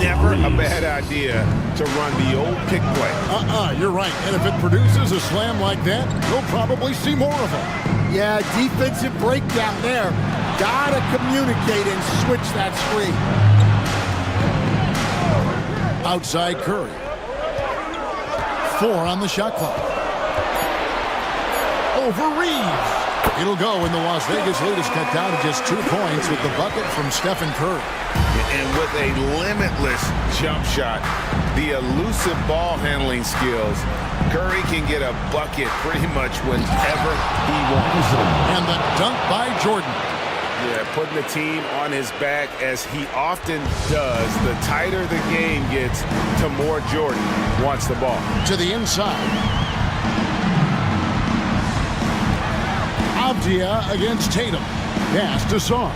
Never a bad idea to run the old pick play. You're right. And if it produces a slam like that, you'll probably see more of them. Yeah, defensive breakdown there. Gotta communicate and switch that screen. Outside Curry. 4 on the shot clock. Over Reeves. It'll go, and the Las Vegas lead is cut down to just 2 points with the bucket from Stephen Curry. And with a limitless jump shot, the elusive ball handling skills, Curry can get a bucket pretty much whenever he wants. And the dunk by Jordan. Yeah, putting the team on his back as he often does. The tighter the game gets, the more Jordan wants the ball. To the inside. Avdia against Tatum. Pass to Song.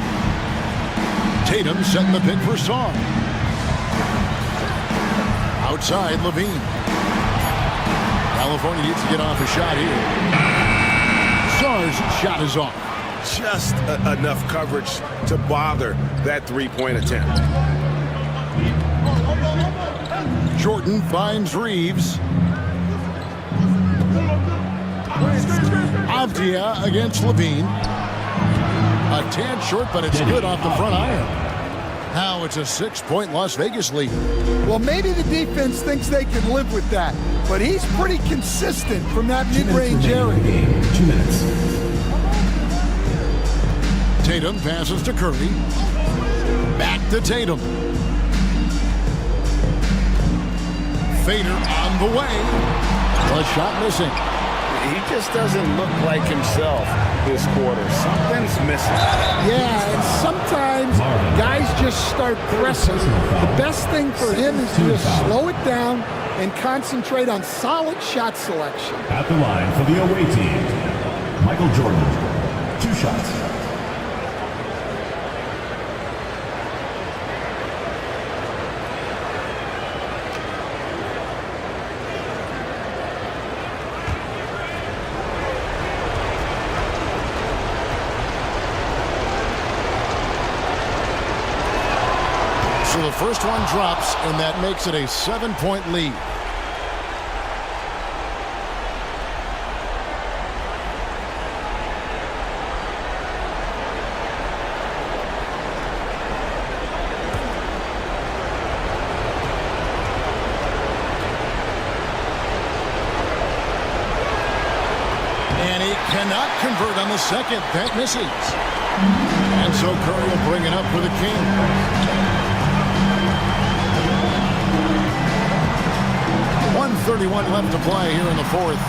Tatum setting the pick for Song. Outside, Levine. California needs to get off a shot here. Sar's shot is off. Just enough coverage to bother that three-point attempt. Jordan finds Reeves. Avdia against Levine. A tad short, but it's good off the front iron. Now it's a 6-point Las Vegas lead. Well, maybe the defense thinks they can live with that, but he's pretty consistent from that mid-range area. 2 minutes. Tatum passes to Curry. Back to Tatum. Fader on the way. The shot missing. He just doesn't look like himself this quarter. Something's missing. Yeah, and sometimes guys just start pressing. The best thing for him is to just slow it down and concentrate on solid shot selection. At the line for the away team, Michael Jordan. 2 shots. So the first one drops, and that makes it a 7-point lead. And he cannot convert on the second. That misses. And so Curry will bring it up for the Kings. 1:31 left to play here in the fourth.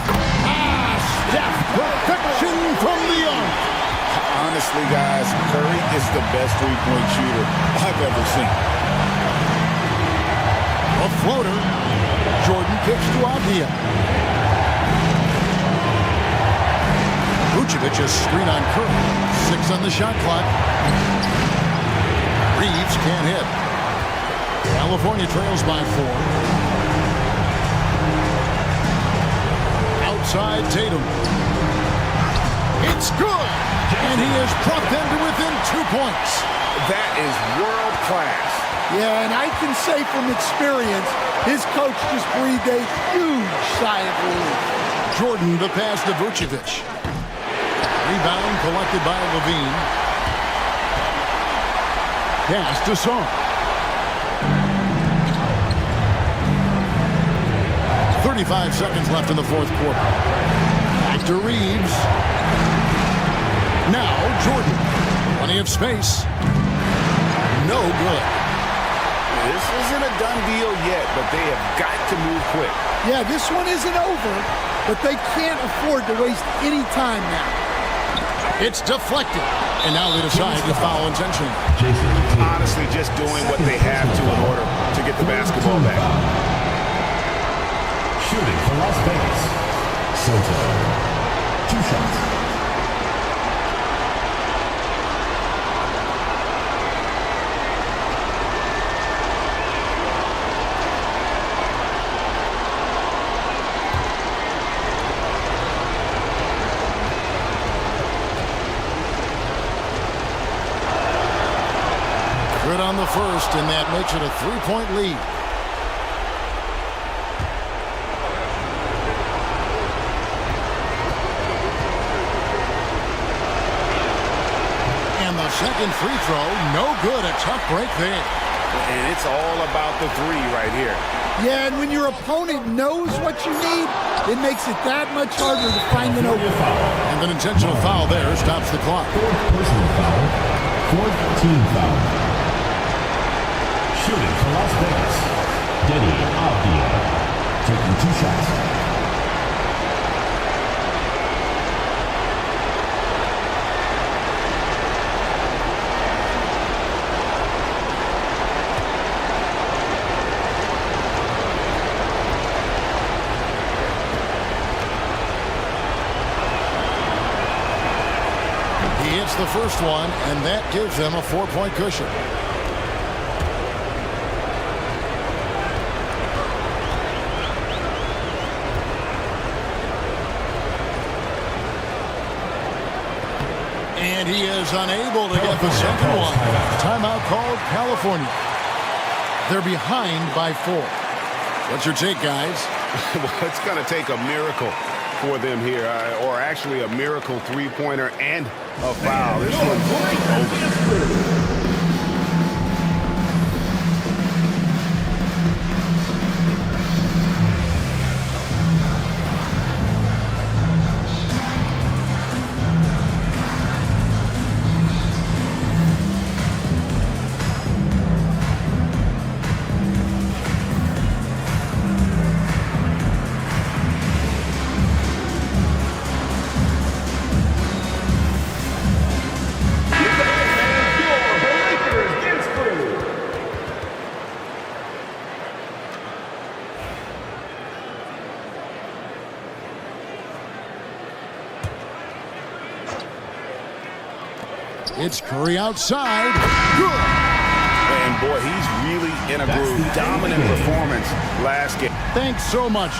Steph, perfection from the arc. Honestly, guys, Curry is the best three-point shooter I've ever seen. A floater. Jordan kicks to Avdia. Vucevic a screen on Curry. 6 on the shot clock. Reeves can't hit. California trails by 4. Outside Tatum. It's good! And he has brought them to within 2 points. That is world class. Yeah, and I can say from experience, his coach just breathed a huge sigh of relief. Jordan the pass to Vucevic. Rebound collected by Levine. Pass to Song. 35 seconds left in the fourth quarter. Back to Reeves. Now Jordan. Plenty of space. No good. This isn't a done deal yet, but they have got to move quick. Yeah, this one isn't over, but they can't afford to waste any time now. It's deflected. And now they decide to foul intentionally. Honestly, just doing what they have to in order to get the basketball back. Shooting for Las Vegas. Soto. 2 shots. Good on the first, and that makes it a 3-point lead. And the second free throw, no good. A tough break there. And it's all about the 3 right here. Yeah, and when your opponent knows what you need, it makes it that much harder to find an open foul. And an intentional foul there stops the clock. 4th personal foul. 4th team foul. Shooting for Las Vegas, Denny Avdia, taking 2 shots. He hits the first one, and that gives them a 4-point cushion. And he is unable to get the second one. Timeout called California. They're behind by 4. What's your take, guys? Well, it's going to take a miracle for them here, or actually a miracle 3-pointer and a foul. This one's over. It's Curry outside. Good. And boy, he's really in a groove. Dominant performance last game. Thanks so much.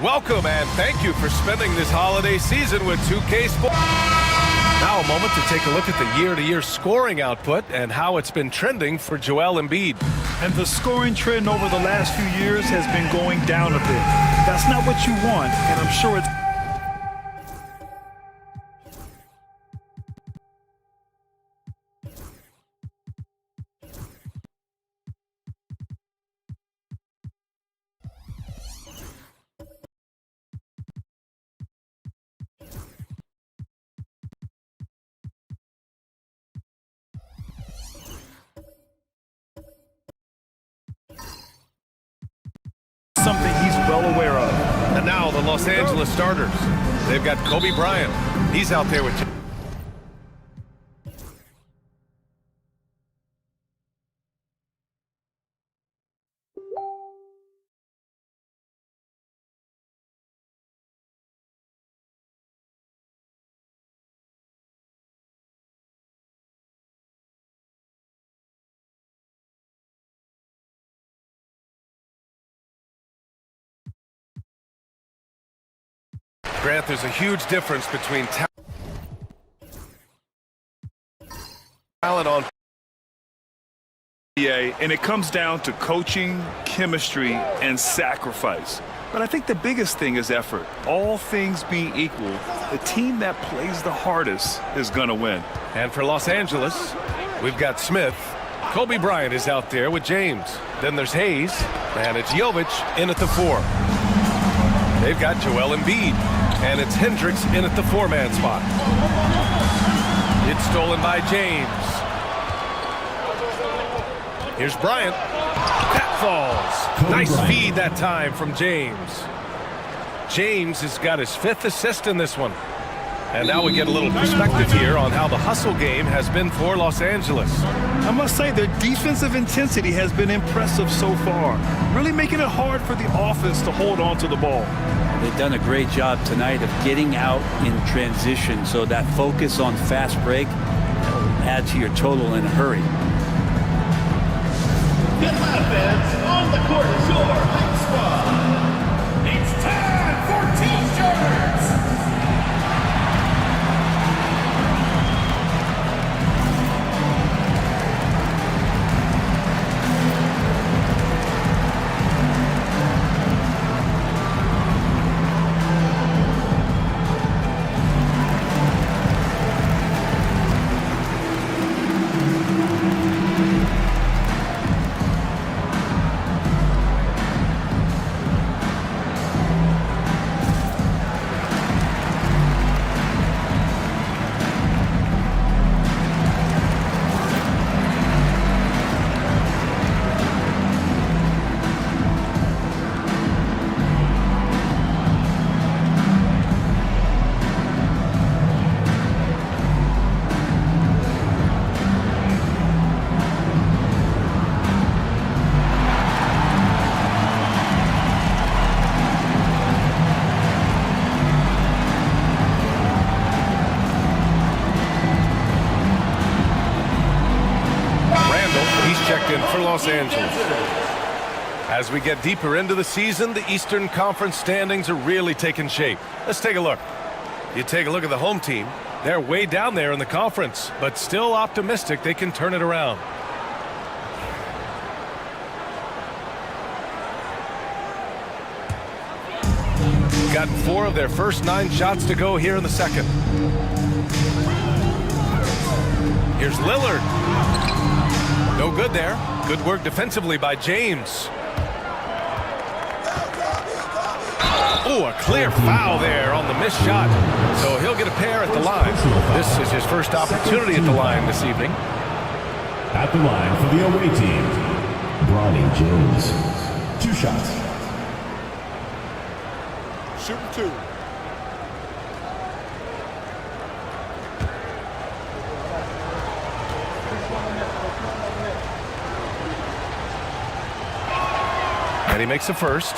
Welcome and thank you for spending this holiday season with 2K Sports. Now a moment to take a look at the year-to-year scoring output and how it's been trending for Joel Embiid. And the scoring trend over the last few years has been going down a bit. That's not what you want, and I'm sure it's... something he's well aware of. And now the Los Angeles starters. They've got Kobe Bryant. He's out there with... Grant, there's a huge difference between talent on NBA, and it comes down to coaching, chemistry, and sacrifice. But I think the biggest thing is effort. All things being equal, the team that plays the hardest is going to win. And for Los Angeles, we've got Smith. Kobe Bryant is out there with James. Then there's Hayes, and it's Jovic in at the 4. They've got Joel Embiid, and it's Hendricks in at the 4-man spot. It's stolen by James. Here's Bryant. That falls. Nice feed that time from James. James has got his 5th assist in this one. And now we get a little perspective here on how the hustle game has been for Los Angeles. I must say their defensive intensity has been impressive so far, really making it hard for the offense to hold on to the ball. They've done a great job tonight of getting out in transition, so that focus on fast break will add to your total in a hurry. Atlanta fans, on the court is your hype squad. It's time for team starters. For Los Angeles. As we get deeper into the season, the Eastern Conference standings are really taking shape. Let's take a look. You take a look at the home team. They're way down there in the conference, but still optimistic they can turn it around. Gotten 4 of their first 9 shots to go here in the second. Here's Lillard. No good there. Good work defensively by James. Oh, a clear foul there on the missed shot. So he'll get a pair at the line. This is his first opportunity at the line this evening. At the line for the away team, Bronny James. 2 shots. Shooting 2. And he makes the first.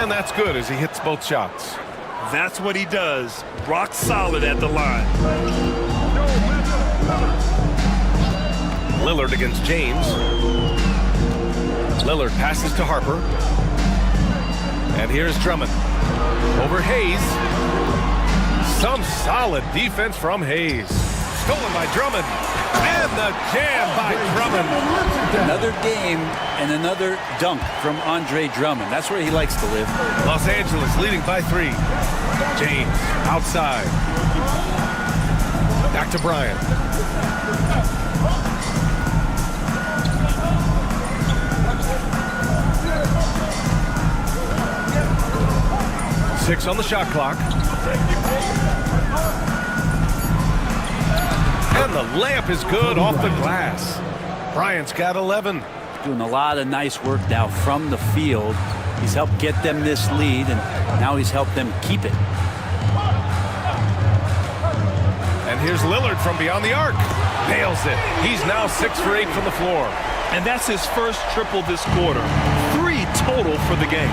And that's good as he hits both shots. That's what he does. Rock solid at the line. Lillard against James. Lillard passes to Harper. And here's Drummond. Over Hayes. Some solid defense from Hayes. Stolen by Drummond. And the jam by Drummond. Another game and another dunk from Andre Drummond. That's where he likes to live. Los Angeles leading by 3. James outside. Back to Bryant. Six on the shot clock. And the layup is good off the glass. Bryant's got 11. Doing a lot of nice work now from the field. He's helped get them this lead, and now he's helped them keep it. And here's Lillard from beyond the arc. Nails it. He's now 6 for 8 from the floor. And that's his first triple this quarter. 3 total for the game.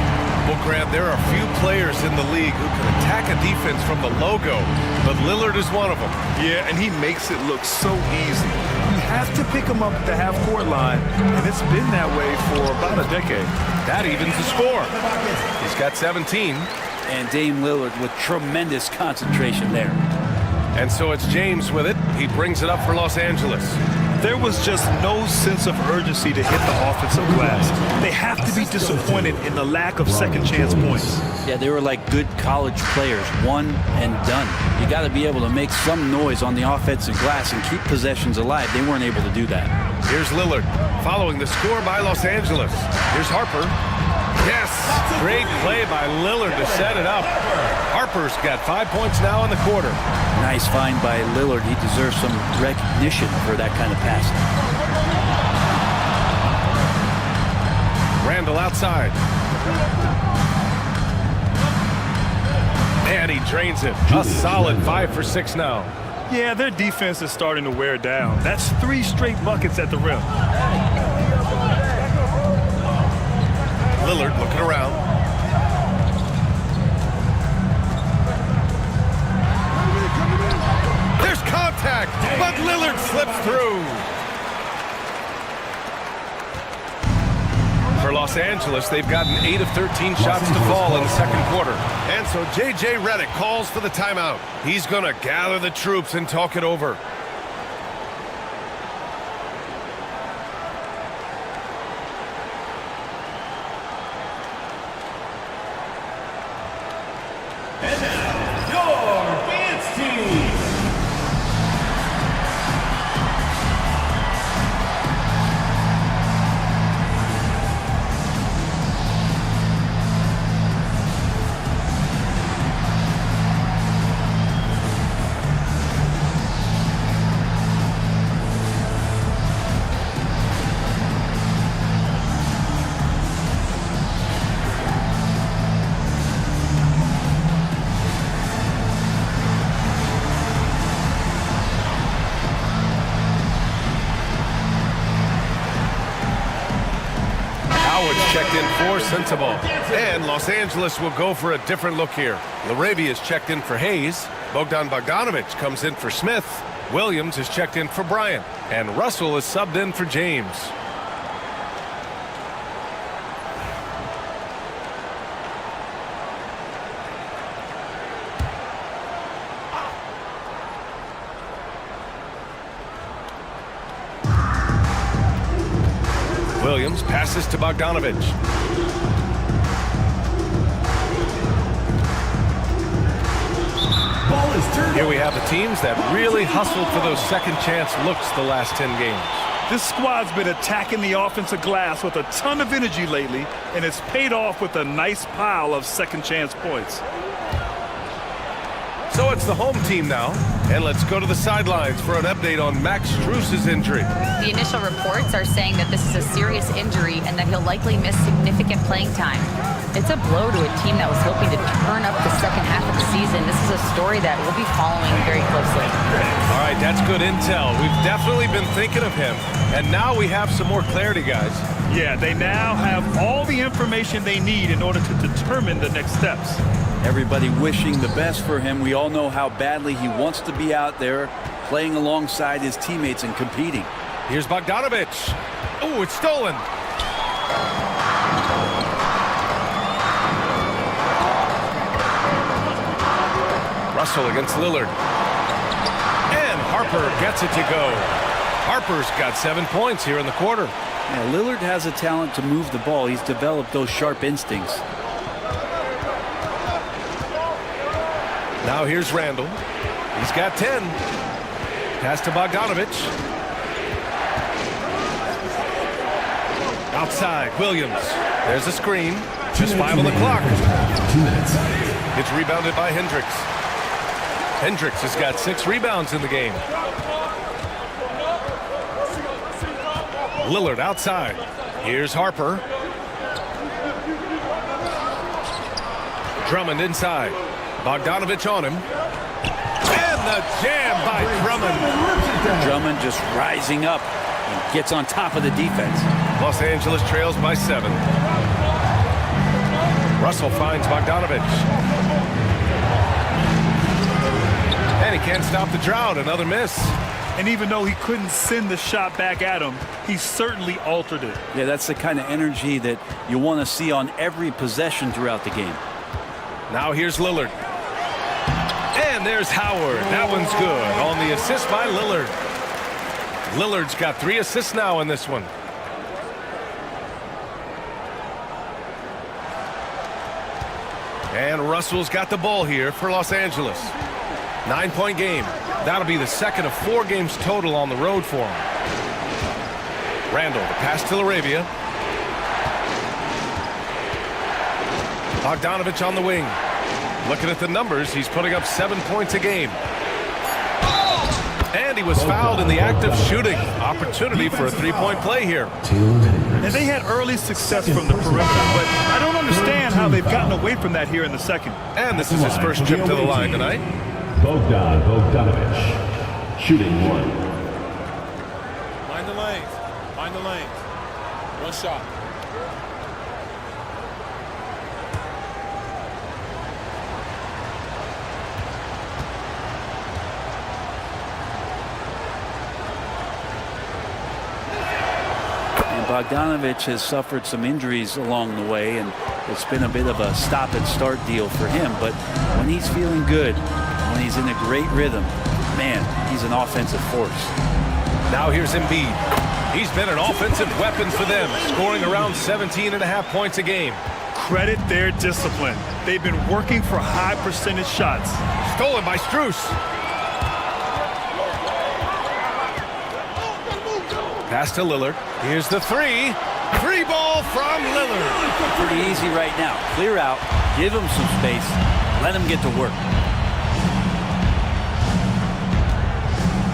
Well, Grant, there are few players in the league who can attack a defense from the logo, but Lillard is one of them. Yeah, and he makes it look so easy. You have to pick him up at the half-court line, and it's been that way for about a decade. That evens the score. He's got 17. And Dame Lillard with tremendous concentration there. And so it's James with it. He brings it up for Los Angeles. There was just no sense of urgency to hit the offensive glass. They have to be disappointed in the lack of second chance points. Yeah, they were like good college players, one and done. You got to be able to make some noise on the offensive glass and keep possessions alive. They weren't able to do that. Here's Lillard following the score by Los Angeles. Here's Harper. Yes, great play by Lillard to set it up. Harper's got 5 points now in the quarter. Nice find by Lillard. He deserves some recognition for that kind of passing. Randall outside. And he drains it. A solid 5 for 6 now. Yeah, their defense is starting to wear down. That's 3 straight buckets at the rim. Lillard looking around. There's contact, but Lillard slips through. For Los Angeles, they've gotten 8 of 13 shots to fall in the second quarter. And so J.J. Redick calls for the timeout. He's going to gather the troops and talk it over. Checked in for Sensabaugh. And Los Angeles will go for a different look here. Laravia is checked in for Hayes. Bogdan Bogdanovic comes in for Smith. Williams is checked in for Bryant. And Russell is subbed in for James. Williams passes to Bogdanovic. Here we have the teams that really hustled for those second chance looks the last 10 games. This squad's been attacking the offensive glass with a ton of energy lately, and it's paid off with a nice pile of second chance points. So it's the home team now, and let's go to the sidelines for an update on Max Strus's injury. The initial reports are saying that this is a serious injury and that he'll likely miss significant playing time. It's a blow to a team that was hoping to turn up the second half of the season. This is a story that we'll be following very closely. All right, that's good intel. We've definitely been thinking of him, and now we have some more clarity, guys. Yeah, they now have all the information they need in order to determine the next steps. Everybody wishing the best for him. We all know how badly he wants to be out there playing alongside his teammates and competing. Here's Bogdanovich. Oh, it's stolen. Russell against Lillard. And Harper gets it to go. Harper's got 7 points here in the quarter. Yeah, Lillard has a talent to move the ball. He's developed those sharp instincts. Now here's Randall. He's got 10. Pass to Bogdanovich. Outside, Williams. There's a screen. Just 5 on the clock. 2 minutes. It's rebounded by Hendricks. Hendricks has got 6 rebounds in the game. Lillard outside. Here's Harper. Drummond inside. Bogdanovich on him. And the jam by Drummond. Drummond just rising up and gets on top of the defense. Los Angeles trails by 7. Russell finds Bogdanovich. And he can't stop the drought. Another miss. And even though he couldn't send the shot back at him, he certainly altered it. Yeah, that's the kind of energy that you want to see on every possession throughout the game. Now here's Lillard. And there's Howard. That one's good on the assist by Lillard. Lillard's got 3 assists now in this one. And Russell's got the ball here for Los Angeles. 9-point game. That'll be the second of 4 games total on the road for him. Randall, the pass to Laravia. Bogdanovich on the wing. Looking at the numbers, he's putting up 7 points a game. And he was fouled in the act of shooting. Opportunity for a 3-point play here. And they had early success from the perimeter, but I don't understand how they've gotten away from that here in the second. And this is his first trip to the line tonight. Bogdanovich, shooting 1. Mind the lanes. Mind the lanes. One shot. Bogdanovich has suffered some injuries along the way, and it's been a bit of a stop-and-start deal for him. But when he's feeling good, when he's in a great rhythm, man, he's an offensive force. Now here's Embiid. He's been an offensive weapon for them, scoring around 17.5 points a game. Credit their discipline. They've been working for high percentage shots. Stolen by Strus. Pass to Lillard. Here's the 3. 3 ball from Lillard. Pretty easy right now. Clear out, give him some space, let him get to work.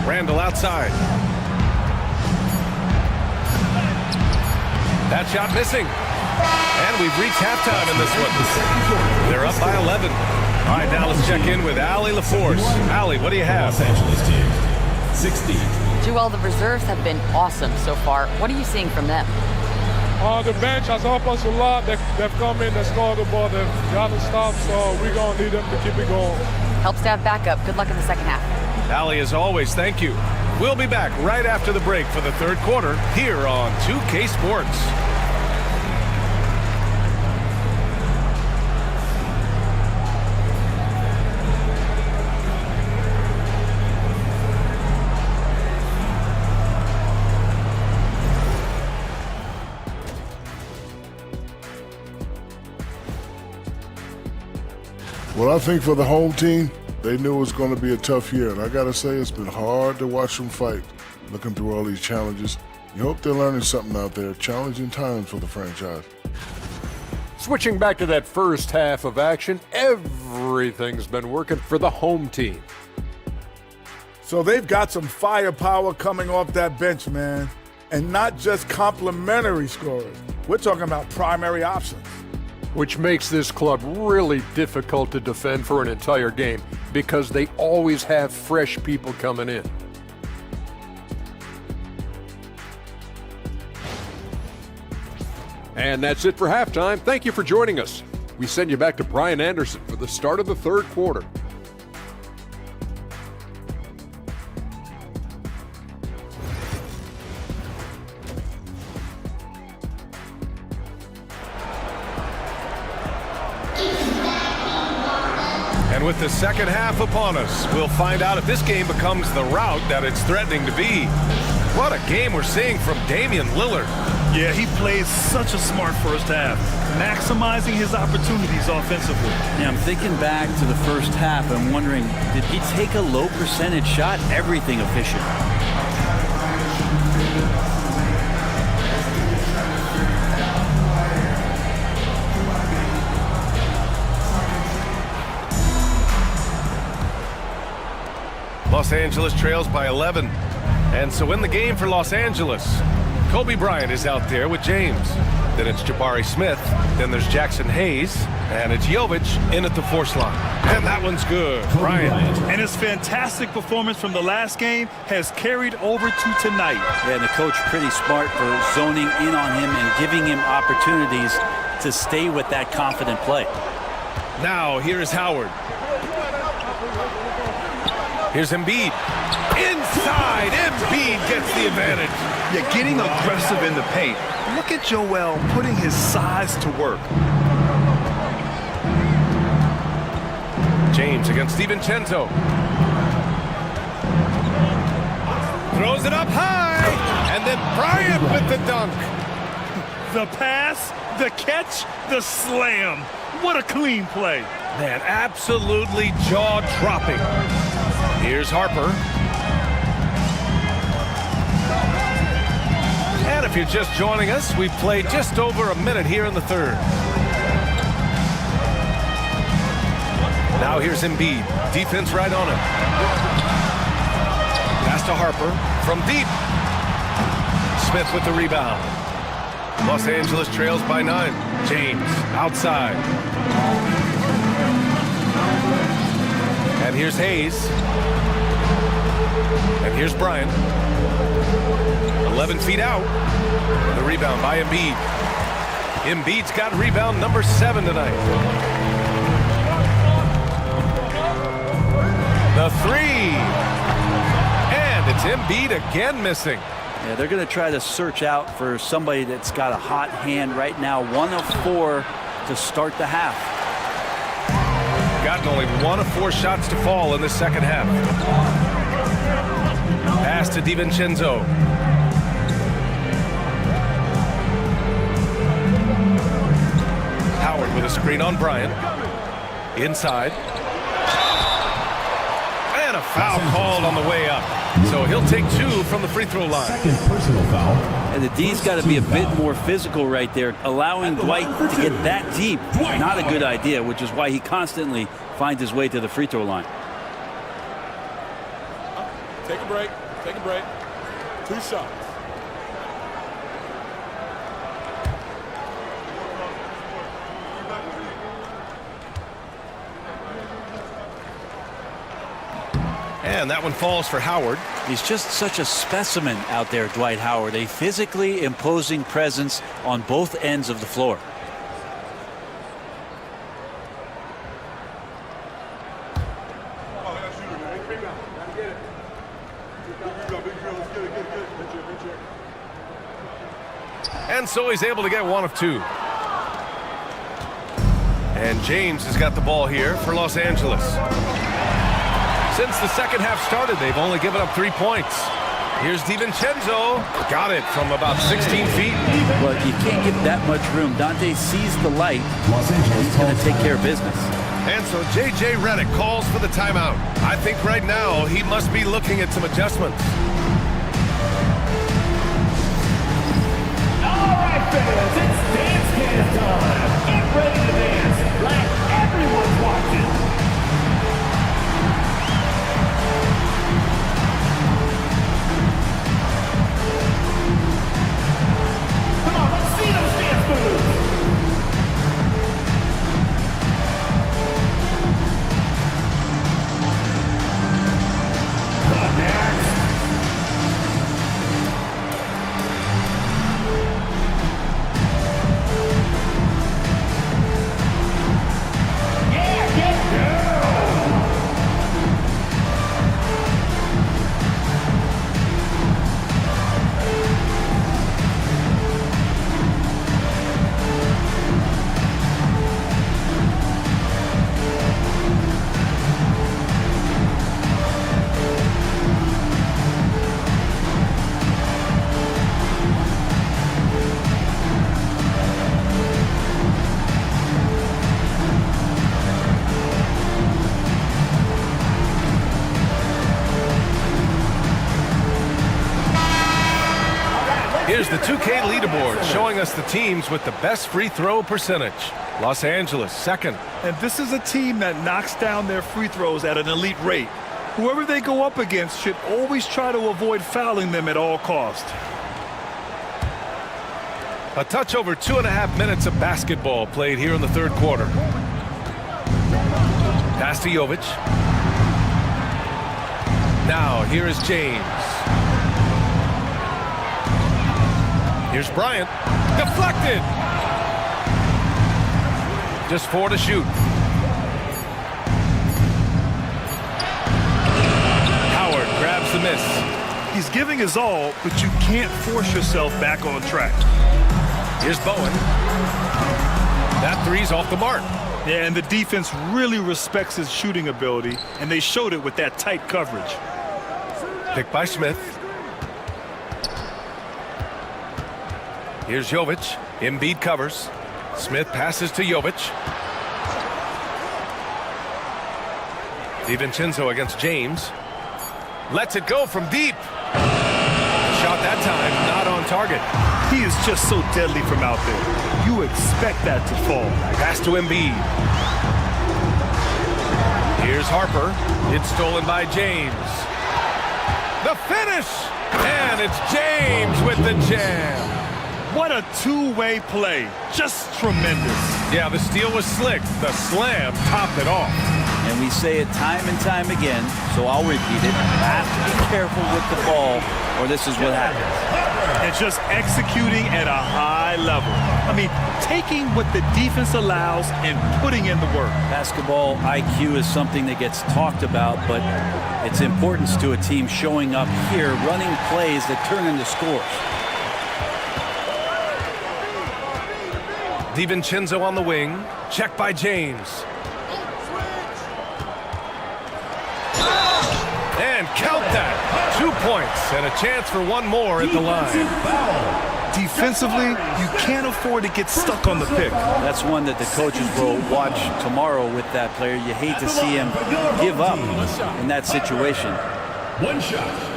Randall outside. That shot missing. And we've reached halftime in this one. They're up by 11. All right, now let's check in with Allie LaForce. Allie, what do you have? Los Angeles team, 60. Joel, the reserves have been awesome so far. What are you seeing from them? The bench has helped us a lot. They've come in, they scored the ball, they've got to stop, so we're going to need them to keep it going. Helps to have backup. Good luck in the second half. Allie, as always, thank you. We'll be back right after the break for the third quarter here on 2K Sports. Well, I think for the home team, they knew it was going to be a tough year. And I got to say, it's been hard to watch them fight, looking through all these challenges. You hope they're learning something out there. Challenging times for the franchise. Switching back to that first half of action, everything's been working for the home team. So they've got some firepower coming off that bench, man. And not just complimentary scorers. We're talking about primary options. which makes this club really difficult to defend for an entire game because they always have fresh people coming in. And that's it for halftime. Thank you for joining us. We send you back to Brian Anderson for the start of the third quarter. And with the second half upon us, we'll find out if this game becomes the rout that it's threatening to be. What a game we're seeing from Damian Lillard. Yeah, he played such a smart first half, maximizing his opportunities offensively. Yeah, I'm thinking back to the first half. I'm wondering, did he take a low percentage shot? Everything efficient. Los Angeles trails by 11. And so in the game for Los Angeles, Kobe Bryant is out there with James. Then it's Jabari Smith. Then there's Jackson Hayes. And it's Jovic in at the force line. And that one's good. Bryant. And his fantastic performance from the last game has carried over to tonight. Yeah, and the coach pretty smart for zoning in on him and giving him opportunities to stay with that confident play. Now here's Howard. Here's Embiid. Inside, Embiid gets the advantage. Yeah, getting aggressive in the paint. Look at Joel putting his size to work. James against DiVincenzo. Throws it up high. And then Bryant with the dunk. The pass, the catch, the slam. What a clean play. Man, absolutely jaw-dropping. Here's Harper. And if you're just joining us, we've played just over a minute here in the third. Now here's Embiid. Defense right on him. Pass to Harper from deep. Smith with the rebound. Los Angeles trails by 9. James outside. And here's Hayes. And here's Bryant. 11 feet out. The rebound by Embiid. Embiid's got rebound number 7 tonight. The 3. And it's Embiid again missing. Yeah, they're going to try to search out for somebody that's got a hot hand right now. 1 of 4 to start the half. Gotten only 1 of 4 shots to fall in the second half. Pass to DiVincenzo. Howard with a screen on Bryant. Inside. And a foul called on the way up. So he'll take 2 from the free throw line. Second personal foul. And the D's got to be a bit more physical right there. Allowing Dwight to get that deep, not a good idea, which is why he constantly finds his way to the free throw line. Take a break. Take a break. 2 shots. And that one falls for Howard. He's just such a specimen out there, Dwight Howard. A physically imposing presence on both ends of the floor. And so he's able to get 1 of 2. And James has got the ball here for Los Angeles. Since the second half started, they've only given up 3 points. Here's DiVincenzo. Got it from about 16 feet. But you can't give that much room. Dante sees the light. He's going to take care of business. And so J.J. Redick calls for the timeout. I think right now he must be looking at some adjustments. All right, fans, it's dance can time. Get ready to dance like everyone's watching. Come on, let's see those dance moves. Here's the 2K leaderboard showing us the teams with the best free throw percentage. Los Angeles, second. And this is a team that knocks down their free throws at an elite rate. Whoever they go up against should always try to avoid fouling them at all costs. A touch over 2.5 minutes of basketball played here in the third quarter. Pass to Jovic. Now here is James. Here's Bryant. Deflected. Just 4 to shoot. Howard grabs the miss. He's giving his all, but you can't force yourself back on track. Here's Bowen. That three's off the mark. Yeah, and the defense really respects his shooting ability, and they showed it with that tight coverage. Picked by Smith. Here's Jovic. Embiid covers. Smith passes to Jovic. DiVincenzo against James. Lets it go from deep. Shot that time, not on target. He is just so deadly from out there. You expect that to fall. Pass to Embiid. Here's Harper. It's stolen by James. The finish! And it's James with the jam. What a two-way play. Just tremendous. Yeah, the steal was slick. The slam topped it off. And we say it time and time again, so I'll repeat it. Have to be careful with the ball, or this is what happens. And just executing at a high level. I mean, taking what the defense allows and putting in the work. Basketball IQ is something that gets talked about, but its importance to a team showing up here, running plays that turn into scores. DiVincenzo on the wing. Check by James. And count that. 2 points and a chance for one more at the line. Defensively, you can't afford to get stuck on the pick. That's one that the coaches will watch tomorrow with that player. You hate to see him give up in that situation. One shot.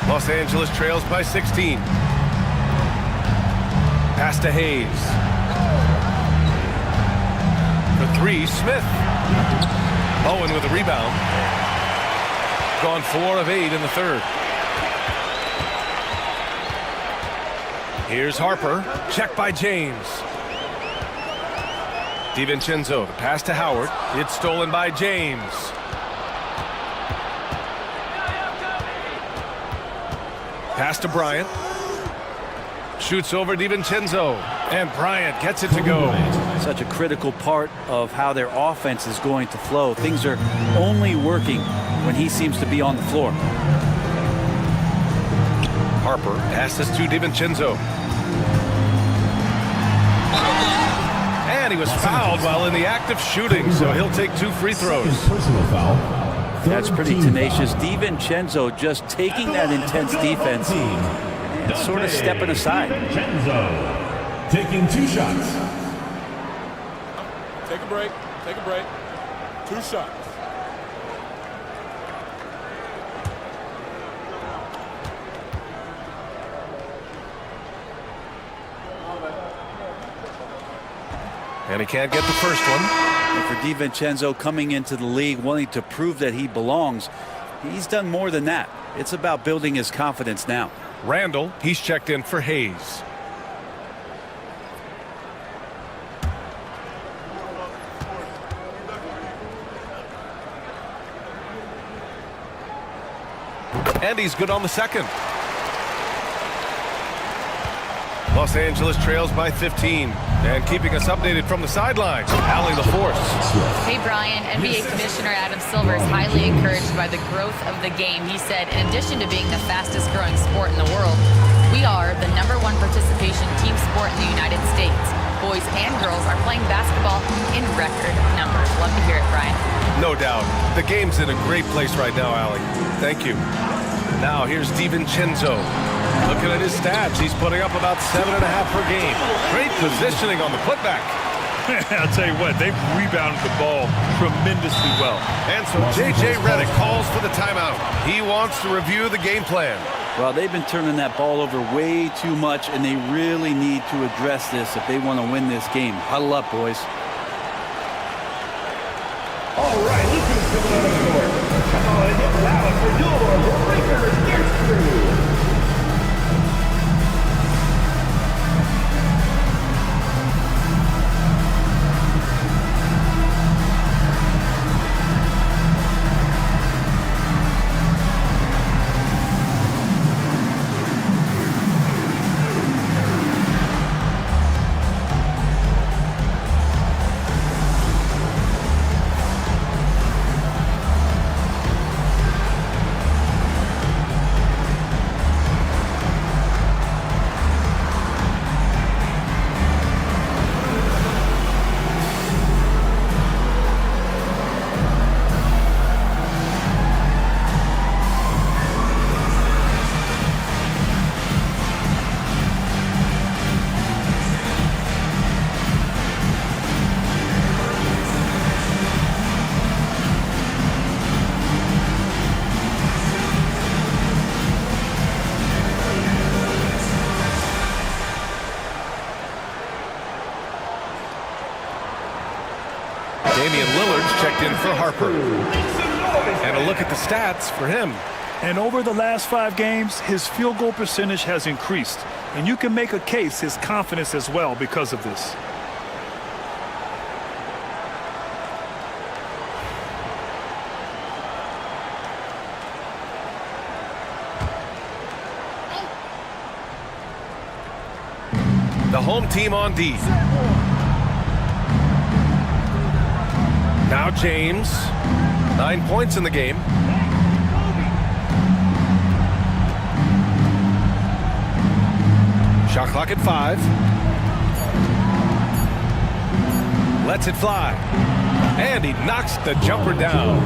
Los Angeles trails by 16. Pass to Hayes. For three, Smith. Bowen with a rebound. Gone 4 of 8 in the third. Here's Harper. Check by James. DiVincenzo. The pass to Howard. It's stolen by James. Pass to Bryant. Shoots over DiVincenzo. And Bryant gets it to go. Such a critical part of how their offense is going to flow. Things are only working when he seems to be on the floor. Harper passes to DiVincenzo. And he was fouled while in the act of shooting, so he'll take 2 free throws. Personal foul. That's pretty tenacious. DiVincenzo just taking that intense defense and sort of stepping aside. DiVincenzo taking 2 shots. Take a break. Take a break. 2 shots. And he can't get the first one. And for DiVincenzo coming into the league wanting to prove that he belongs, he's done more than that. It's about building his confidence now. Randall, he's checked in for Hayes. And he's good on the second. Los Angeles trails by 15. And keeping us updated from the sidelines, Allie LaForce. Hey, Brian. NBA Commissioner Adam Silver is highly encouraged by the growth of the game. He said, in addition to being the fastest growing sport in the world, we are the #1 participation team sport in the United States. Boys and girls are playing basketball in record numbers. Love to hear it, Brian. No doubt. The game's in a great place right now, Allie. Thank you. Now here's DiVincenzo. Looking at his stats, he's putting up about 7.5 per game. Great positioning on the putback. I'll tell you what, they've rebounded the ball tremendously well. And so J.J. Redick calls for the timeout. He wants to review the game plan. Well, they've been turning that ball over way too much, and they really need to address this if they want to win this game. Huddle up, boys. All right, Lucas coming on the court. Come on and get loud for your Breakers Dance Crew. Damian Lillard's checked in for Harper. And a look at the stats for him. And over the last 5 games, his field goal percentage has increased. And you can make a case his confidence as well because of this. The home team on D. Now James, 9 points in the game. Shot clock at 5. Lets it fly. And he knocks the jumper down.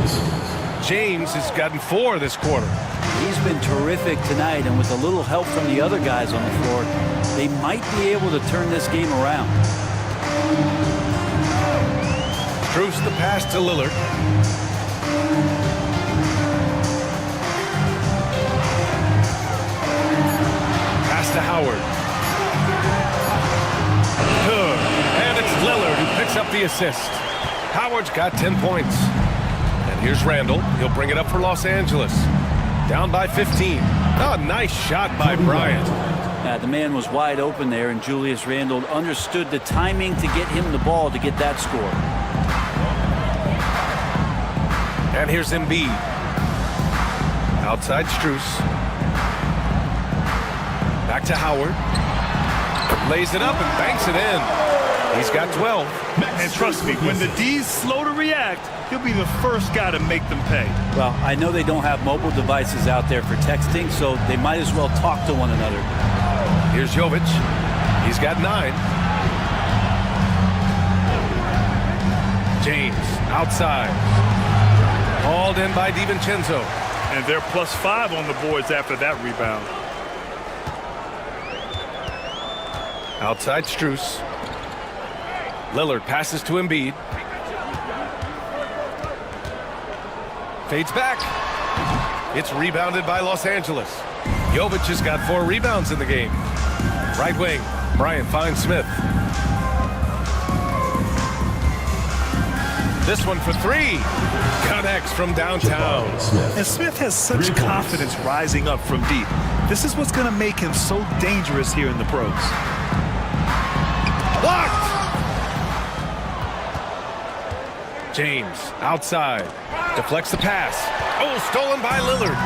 James has gotten 4 this quarter. He's been terrific tonight, and with a little help from the other guys on the floor, they might be able to turn this game around. Strus the pass to Lillard. Pass to Howard. And it's Lillard who picks up the assist. Howard's got 10 points. And here's Randall. He'll bring it up for Los Angeles. Down by 15. Oh, nice shot by Bryant. The man was wide open there, and Julius Randle understood the timing to get him the ball to get that score. And here's Embiid. Outside Strus. Back to Howard. Lays it up and banks it in. He's got 12. And trust me, when the D's slow to react, he'll be the first guy to make them pay. Well, I know they don't have mobile devices out there for texting, so they might as well talk to one another. Here's Jovic. He's got 9. James outside. Hauled in by DiVincenzo. And they're +5 on the boards after that rebound. Outside Strus. Lillard passes to Embiid. Fades back. It's rebounded by Los Angeles. Jovic has got 4 rebounds in the game. Right wing. Bryant finds Smith. This one for 3. Connects from downtown. And Smith has such confidence rising up from deep. This is what's going to make him so dangerous here in the pros. Blocked! James outside. Deflects the pass. Oh, stolen by Lillard.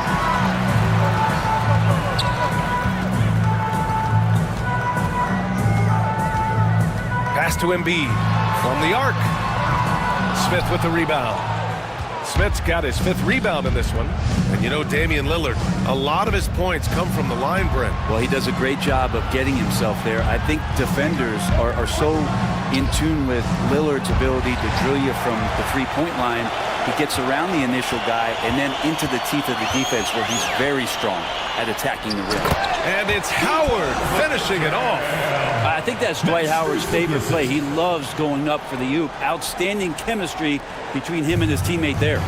Pass to Embiid from the arc. Smith with the rebound. Smith's got his 5th rebound in this one. And you know Damian Lillard, a lot of his points come from the line, Brent. Well, he does a great job of getting himself there. I think defenders are so in tune with Lillard's ability to drill you from the 3-point line He gets around the initial guy and then into the teeth of the defense where he's very strong at attacking the rim. And it's Howard finishing it off. I think that's Dwight Howard's favorite play. He loves going up for the oop. Outstanding chemistry between him and his teammate there.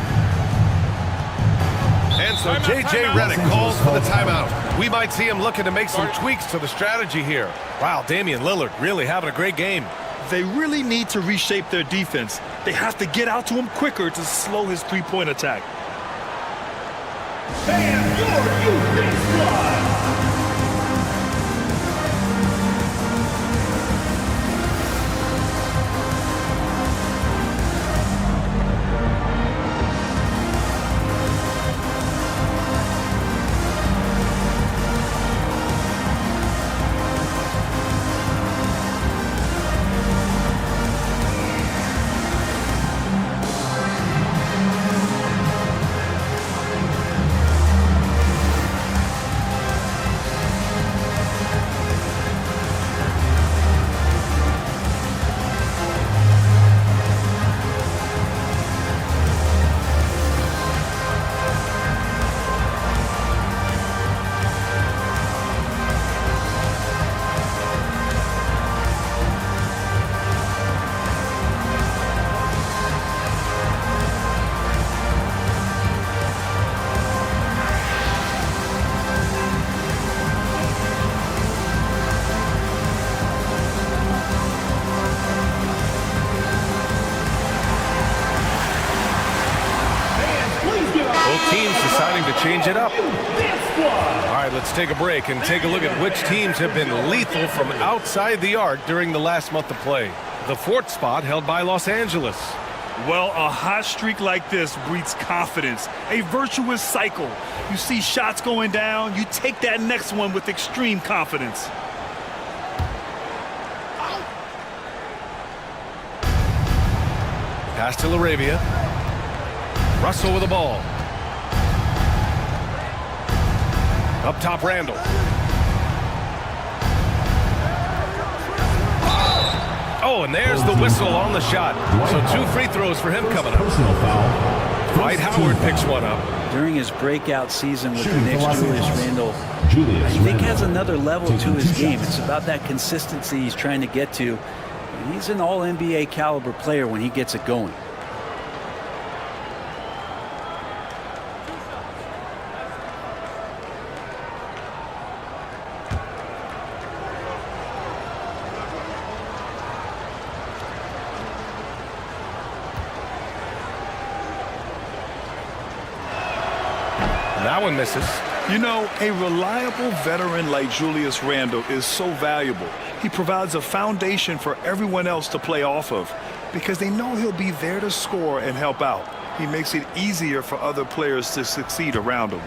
And so J.J. Redick calls for the timeout. We might see him looking to make some tweaks to the strategy here. Wow, Damian Lillard really having a great game. They really need to reshape their defense. They have to get out to him quicker to slow his three-point attack. And your Houston squad. Change it up. All right, let's take a break and take a look at which teams have been lethal from outside the arc during the last month of play. The fourth spot held by Los Angeles. Well, a hot streak like this breeds confidence, a virtuous cycle. You see shots going down, you take that next one with extreme confidence. Pass to LaRavia. Russell with the ball. Up top, Randall. Oh, and there's the whistle on the shot. So 2 free throws for him coming up. Dwight Howard picks one up. During his breakout season with the Knicks, Julius Randle, I think has another level to his game. It's about that consistency he's trying to get to. And he's an all-NBA caliber player when he gets it going. That one misses. You know, a reliable veteran like Julius Randle is so valuable. He provides a foundation for everyone else to play off of because they know he'll be there to score and help out. He makes it easier for other players to succeed around him.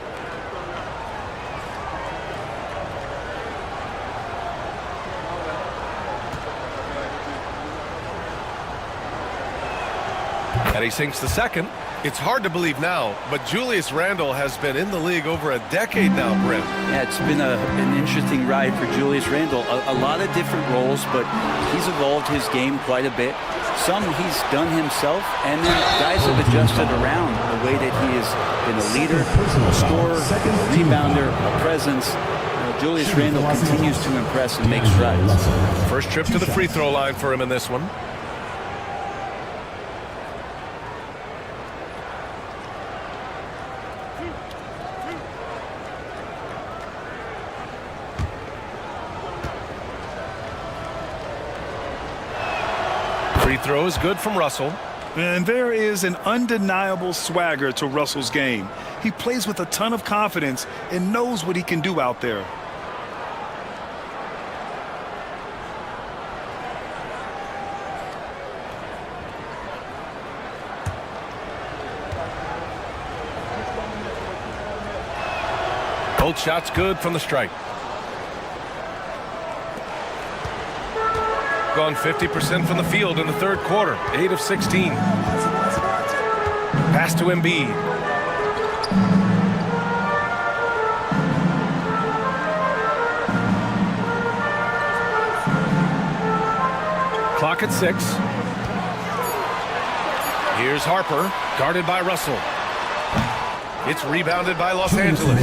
And he sinks the second. It's hard to believe now, but Julius Randle has been in the league over a decade now, Brent. Yeah, it's been an interesting ride for Julius Randle. A lot of different roles, but he's evolved his game quite a bit. Some he's done himself, and then guys have adjusted around the way that he has been a leader, a scorer, a rebounder, a presence. Julius Randle continues to impress and make strides. First trip to the free throw line for him in this one. Free throw is good from Russell. And there is an undeniable swagger to Russell's game. He plays with a ton of confidence and knows what he can do out there. Both shots good from the stripe. Gone 50% from the field in the third quarter. 8 of 16. Pass to Embiid. Clock at 6. Here's Here's Harper, guarded by Russell. It's rebounded by Los Angeles.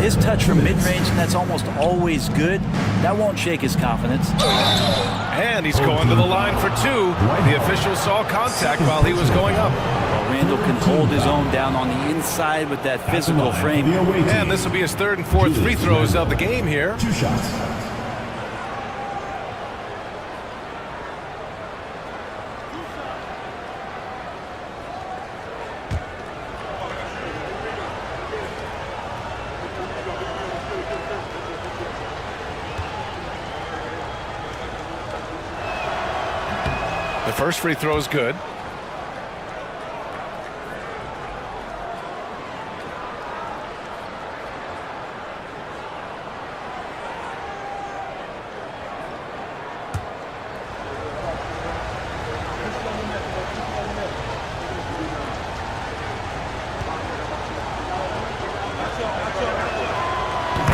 His touch from mid-range, and that's almost always good. That won't shake his confidence. And he's going to the line for two. The official saw contact while he was going up. Well, Randall can hold his own down on the inside with that physical frame. And this will be his third and fourth free throws of the game here. 2 shots. The first free throw is good.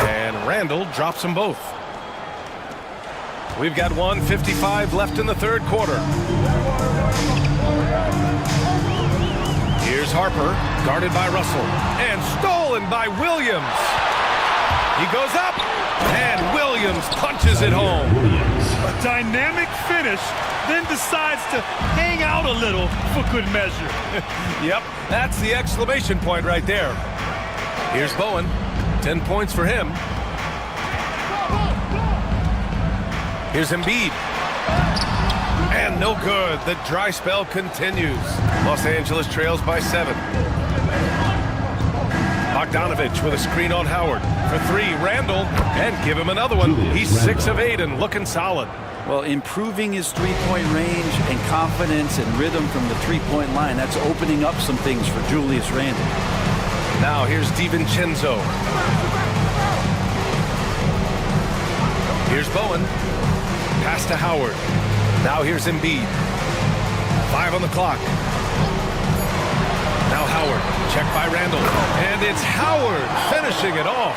And Randall drops them both. We've got 1:55 left in the third quarter. Here's Harper, guarded by Russell, and stolen by Williams. He goes up, and Williams punches it home. A dynamic finish, then decides to hang out a little for good measure. Yep, that's the exclamation point right there. Here's Bowen, 10 points for him. Here's Embiid. And no good. The dry spell continues. Los Angeles trails by 7. Bogdanovich with a screen on Howard. For 3, Randall. And give him another one. He's 6 of 8 and looking solid. Well, improving his three-point range and confidence and rhythm from the three-point line, that's opening up some things for Julius Randle. Now here's DiVincenzo. Here's Bowen. Pass to Howard. Now here's Embiid. 5 on the clock. Now Howard. Check by Randall. And it's Howard finishing it off.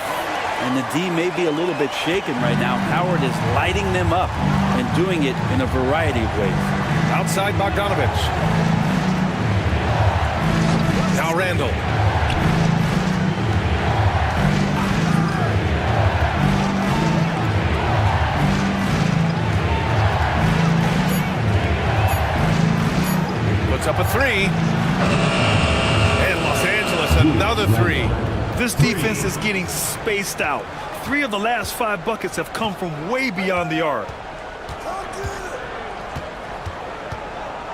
And the D may be a little bit shaken right now. Howard is lighting them up and doing it in a variety of ways. Outside Bogdanovich. Now Randall. Puts up a 3. And Los Angeles another 3. This defense is getting spaced out. 3 of the last 5 buckets have come from way beyond the arc.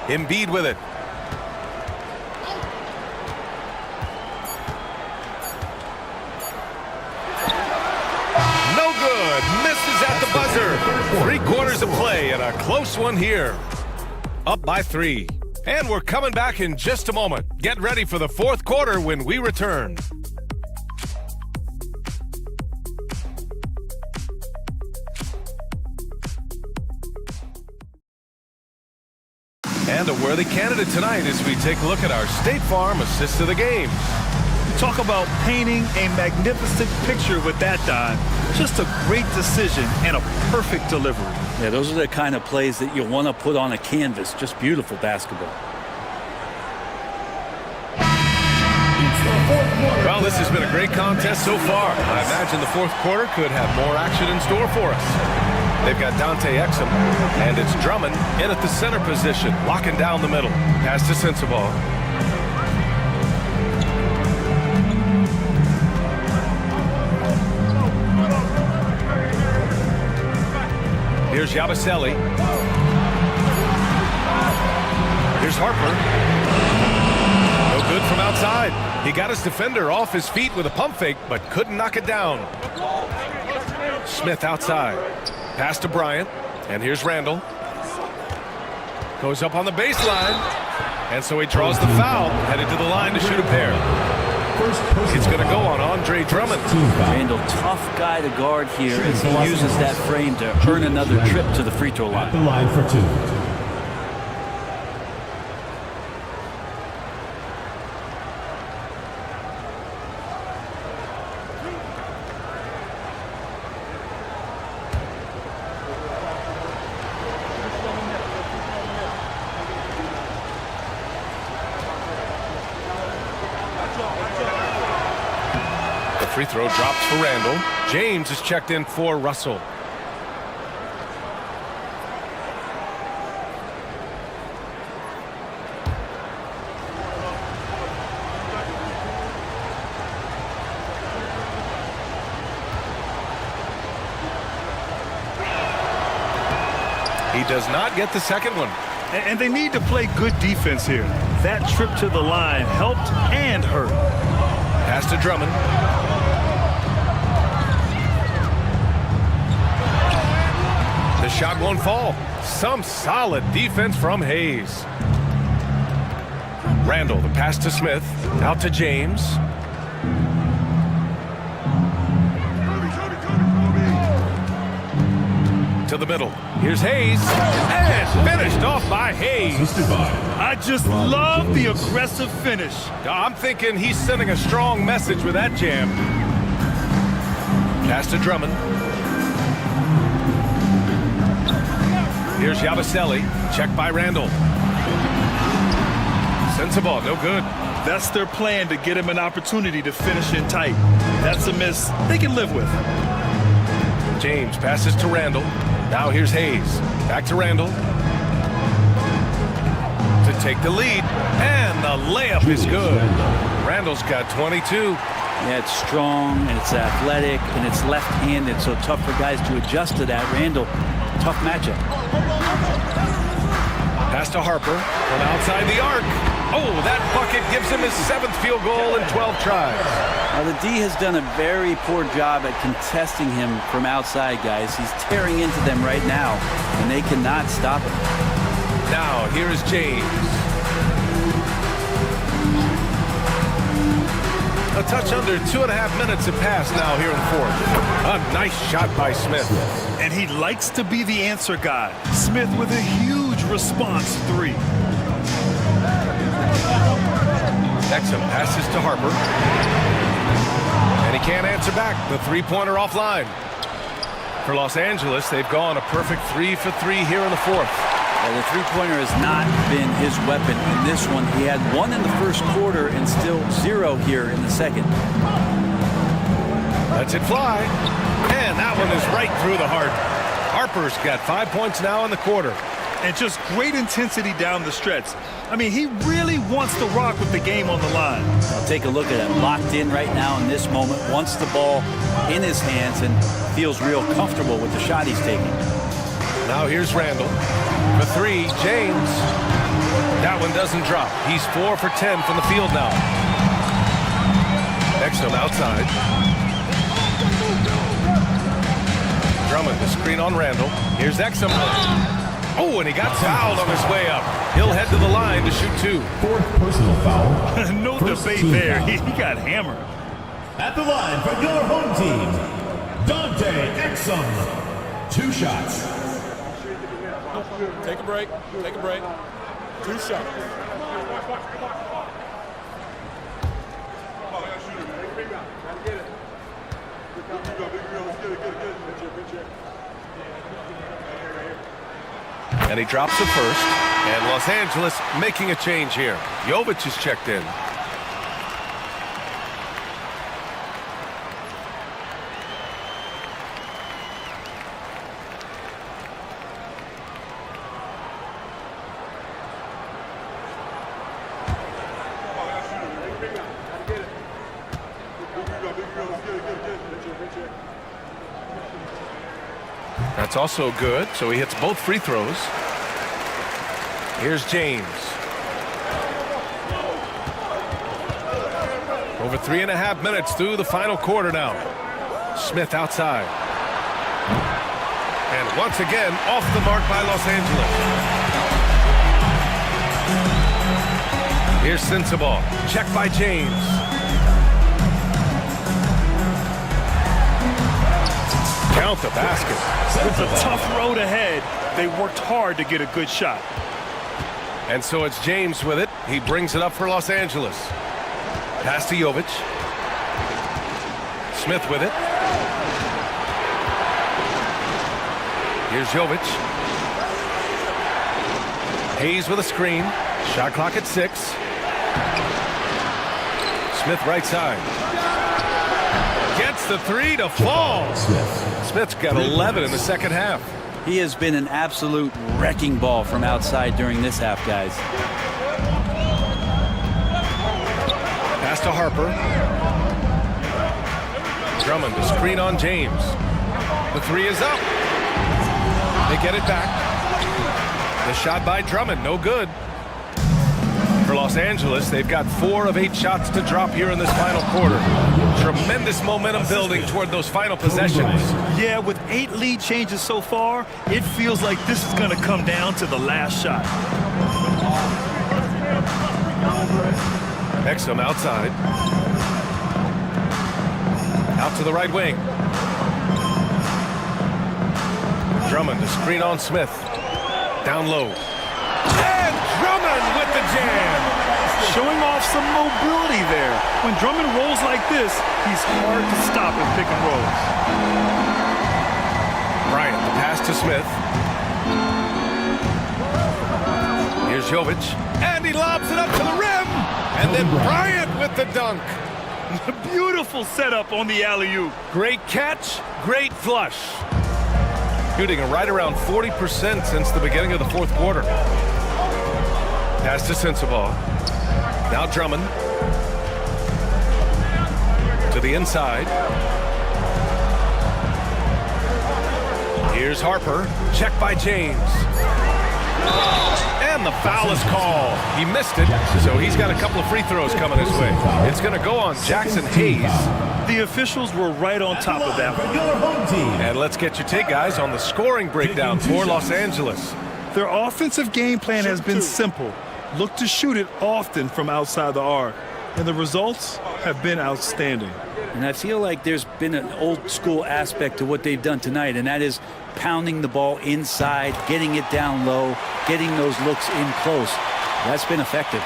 Embiid with it. No good. Misses at the buzzer. 3 quarters of play and a close one here. Up by 3. And we're coming back in just a moment. Get ready for the fourth quarter when we return. And a worthy candidate tonight as we take a look at our State Farm assist of the game. Talk about painting a magnificent picture with that dive. Just a great decision and a perfect delivery. Yeah, those are the kind of plays that you want to put on a canvas. Just beautiful basketball. Well, this has been a great contest so far. I imagine the fourth quarter could have more action in store for us. They've got Dante Exum, and it's Drummond in at the center position, locking down the middle. Pass to Sensabaugh. Here's Yabusele. Here's Harper. No good from outside. He got his defender off his feet with a pump fake, but couldn't knock it down. Smith outside. Pass to Bryant. And here's Randall. Goes up on the baseline. And so he draws the foul, headed to the line to shoot a pair. It's going to go on Andre Drummond. Randall, tough guy to guard here as he uses that frame to earn another trip to the free throw line. The line for 2. Free throw drops for Randall. James is checked in for Russell. He does not get the second one. And they need to play good defense here. That trip to the line helped and hurt. Pass to Drummond. The shot won't fall. Some solid defense from Hayes. Randall, the pass to Smith. Out to James. To the middle. Here's Hayes. And finished off by Hayes. I just love the aggressive finish. I'm thinking he's sending a strong message with that jam. Pass to Drummond. Here's Yabusele. Checked by Randall. Sends the ball. No good. That's their plan, to get him an opportunity to finish in tight. That's a miss they can live with. James passes to Randall. Now here's Hayes. Back to Randall. To take the lead. And the layup is good. Randall's got 22. Yeah, it's strong, and it's athletic, and it's left-handed, so tough for guys to adjust to that. Randall, tough matchup. Pass to Harper from outside the arc. Oh, that bucket gives him his 7th field goal in 12 tries. Now, the D has done a very poor job at contesting him from outside, guys. He's tearing into them right now, and they cannot stop him. Now, here is James. A touch under 2.5 minutes have passed now here in the fourth. A nice shot by Smith. And he likes to be the answer guy. Smith with a huge response three. Exum passes to Harper. And he can't answer back. The three-pointer offline. For Los Angeles, they've gone a perfect 3 for 3 here in the fourth. Well, the three-pointer has not been his weapon in this one. He had 1 in the first quarter and still 0 here in the second. Lets it fly. And that one is right through the heart. Harper's got 5 points now in the quarter. And just great intensity down the stretch. I mean, he really wants to rock with the game on the line. I'll take a look at him. Locked in right now in this moment. Wants the ball in his hands and feels real comfortable with the shot he's taking. Now here's Randall. For 3, James. That one doesn't drop. He's 4 for 10 from the field now. Exum outside. Drummond, the screen on Randall. Here's Exum. Oh, and he got fouled on his way up. He'll head to the line to shoot 2. 4th personal foul. No debate there. He got hammered. At the line for your home team, Dante Exum. 2 shots. Take a break. Take a break. 2 shots. And he drops the first. And Los Angeles making a change here. Jovic is checked in. That's also good, so he hits both free throws. Here's James. Over 3.5 minutes through the final quarter now. Smith outside. And once again, off the mark by Los Angeles. Here's Sensabaugh. Check by James. Count the basket. With a tough road ahead, they worked hard to get a good shot. And so it's James with it. He brings it up for Los Angeles. Pass to Jovic. Smith with it. Here's Jovic. Hayes with a screen. Shot clock at 6. Smith right side. Hits the three to fall. Smith's got 11 in the second half. He has been an absolute wrecking ball from outside during this half, guys. Pass to Harper. Drummond to screen on James. The three is up. They get it back. The shot by Drummond, no good. For Los Angeles, they've got 4 of 8 shots to drop here in this final quarter. Tremendous momentum building toward those final possessions. Yeah, with 8 lead changes so far, it feels like this is going to come down to the last shot. Exum outside. Out to the right wing. Drummond to screen on Smith. Down low. And Drummond with the jam. Showing off some mobility there. When Drummond rolls like this, he's hard to stop in pick and rolls. Bryant, the pass to Smith. Here's Jovic. And he lobs it up to the rim. And then Bryant with the dunk. Beautiful setup on the alley-oop. Great catch, great flush. Shooting right around 40% since the beginning of the fourth quarter. Pass to Sensabaugh. Now Drummond. To the inside. Here's Harper. Check by James. And the foul is called. He missed it, so he's got a couple of free throws coming his way. It's going to go on Jackson Hayes. The officials were right on top of that one. And let's get your take, guys, on the scoring breakdown for Los Angeles. Their offensive game plan has been simple. Look to shoot it often from outside the arc. And the results have been outstanding. And I feel like there's been an old school aspect to what they've done tonight, and that is pounding the ball inside, getting it down low, getting those looks in close. That's been effective.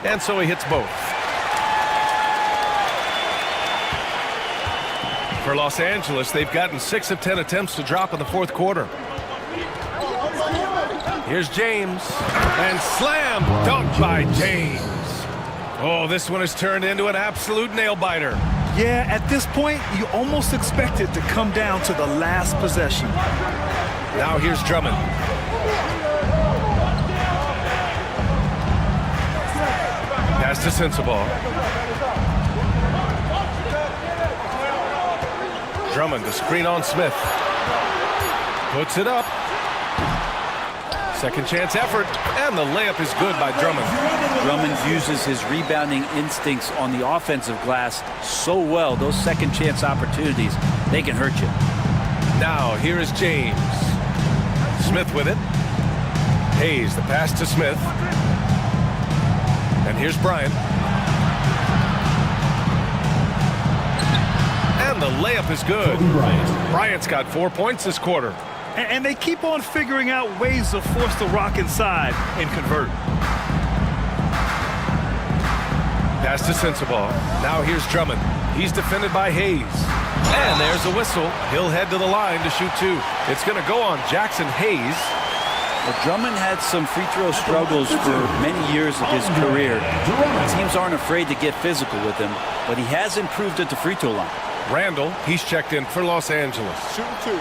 And so he hits both. For Los Angeles, they've gotten 6 of 10 attempts to drop in the fourth quarter. Here's James. And slam dunk by James. Oh, this one has turned into an absolute nail-biter. Yeah, at this point, you almost expect it to come down to the last possession. Now here's Drummond. Pass to Sensabaugh. Drummond to screen on Smith. Puts it up. Second chance effort, and the layup is good by Drummond. Drummond uses his rebounding instincts on the offensive glass so well. Those second chance opportunities, they can hurt you. Now here is James. Smith with it. Hayes, the pass to Smith. And here's Bryant. And the layup is good. Bryant's got 4 points this quarter. And they keep on figuring out ways to force the rock inside and convert. Pass to Sensabaugh. Now here's Drummond. He's defended by Hayes. And there's a whistle. He'll head to the line to shoot 2. It's going to go on Jackson Hayes. Well, Drummond had some free throw struggles for many years of his career. Teams aren't afraid to get physical with him, but he has improved at the free throw line. Randall, he's checked in for Los Angeles. Shooting 2.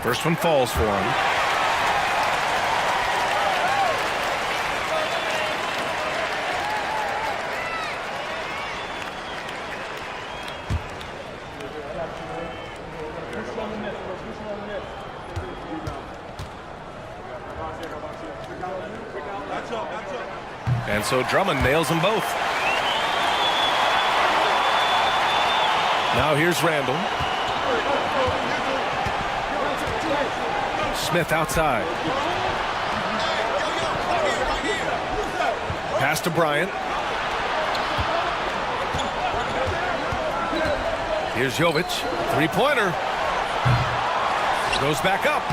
First one falls for him. And so Drummond nails them both. Now here's Randall. Smith outside. Pass to Bryant. Here's Jovic. Three-pointer. Goes back up.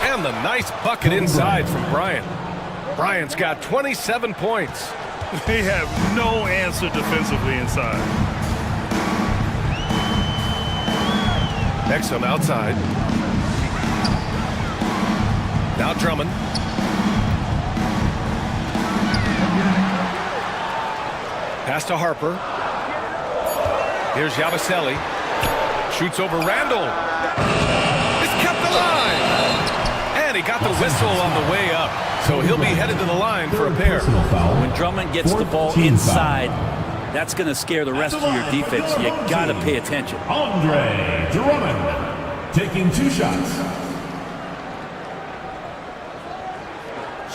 And the nice bucket inside from Bryant. Bryant's got 27 points. They have no answer defensively inside. Exum outside. Now Drummond. Pass to Harper. Here's Yabusele. Shoots over Randall. It's kept alive. And he got the whistle on the way up. So he'll be headed to the line for a pair. When Drummond gets the ball inside, that's going to scare the rest of your defense. You got to pay attention. Andre Drummond taking 2 shots.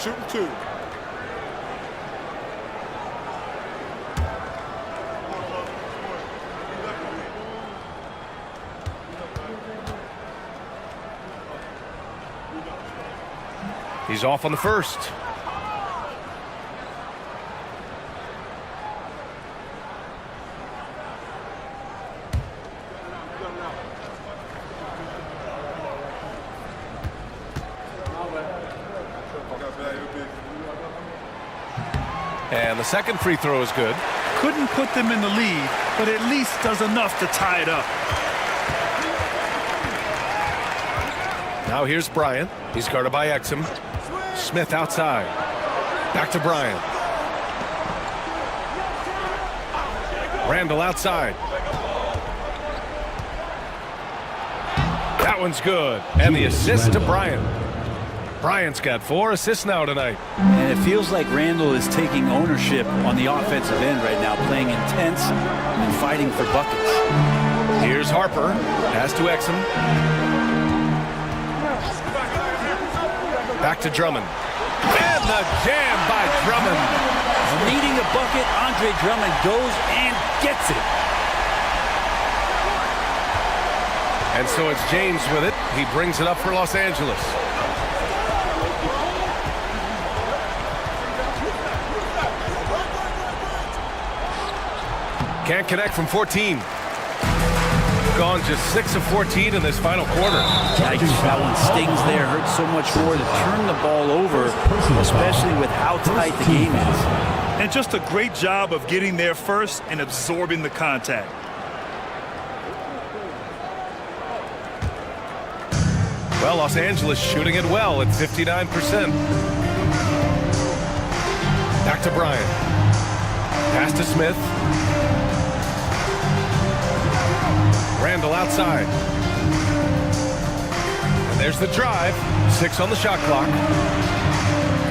Shooting 2. He's off on the first. And the second free throw is good. Couldn't put them in the lead, but at least does enough to tie it up. Now here's Bryant. He's guarded by Exum. Smith outside. Back to Bryant. Randall outside. That one's good. And the assist to Bryant. Bryant's got 4 assists now tonight. And it feels like Randall is taking ownership on the offensive end right now, playing intense and fighting for buckets. Here's Harper. Pass to Exum. Back to Drummond. And the jam by Drummond. Needing a bucket, Andre Drummond goes and gets it. And so it's James with it. He brings it up for Los Angeles. Can't connect from 14. Gone just 6 of 14 in this final quarter. Yikes, that one stings there. Hurts so much more to turn the ball over, especially with how tight the game is. And just a great job of getting there first and absorbing the contact. Well, Los Angeles shooting it well at 59%. Back to Bryant. Pass to Smith. Randall outside. And there's the drive. 6 on the shot clock.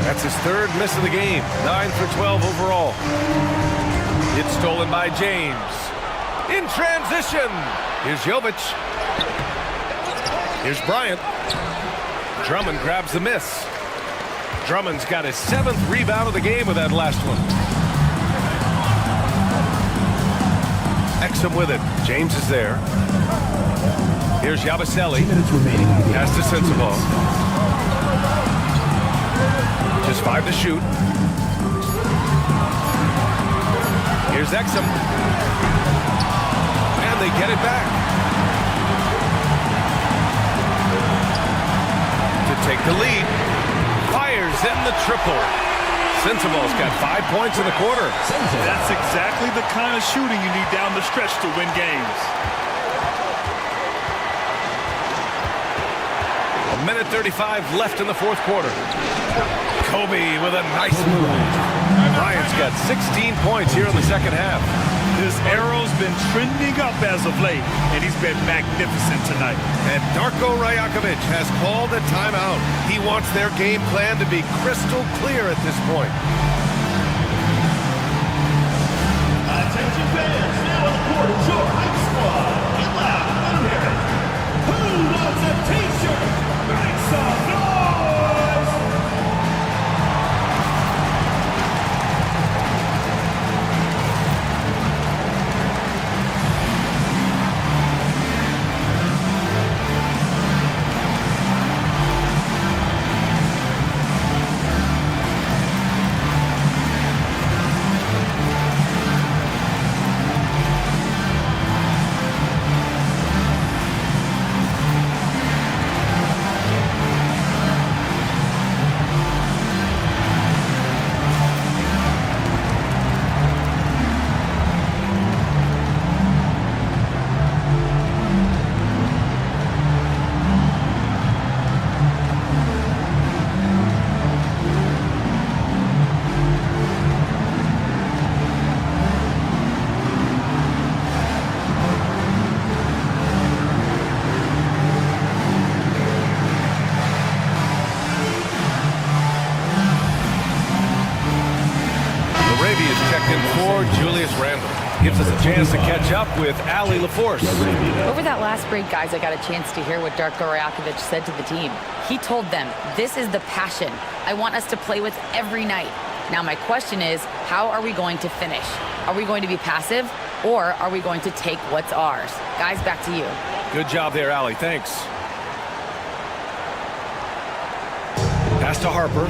That's his 3rd miss of the game. 9 for 12 overall. It's stolen by James. In transition. Here's Jovic. Here's Bryant. Drummond grabs the miss. Drummond's got his 7th rebound of the game with that last one. Exum with it. James is there. Here's Yabusele. Pass to Sensabaugh. Just 5 to shoot. Here's Exum. And they get it back. To take the lead. Fires in the triple. Sensabaugh's got 5 points in the quarter. That's exactly the kind of shooting you need down the stretch to win games. 1:35 left in the 4th quarter. Kobe with a nice move. Bryant's got 16 points here in the 2nd half. This arrow's been trending up as of late, and he's been magnificent tonight. And Darko Rajakovic has called a timeout. He wants their game plan to be crystal clear at this point. Attention fans, now on the court is your hype squad. Get loud and hear it. Who wants a t-shirt? Make some noise! gives us a chance to catch up with Allie LaForce. Over that last break, guys, I got a chance to hear what Darko Rajakovic said to the team. He told them, this is the passion I want us to play with every night. Now, my question is, how are we going to finish? Are we going to be passive, or are we going to take what's ours? Guys, back to you. Good job there, Allie. Thanks. Pass to Harper.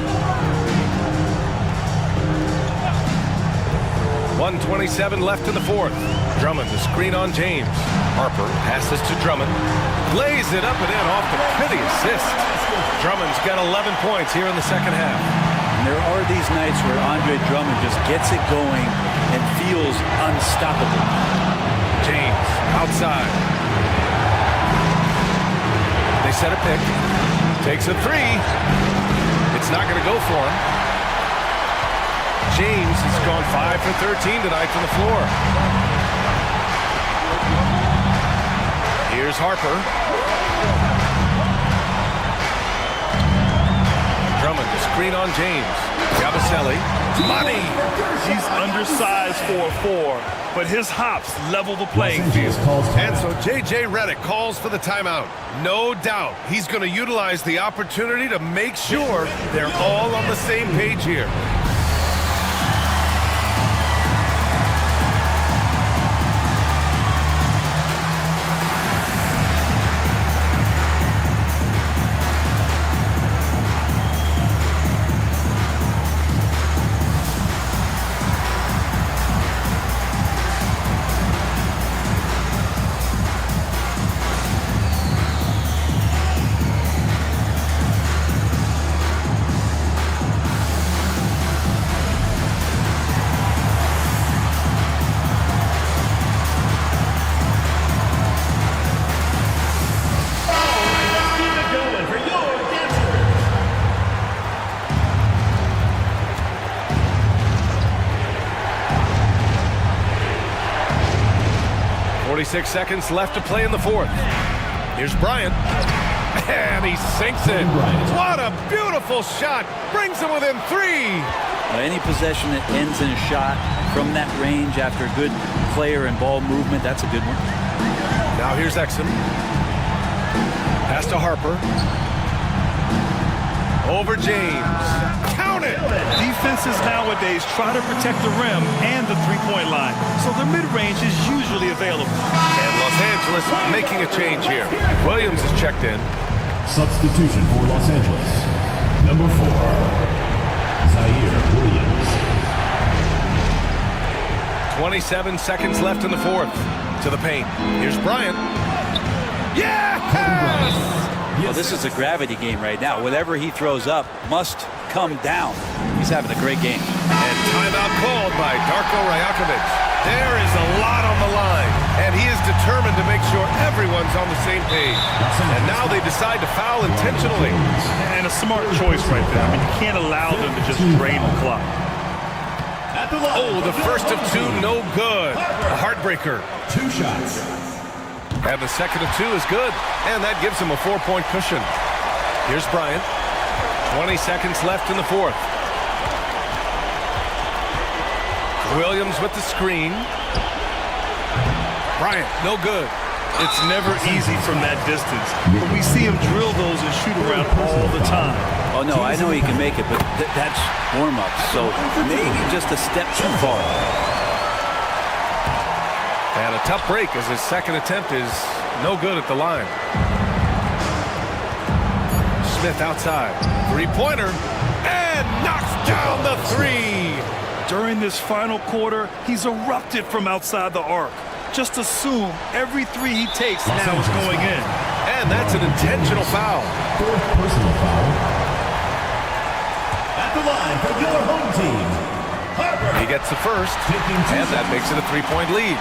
1:27 left in the fourth. Drummond, the screen on James. Harper passes to Drummond. Lays it up and in off the pretty assist. Drummond's got 11 points here in the second half. And there are these nights where Andre Drummond just gets it going and feels unstoppable. James, outside. They set a pick. Takes a three. It's not going to go for him. James has gone 5 for 13 tonight from the floor. Here's Harper. Drummond, the screen on James. Gabaselli. Money! He's undersized for a 4, but his hops level the playing field. And so J.J. Redick calls for the timeout. No doubt he's going to utilize the opportunity to make sure they're all on the same page here. For your dancer. 46 seconds left to play in the fourth. Here's Bryant. And he sinks it. What a beautiful shot. Brings him within 3. Any possession that ends in a shot from that range after good player and ball movement, that's a good one. Now here's Exum. Pass to Harper. Over James. Count it! Defenses nowadays try to protect the rim and the three-point line, so the mid-range is usually available. And Los Angeles making a change here. Williams is checked in. Substitution for Los Angeles. Number 4, Zaire Williams. 27 seconds left in the fourth. To the paint. Here's Bryant. Yes! Well, this is a gravity game right now. Whatever he throws up must come down. He's having a great game. And timeout called by Darko Rajakovic. There is a lot on the line, and he is determined to make sure everyone's on the same page. And now they decide to foul intentionally. And a smart choice right there. I mean, you can't allow them to just drain the clock. Oh, the first of 2, no good. A heartbreaker. 2 shots. And the second of 2 is good. And that gives him a 4-point cushion. Here's Bryant. 20 seconds left in the fourth. Williams with the screen. Bryant, no good. It's never easy from that distance, but we see him drill those and shoot around all the time. Oh, no, I know he can make it, but that's warm-up, so maybe just a step too far. And a tough break as his second attempt is no good at the line. Smith outside. Three-pointer. And knocks down the 3. During this final quarter, he's erupted from outside the arc. Just assume every 3 he takes now is going in. And that's an intentional foul. 4th personal foul. At the line for your home team, Harper. He gets the first, and that makes it a 3-point lead.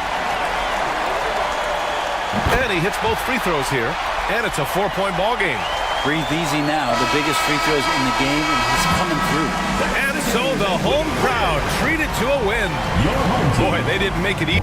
And he hits both free throws here, and it's a 4-point ball game. Breathe easy now. The biggest free throws in the game, and he's coming through. And so the home crowd treated to a win. Boy, they didn't make it easy.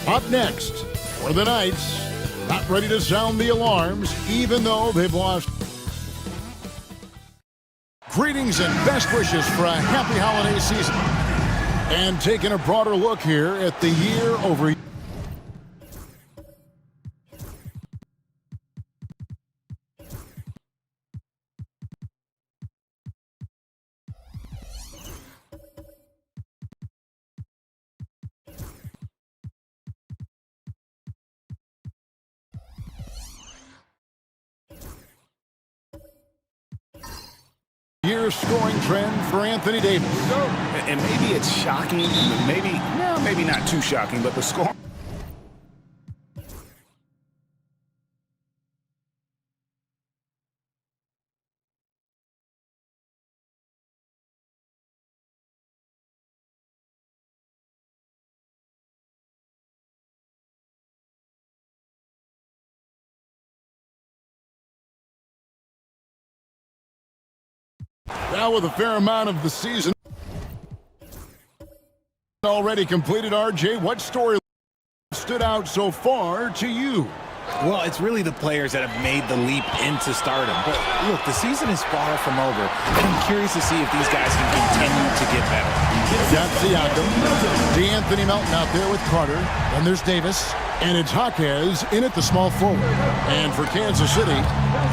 Up next, for the Knights, not ready to sound the alarms, even though they've lost. Greetings and best wishes for a happy holiday season. And taking a broader look here at the year over. Year scoring trend for Anthony Davis. And maybe it's shocking, maybe not too shocking, but the score. Now with a fair amount of the season already completed, RJ, what story stood out so far to you? Well, it's really the players that have made the leap into stardom. But look, the season is far from over. I'm curious to see if these guys can continue to get better. Got Siakam, DeAnthony Melton out there with Carter, and there's Davis, and it's Jaquez in at the small forward. And for Kansas City,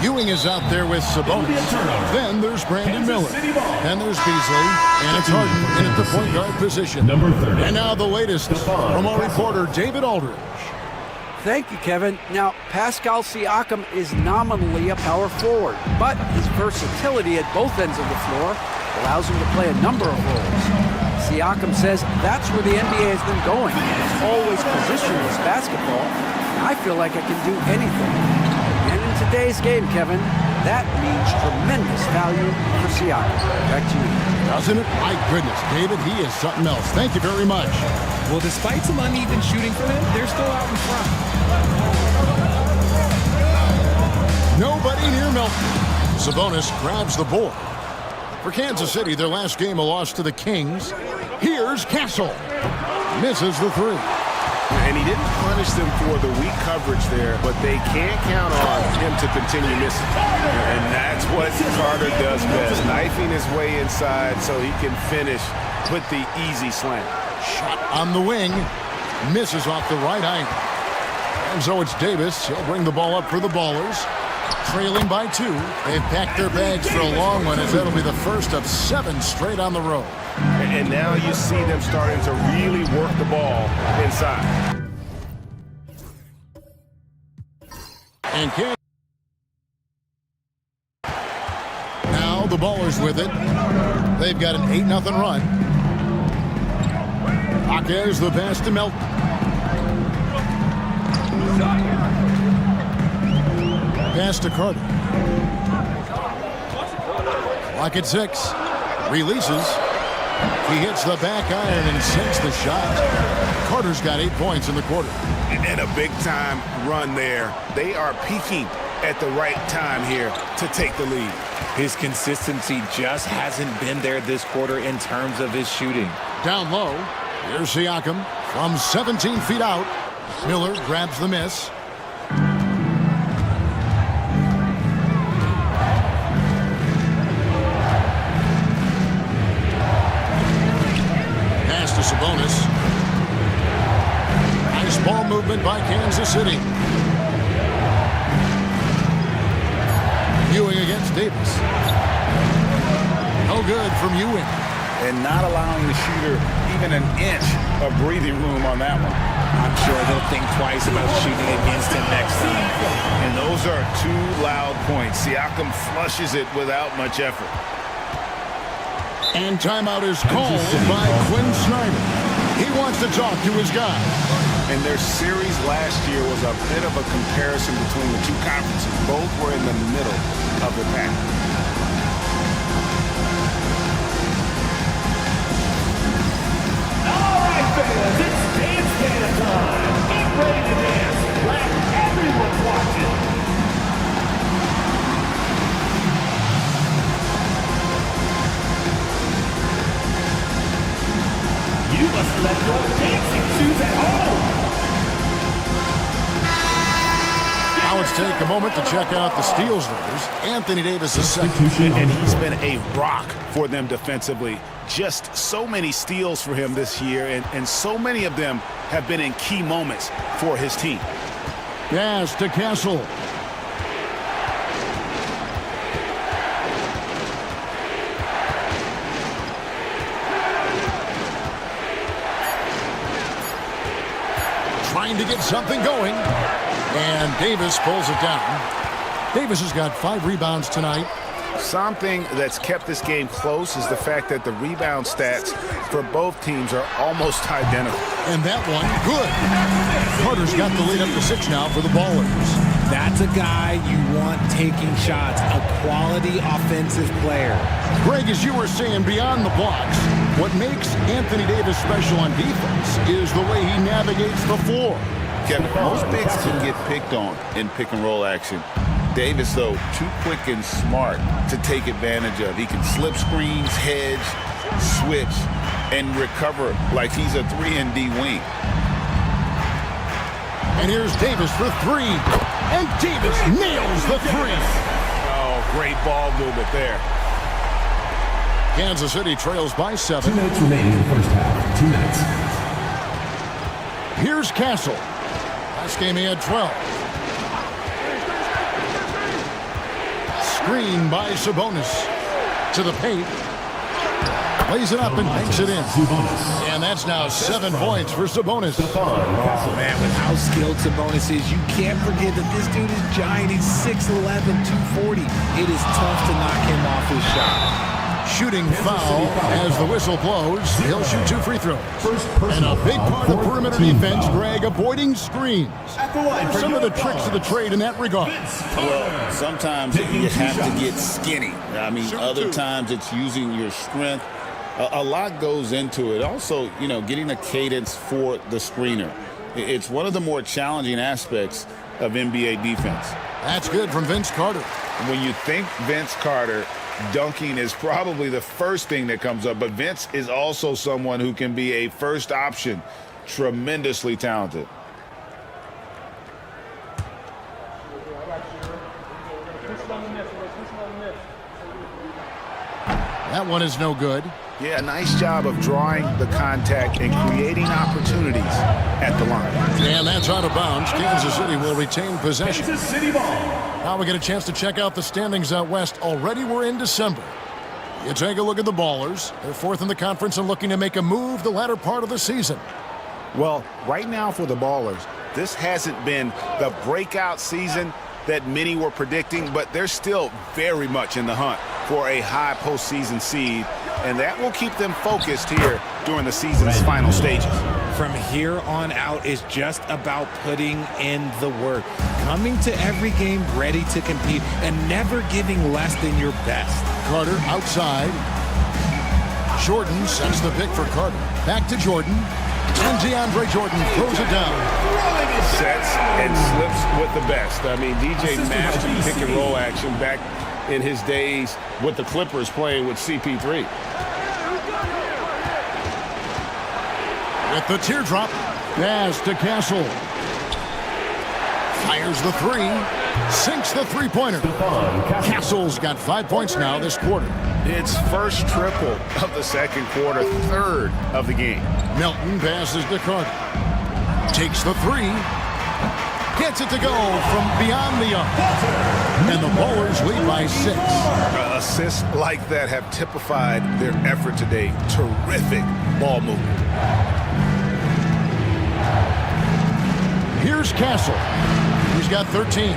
Ewing is out there with Sabonis. Then there's Brandon Miller. Then there's Beasley, and it's Harden in at the point guard position. Number 30. And now the latest from our reporter, David Aldridge. Thank you, Kevin. Now, Pascal Siakam is nominally a power forward, but his versatility at both ends of the floor allows him to play a number of roles. Siakam says that's where the NBA has been going. It's always positionless basketball. I feel like I can do anything. And in today's game, Kevin, that means tremendous value for Siakam. Back to you. Doesn't it? My goodness, David, he is something else. Thank you very much. Well, despite some uneven shooting from him, they're still out in front. Nobody near Melton. Sabonis grabs the board. For Kansas City, their last game a loss to the Kings. Here's Castle. Misses the three. And he didn't punish them for the weak coverage there, but they can't count on him to continue missing. And that's what Carter does best, knifing his way inside so he can finish with the easy slam. Shot on the wing. Misses off the right angle. And so it's Davis. He'll bring the ball up for the Ballers. Trailing by 2. They've packed their bags for a long one, as that'll be the first of 7 straight on the road. And now you see them starting to really work the ball inside. And the Ballers with it. They've got an 8-0 run. Jaquez the pass to Melton. Pass to Carter. Lock at 6. Releases. He hits the back iron and sinks the shot. Carter's got 8 points in the quarter. And a big-time run there. They are peaking at the right time here to take the lead. His consistency just hasn't been there this quarter in terms of his shooting. Down low. Here's Siakam from 17 feet out. Miller grabs the miss. Pass to Sabonis. Nice ball movement by Kansas City. Ewing against Davis. No good from Ewing. And not allowing the shooter even an inch of breathing room on that one. I'm sure they'll think twice about shooting against him next time. And those are 2 loud points. Siakam flushes it without much effort. And timeout is called by Quinn Snyder. He wants to talk to his guy. And their series last year was a bit of a comparison between the 2 conferences. Both were in the middle of the pack. It's dance time. Get ready to dance. Like everyone's watching. You must let your dancing shoes at home. Now let's take a moment to check out the steals leaders. Anthony Davis is second. And he's been a rock for them defensively. Just so many steals for him this year, and so many of them have been in key moments for his team. Pass to Castle. Trying to get something going. And Davis pulls it down. Davis has got 5 rebounds tonight. Something that's kept this game close is the fact that the rebound stats for both teams are almost identical. And that one, good. Carter's got the lead up to 6 now for the Ballers. That's a guy you want taking shots, a quality offensive player. Greg, as you were saying, beyond the blocks, what makes Anthony Davis special on defense is the way he navigates the floor. Kevin, most bigs can get picked on in pick-and-roll action. Davis, though, too quick and smart to take advantage of. He can slip screens, hedge, switch, and recover like he's a 3-and-D wing. And here's Davis for 3. And Davis nails the 3. Oh, great ball movement there. Kansas City trails by 7. 2 minutes remaining in the first half. 2 minutes. Here's Castle. Last game he had 12. Screen by Sabonis. To the paint. Plays it up and banks it in. And that's now 7 points for Sabonis. Man, with how skilled Sabonis is, you can't forget that this dude is giant. He's 6'11", 240. It is tough to knock him off his shot. Shooting foul as the whistle blows. He'll shoot 2 free throws. And a big part of perimeter defense, Greg, avoiding screens. Some of the tricks of the trade in that regard. Well, sometimes you have to get skinny. I mean, other times it's using your strength. A lot goes into it. Also, you know, getting a cadence for the screener. It's one of the more challenging aspects of NBA defense. That's good from Vince Carter. When you think Vince Carter, dunking is probably the first thing that comes up, but Vince is also someone who can be a first option. Tremendously talented. That one is no good. Yeah, nice job of drawing the contact and creating opportunities at the line. And that's out of bounds. Kansas City will retain possession. Kansas City ball. Now we get a chance to check out the standings out west. Already we're in December. You take a look at the Ballers. They're 4th in the conference and looking to make a move the latter part of the season. Well, right now for the Ballers, this hasn't been the breakout season, that many were predicting, but they're still very much in the hunt for a high postseason seed, and that will keep them focused here during the season's final stages. From here on out is just about putting in the work, coming to every game ready to compete, and never giving less than your best. Carter outside. Jordan sends the pick for Carter. Back to Jordan. And DeAndre Jordan throws it down. Sets and slips with the best. I mean, DJ mastered pick and roll action back in his days with the Clippers playing with CP3. With the teardrop, pass to Castle. Fires the three, sinks the three-pointer. Castle's got 5 points now this quarter. It's first triple of the second quarter, third of the game. Melton passes to Carter. Takes the three. Gets it to go from beyond the arc. And the Ballers lead by 6. Assists like that have typified their effort today. Terrific ball movement. Here's Castle. He's got 13.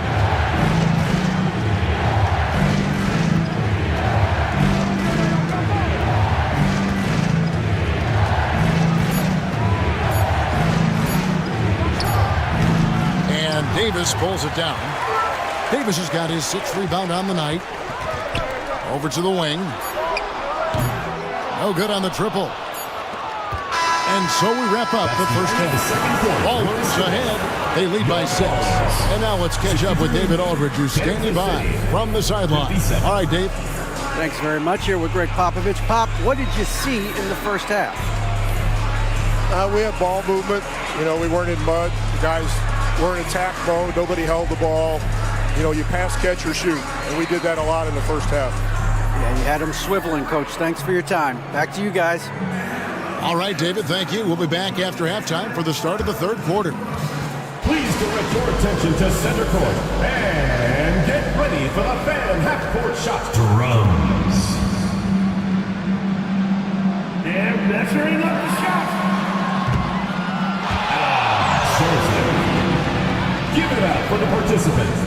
And Davis pulls it down. Davis has got his 6th rebound on the night. Over to the wing. No good on the triple. And so we wrap up the first half. Ballers ahead. They lead by 6. And now let's catch up with David Aldridge, who's standing by from the sideline. All right, Dave. Thanks very much. Here with Greg Popovich. Pop, what did you see in the first half? We had ball movement. You know, we weren't in mud. The guys were in attack mode. Nobody held the ball. You know, you pass, catch, or shoot. And we did that a lot in the first half. Yeah, you had them swiveling, Coach. Thanks for your time. Back to you guys. All right, David, thank you. We'll be back after halftime for the start of the third quarter. Please direct your attention to center court and get ready for the fan half-court shot. Drums. And measuring up the shot. Give it up for the participants.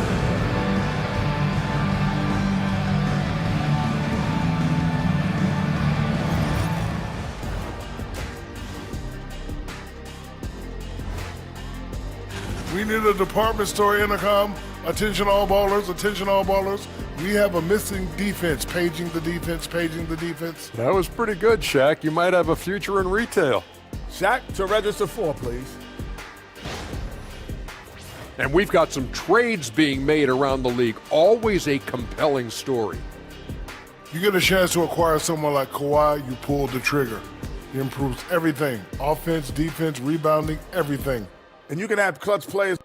We need a department store intercom. Attention all ballers, attention all ballers. We have a missing defense. Paging the defense, paging the defense. That was pretty good, Shaq. You might have a future in retail. Shaq, to register 4, please. And we've got some trades being made around the league. Always a compelling story. You get a chance to acquire someone like Kawhi, you pull the trigger. He improves everything. Offense, defense, rebounding, everything. And you can have clutch players.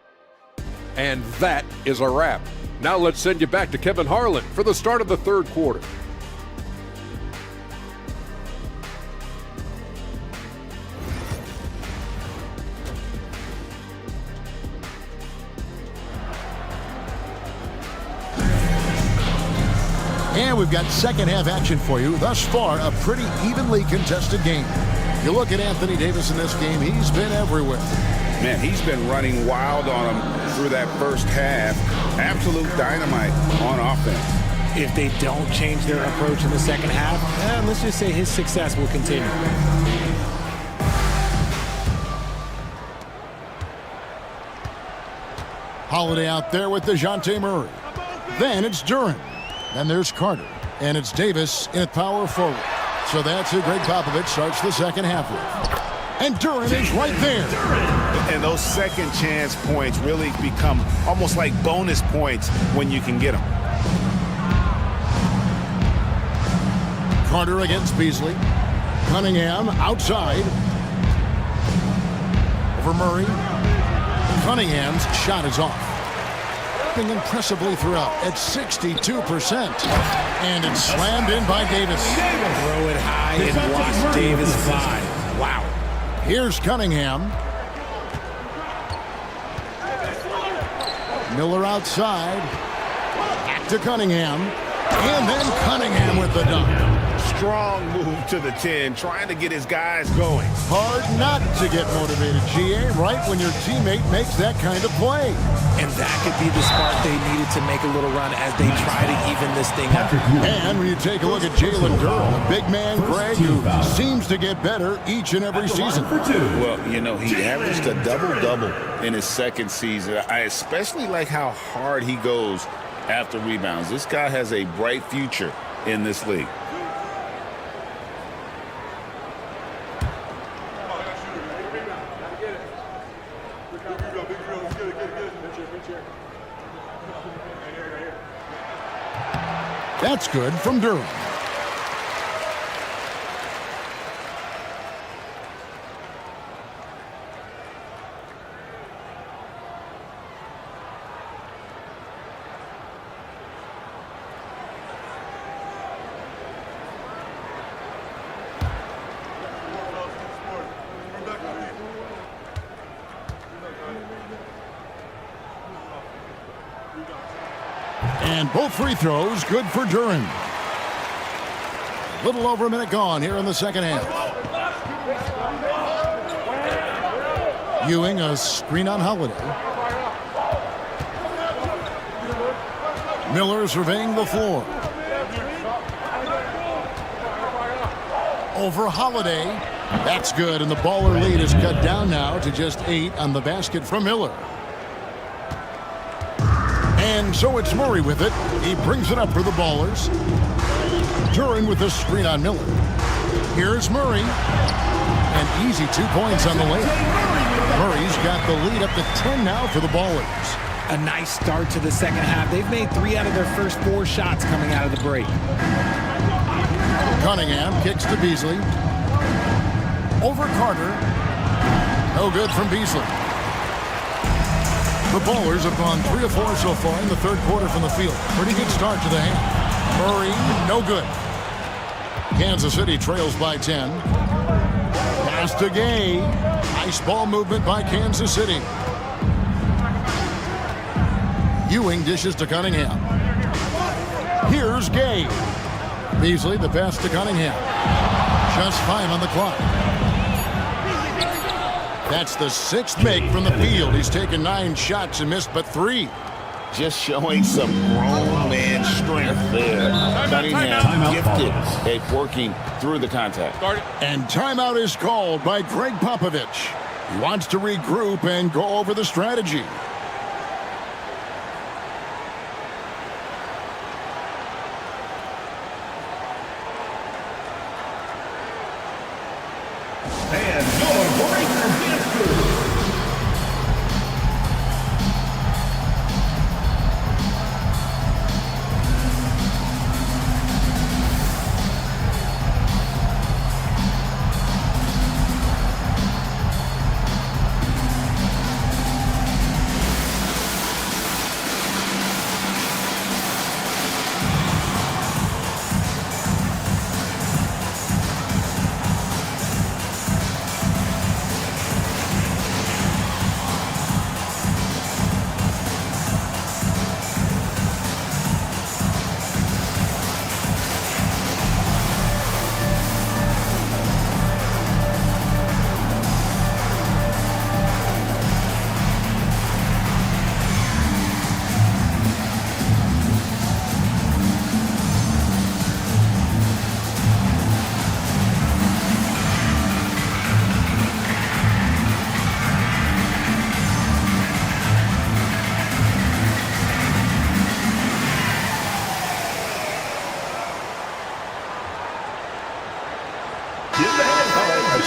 And that is a wrap. Now let's send you back to Kevin Harlan for the start of the third quarter. And we've got second half action for you. Thus far, a pretty evenly contested game. You look at Anthony Davis in this game, he's been everywhere. Man, he's been running wild on him through that first half. Absolute dynamite on offense. If they don't change their approach in the second half, let's just say his success will continue. Holiday out there with DeJounte Murray. Then it's Duren. Then there's Carter. And it's Davis in at power forward. So that's who Greg Popovich starts the second half with. And Duren is right there. And those second chance points really become almost like bonus points when you can get them. Carter against Beasley. Cunningham outside. Over Murray. Cunningham's shot is off. Impressively throughout at 62%. And it's slammed in by Davis. Throw it high and watch Davis fly. Wow. Here's Cunningham. Miller outside. Back to Cunningham. And then Cunningham with the dunk. strong move to the 10, trying to get his guys going. Hard not to get motivated, GA, right when your teammate makes that kind of play. And that could be the spark they needed to make a little run as they try to even this thing up. And when you take a look at Jalen Durham, a big man, Greg, who seems to get better each and every season. Well, you know, he averaged a double-double in his second season. I especially like how hard he goes after rebounds. This guy has a bright future in this league. That's good from Durham. And both free throws good for Duran. A little over a minute gone here in the second half. Ewing, a screen on Holiday. Miller surveying the floor. Over Holiday. That's good, and the baller lead is cut down now to just 8 on the basket from Miller. And so it's Murray with it. He brings it up for the Ballers. Duran with the screen on Miller. Here's Murray. An easy 2 points on the layup. Murray's got the lead up to 10 now for the Ballers. A nice start to the second half. They've made 3 out of their first 4 shots coming out of the break. Cunningham kicks to Beasley. Over Carter. No good from Beasley. The Ballers have gone 3 of 4 so far in the third quarter from the field. Pretty good start to the half. Murray, no good. Kansas City trails by 10. Pass to Gay. Nice ball movement by Kansas City. Ewing dishes to Cunningham. Here's Gay. Beasley, the pass to Cunningham. Just 5 on the clock. That's the 6th make from the field. He's taken 9 shots and missed but 3. Just showing some grown man strength there. Cunningham gifted at working through the contact. And timeout is called by Greg Popovich. He wants to regroup and go over the strategy.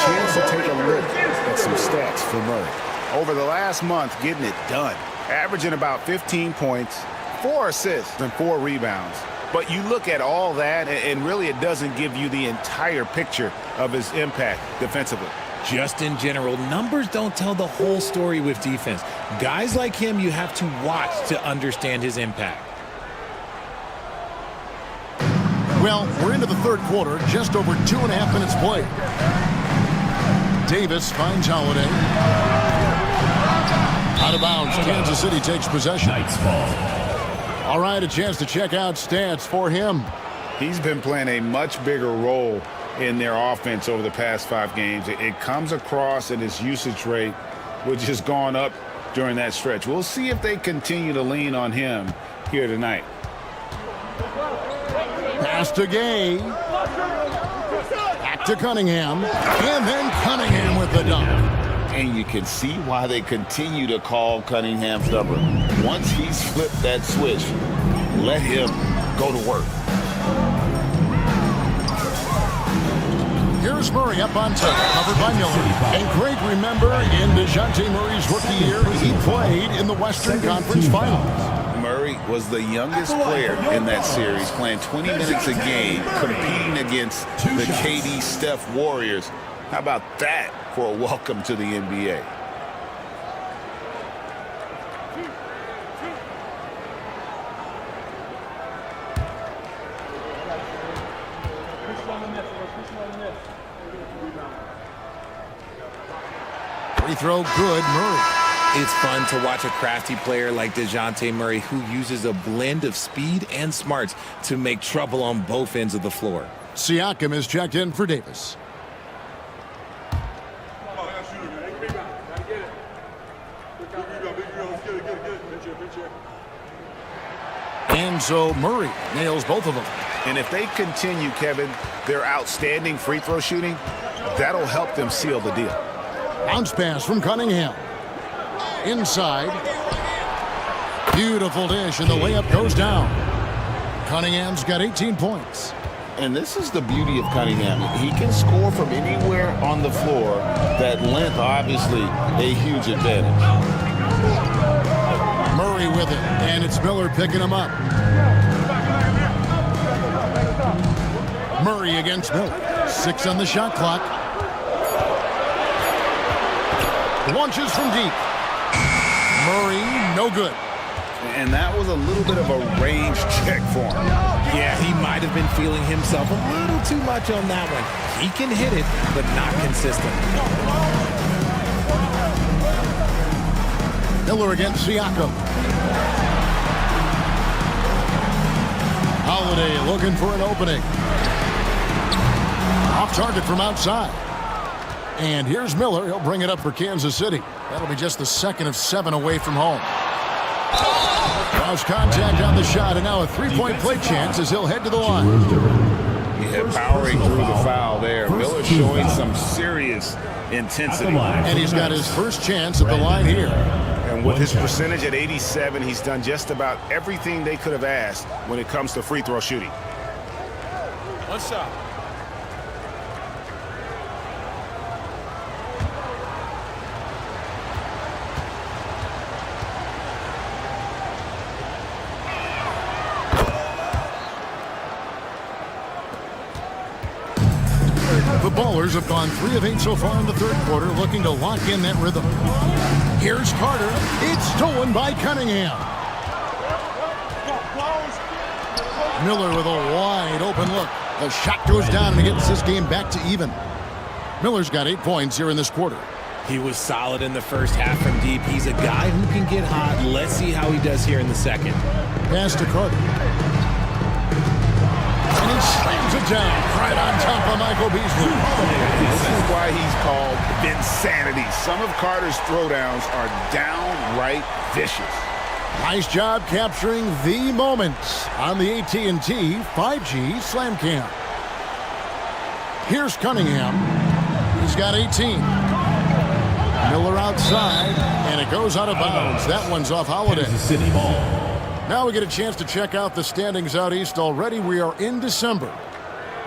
Chance to take a look at some stats for Murray. Over the last month, getting it done. Averaging about 15 points, 4 assists, and 4 rebounds. But you look at all that, and really it doesn't give you the entire picture of his impact defensively. Just in general, numbers don't tell the whole story with defense. Guys like him, you have to watch to understand his impact. Well, we're into the third quarter, just over 2.5 minutes played. Davis finds Holiday. Out of bounds, Kansas City takes possession. All right, a chance to check out stats for him. He's been playing a much bigger role in their offense over the past 5 games. It comes across in his usage rate, which has gone up during that stretch. We'll see if they continue to lean on him here tonight. Pass to Gay. Back to Cunningham. And then Cunningham with the dunk. And you can see why they continue to call Cunningham stubborn. Once he's flipped that switch, let him go to work. Here's Murray up on top, covered by Miller. And Greg, remember, in DeJounte Murray's rookie year, he played in the Western Conference Finals. Murray was the youngest player in that series, playing 20 minutes a game, competing against the KD Steph Warriors. How about that for a welcome to the NBA? Free throw good, Murray. It's fun to watch a crafty player like DeJounte Murray who uses a blend of speed and smarts to make trouble on both ends of the floor. Siakam is checked in for Davis. And so Murray nails both of them. And if they continue, Kevin, their outstanding free throw shooting, that'll help them seal the deal. Bounce pass from Cunningham. Inside. Beautiful dish, and the layup goes down. Cunningham's got 18 points. And this is the beauty of Cunningham. He can score from anywhere on the floor. That length, obviously, a huge advantage. Murray with it, and it's Miller picking him up. Murray against Miller. 6 on the shot clock. Launches from deep. Murray, no good. And that was a little bit of a range check for him. Yeah, he might have been feeling himself a little too much on that one. He can hit it, but not consistent. Miller against Siakam. Holiday looking for an opening. Off target from outside. And here's Miller. He'll bring it up for Kansas City. That'll be just the second of 7 away from home. Cross contact on the shot, and now a three-point play chance as he'll head to the line. Yeah, powering through the foul there. Miller showing some serious intensity. And he's got his first chance at the line here. And with his percentage at 87, he's done just about everything they could have asked when it comes to free throw shooting. One shot. The Ballers have gone 3 of 8 so far in the third quarter, looking to lock in that rhythm. Here's Carter. It's stolen by Cunningham. Miller with a wide open look. The shot goes down and he gets this game back to even. Miller's got 8 points here in this quarter. He was solid in the first half from deep. He's a guy who can get hot. Let's see how he does here in the second. Pass to Carter. And he slams it down right on top of Michael Beasley. This is why he's called Vinsanity. Some of Carter's throwdowns are downright vicious. Nice job capturing the moments on the AT&T 5G Slam Cam. Here's Cunningham. He's got 18. Miller outside, and it goes out of bounds. That one's off Holiday. City ball. Now we get a chance to check out the standings out east already. We are in December.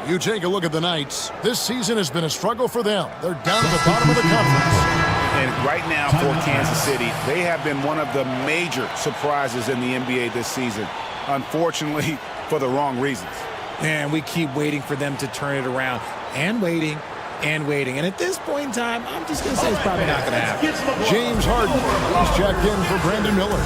You take a look at the Knights. This season has been a struggle for them. They're down at the bottom of the conference. And right now for Kansas City, they have been one of the major surprises in the NBA this season. Unfortunately, for the wrong reasons. And we keep waiting for them to turn it around and waiting and waiting. And at this point in time, I'm just going to say it's probably not going to happen. James Harden is checked in for Brandon Miller.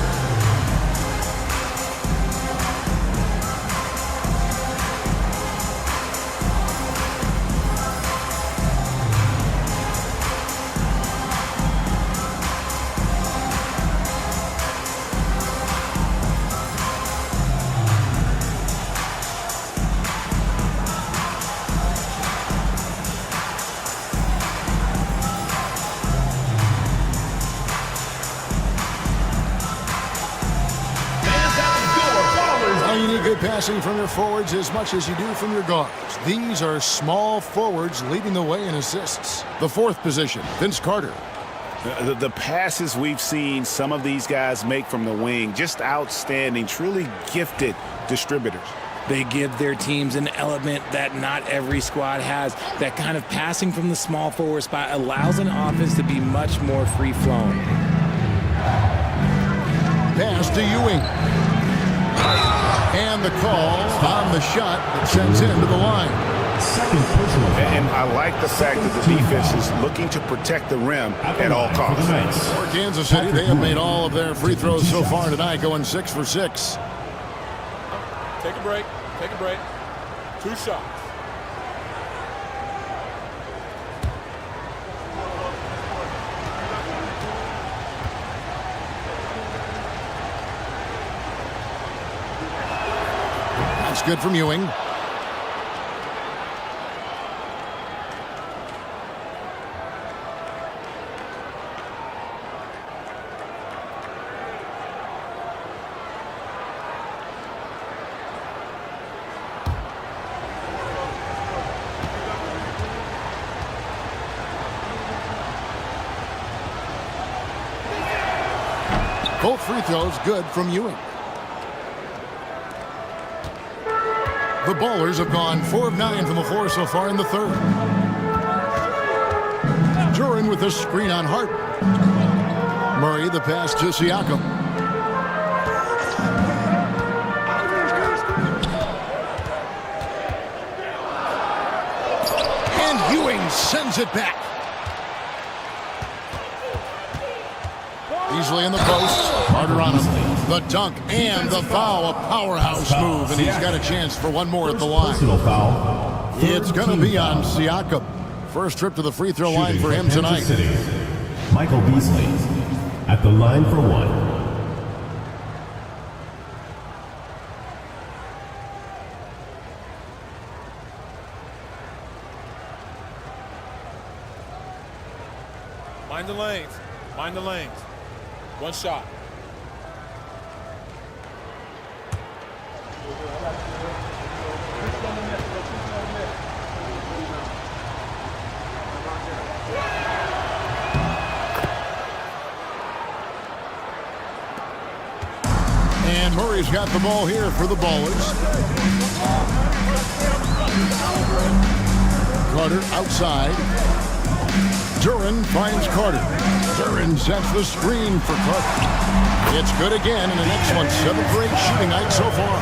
benefit passing from your forwards as much as you do from your guards. These are small forwards leading the way in assists. The fourth position, Vince Carter. The passes we've seen some of these guys make from the wing, just outstanding, truly gifted distributors. They give their teams an element that not every squad has. That kind of passing from the small forward spot allows an offense to be much more free-flowing. Pass to Ewing. And the call on the shot that sends him to the line. And I like the fact that the defense is looking to protect the rim at all costs. For Kansas City, they have made all of their free throws so far tonight, going 6 for 6. Take a break. Take a break. 2 shots. That's good from Ewing. Both free throws good from Ewing. The Ballers have gone 4 of 9 from the floor so far in the third. Duran with the screen on Hart. Murray the pass to Siakam. And Ewing sends it back. Easily in the post. Carter on him. The dunk and the foul. A powerhouse move. And he's got a chance for one more at the line. It's going to be on Siakam. First trip to the free throw line for him tonight. Michael Beasley at the line for one. Mind the lanes. Mind the lanes. 1 shot. And Murray's got the ball here for the Ballers. Carter outside. Duran finds Carter. Duran sets the screen for Carter. It's good again, and an excellent 7 for 8 shooting night so far.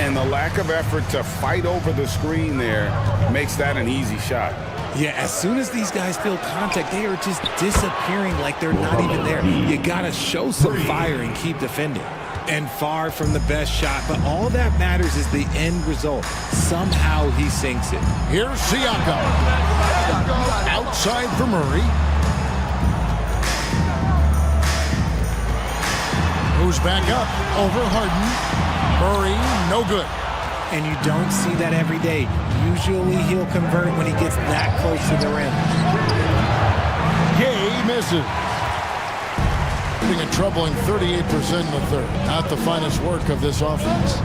And the lack of effort to fight over the screen there makes that an easy shot. Yeah, as soon as these guys feel contact, they are just disappearing like they're not even there. You got to show some fire and keep defending. And far from the best shot, but all that matters is the end result. Somehow he sinks it. Here's Siakam. Outside for Murray. Moves back up over Harden. Murray, no good. And you don't see that every day. Usually he'll convert when he gets that close to the rim. Gay misses. A troubling 38% in the third. Not the finest work of this offense.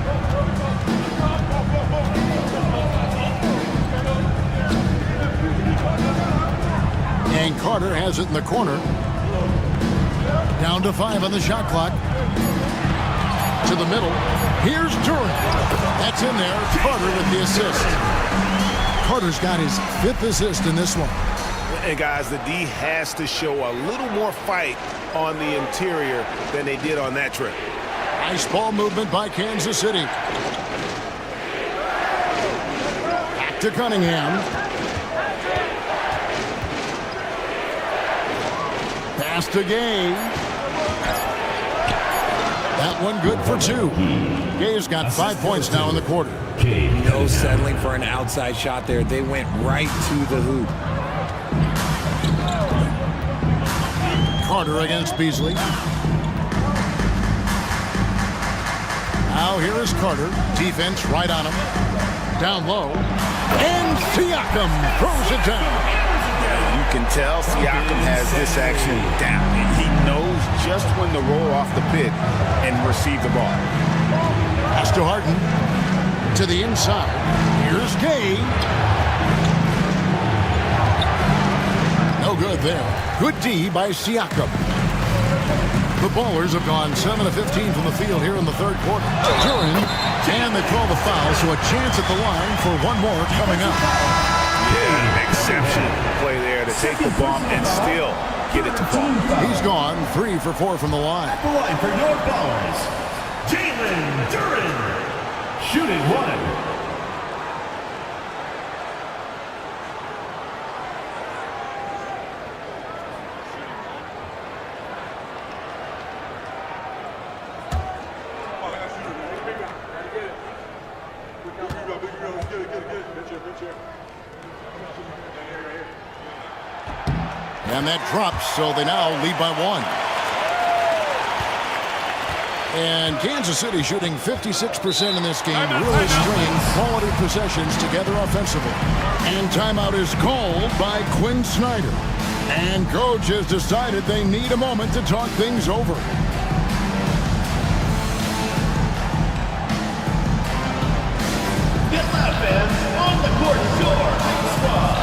And Carter has it in the corner. Down to 5 on the shot clock. To the middle. Here's Duran. That's in there. Carter with the assist. Carter's got his 5th assist in this one. And guys, the D has to show a little more fight on the interior than they did on that trip. Nice ball movement by Kansas City. Back to Cunningham. Pass to Gay. That one good for 2. Gay's got 5 points now in the quarter. No settling for an outside shot there. They went right to the hoop. Carter against Beasley. Now here is Carter. Defense right on him. Down low. And Siakam throws it down. You can tell Siakam has this action down. He knows just when to roll off the pit and receive the ball. Pass to Harden. To the inside. Here's Gay. No good there. Good D by Siakam. The Ballers have gone 7 of 15 from the field here in the third quarter. Duran, and they call the foul, so a chance at the line for one more coming up. Yeah, exceptional play there to take the bump and still get it to fall. He's gone 3 for 4 from the line. The line for your Ballers, Jalen Duran, shooting 1. And that drops, so they now lead by 1. And Kansas City shooting 56% in this game, really stringing quality possessions together offensively. And timeout is called by Quinn Snyder. And coach has decided they need a moment to talk things over. Get loud, fans, on the court, your squad.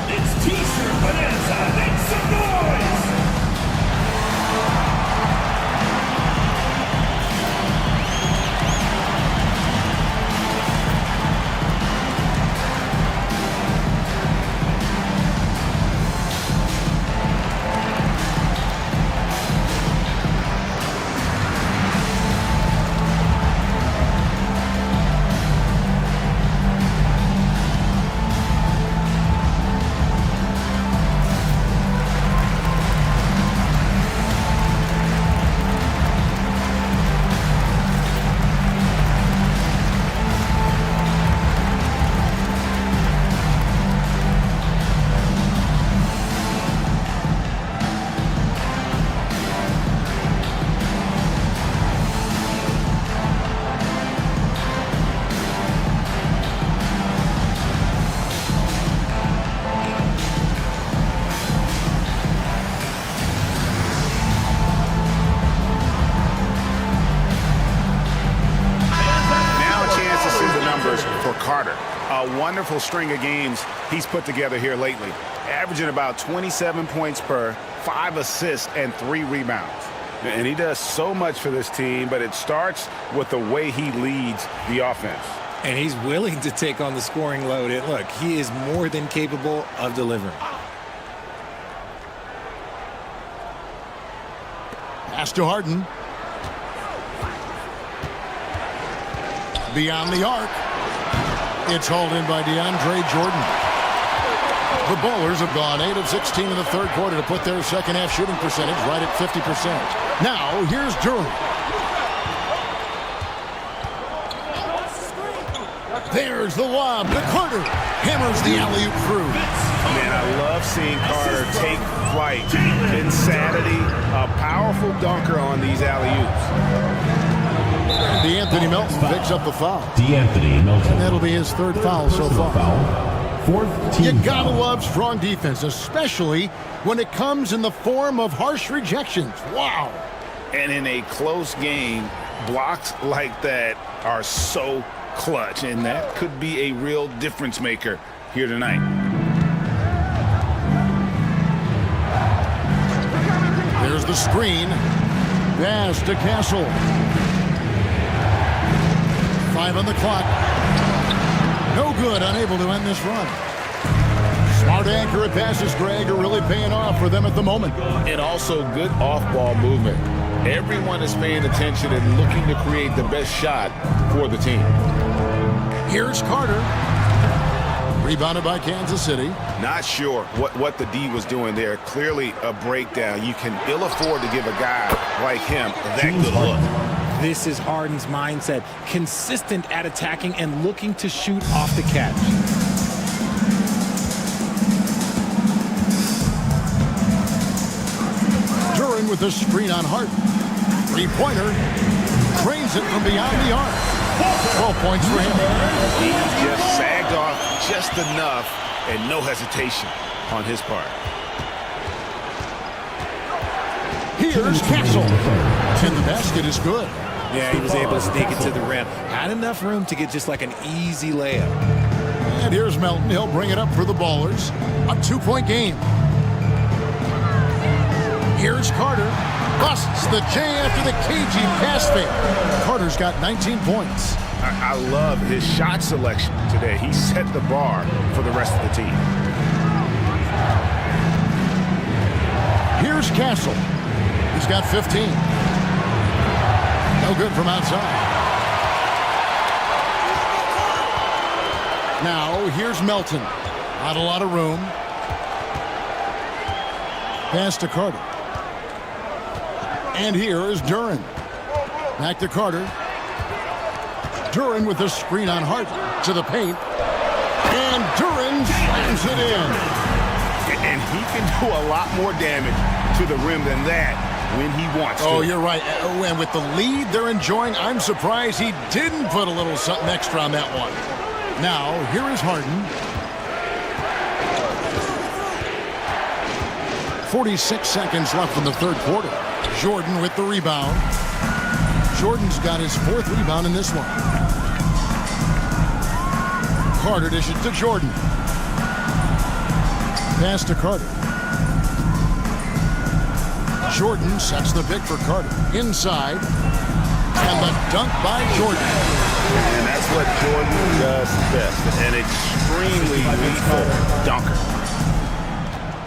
It's T-shirt Bonanza. Make some noise! A wonderful string of games he's put together here lately, averaging about 27 points per, 5 assists, and 3 rebounds. And he does so much for this team, but it starts with the way he leads the offense. And he's willing to take on the scoring load. And look, he is more than capable of delivering. Pass to Harden. Beyond the arc. It's hauled in by DeAndre Jordan. The Ballers have gone 8 of 16 in the third quarter to put their second half shooting percentage right at 50%. Now, here's Duran. There's the lob to Carter. Hammers the alley-oop through. Man, I love seeing Carter take flight. Insanity, a powerful dunker on these alley-oops. DeAnthony Melton picks up the foul. DeAnthony Melton. And that'll be his third foul so far. Fourth team. You gotta love strong defense, especially when it comes in the form of harsh rejections. Wow. And in a close game, blocks like that are so clutch, and that could be a real difference maker here tonight. There's the screen. Pass to Castle. 5 on the clock. No good, unable to end this run. Smart accurate passes, Greg, are really paying off for them at the moment. And also good off-ball movement. Everyone is paying attention and looking to create the best shot for the team. Here's Carter. Rebounded by Kansas City. Not sure what the D was doing there. Clearly a breakdown. You can ill afford to give a guy like him that good look. This is Harden's mindset. Consistent at attacking and looking to shoot off the catch. Duran with the screen on Harden. Three-pointer. Trains it from beyond the arc. 12 points for him. He just sagged off just enough and no hesitation on his part. Here's Castle. And the basket is good. Yeah, he was able to sneak it to the rim. Had enough room to get just like an easy layup. And here's Melton. He'll bring it up for the Ballers. A 2-point game. Here's Carter. Busts the J after the cagey pass fake. Carter's got 19 points. I love his shot selection today. He set the bar for the rest of the team. Here's Castle. He's got 15. No good from outside. Now, here's Melton. Not a lot of room. Pass to Carter. And here is Duren. Back to Carter. Duren with the screen on Harden. To the paint. And Duren slams it in. And he can do a lot more damage to the rim than that when he wants to. Oh, you're right. And with the lead they're enjoying, I'm surprised he didn't put a little something extra on that one. Now, here is Harden. 46 seconds left in the third quarter. Jordan with the rebound. Jordan's got his 4th rebound in this one. Carter dishes to Jordan. Pass to Carter. Jordan sets the pick for Carter. Inside. And the dunk by Jordan. And that's what Jordan does best. An extremely lethal dunker.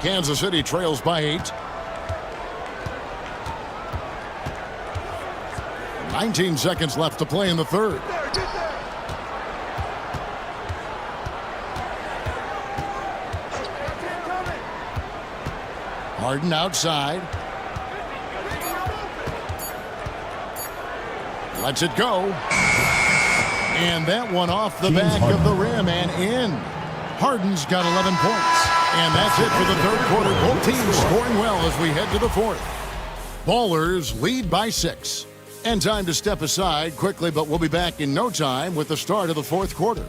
Kansas City trails by 8. 19 seconds left to play in the third. Harden outside. Lets it go. And that one off the back of the rim and in. Harden's got 11 points. And that's it for the third quarter. Both teams scoring well as we head to the fourth. Ballers lead by 6. And time to step aside quickly, but we'll be back in no time with the start of the fourth quarter.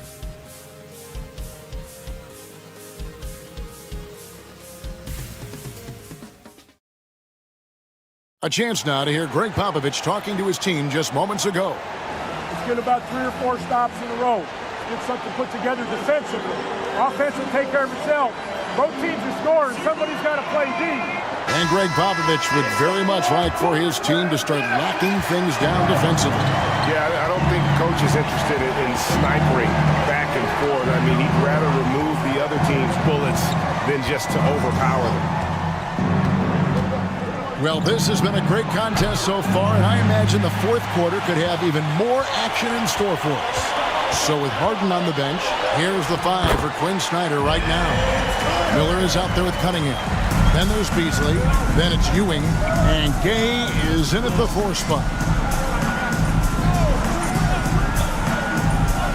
A chance now to hear Greg Popovich talking to his team just moments ago. Let's get about 3 or 4 stops in a row. Get something put together defensively. Offense will take care of itself. Both teams are scoring. Somebody's got to play D. And Greg Popovich would very much like for his team to start locking things down defensively. Yeah, I don't think coach is interested in snipering back and forth. I mean, he'd rather remove the other team's bullets than just to overpower them. Well, this has been a great contest so far, and I imagine the fourth quarter could have even more action in store for us. So with Harden on the bench, here's the 5 for Quinn Snyder right now. Miller is out there with Cunningham. Then there's Beasley. Then it's Ewing. And Gay is in at the 4 spot.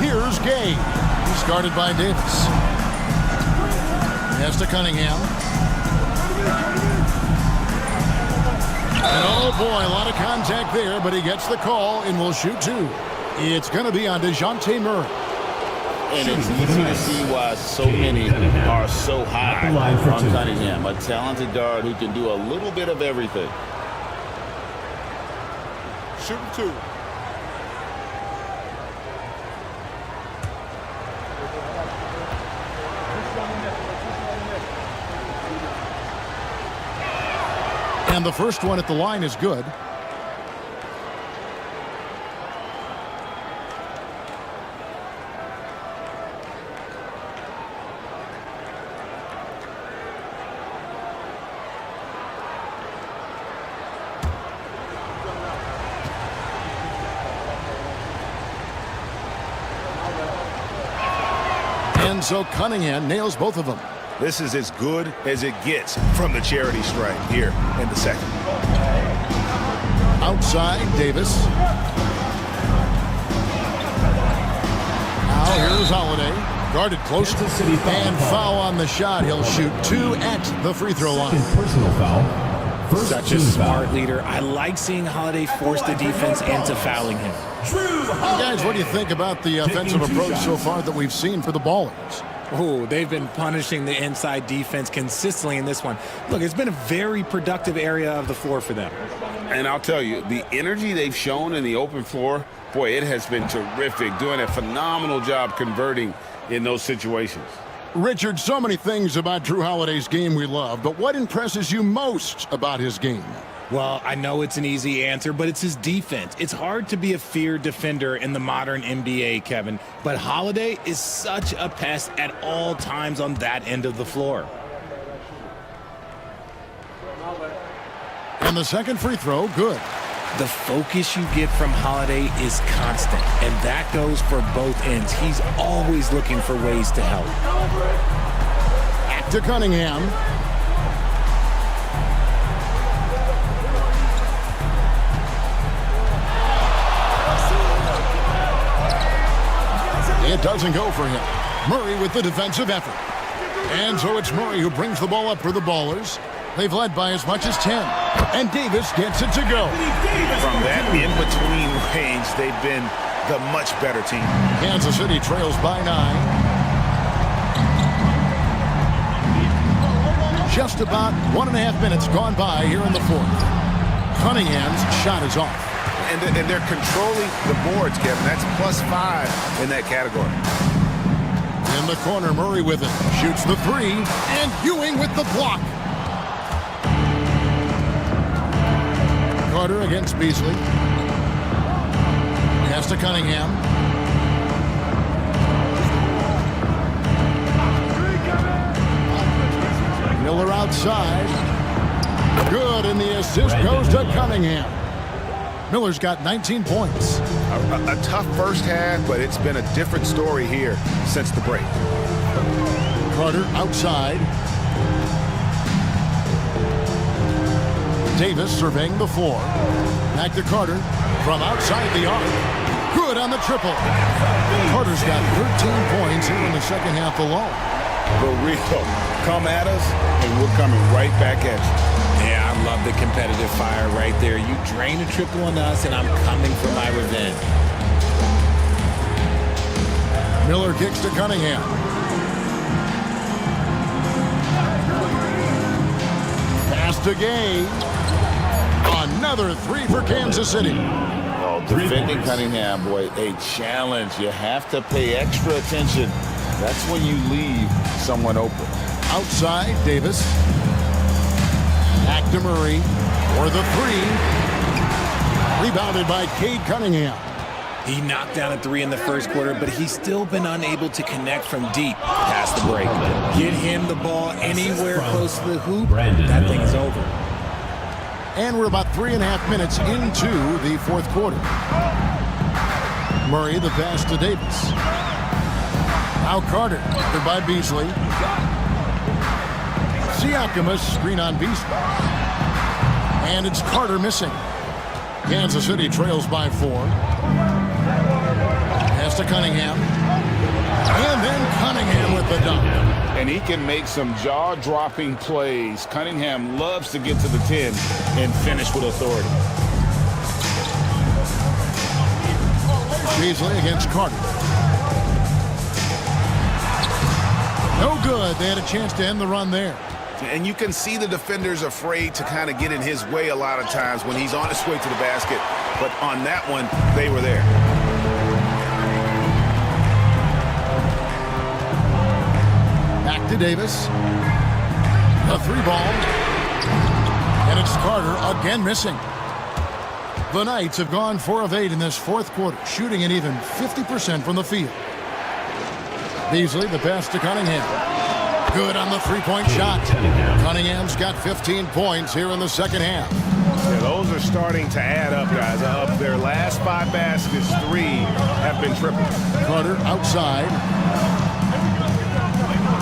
Here's Gay. He's guarded by Davis. Pass to Cunningham. And oh boy, a lot of contact there, but he gets the call and will shoot 2. It's going to be on DeJounte Murray. And it's easy to see why so many are so high on Cunningham, a talented guard who can do a little bit of everything. Shooting 2. And the first one at the line is good. And so Cunningham nails both of them. This is as good as it gets from the charity stripe here in the second. Outside, Davis. Now here's Holiday. Guarded close. And foul on the shot. He'll shoot 2 at the free throw line. Personal foul. Such a smart leader. I like seeing Holiday force the defense into fouling him. Guys, what do you think about the offensive approach so far that we've seen for the Ballers? Oh, they've been punishing the inside defense consistently in this one. Look, it's been a very productive area of the floor for them. And I'll tell you, the energy they've shown in the open floor, boy, it has been terrific, doing a phenomenal job converting in those situations. Richard, so many things about Drew Holiday's game we love, but what impresses you most about his game? Well, I know it's an easy answer, but it's his defense. It's hard to be a feared defender in the modern NBA, Kevin, but Holiday is such a pest at all times on that end of the floor. And the second free throw, good. The focus you get from Holiday is constant, and that goes for both ends. He's always looking for ways to help. Back to Cunningham. It doesn't go for him. Murray with the defensive effort. And so it's Murray who brings the ball up for the Ballers. They've led by as much as 10. And Davis gets it to go. From that in-between range, they've been the much better team. Kansas City trails by 9. Just about 1.5 minutes gone by here in the fourth. Cunningham's shot is off. And they're controlling the boards, Kevin. That's +5 in that category. In the corner, Murray with it. Shoots the three. And Ewing with the block. Carter against Beasley. Pass to Cunningham. Miller outside. Good, and the assist goes to Cunningham. Miller's got 19 points. A tough first half, but it's been a different story here since the break. Carter outside. Davis surveying the floor. Back to Carter from outside the arc. Good on the triple. Carter's got 13 points here in the second half alone. For real. Come at us, and we're coming right back at you. Yeah, I love the competitive fire right there. You drain a triple on us, and I'm coming for my revenge. Miller kicks to Cunningham. Pass to Gay. Another three for Kansas City. Oh, defending Cunningham, boy, a challenge. You have to pay extra attention. That's when you leave someone open. Outside, Davis. Back to Murray for the three. Rebounded by Cade Cunningham. He knocked down a three in the first quarter, but he's still been unable to connect from deep past the break. Get him the ball anywhere close to the hoop, that thing is over. And we're about 3.5 minutes into the fourth quarter. Murray the pass to Davis. Now Carter, covered by Beasley. Siakamas screen on Beasley. And it's Carter missing. Kansas City trails by 4. Pass to Cunningham. And then Cunningham with the dunk. And he can make some jaw-dropping plays. Cunningham loves to get to the 10 and finish with authority. Beasley against Carter. No good. They had a chance to end the run there. And you can see the defenders afraid to kind of get in his way a lot of times when he's on his way to the basket. But on that one, they were there. Back to Davis. The three ball. And it's Carter again missing. The Knights have gone 4 of 8 in this fourth quarter, shooting an even 50% from the field. Beasley, the pass to Cunningham. Good on the three-point shot. Cunningham's got 15 points here in the second half. Yeah, those are starting to add up, guys. Of their last 5 baskets, 3 have been triples. Carter outside.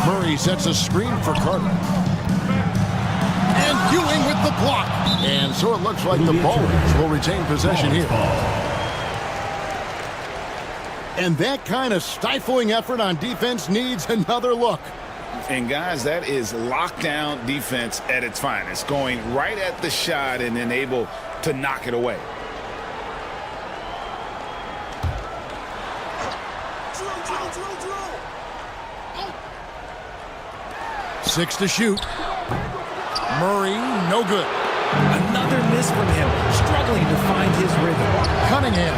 Murray sets a screen for Carter. And Ewing with the block. And so it looks like the Ballers will retain possession here. And that kind of stifling effort on defense needs another look. And guys, that is lockdown defense at its finest, going right at the shot and then able to knock it away. 6 to shoot. Murray, no good. Another miss from him, struggling to find his rhythm. Cunningham.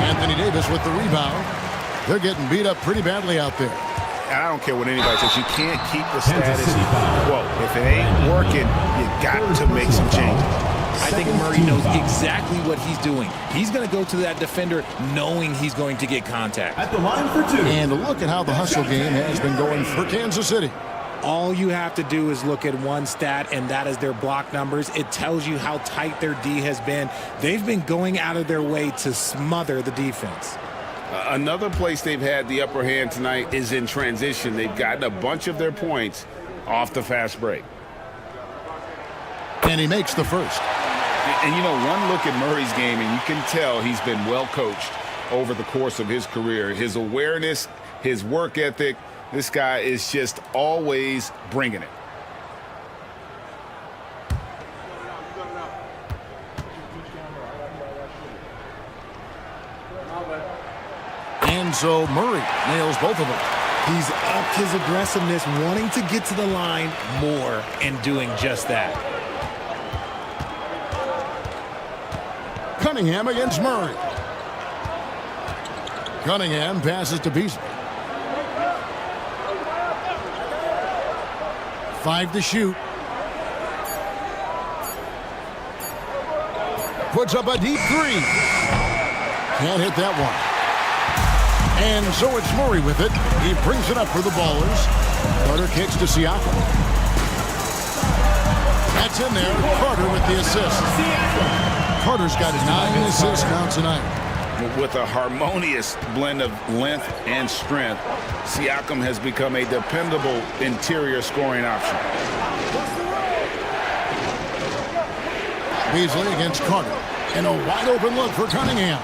Anthony Davis with the rebound. They're getting beat up pretty badly out there. And I don't care what anybody says. You can't keep the status quo. If it ain't working, you got to make some changes. I think Murray knows exactly what he's doing. He's going to go to that defender knowing he's going to get contact. At the line for 2. And look at how the hustle game has been going for Kansas City. All you have to do is look at one stat, and that is their block numbers. It tells you how tight their D has been. They've been going out of their way to smother the defense. Another place they've had the upper hand tonight is in transition. They've gotten a bunch of their points off the fast break. And he makes the first. And you know, one look at Murray's game, and you can tell he's been well coached over the course of his career. His awareness, his work ethic, this guy is just always bringing it. And so Murray nails both of them. He's upped his aggressiveness, wanting to get to the line more and doing just that. Cunningham against Murray. Cunningham passes to Beasley. 5 to shoot. Puts up a deep 3. Can't hit that one. And so it's Murray with it. He brings it up for the Ballers. Carter kicks to Siakam. That's in there. Carter with the assist. Carter's got 9 assists now tonight. With a harmonious blend of length and strength, Siakam has become a dependable interior scoring option. Beasley against Carter. And a wide open look for Cunningham.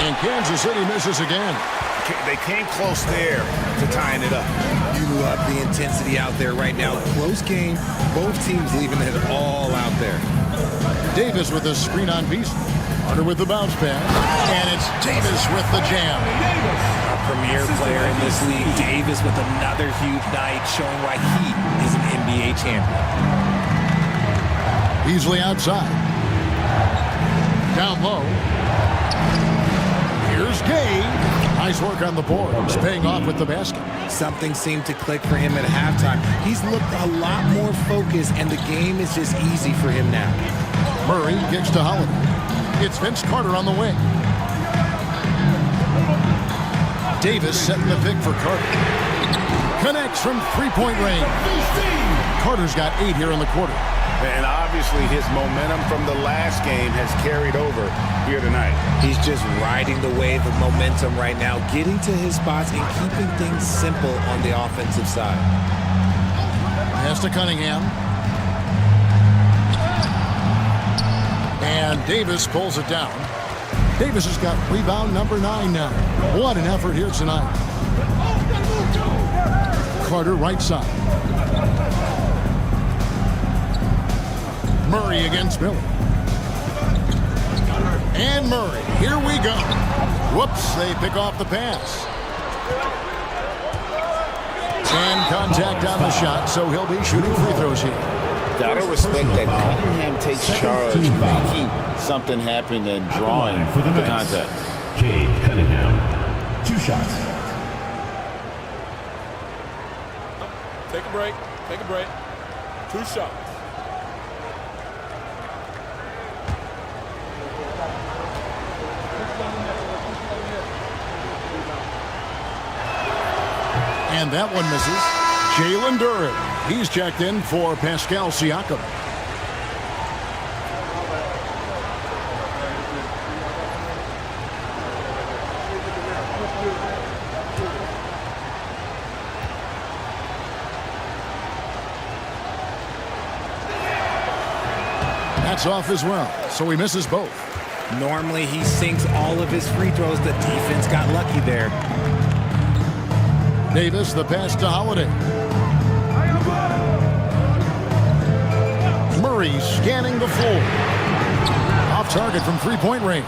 And Kansas City misses again. They came close there to tying it up. You love the intensity out there right now. Close game. Both teams leaving it all out there. Davis with a screen on Beasley. Carter with the bounce pass. And it's Davis with the jam. A premier player in this league. Davis with another huge night, showing why he is an NBA champion. Beasley outside. Down low. Here's Gay. Nice work on the boards, paying off with the basket. Something seemed to click for him at halftime. He's looked a lot more focused, and the game is just easy for him now. Murray kicks to Holiday. It's Vince Carter on the wing. Davis setting the pick for Carter. Connects from three-point range. Carter's got 8 here in the quarter. And obviously his momentum from the last game has carried over here tonight. He's just riding the wave of momentum right now, getting to his spots and keeping things simple on the offensive side. Pass to Cunningham. And Davis pulls it down. Davis has got rebound number 9 now. What an effort here tonight. Carter right side. Murray against Miller. And Murray, here we go. Whoops, they pick off the pass. And contact on the shot, so he'll be shooting free throws here. Gotta respect that Cunningham takes charge, making something happen and drawing for the contact. Cade Cunningham, 2 shots. Take a break. Take a break. 2 shots. And that one misses. Jalen Duren. He's checked in for Pascal Siakam. That's off as well, so he misses both. Normally he sinks all of his free throws. The defense got lucky there. Davis, the pass to Holiday. Murray scanning the floor. Off target from three-point range.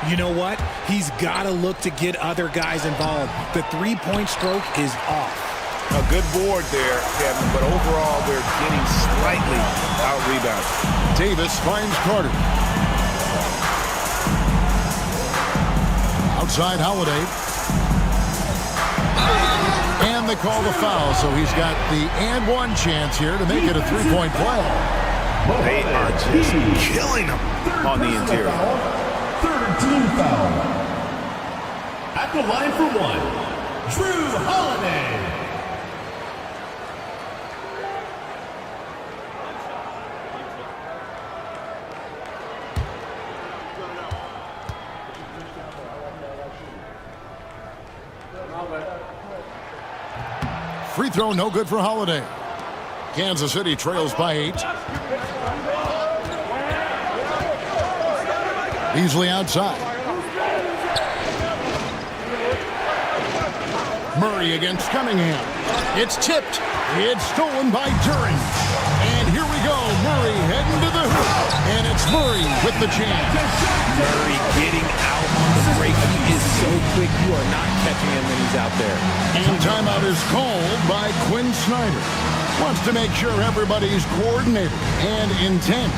You know what? He's got to look to get other guys involved. The three-point stroke is off. A good board there, Kevin, but overall they're getting slightly out-rebounded. Davis finds Carter. Outside Holiday. And they call the foul, so he's got the and one chance here to make it a three-point play. They are just killing them on the interior. Third team foul. At the line for one, Drew Holiday. Free throw, no good for Holiday. Kansas City trails by 8. Beasley outside. Murray against Cunningham. It's tipped. It's stolen by Duran. And here we go. Murray heading to the hoop. And it's Murray with the chance. Murray getting out on the break. He is so quick. You are not catching him when he's out there. And timeout is called by Quinn Snyder. Wants to make sure everybody's coordinated and intent.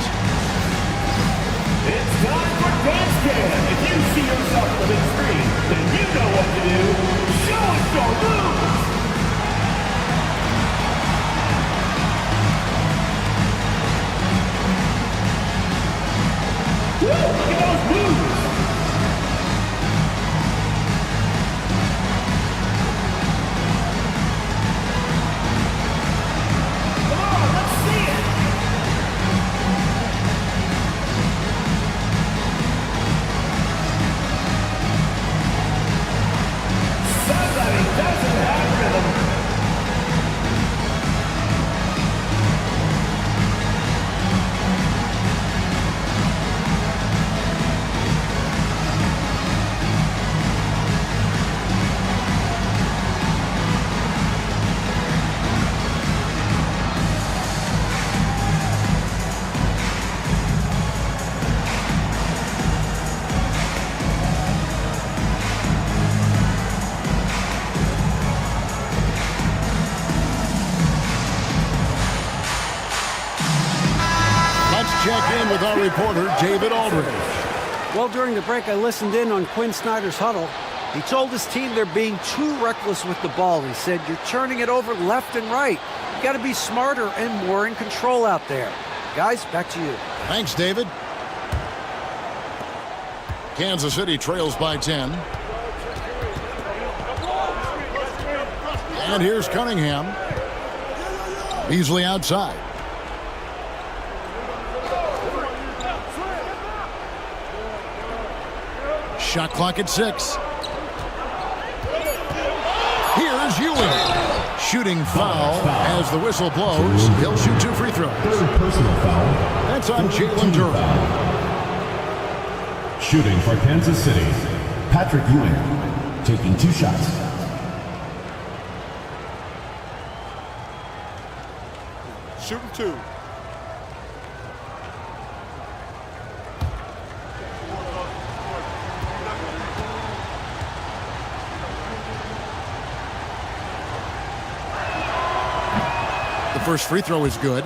It's time for Dance Cam. If you see yourself on the big screen, then you know what to do. Show us your moves. Woo, look at those moves. Come on, let's see it. Somebody doesn't have rhythm. Check in with our reporter, David Aldridge. Well, during the break, I listened in on Quinn Snyder's huddle. He told his team they're being too reckless with the ball. He said, you're turning it over left and right. You got to be smarter and more in control out there. Guys, back to you. Thanks, David. Kansas City trails by 10. And here's Cunningham. Beasley outside. Shot clock at 6. Here's Ewing. Shooting foul as the whistle blows. He'll shoot 2 free throws. Third personal foul. That's on Jalen Duran. Shooting for Kansas City, Patrick Ewing, taking 2 shots. Shooting 2. The first free throw is good.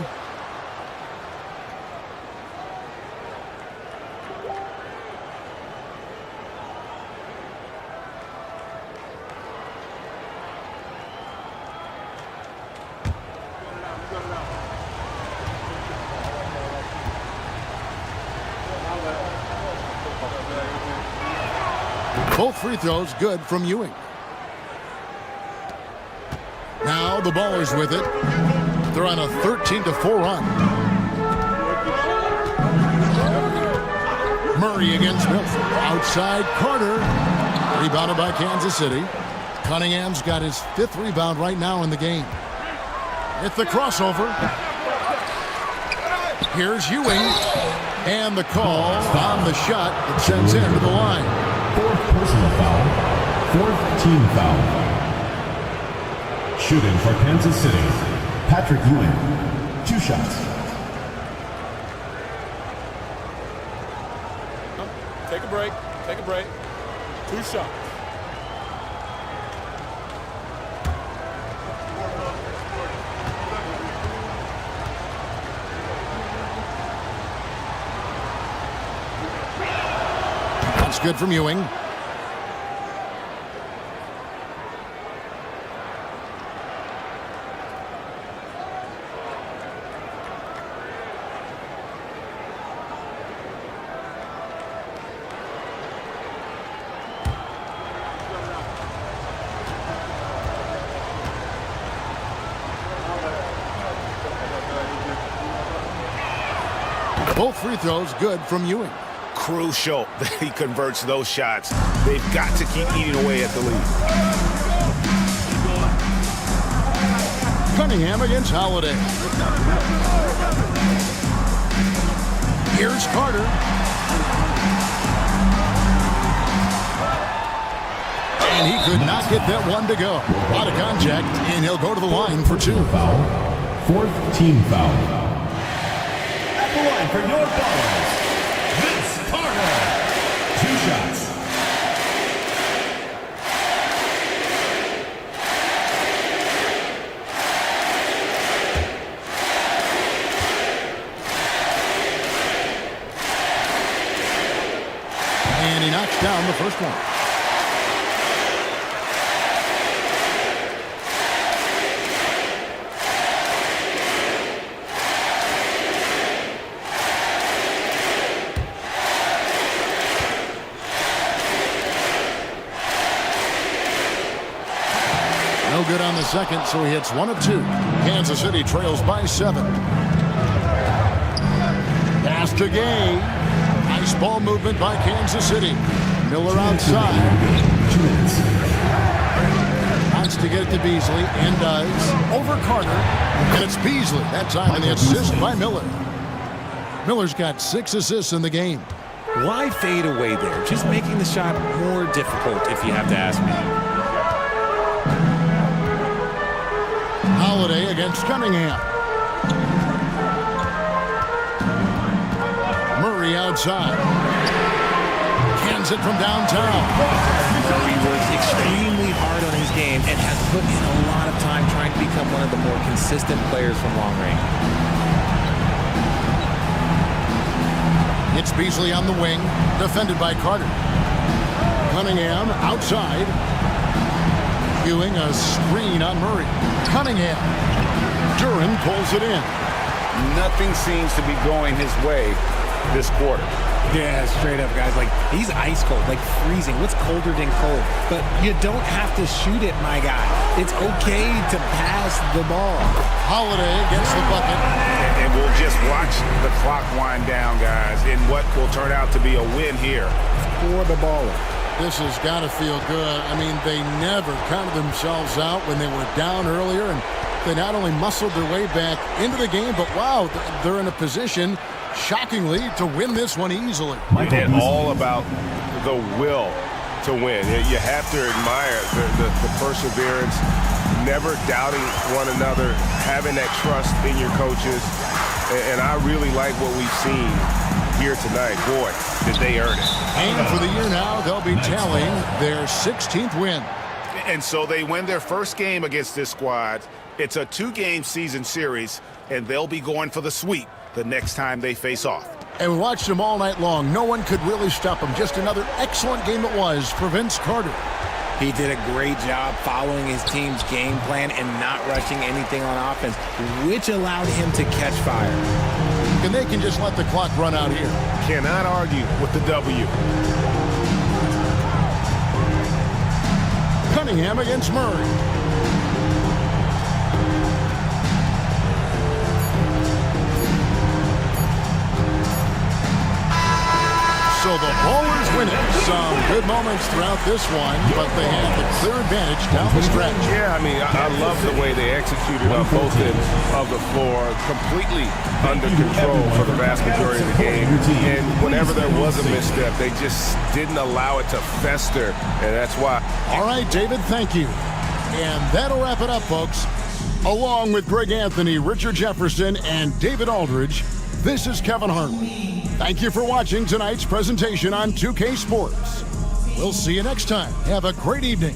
Both free throws good from Ewing. Now the Ballers with it. They're on a 13-4 run. Murray against Milford. Outside Carter. Rebounded by Kansas City. Cunningham's got his 5th rebound right now in the game. It's the crossover. Here's Ewing. And the call on the shot that sends him to the line. 4th personal foul. 4th team foul. Shooting for Kansas City, Patrick Ewing, 2 shots. Take a break. Take a break. 2 shots. good from Ewing. Both free throws good from Ewing. Crucial that he converts those shots. They've got to keep eating away at the lead. Cunningham against Holiday. Here's Carter. And he could not get that one to go. A lot of contact, and he'll go to the line for 2. Fourth team foul. At the line for your balls, Vince Carter. 2 shots. And he knocks down the first one. No good on the second, so he hits 1 of 2. Kansas City trails by 7. Pass to Gay. Nice ball movement by Kansas City. Miller outside. Wants to get it to Beasley, and does. Over Carter. And it's Beasley. That time, and the assist by Miller. Miller's got 6 assists in the game. Why fade away there? Just making the shot more difficult, if you have to ask me. Holiday against Cunningham. Murray outside. Cans it from downtown. Murray works extremely hard on his game and has put in a lot of time trying to become one of the more consistent players from long range. It's Beasley on the wing, defended by Carter. Cunningham outside. Ewing a screen on Murray. Cunningham. Duran pulls it in. Nothing seems to be going his way this quarter. Yeah, straight up, guys. Like, he's ice cold, like freezing. What's colder than cold? But you don't have to shoot it, my guy. It's okay to pass the ball. Holiday gets the bucket. And we'll just watch the clock wind down, guys, in what will turn out to be a win here for the baller. This has got to feel good. I mean, they never counted themselves out when they were down earlier, and they not only muscled their way back into the game, but wow, they're in a position, shockingly, to win this one easily. And all about the will to win. You have to admire the perseverance, never doubting one another, having that trust in your coaches, and I really like what we've seen here tonight. Boy, did they earn it. And for the year now, they'll be tallying their 16th win. And so they win their first game against this squad. It's a 2-game season series, and they'll be going for the sweep the next time they face off. And we watched them all night long. No one could really stop them. Just another excellent game it was for Vince Carter. He did a great job following his team's game plan and not rushing anything on offense, which allowed him to catch fire. And they can just let the clock run out here. Cannot argue with the W. Cunningham against Murray. So the Ballers win it. Some good moments throughout this one, but they had the clear advantage down the stretch. Yeah, I mean, I love the way they executed on both ends of the floor, completely under control for the vast majority of the game. And whenever there was a misstep, they just didn't allow it to fester, and that's why. All right, David, thank you. And that'll wrap it up, folks. Along with Greg Anthony, Richard Jefferson, and David Aldridge, this is Kevin Harlan. Thank you for watching tonight's presentation on 2K Sports. We'll see you next time. Have a great evening.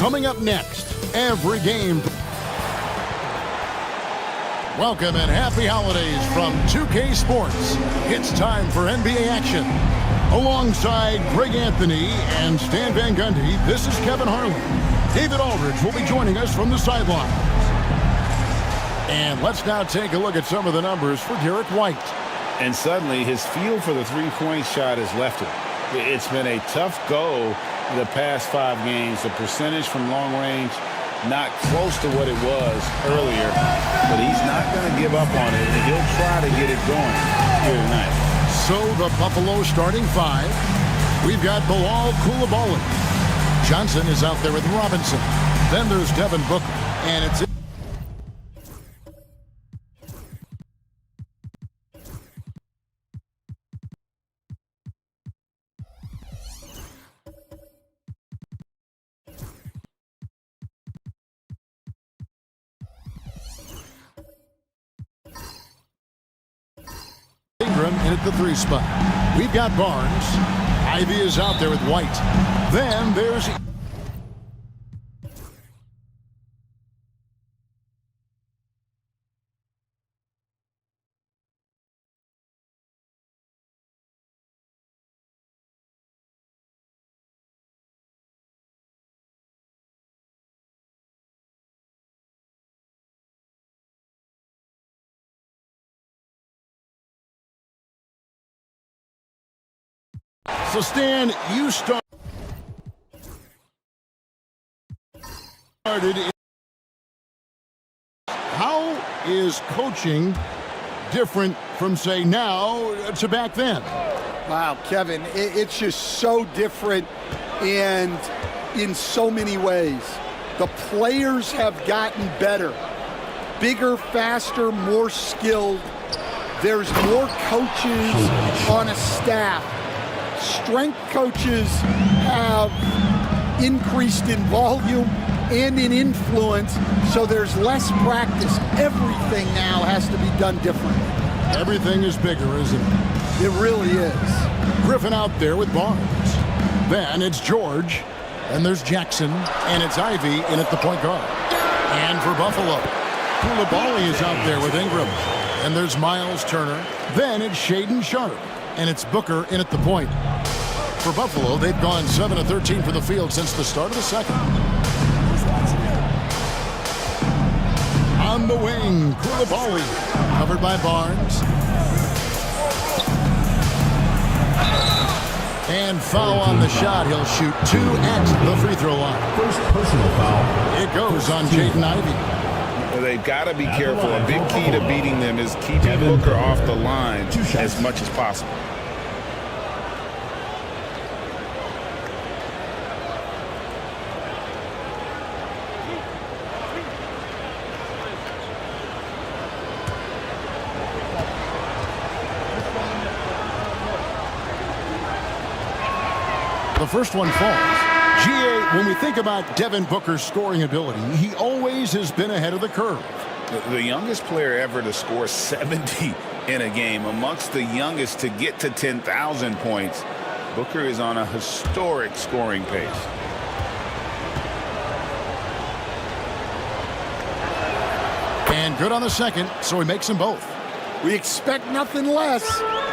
Coming up next, every game. Welcome and happy holidays from 2K Sports. It's time for NBA action. Alongside Greg Anthony and Stan Van Gundy, this is Kevin Harlan. David Aldridge will be joining us from the sideline. And let's now take a look at some of the numbers for Derek White. And suddenly his feel for the three-point shot has left him. It's been a tough go the past 5 games. The percentage from long range, not close to what it was earlier. But he's not going to give up on it, and he'll try to get it going here tonight. So the Buffalo starting 5. We've got Bilal Coulibaly. Johnson is out there with Robinson. Then there's Devin Booker. And it's Ingram in at the 3 spot. We've got Barnes. Ivy is out there with White. Then there's so Stan, you started in. How is coaching different from, say, now to back then? Wow, Kevin, it's just so different and in so many ways. The players have gotten better, bigger, faster, more skilled. There's more coaches on a staff. Strength coaches have increased in volume and in influence, so there's less practice. Everything now has to be done differently. Everything is bigger, isn't it? It really is. Griffin out there with Barnes. Then it's George. And there's Jackson. And it's Ivy in at the point guard. And for Buffalo, Coulibaly is out there with Ingram. And there's Miles Turner. Then it's Shaedon Sharpe. And it's Booker in at the point. For Buffalo, they've gone 7 of 13 from the field since the start of the second. On the wing, Coulibaly, covered by Barnes. And foul on the shot. He'll shoot 2 at the free throw line. First personal foul. It goes on Jaden Ivey. Well, they've got to be careful. A big key to beating them is keeping Booker off the line as much as possible. The first one falls. GA, when we think about Devin Booker's scoring ability, he always has been ahead of the curve. The youngest player ever to score 70 in a game, amongst the youngest to get to 10,000 points. Booker is on a historic scoring pace. And good on the second, so he makes them both. We expect nothing less.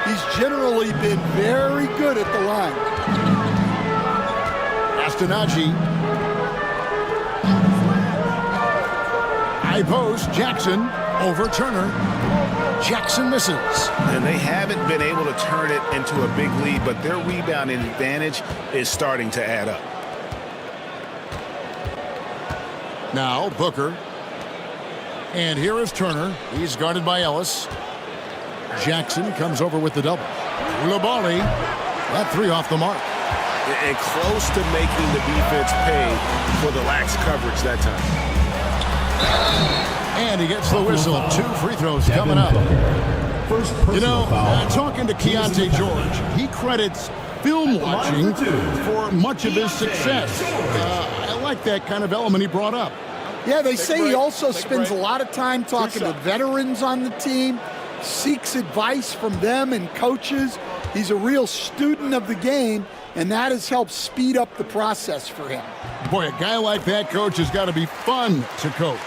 He's generally been very good at the line. Astanaji. High post, Jackson over Turner. Jackson misses. And they haven't been able to turn it into a big lead, but their rebounding advantage is starting to add up. Now Booker. And here is Turner. He's guarded by Ellis. Jackson comes over with the double. Coulibaly. That 3 off the mark. And close to making the defense pay for the lax coverage that time. And he gets the whistle. 2 free throws coming up. You know, talking to Keontae George, he credits film watching for much of his success. I like that kind of element he brought up. Yeah, they say he also spends a lot of time talking to veterans on the team, seeks advice from them and coaches. He's a real student of the game, and that has helped speed up the process for him. Boy, a guy like that, Coach, has got to be fun to coach.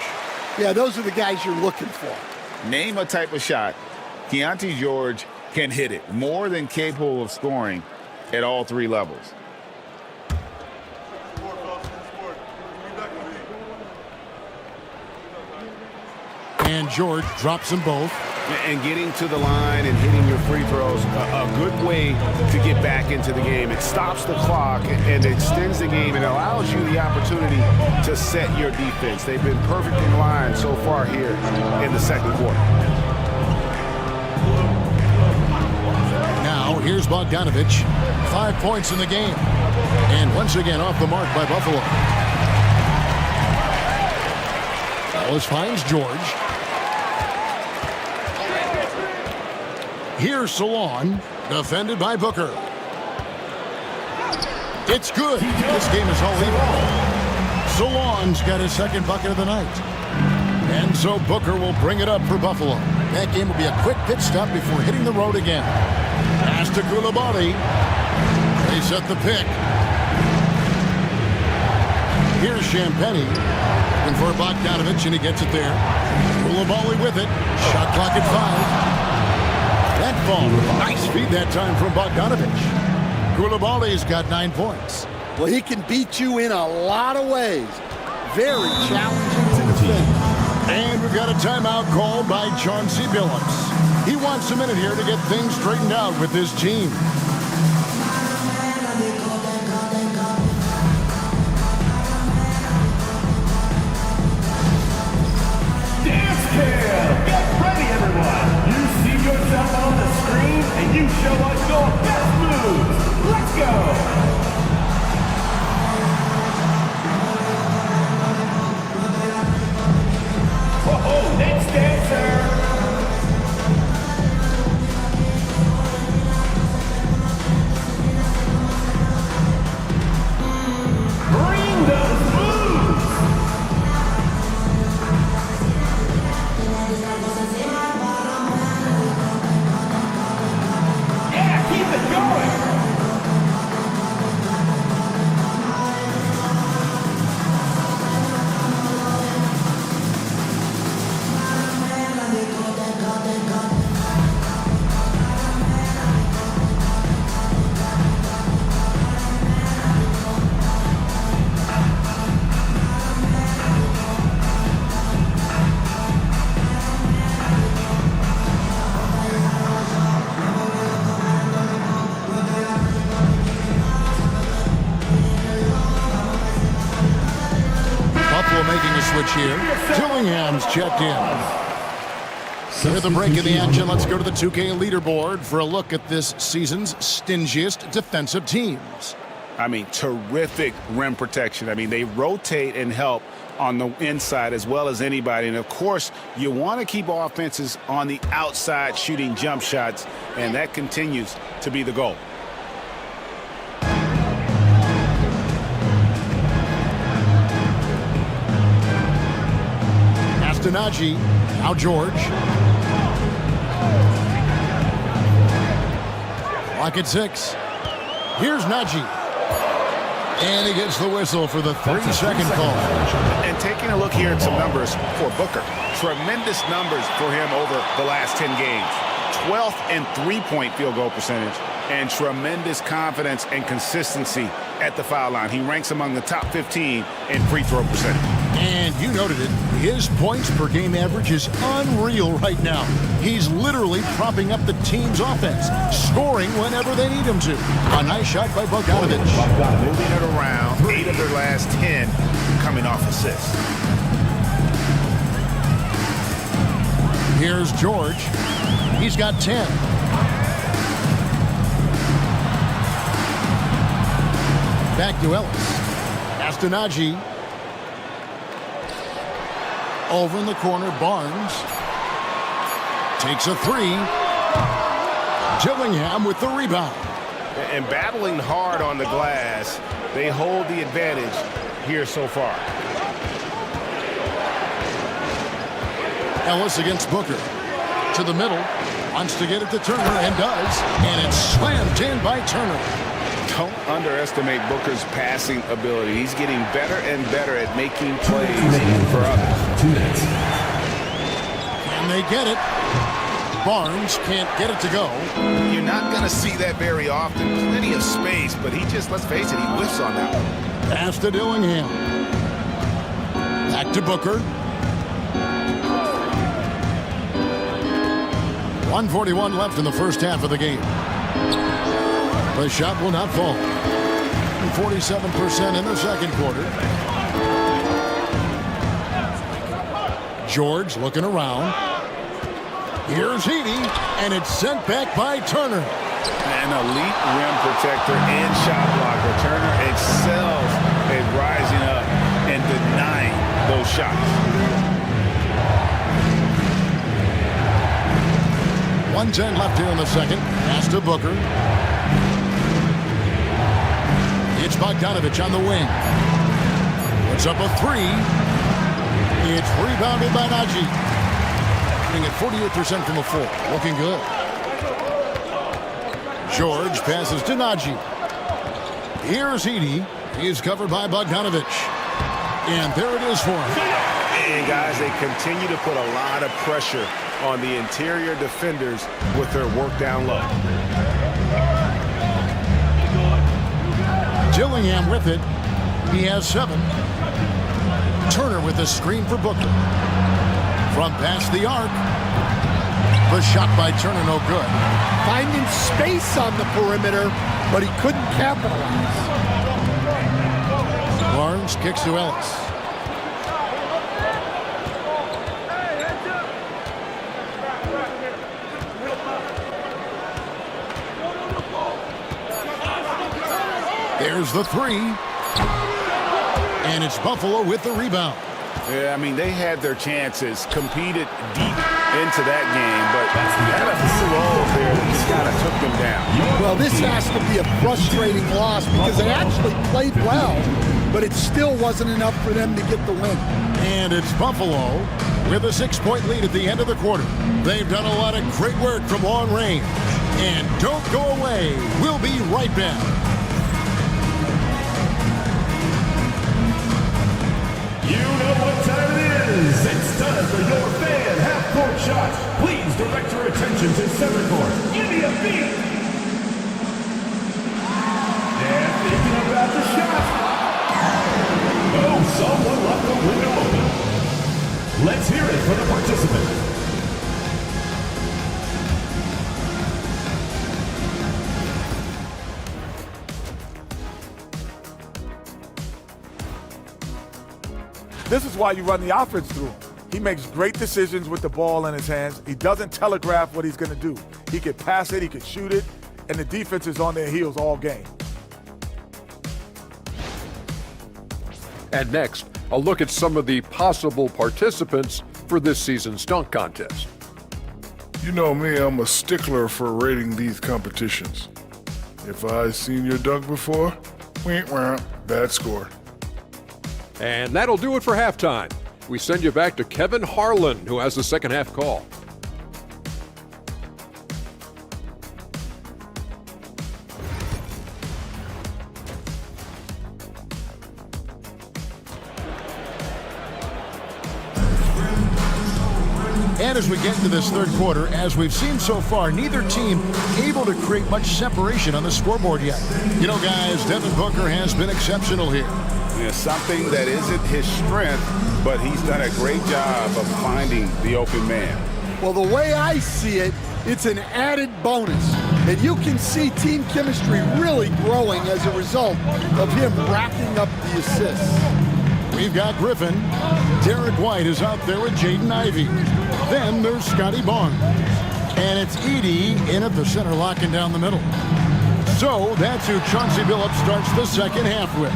Yeah, those are the guys you're looking for. Name a type of shot Keontae George can hit it, more than capable of scoring at all three levels. And George drops them both. And getting to the line and hitting your free throws, a good way to get back into the game. It stops the clock and extends the game and allows you the opportunity to set your defense. They've been perfect in line so far here in the second quarter. Now, here's Bogdanovich. 5 points in the game. And once again off the mark by Buffalo. Ellis finds George. Here's Salon, defended by Booker. It's good. This game is all even. Salon's got his second bucket of the night. And so Booker will bring it up for Buffalo. That game will be a quick pit stop before hitting the road again. Pass to Coulibaly. They set the pick. Here's Champagny. Looking for Bogdanovich, and he gets it there. Coulibaly with it. Shot clock at 5. That ball, nice feed that time from Bogdanovich. Coulibaly's got 9 points. Well, he can beat you in a lot of ways. Very challenging to defend. And we've got a timeout called by Chauncey Billups. He wants a minute here to get things straightened out with his team. Dance Cam! Get ready, everyone! You see yourself on the screen, and you show us your best moves. Let's go! Oh, next dancer! Bring those moves! Yeah, keep it going! Buffalo making a switch here. Gillingham's checked in. With a break in the action, let's go to the 2K leaderboard for a look at this season's stingiest defensive teams. I mean, terrific rim protection. I mean, they rotate and help on the inside as well as anybody. And, of course, you want to keep offenses on the outside shooting jump shots, and that continues to be the goal. Naji, now George. Clock at 6. Here's Naji. And he gets the whistle for the 3-second call. And taking a look here at some numbers for Booker. Tremendous numbers for him over the last 10 games. 12th in three-point field goal percentage. And tremendous confidence and consistency at the foul line. He ranks among the top 15 in free throw percentage. And you noted it. His points per game average is unreal right now. He's literally propping up the team's offense, scoring whenever they need him to. A nice shot by Bogdanovich. Moving it around. 8 of their last 10 coming off assists. Here's George. He's got 10. Back to Ellis. Naji. Over in the corner, Barnes. Takes a 3. Gillingham with the rebound. And battling hard on the glass, they hold the advantage here so far. Ellis against Booker. To the middle. Wants to get it to Turner and does. And it's slammed in by Turner. Don't underestimate Booker's passing ability. He's getting better and better at making plays for others. 2 minutes. And they get it. Barnes can't get it to go. You're not going to see that very often. Plenty of space, but he just, let's face it, he whiffs on that one. Pass to Dillingham. Back to Booker. 1:41 left in the first half of the game. The shot will not fall. 47% in the second quarter. George looking around. Here's Heaney, and it's sent back by Turner. An elite rim protector and shot blocker. Turner excels at rising up and denying those shots. 1:10 left here in the second. Pass to Booker. It's Bogdanovich on the wing. Puts up a three. It's rebounded by Najee. At 48% from the floor. Looking good. George passes to Najee. Here's Heaney. He's covered by Bogdanovich. And there it is for him. And guys, they continue to put a lot of pressure on the interior defenders with their work down low. Dillingham with it. He has 7. Turner with a screen for Booker. From past the arc. The shot by Turner, no good. Finding space on the perimeter, but he couldn't capitalize. Barnes kicks to Ellis. There's the three. And it's Buffalo with the rebound. Yeah, I mean, they had their chances, competed deep into that game, but had a flow there that just kind of took them down. Well, this has to be a frustrating loss because they actually played well, but it still wasn't enough for them to get the win. And it's Buffalo with a 6-point lead at the end of the quarter. They've done a lot of great work from long range. And don't go away. We'll be right back. You know what time it is. It's time for your fan half-court shots. Please direct your attention to center court. Give me a beat. And thinking about the shot. Oh, someone left the window open. Let's hear it for the participant. This is why you run the offense through him. He makes great decisions with the ball in his hands. He doesn't telegraph what he's going to do. He could pass it, he could shoot it, and the defense is on their heels all game. And next, a look at some of the possible participants for this season's dunk contest. You know me, I'm a stickler for rating these competitions. If I've seen your dunk before, bad score. And that'll do it for halftime. We send you back to Kevin Harlan, who has the second half call. And as we get into this third quarter, as we've seen so far, neither team able to create much separation on the scoreboard yet. You know, guys, Devin Booker has been exceptional here. Yeah, something that isn't his strength, but he's done a great job of finding the open man. Well, the way I see it, it's an added bonus. And you can see team chemistry really growing as a result of him racking up the assists. We've got Griffin. Derek White is out there with Jaden Ivey. Then there's Scotty Barnes. And it's Edey in at the center, locking down the middle. So that's who Chauncey Billups starts the second half with.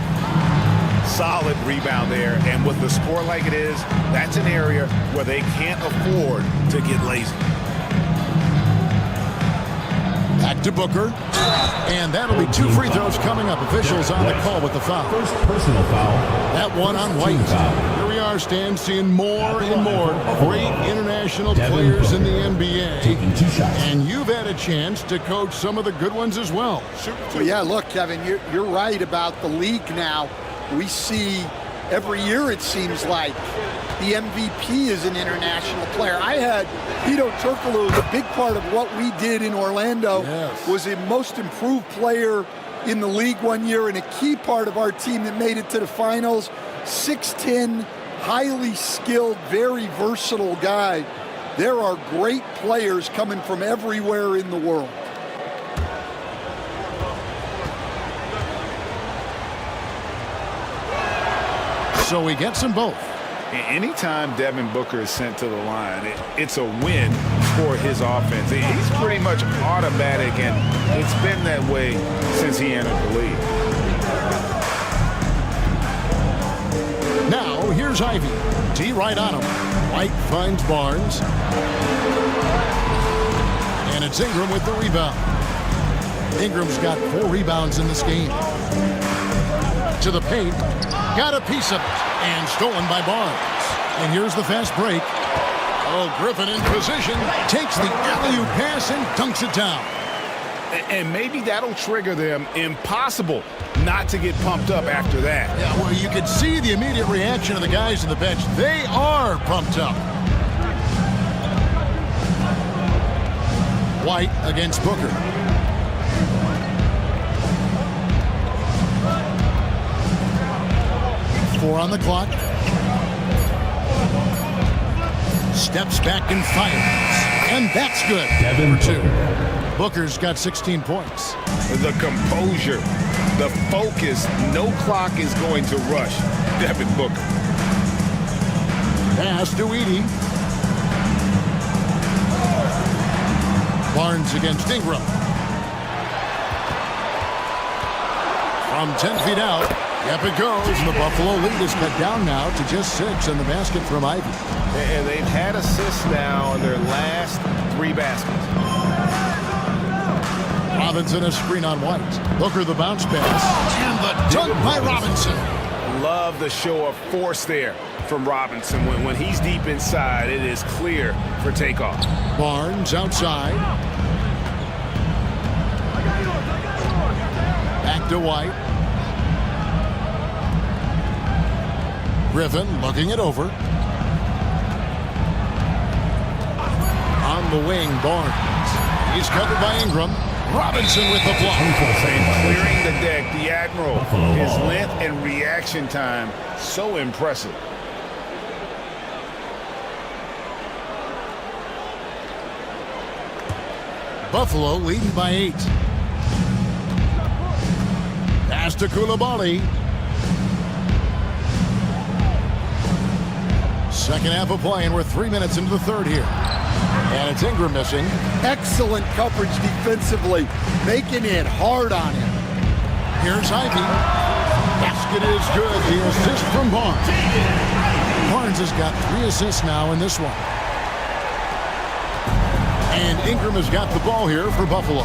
Solid rebound there, and with the score like it is, that's an area where they can't afford to get lazy. Back to Booker. And that'll be 2 free throws coming up. Officials on the call with the foul. First personal foul. That one on White. Here we are, Stan, seeing more and more great international players in the NBA shots. And you've had a chance to coach some of the good ones as well. Well, yeah, look, Kevin, you're right about the league now. We see every year, it seems like, the MVP is an international player. I had Pito Turkoglu, a big part of what we did in Orlando, was a most improved player in the league one year and a key part of our team that made it to the finals. 6'10", highly skilled, very versatile guy. There are great players coming from everywhere in the world. So he gets them both. Anytime Devin Booker is sent to the line, it's a win for his offense. He's pretty much automatic, and it's been that way since he entered the league. Now, here's Ivy. D right on him. White finds Barnes. And it's Ingram with the rebound. Ingram's got 4 rebounds in this game. To the paint. Got a piece of it. And stolen by Barnes. And here's the fast break. Oh, Griffin in position. Takes the alley-oop pass and dunks it down. And maybe that'll trigger them. Impossible not to get pumped up after that. Yeah, well, you can see the immediate reaction of the guys on the bench. They are pumped up. White against Booker. Four on the clock. Steps back and fires. And that's good. Devin for 2. Booker's got 16 points. The composure, the focus, no clock is going to rush Devin Booker. Pass to Edey. Barnes against Ingram. From 10 feet out, up it goes. And the Buffalo lead is cut down now to just 6 in the basket from Ivy. And they've had assists now in their last 3 baskets. Robinson a screen on White. Booker the bounce pass. And the dunk by Robinson. Love the show of force there from Robinson. When he's deep inside, it is clear for takeoff. Barnes outside. Back to White. Griffin looking it over. On the wing, Barnes. He's covered by Ingram. Robinson with the block. Clearing the deck, the Admiral. His length and reaction time, so impressive. Buffalo leading by 8. Pass to Coulibaly. Second half of play, and we're 3 minutes into the third here. And it's Ingram missing. Excellent coverage defensively, making it hard on him. Here's Ivy. Basket is good. The assist from Barnes. Barnes has got 3 assists now in this one. And Ingram has got the ball here for Buffalo.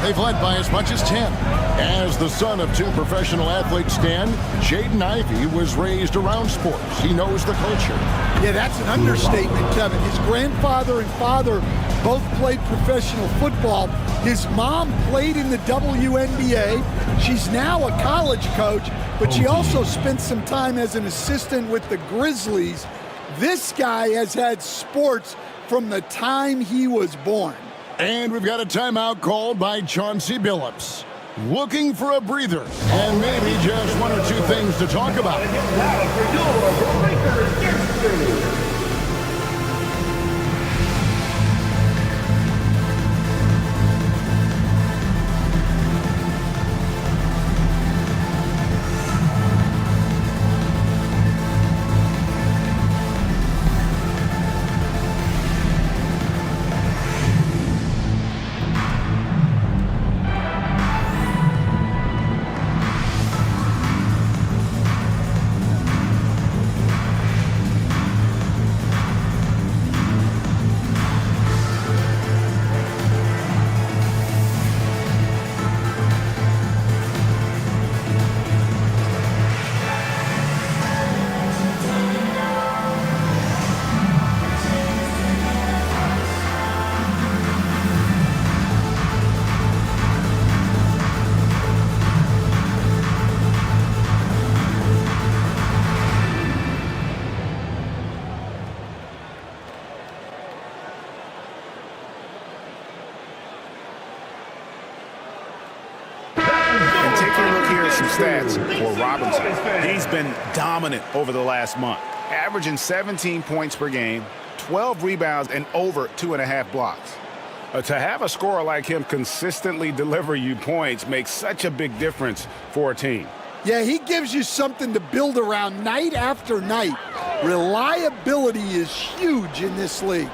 They've led by as much as 10. As the son of 2 professional athletes, Stan, Jaden Ivey was raised around sports. He knows the culture. Yeah, that's an understatement, Kevin. His grandfather and father both played professional football. His mom played in the WNBA. She's now a college coach, but she also spent some time as an assistant with the Grizzlies. This guy has had sports from the time he was born. And we've got a timeout called by Chauncey Billups. Looking for a breather and maybe just 1 or 2 things to talk about. some stats for Robinson. He's been dominant over the last month, averaging 17 points per game, 12 rebounds, and over 2.5 blocks. To have a scorer like him consistently deliver you points makes such a big difference for a team. Yeah, he gives you something to build around night after night. Reliability is huge in this league.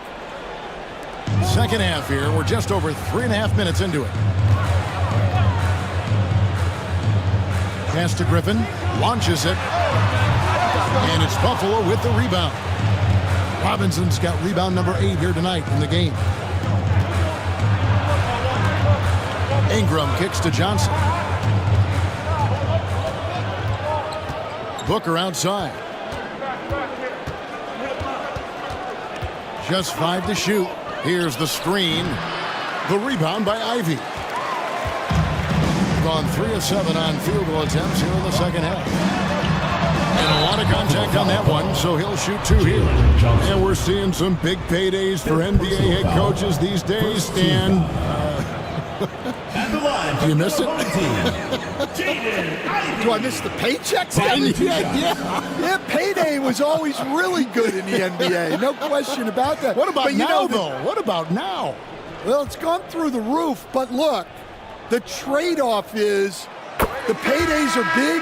Second half here. We're just over 3.5 minutes into it. Pass to Griffin. Launches it. And it's Buffalo with the rebound. Robinson's got rebound number 8 here tonight in the game. Ingram kicks to Johnson. Booker outside. Just 5 to shoot. Here's the screen. The rebound by Ivy. Gone 3 of 7 on field goal attempts here in the second half. And a lot of contact on that one, so he'll shoot 2 here. And we're seeing some big paydays for NBA head coaches these days, Stan. Do you miss it? Do I miss the paychecks? Yeah, payday was always really good in the NBA. No question about that. What about but now, though? What about now? Well, it's gone through the roof. But look, the trade-off is the paydays are big,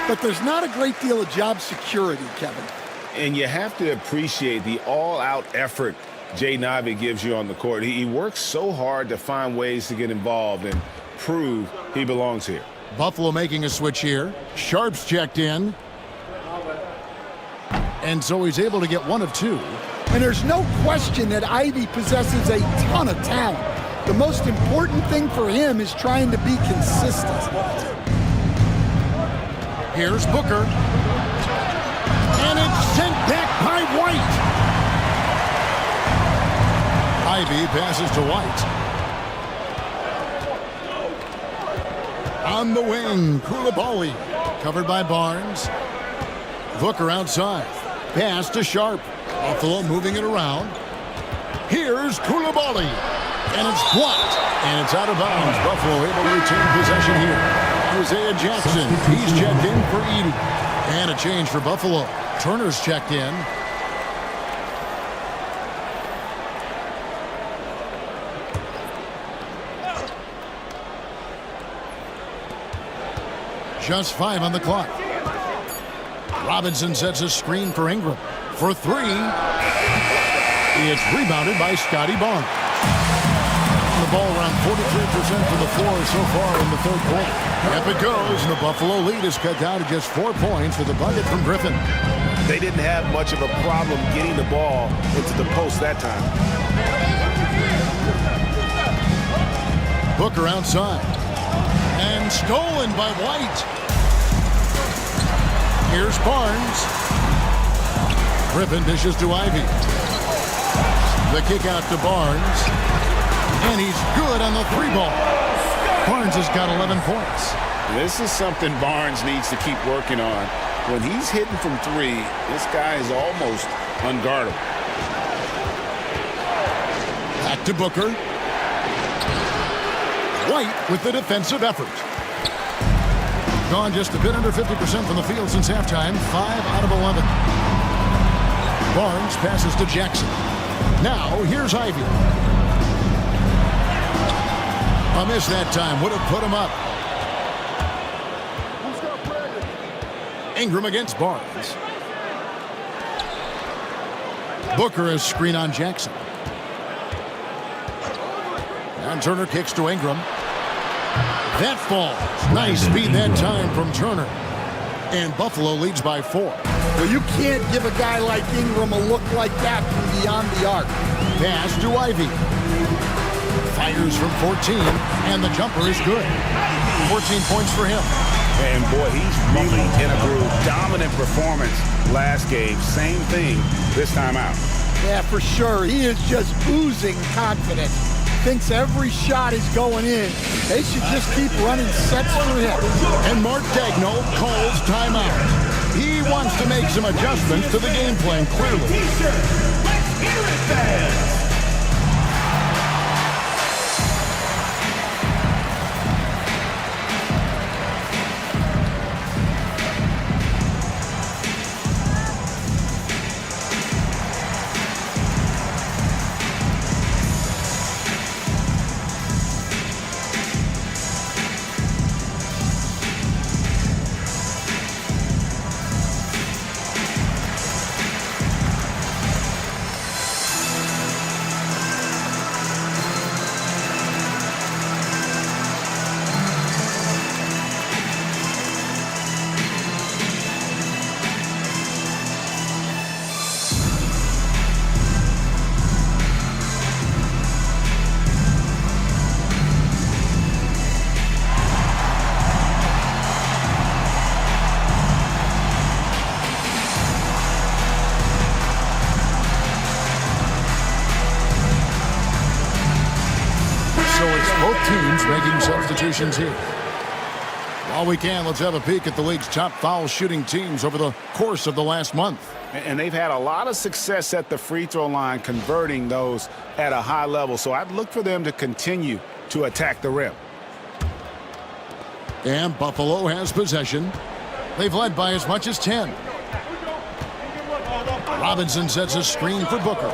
but there's not a great deal of job security, Kevin. And you have to appreciate the all-out effort Jaden Ivey gives you on the court. He works so hard to find ways to get involved and prove he belongs here. Buffalo making a switch here. Sharp's checked in. And so he's able to get 1 of 2. And there's no question that Ivy possesses a ton of talent. The most important thing for him is trying to be consistent. Here's Booker. And it's sent back by White. Ivy passes to White. On the wing, Koulibaly. Covered by Barnes. Booker outside. Pass to Sharp. Buffalo moving it around. Here's Koulibaly. And it's blocked. And it's out of bounds. Buffalo able to retain possession here. Isaiah Jackson. He's checked in for Edey. And a change for Buffalo. Turner's checked in. Just 5 on the clock. Robinson sets a screen for Ingram. For 3. It's rebounded by Scotty Barnes. The ball around 43% from the floor so far in the third quarter. Up it goes, and the Buffalo lead is cut down to just 4 points with a bucket from Griffin. They didn't have much of a problem getting the ball into the post that time. Booker outside. And stolen by White. Here's Barnes. Griffin dishes to Ivy. The kick out to Barnes. And he's good on the 3-ball. Barnes has got 11 points. This is something Barnes needs to keep working on. When he's hitting from 3, this guy is almost unguardable. Back to Booker. White with the defensive effort. Gone just a bit under 50% from the field since halftime. 5 out of 11. Barnes passes to Jackson. Now here's Ivy. A miss that time. Would have put him up. Ingram against Barnes. Booker has screen on Jackson. And Turner kicks to Ingram. That falls. Nice speed that time from Turner. And Buffalo leads by 4. Well, you can't give a guy like Ingram a look like that from beyond the arc. Pass to Ivy. Fires from 14, and the jumper is good. 14 points for him. And boy, he's really in a groove. Dominant performance last game. Same thing this time out. Yeah, for sure. He is just oozing confidence. Thinks every shot is going in. They should just keep running sets for him. And Mark Daigneault calls timeout. He wants to make some adjustments to the game plan, clearly. Let's hear it, fans! So it's both teams making substitutions here. While we can, let's have a peek at the league's top foul shooting teams over the course of the last month. And they've had a lot of success at the free throw line, converting those at a high level. So I'd look for them to continue to attack the rim. And Buffalo has possession. They've led by as much as 10. Robinson sets a screen for Booker.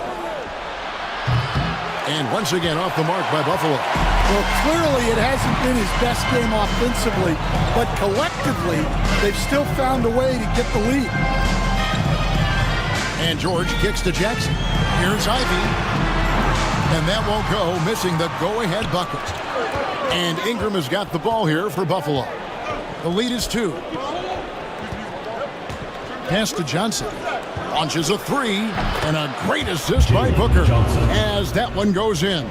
And once again off the mark by Buffalo. Well, clearly it hasn't been his best game offensively, but collectively they've still found a way to get the lead. And George kicks to Jackson. Here's Ivy. And that won't go, missing the go-ahead bucket. And Ingram has got the ball here for Buffalo. The lead is 2. Pass to Johnson. Launches a 3. And a great assist by Booker as that one goes in.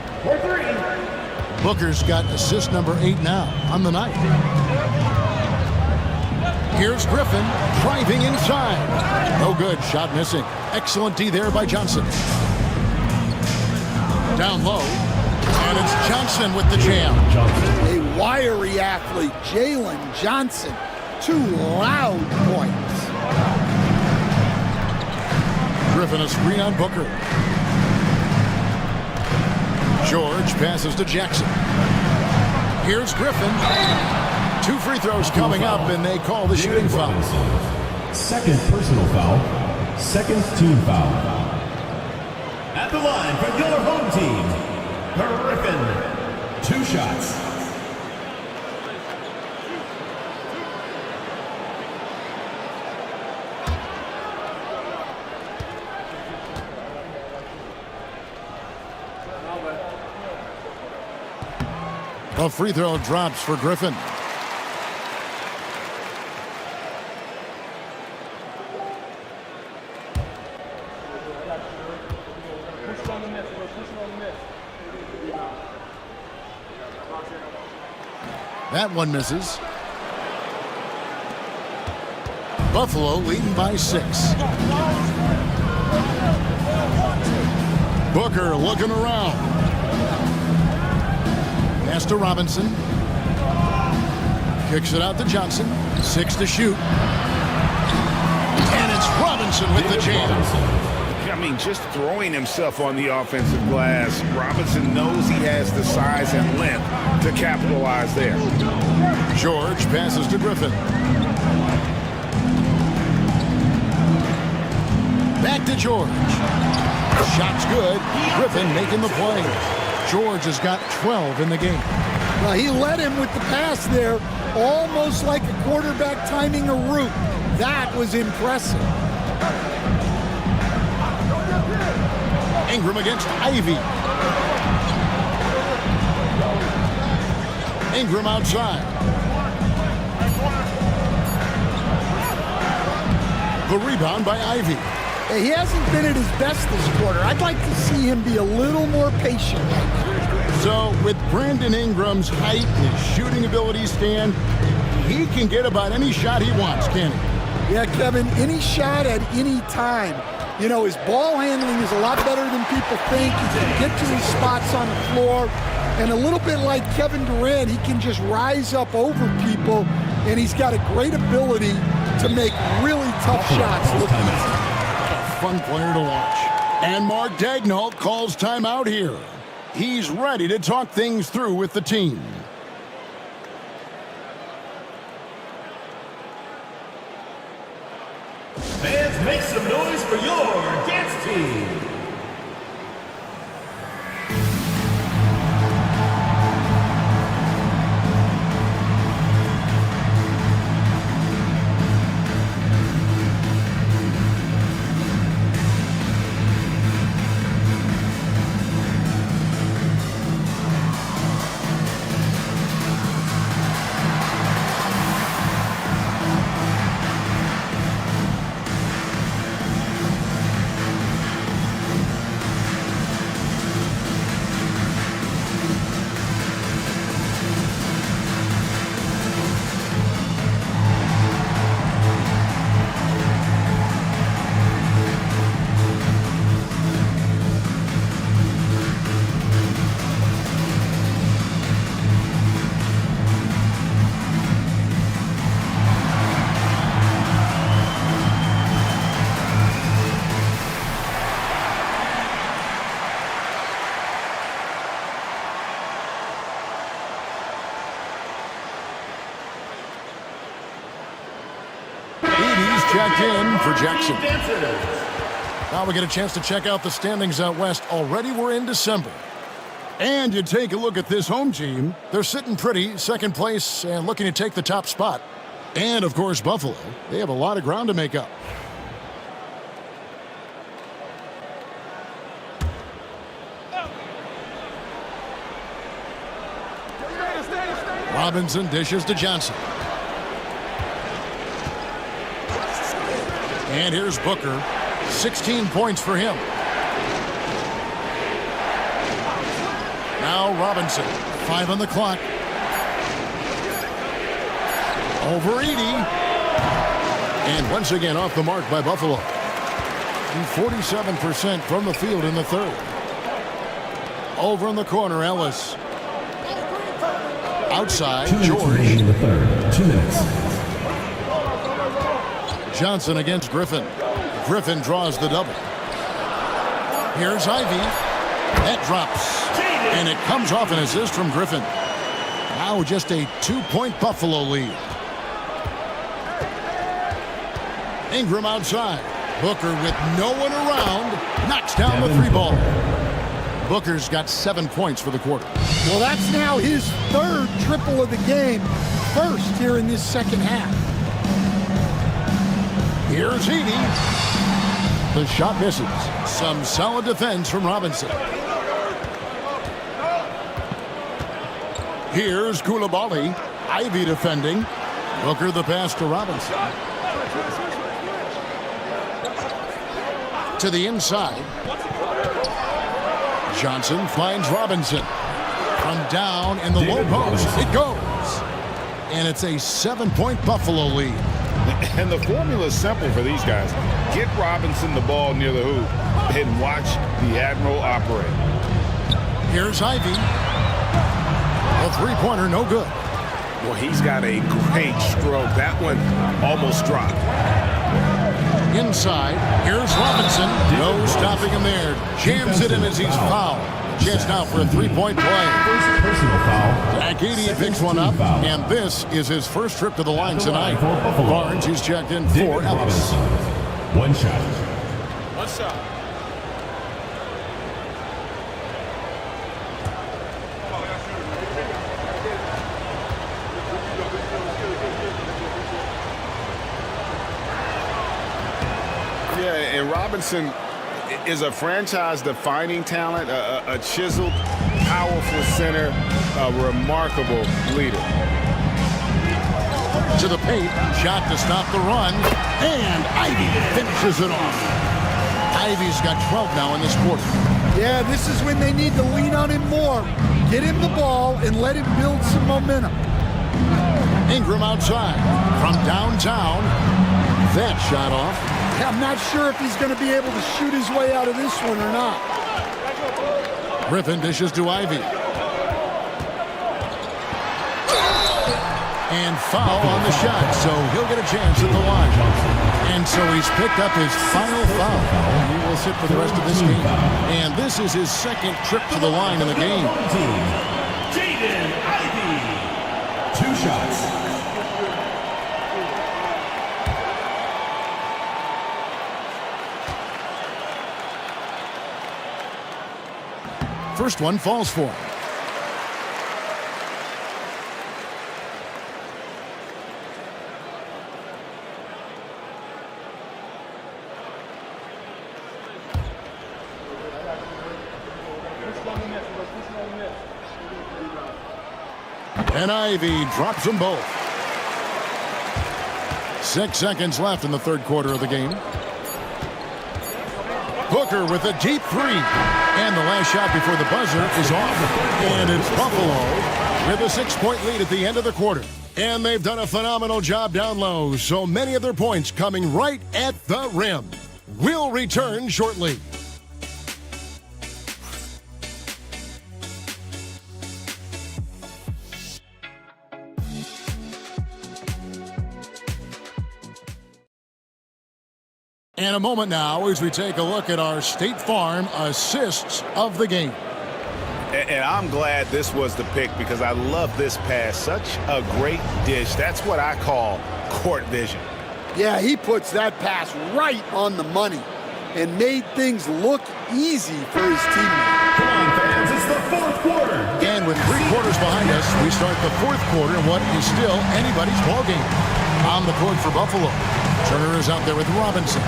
Booker's got assist number 8 now on the night. Here's Griffin driving inside. No good. Shot missing. Excellent D there by Johnson. Down low. And it's Johnson with the jam. A wiry athlete, Jalen Johnson. 2 loud points. Griffin a screen on Booker. George passes to Jackson. Here's Griffin. 2 free throws coming up, and they call the shooting foul. Second personal foul. Second team foul. At the line for your home team, Griffin. 2 shots. A free throw drops for Griffin. That one misses. Buffalo leading by 6. Booker looking around. Pass to Robinson. Kicks it out to Johnson. 6 to shoot. And it's Robinson with the jam. I mean, just throwing himself on the offensive glass. Robinson knows he has the size and length to capitalize there. George passes to Griffin. Back to George. Shot's good. Griffin making the play. George has got 12 in the game. Well, he led him with the pass there, almost like a quarterback timing a route. That was impressive. Ingram against Ivy. Ingram outside. The rebound by Ivy. He hasn't been at his best this quarter. I'd like to see him be a little more patient. So with Brandon Ingram's height and his shooting ability, Stan, he can get about any shot he wants, can he? Yeah, Kevin, any shot at any time. You know, his ball handling is a lot better than people think. He can get to his spots on the floor. And a little bit like Kevin Durant, he can just rise up over people. And he's got a great ability to make really tough shots look easy. Fun player to watch. And Mark Daigneault calls timeout here. He's ready to talk things through with the team. Fans, make some noise for your dance team. checked in for Jackson. Now we get a chance to check out the standings out west. Already we're in December. And you take a look at this home team. They're sitting pretty, second place, and looking to take the top spot. And, of course, Buffalo. They have a lot of ground to make up. Robinson dishes to Johnson. And here's Booker. 16 points for him. Now Robinson. 5 on the clock. Over 80. And once again off the mark by Buffalo. 47% from the field in the third. Over in the corner, Ellis. Outside, George. In the third. 2 minutes. Johnson against Griffin. Griffin draws the double. Here's Ivy. That drops. And it comes off an assist from Griffin. Now just a 2-point Buffalo lead. Ingram outside. Booker with no one around. Knocks down the 3-ball. Booker's got 7 points for the quarter. Well, that's now his third triple of the game. First here in this second half. Here's Heaney. The shot misses. Some solid defense from Robinson. Here's Koulibaly. Ivy defending. Booker the pass to Robinson. To the inside. Johnson finds Robinson. From down in the low post. It goes. And it's a 7-point Buffalo lead. And the formula is simple for these guys. Get Robinson the ball near the hoop and watch the Admiral operate. Here's Ivy. A 3-pointer, no good. Well, he's got a great stroke. That one almost dropped. Inside, here's Robinson. No stopping him there. Jams it in as he's fouled. Chance now for a 3-point play. Personal foul. Zach Edey picks one up, and this is his first trip to the line tonight. Barnes, he's checked in for Ellis. 1 shot. 1 shot. Yeah, and Robinson is a franchise-defining talent, a chiseled, powerful center, a remarkable leader. To the paint, shot to stop the run, and Ivy finishes it off. Ivy's got 12 now in this quarter. Yeah, this is when they need to lean on him more. Get him the ball and let him build some momentum. Ingram outside from downtown. That shot off. I'm not sure if he's going to be able to shoot his way out of this one or not. Griffin dishes to Ivy. And foul on the shot, so he'll get a chance at the line. And so he's picked up his final foul. He will sit for the rest of this game. And this is his second trip to the line in the game. Jaden Ivey. 2 shots. First one falls for him. And Ivy drops them both. 6 seconds left in the third quarter of the game. Booker with a deep 3. And the last shot before the buzzer is off. And it's Buffalo with a 6-point lead at the end of the quarter. And they've done a phenomenal job down low. So many of their points coming right at the rim. We'll return shortly. And a moment now as we take a look at our State Farm assists of the game. And I'm glad this was the pick because I love this pass. Such a great dish. That's what I call court vision. Yeah, he puts that pass right on the money and made things look easy for his teammates. Come on, fans, it's the fourth quarter. And with 3 quarters behind us, we start the fourth quarter in what is still anybody's ballgame. On the court for Buffalo, Turner is out there with Robinson.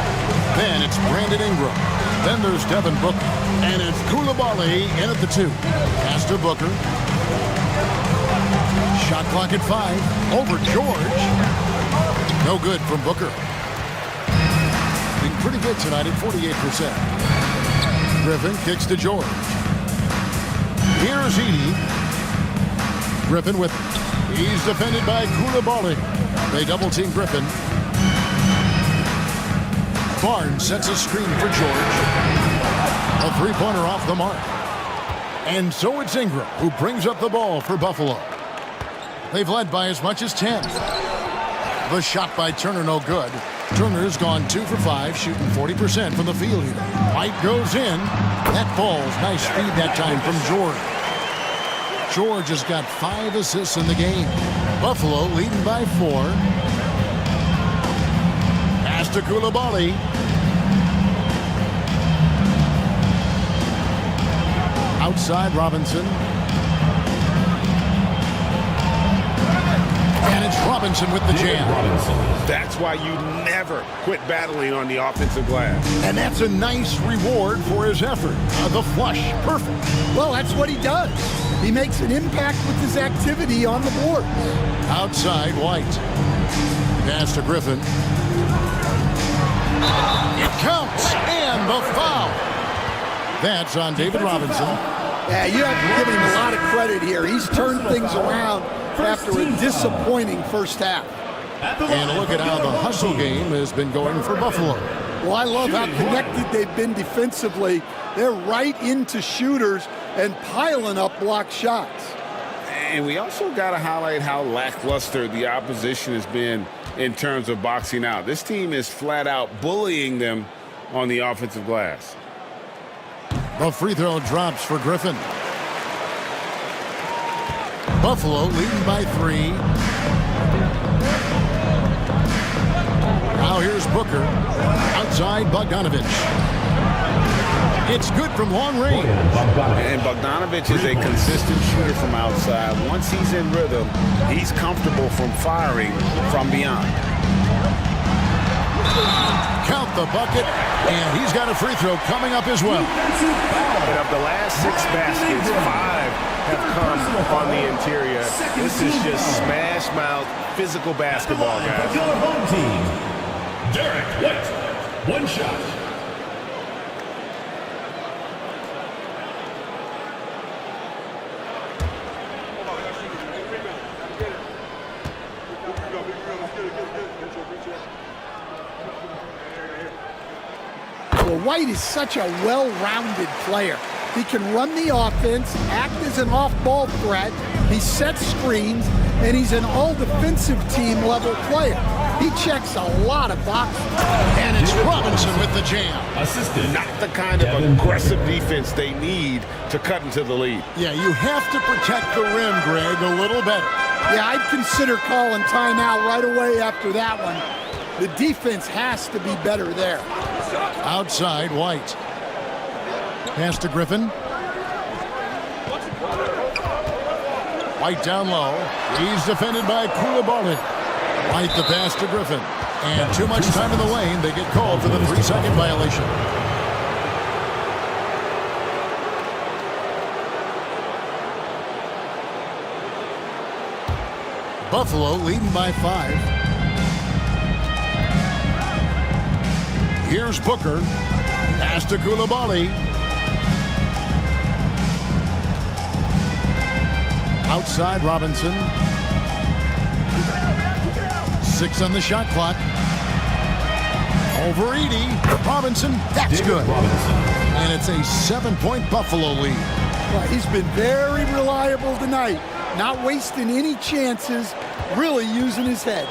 Then it's Brandon Ingram. Then there's Devin Booker. And it's Koulibaly in at the 2. Pass to Booker. Shot clock at 5. Over George. No good from Booker. Been pretty good tonight at 48%. Griffin kicks to George. Here's Edey. Griffin with it. He's defended by Koulibaly. They double-team Griffin. Barnes sets a screen for George. A 3-pointer off the mark. And so it's Ingram who brings up the ball for Buffalo. They've led by as much as 10. The shot by Turner, no good. Turner's gone 2 for 5, shooting 40% from the field here. White goes in. That falls. Nice feed that time from George. George has got 5 assists in the game. Buffalo leading by 4. Pass to Koulibaly. Outside Robinson. And it's Robinson with the jam. That's why you never quit battling on the offensive glass. And that's a nice reward for his effort. The flush, perfect. Well, that's what he does. He makes an impact with his activity on the board. Outside White. Pass to Griffin. It counts, and the foul. That's on David Robinson. Yeah, you have to give him a lot of credit here. He's turned things around after a disappointing first half. And look at how the hustle game has been going for Buffalo. Well, I love how connected they've been defensively. They're right into shooters and piling up block shots. And we also got to highlight how lackluster the opposition has been in terms of boxing out. This team is flat out bullying them on the offensive glass. The free throw drops for Griffin. Buffalo leading by 3. Now here's Booker. Outside Bogdanovich. It's good from long range. And Bogdanovich is a consistent shooter from outside. Once he's in rhythm, he's comfortable from firing from beyond. Count the bucket, and he's got a free throw coming up as well. But of the last 6 baskets, 5 have come on the interior. This is just smash mouth physical basketball, guys. Your home team, Derek White, 1 shot. Well, White is such a well-rounded player. He can run the offense, act as an off-ball threat, he sets screens, and he's an all-defensive team level player. He checks a lot of boxes. And it's Robinson with the jam. Assisted. Not the kind of aggressive defense they need to cut into the lead. Yeah, you have to protect the rim, Greg, a little better. Yeah, I'd consider calling timeout right away after that one. The defense has to be better there. Outside White. Pass to Griffin. White down low. He's defended by Koulibaly. White the pass to Griffin. And too much time in the lane. They get called for the 3-second violation. Buffalo leading by 5. Here's Booker. Pass to Koulibaly. Outside Robinson. 6 on the shot clock. Over Edey. Robinson, that's good. And it's a 7-point Buffalo lead. Well, he's been very reliable tonight. Not wasting any chances, really using his head.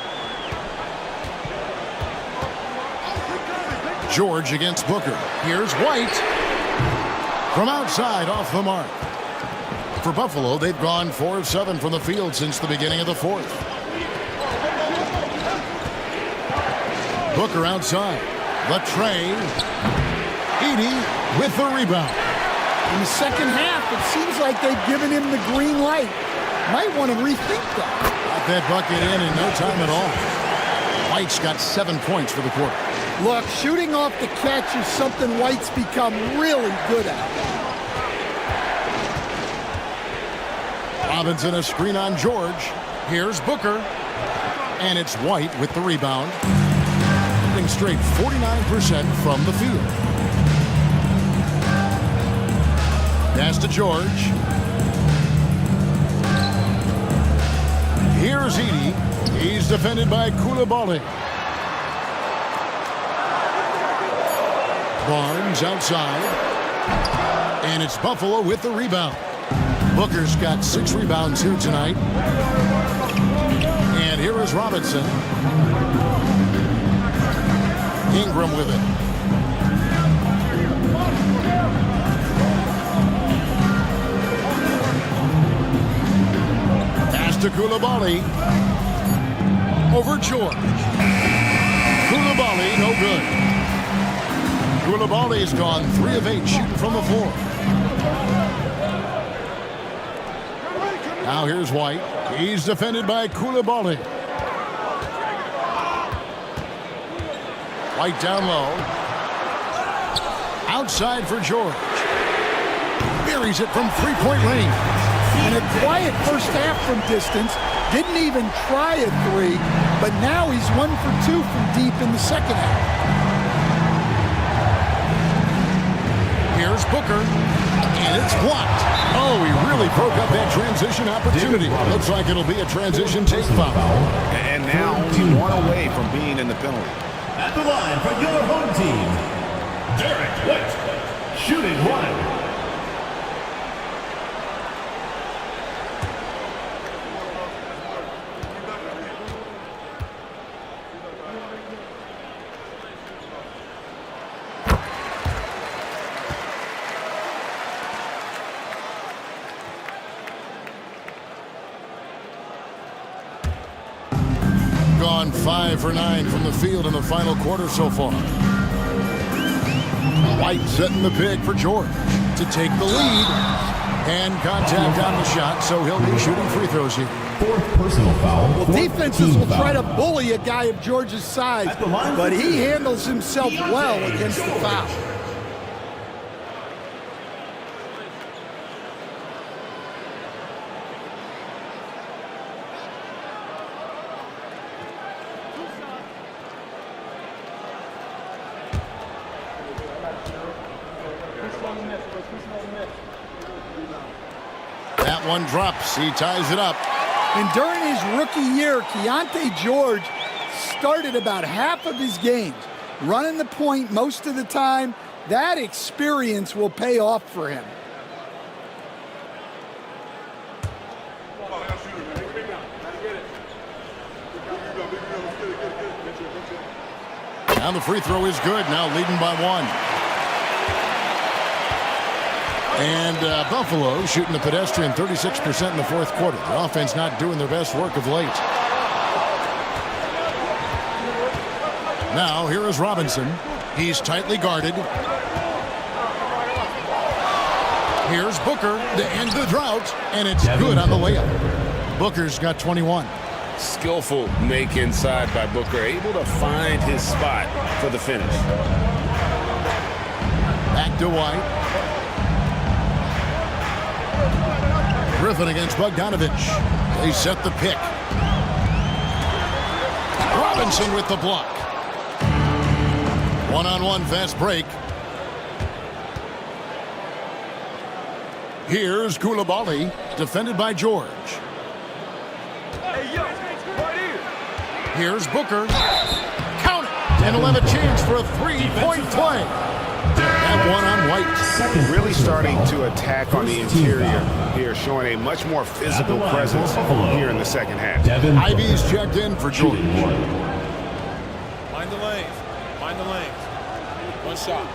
George against Booker. Here's White. From outside, off the mark. For Buffalo, they've gone 4 of 7 from the field since the beginning of the fourth. Booker outside. The tray. Edey with the rebound. In the second half, it seems like they've given him the green light. Might want to rethink that. Got that bucket in no time at all. White's got 7 points for the quarter. Look, shooting off the catch is something White's become really good at. Robinson a screen on George. Here's Booker. And it's White with the rebound. Shooting straight 49% from the field. Pass to George. Here's Edey. He's defended by Koulibaly. Barnes outside. And it's Buffalo with the rebound. Booker's got 6 rebounds here tonight. And here is Robinson. Ingram with it. Pass to Koulibaly. Over George. Koulibaly, no good. Koulibaly's gone 3 of 8 shooting from the floor. Now here's White. He's defended by Koulibaly. White down low. Outside for George. Buries it from three-point range. And a quiet first half from distance. Didn't even try a 3, but now he's 1 for 2 from deep in the second half. Here's Booker. And it's blocked. Oh, he really broke up that transition opportunity. Looks like it'll be a transition take foul. And now only 1 away from being in the penalty. At the line for your home team, Derek White, shooting 1. Gone 5 for 9 from the field in the final quarter so far. White setting the pick for George to take the lead. And contact on the shot, so he'll be shooting free throws here. 4th personal foul. Well, defenses will try to bully a guy of George's size, but he handles himself well against the foul. That one drops. He ties it up. And during his rookie year, Keontae George started about half of his games, running the point most of the time. That experience will pay off for him. Now the free throw is good. Now leading by 1. And Buffalo shooting the pedestrian 36% in the 4th quarter. The offense not doing their best work of late. Now here is Robinson. He's tightly guarded. Here's Booker to end the drought, and it's good on the layup. Booker's got 21. Skillful make inside by Booker, able to find his spot for the finish. Back to White. Griffin against Bogdanovich. They set the pick. Robinson with the block. 1-on-1 fast break. Here's Koulibaly, defended by George. Here's Booker. Count it! And he'll have a chance for a 3-point play. That one on White. Really starting to attack on the interior here, showing a much more physical presence here in the second half. Ivy's checked in for George. Mind the lanes. Mind the lanes. One shot.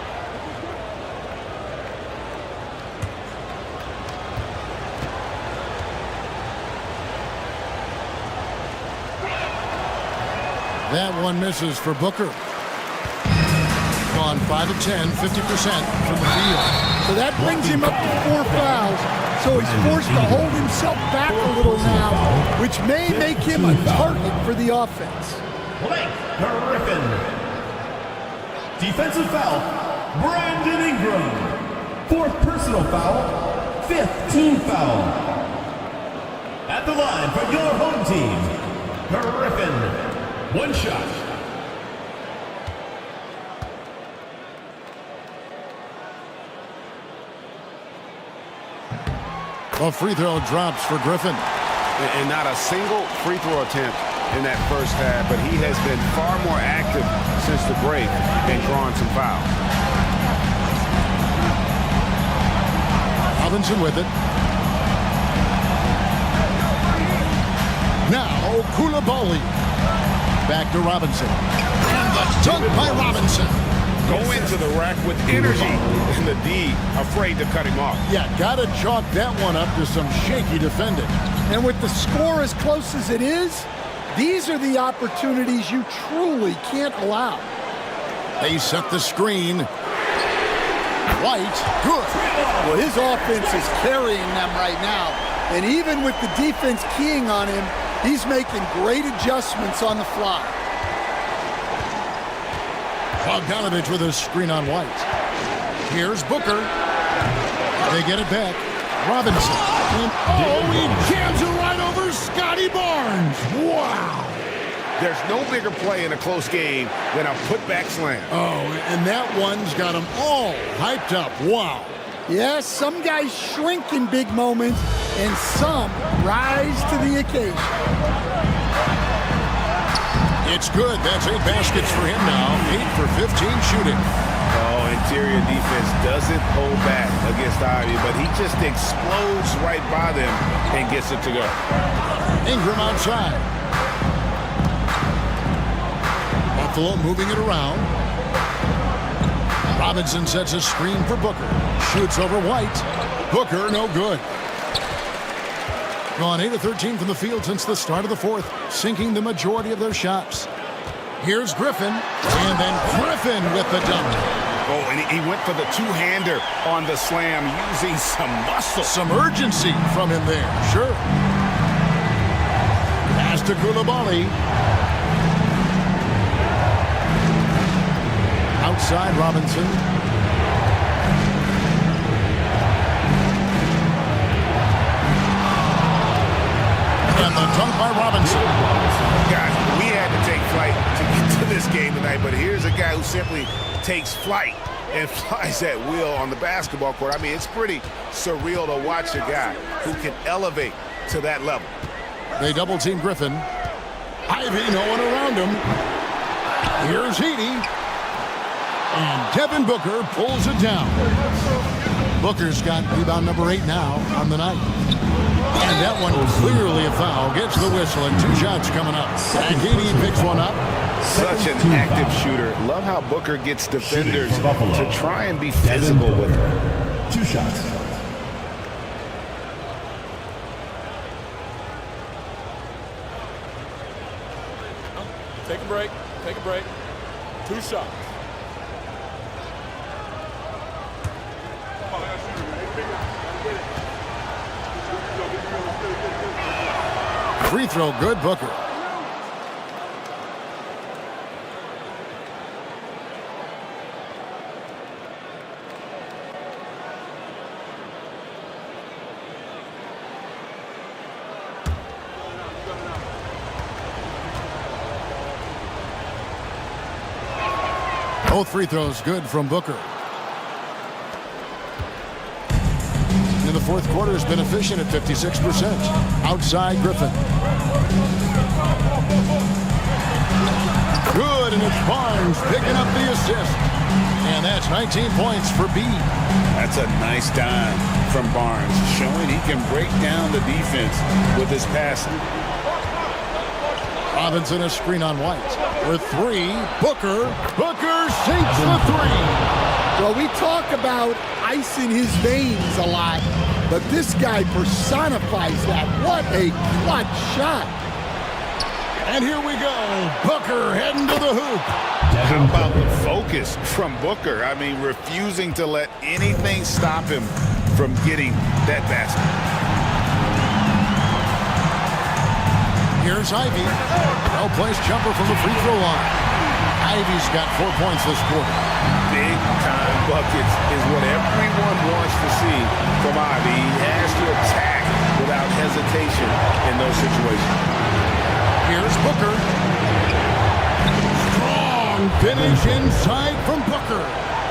That one misses for Booker. 5 of 10, 50% from the field. So that brings him up to 4 fouls. So he's forced to hold himself back a little now, which may make him a target for the offense. Blake Griffin. Defensive foul, Brandon Ingram. 4th personal foul, 5th team foul. At the line for your home team, Griffin. 1 shot. A free throw drops for Griffin. And not a single free throw attempt in that first half, but he has been far more active since the break and drawing some fouls. Robinson with it. Now Coulibaly. Back to Robinson. And the dunk by Robinson. Go into the rack with energy, and the D afraid to cut him off. Yeah, gotta chalk that one up to some shaky defending. And with the score as close as it is, these are the opportunities you truly can't allow. They set the screen. White, good. Well, his offense is carrying them right now. And even with the defense keying on him, he's making great adjustments on the fly. Bogdanovich with a screen on White. Here's Booker. They get it back. Robinson. And, he jams it right over Scotty Barnes. Wow. There's no bigger play in a close game than a putback slam. Oh, and that one's got them all hyped up. Wow. Yes, some guys shrink in big moments, and some rise to the occasion. It's good. That's 8 baskets for him now. 8 for 15 shooting. Oh, interior defense doesn't hold back against Ivy, but he just explodes right by them and gets it to go. Ingram outside. Buffalo moving it around. Robinson sets a screen for Booker. Shoots over White. Booker, no good. Gone 8 of 13 from the field since the start of the 4th, sinking the majority of their shots. Here's Griffin, and then Griffin with the dunk. Oh, and he went for the two-hander on the slam, using some muscle. Some urgency from him there, sure. Pass to Coulibaly. Outside Robinson. And the dunk by Robinson. Guys, we had to take flight to get to this game tonight, but here's a guy who simply takes flight and flies at will on the basketball court. I mean, it's pretty surreal to watch a guy who can elevate to that level. They double-team Griffin. Ivy, no one around him. Here's Heaney. And Devin Booker pulls it down. Booker's got rebound number 8 now on the night. And that one clearly a foul. Gets the whistle, and 2 shots coming up. And Heaney picks one up. Such an active shooter. Love how Booker gets defenders to try and be physical with him. 2 shots. Take a break. Take a break. 2 shots. Free throw good, Booker. Both free throws good from Booker. In the 4th quarter has been efficient at 56%. Outside Griffin. Good, and it's Barnes picking up the assist. And that's 19 points for B. That's a nice dime from Barnes, showing he can break down the defense with his passing. Robinson a screen on White. For 3, Booker. Booker sinks the 3. Well, we talk about ice in his veins a lot, but this guy personifies that. What a clutch shot. And here we go. Booker heading to the hoop. How about the focus from Booker? I mean, refusing to let anything stop him from getting that basket. Here's Ivy. Well-placed jumper from the free throw line. Ivy's got 4 points this quarter. Big-time buckets is what everyone wants to see from Ivy. He has to attack without hesitation in those situations. Here's Booker. Strong finish inside from Booker.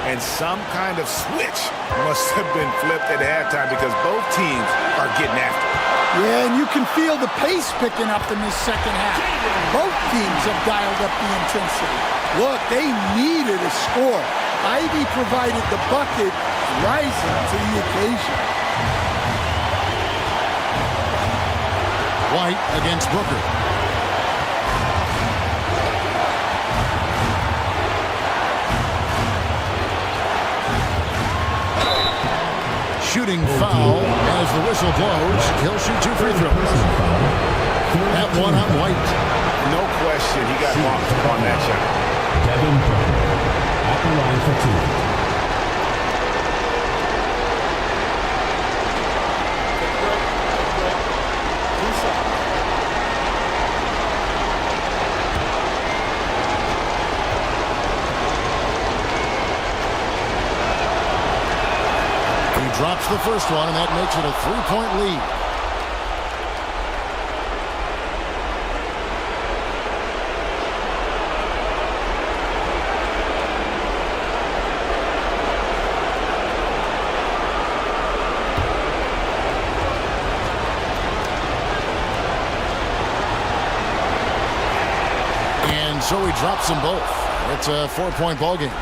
And some kind of switch must have been flipped at halftime because both teams are getting after it. Yeah, and you can feel the pace picking up in this second half. Both teams have dialed up the intensity. Look, they needed a score. Ivy provided the bucket, rising to the occasion. White against Booker. Shooting foul as the whistle blows. He'll shoot 2 free throws. That one on White. No question he got blocked on that shot. Devin Booker at the line for 2. Drops the first one, and that makes it a 3-point lead. And so he drops them both. It's a 4-point ball game.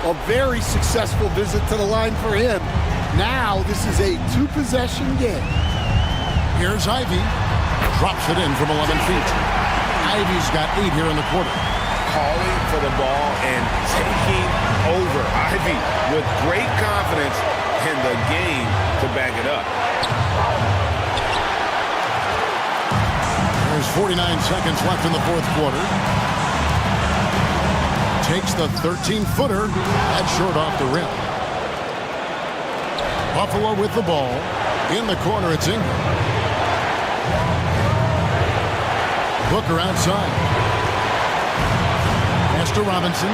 A very successful visit to the line for him. Now this is a 2-possession game. Here's Ivy. Drops it in from 11 feet. Ivy's got 8 here in the quarter. Calling for the ball and taking over. Ivy with great confidence in the game to back it up. There's 49 seconds left in the fourth quarter. Takes the 13-footer. That's short off the rim. Buffalo with the ball. In the corner, it's Ingram. Booker outside. Pass to Robinson.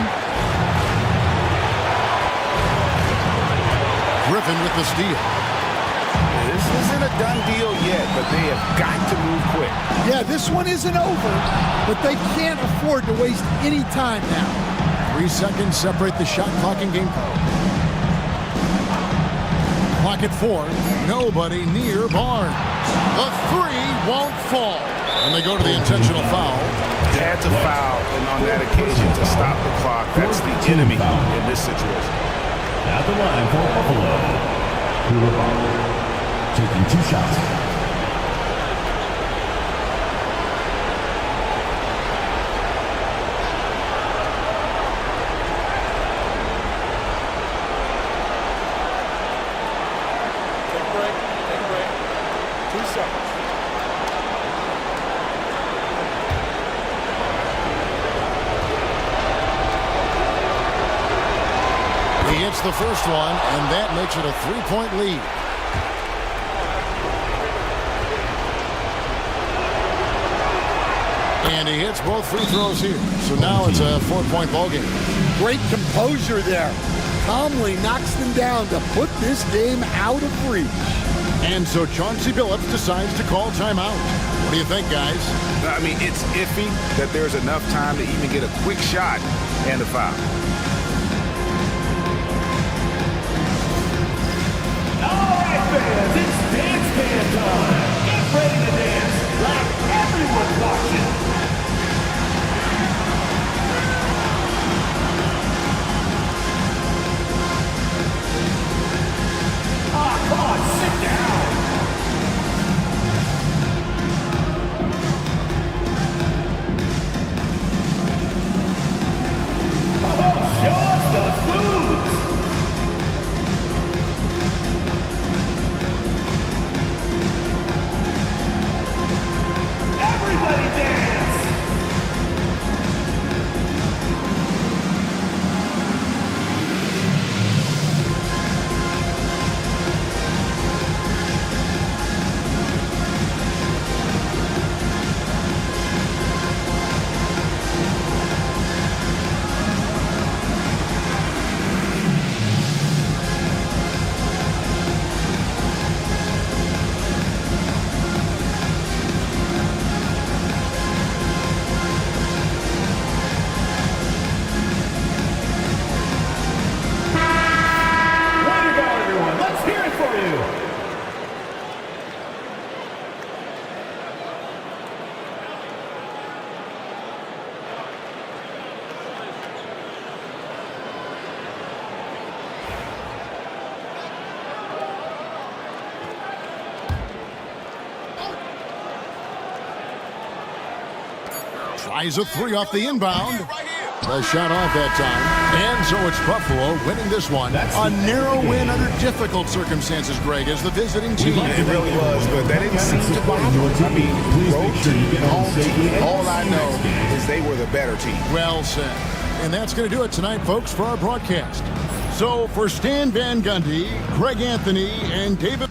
Griffin with the steal. This isn't a done deal yet, but they have got to move quick. Yeah, this one isn't over, but they can't afford to waste any time now. 3 seconds separate the shot clock and game clock. Clock at 4. Nobody near Barnes. The 3 won't fall. And they go to the intentional foul. Had to foul, and on that occasion to stop the clock. That's the enemy in this situation. At the line for Buffalo, taking 2 shots. The first one, and that makes it a 3-point lead. And he hits both free throws here. So now it's a 4-point ball game. Great composure there. Calmly knocks them down to put this game out of reach. And so Chauncey Billups decides to call timeout. What do you think, guys? I mean, it's iffy that there's enough time to even get a quick shot and a foul. Fans, it's dance can time. Get ready to dance like everyone's watching. Come on, sit down. Oh, show us the food. Tries a three off the inbound. The shot off that time. And so it's Buffalo winning this one. A narrow win under difficult circumstances, Greg, as the visiting team. It really was, but that didn't seem to bother them. I mean, road team, home team, all I know is they were the better team. Well said. And that's going to do it tonight, folks, for our broadcast. So for Stan Van Gundy, Greg Anthony, and David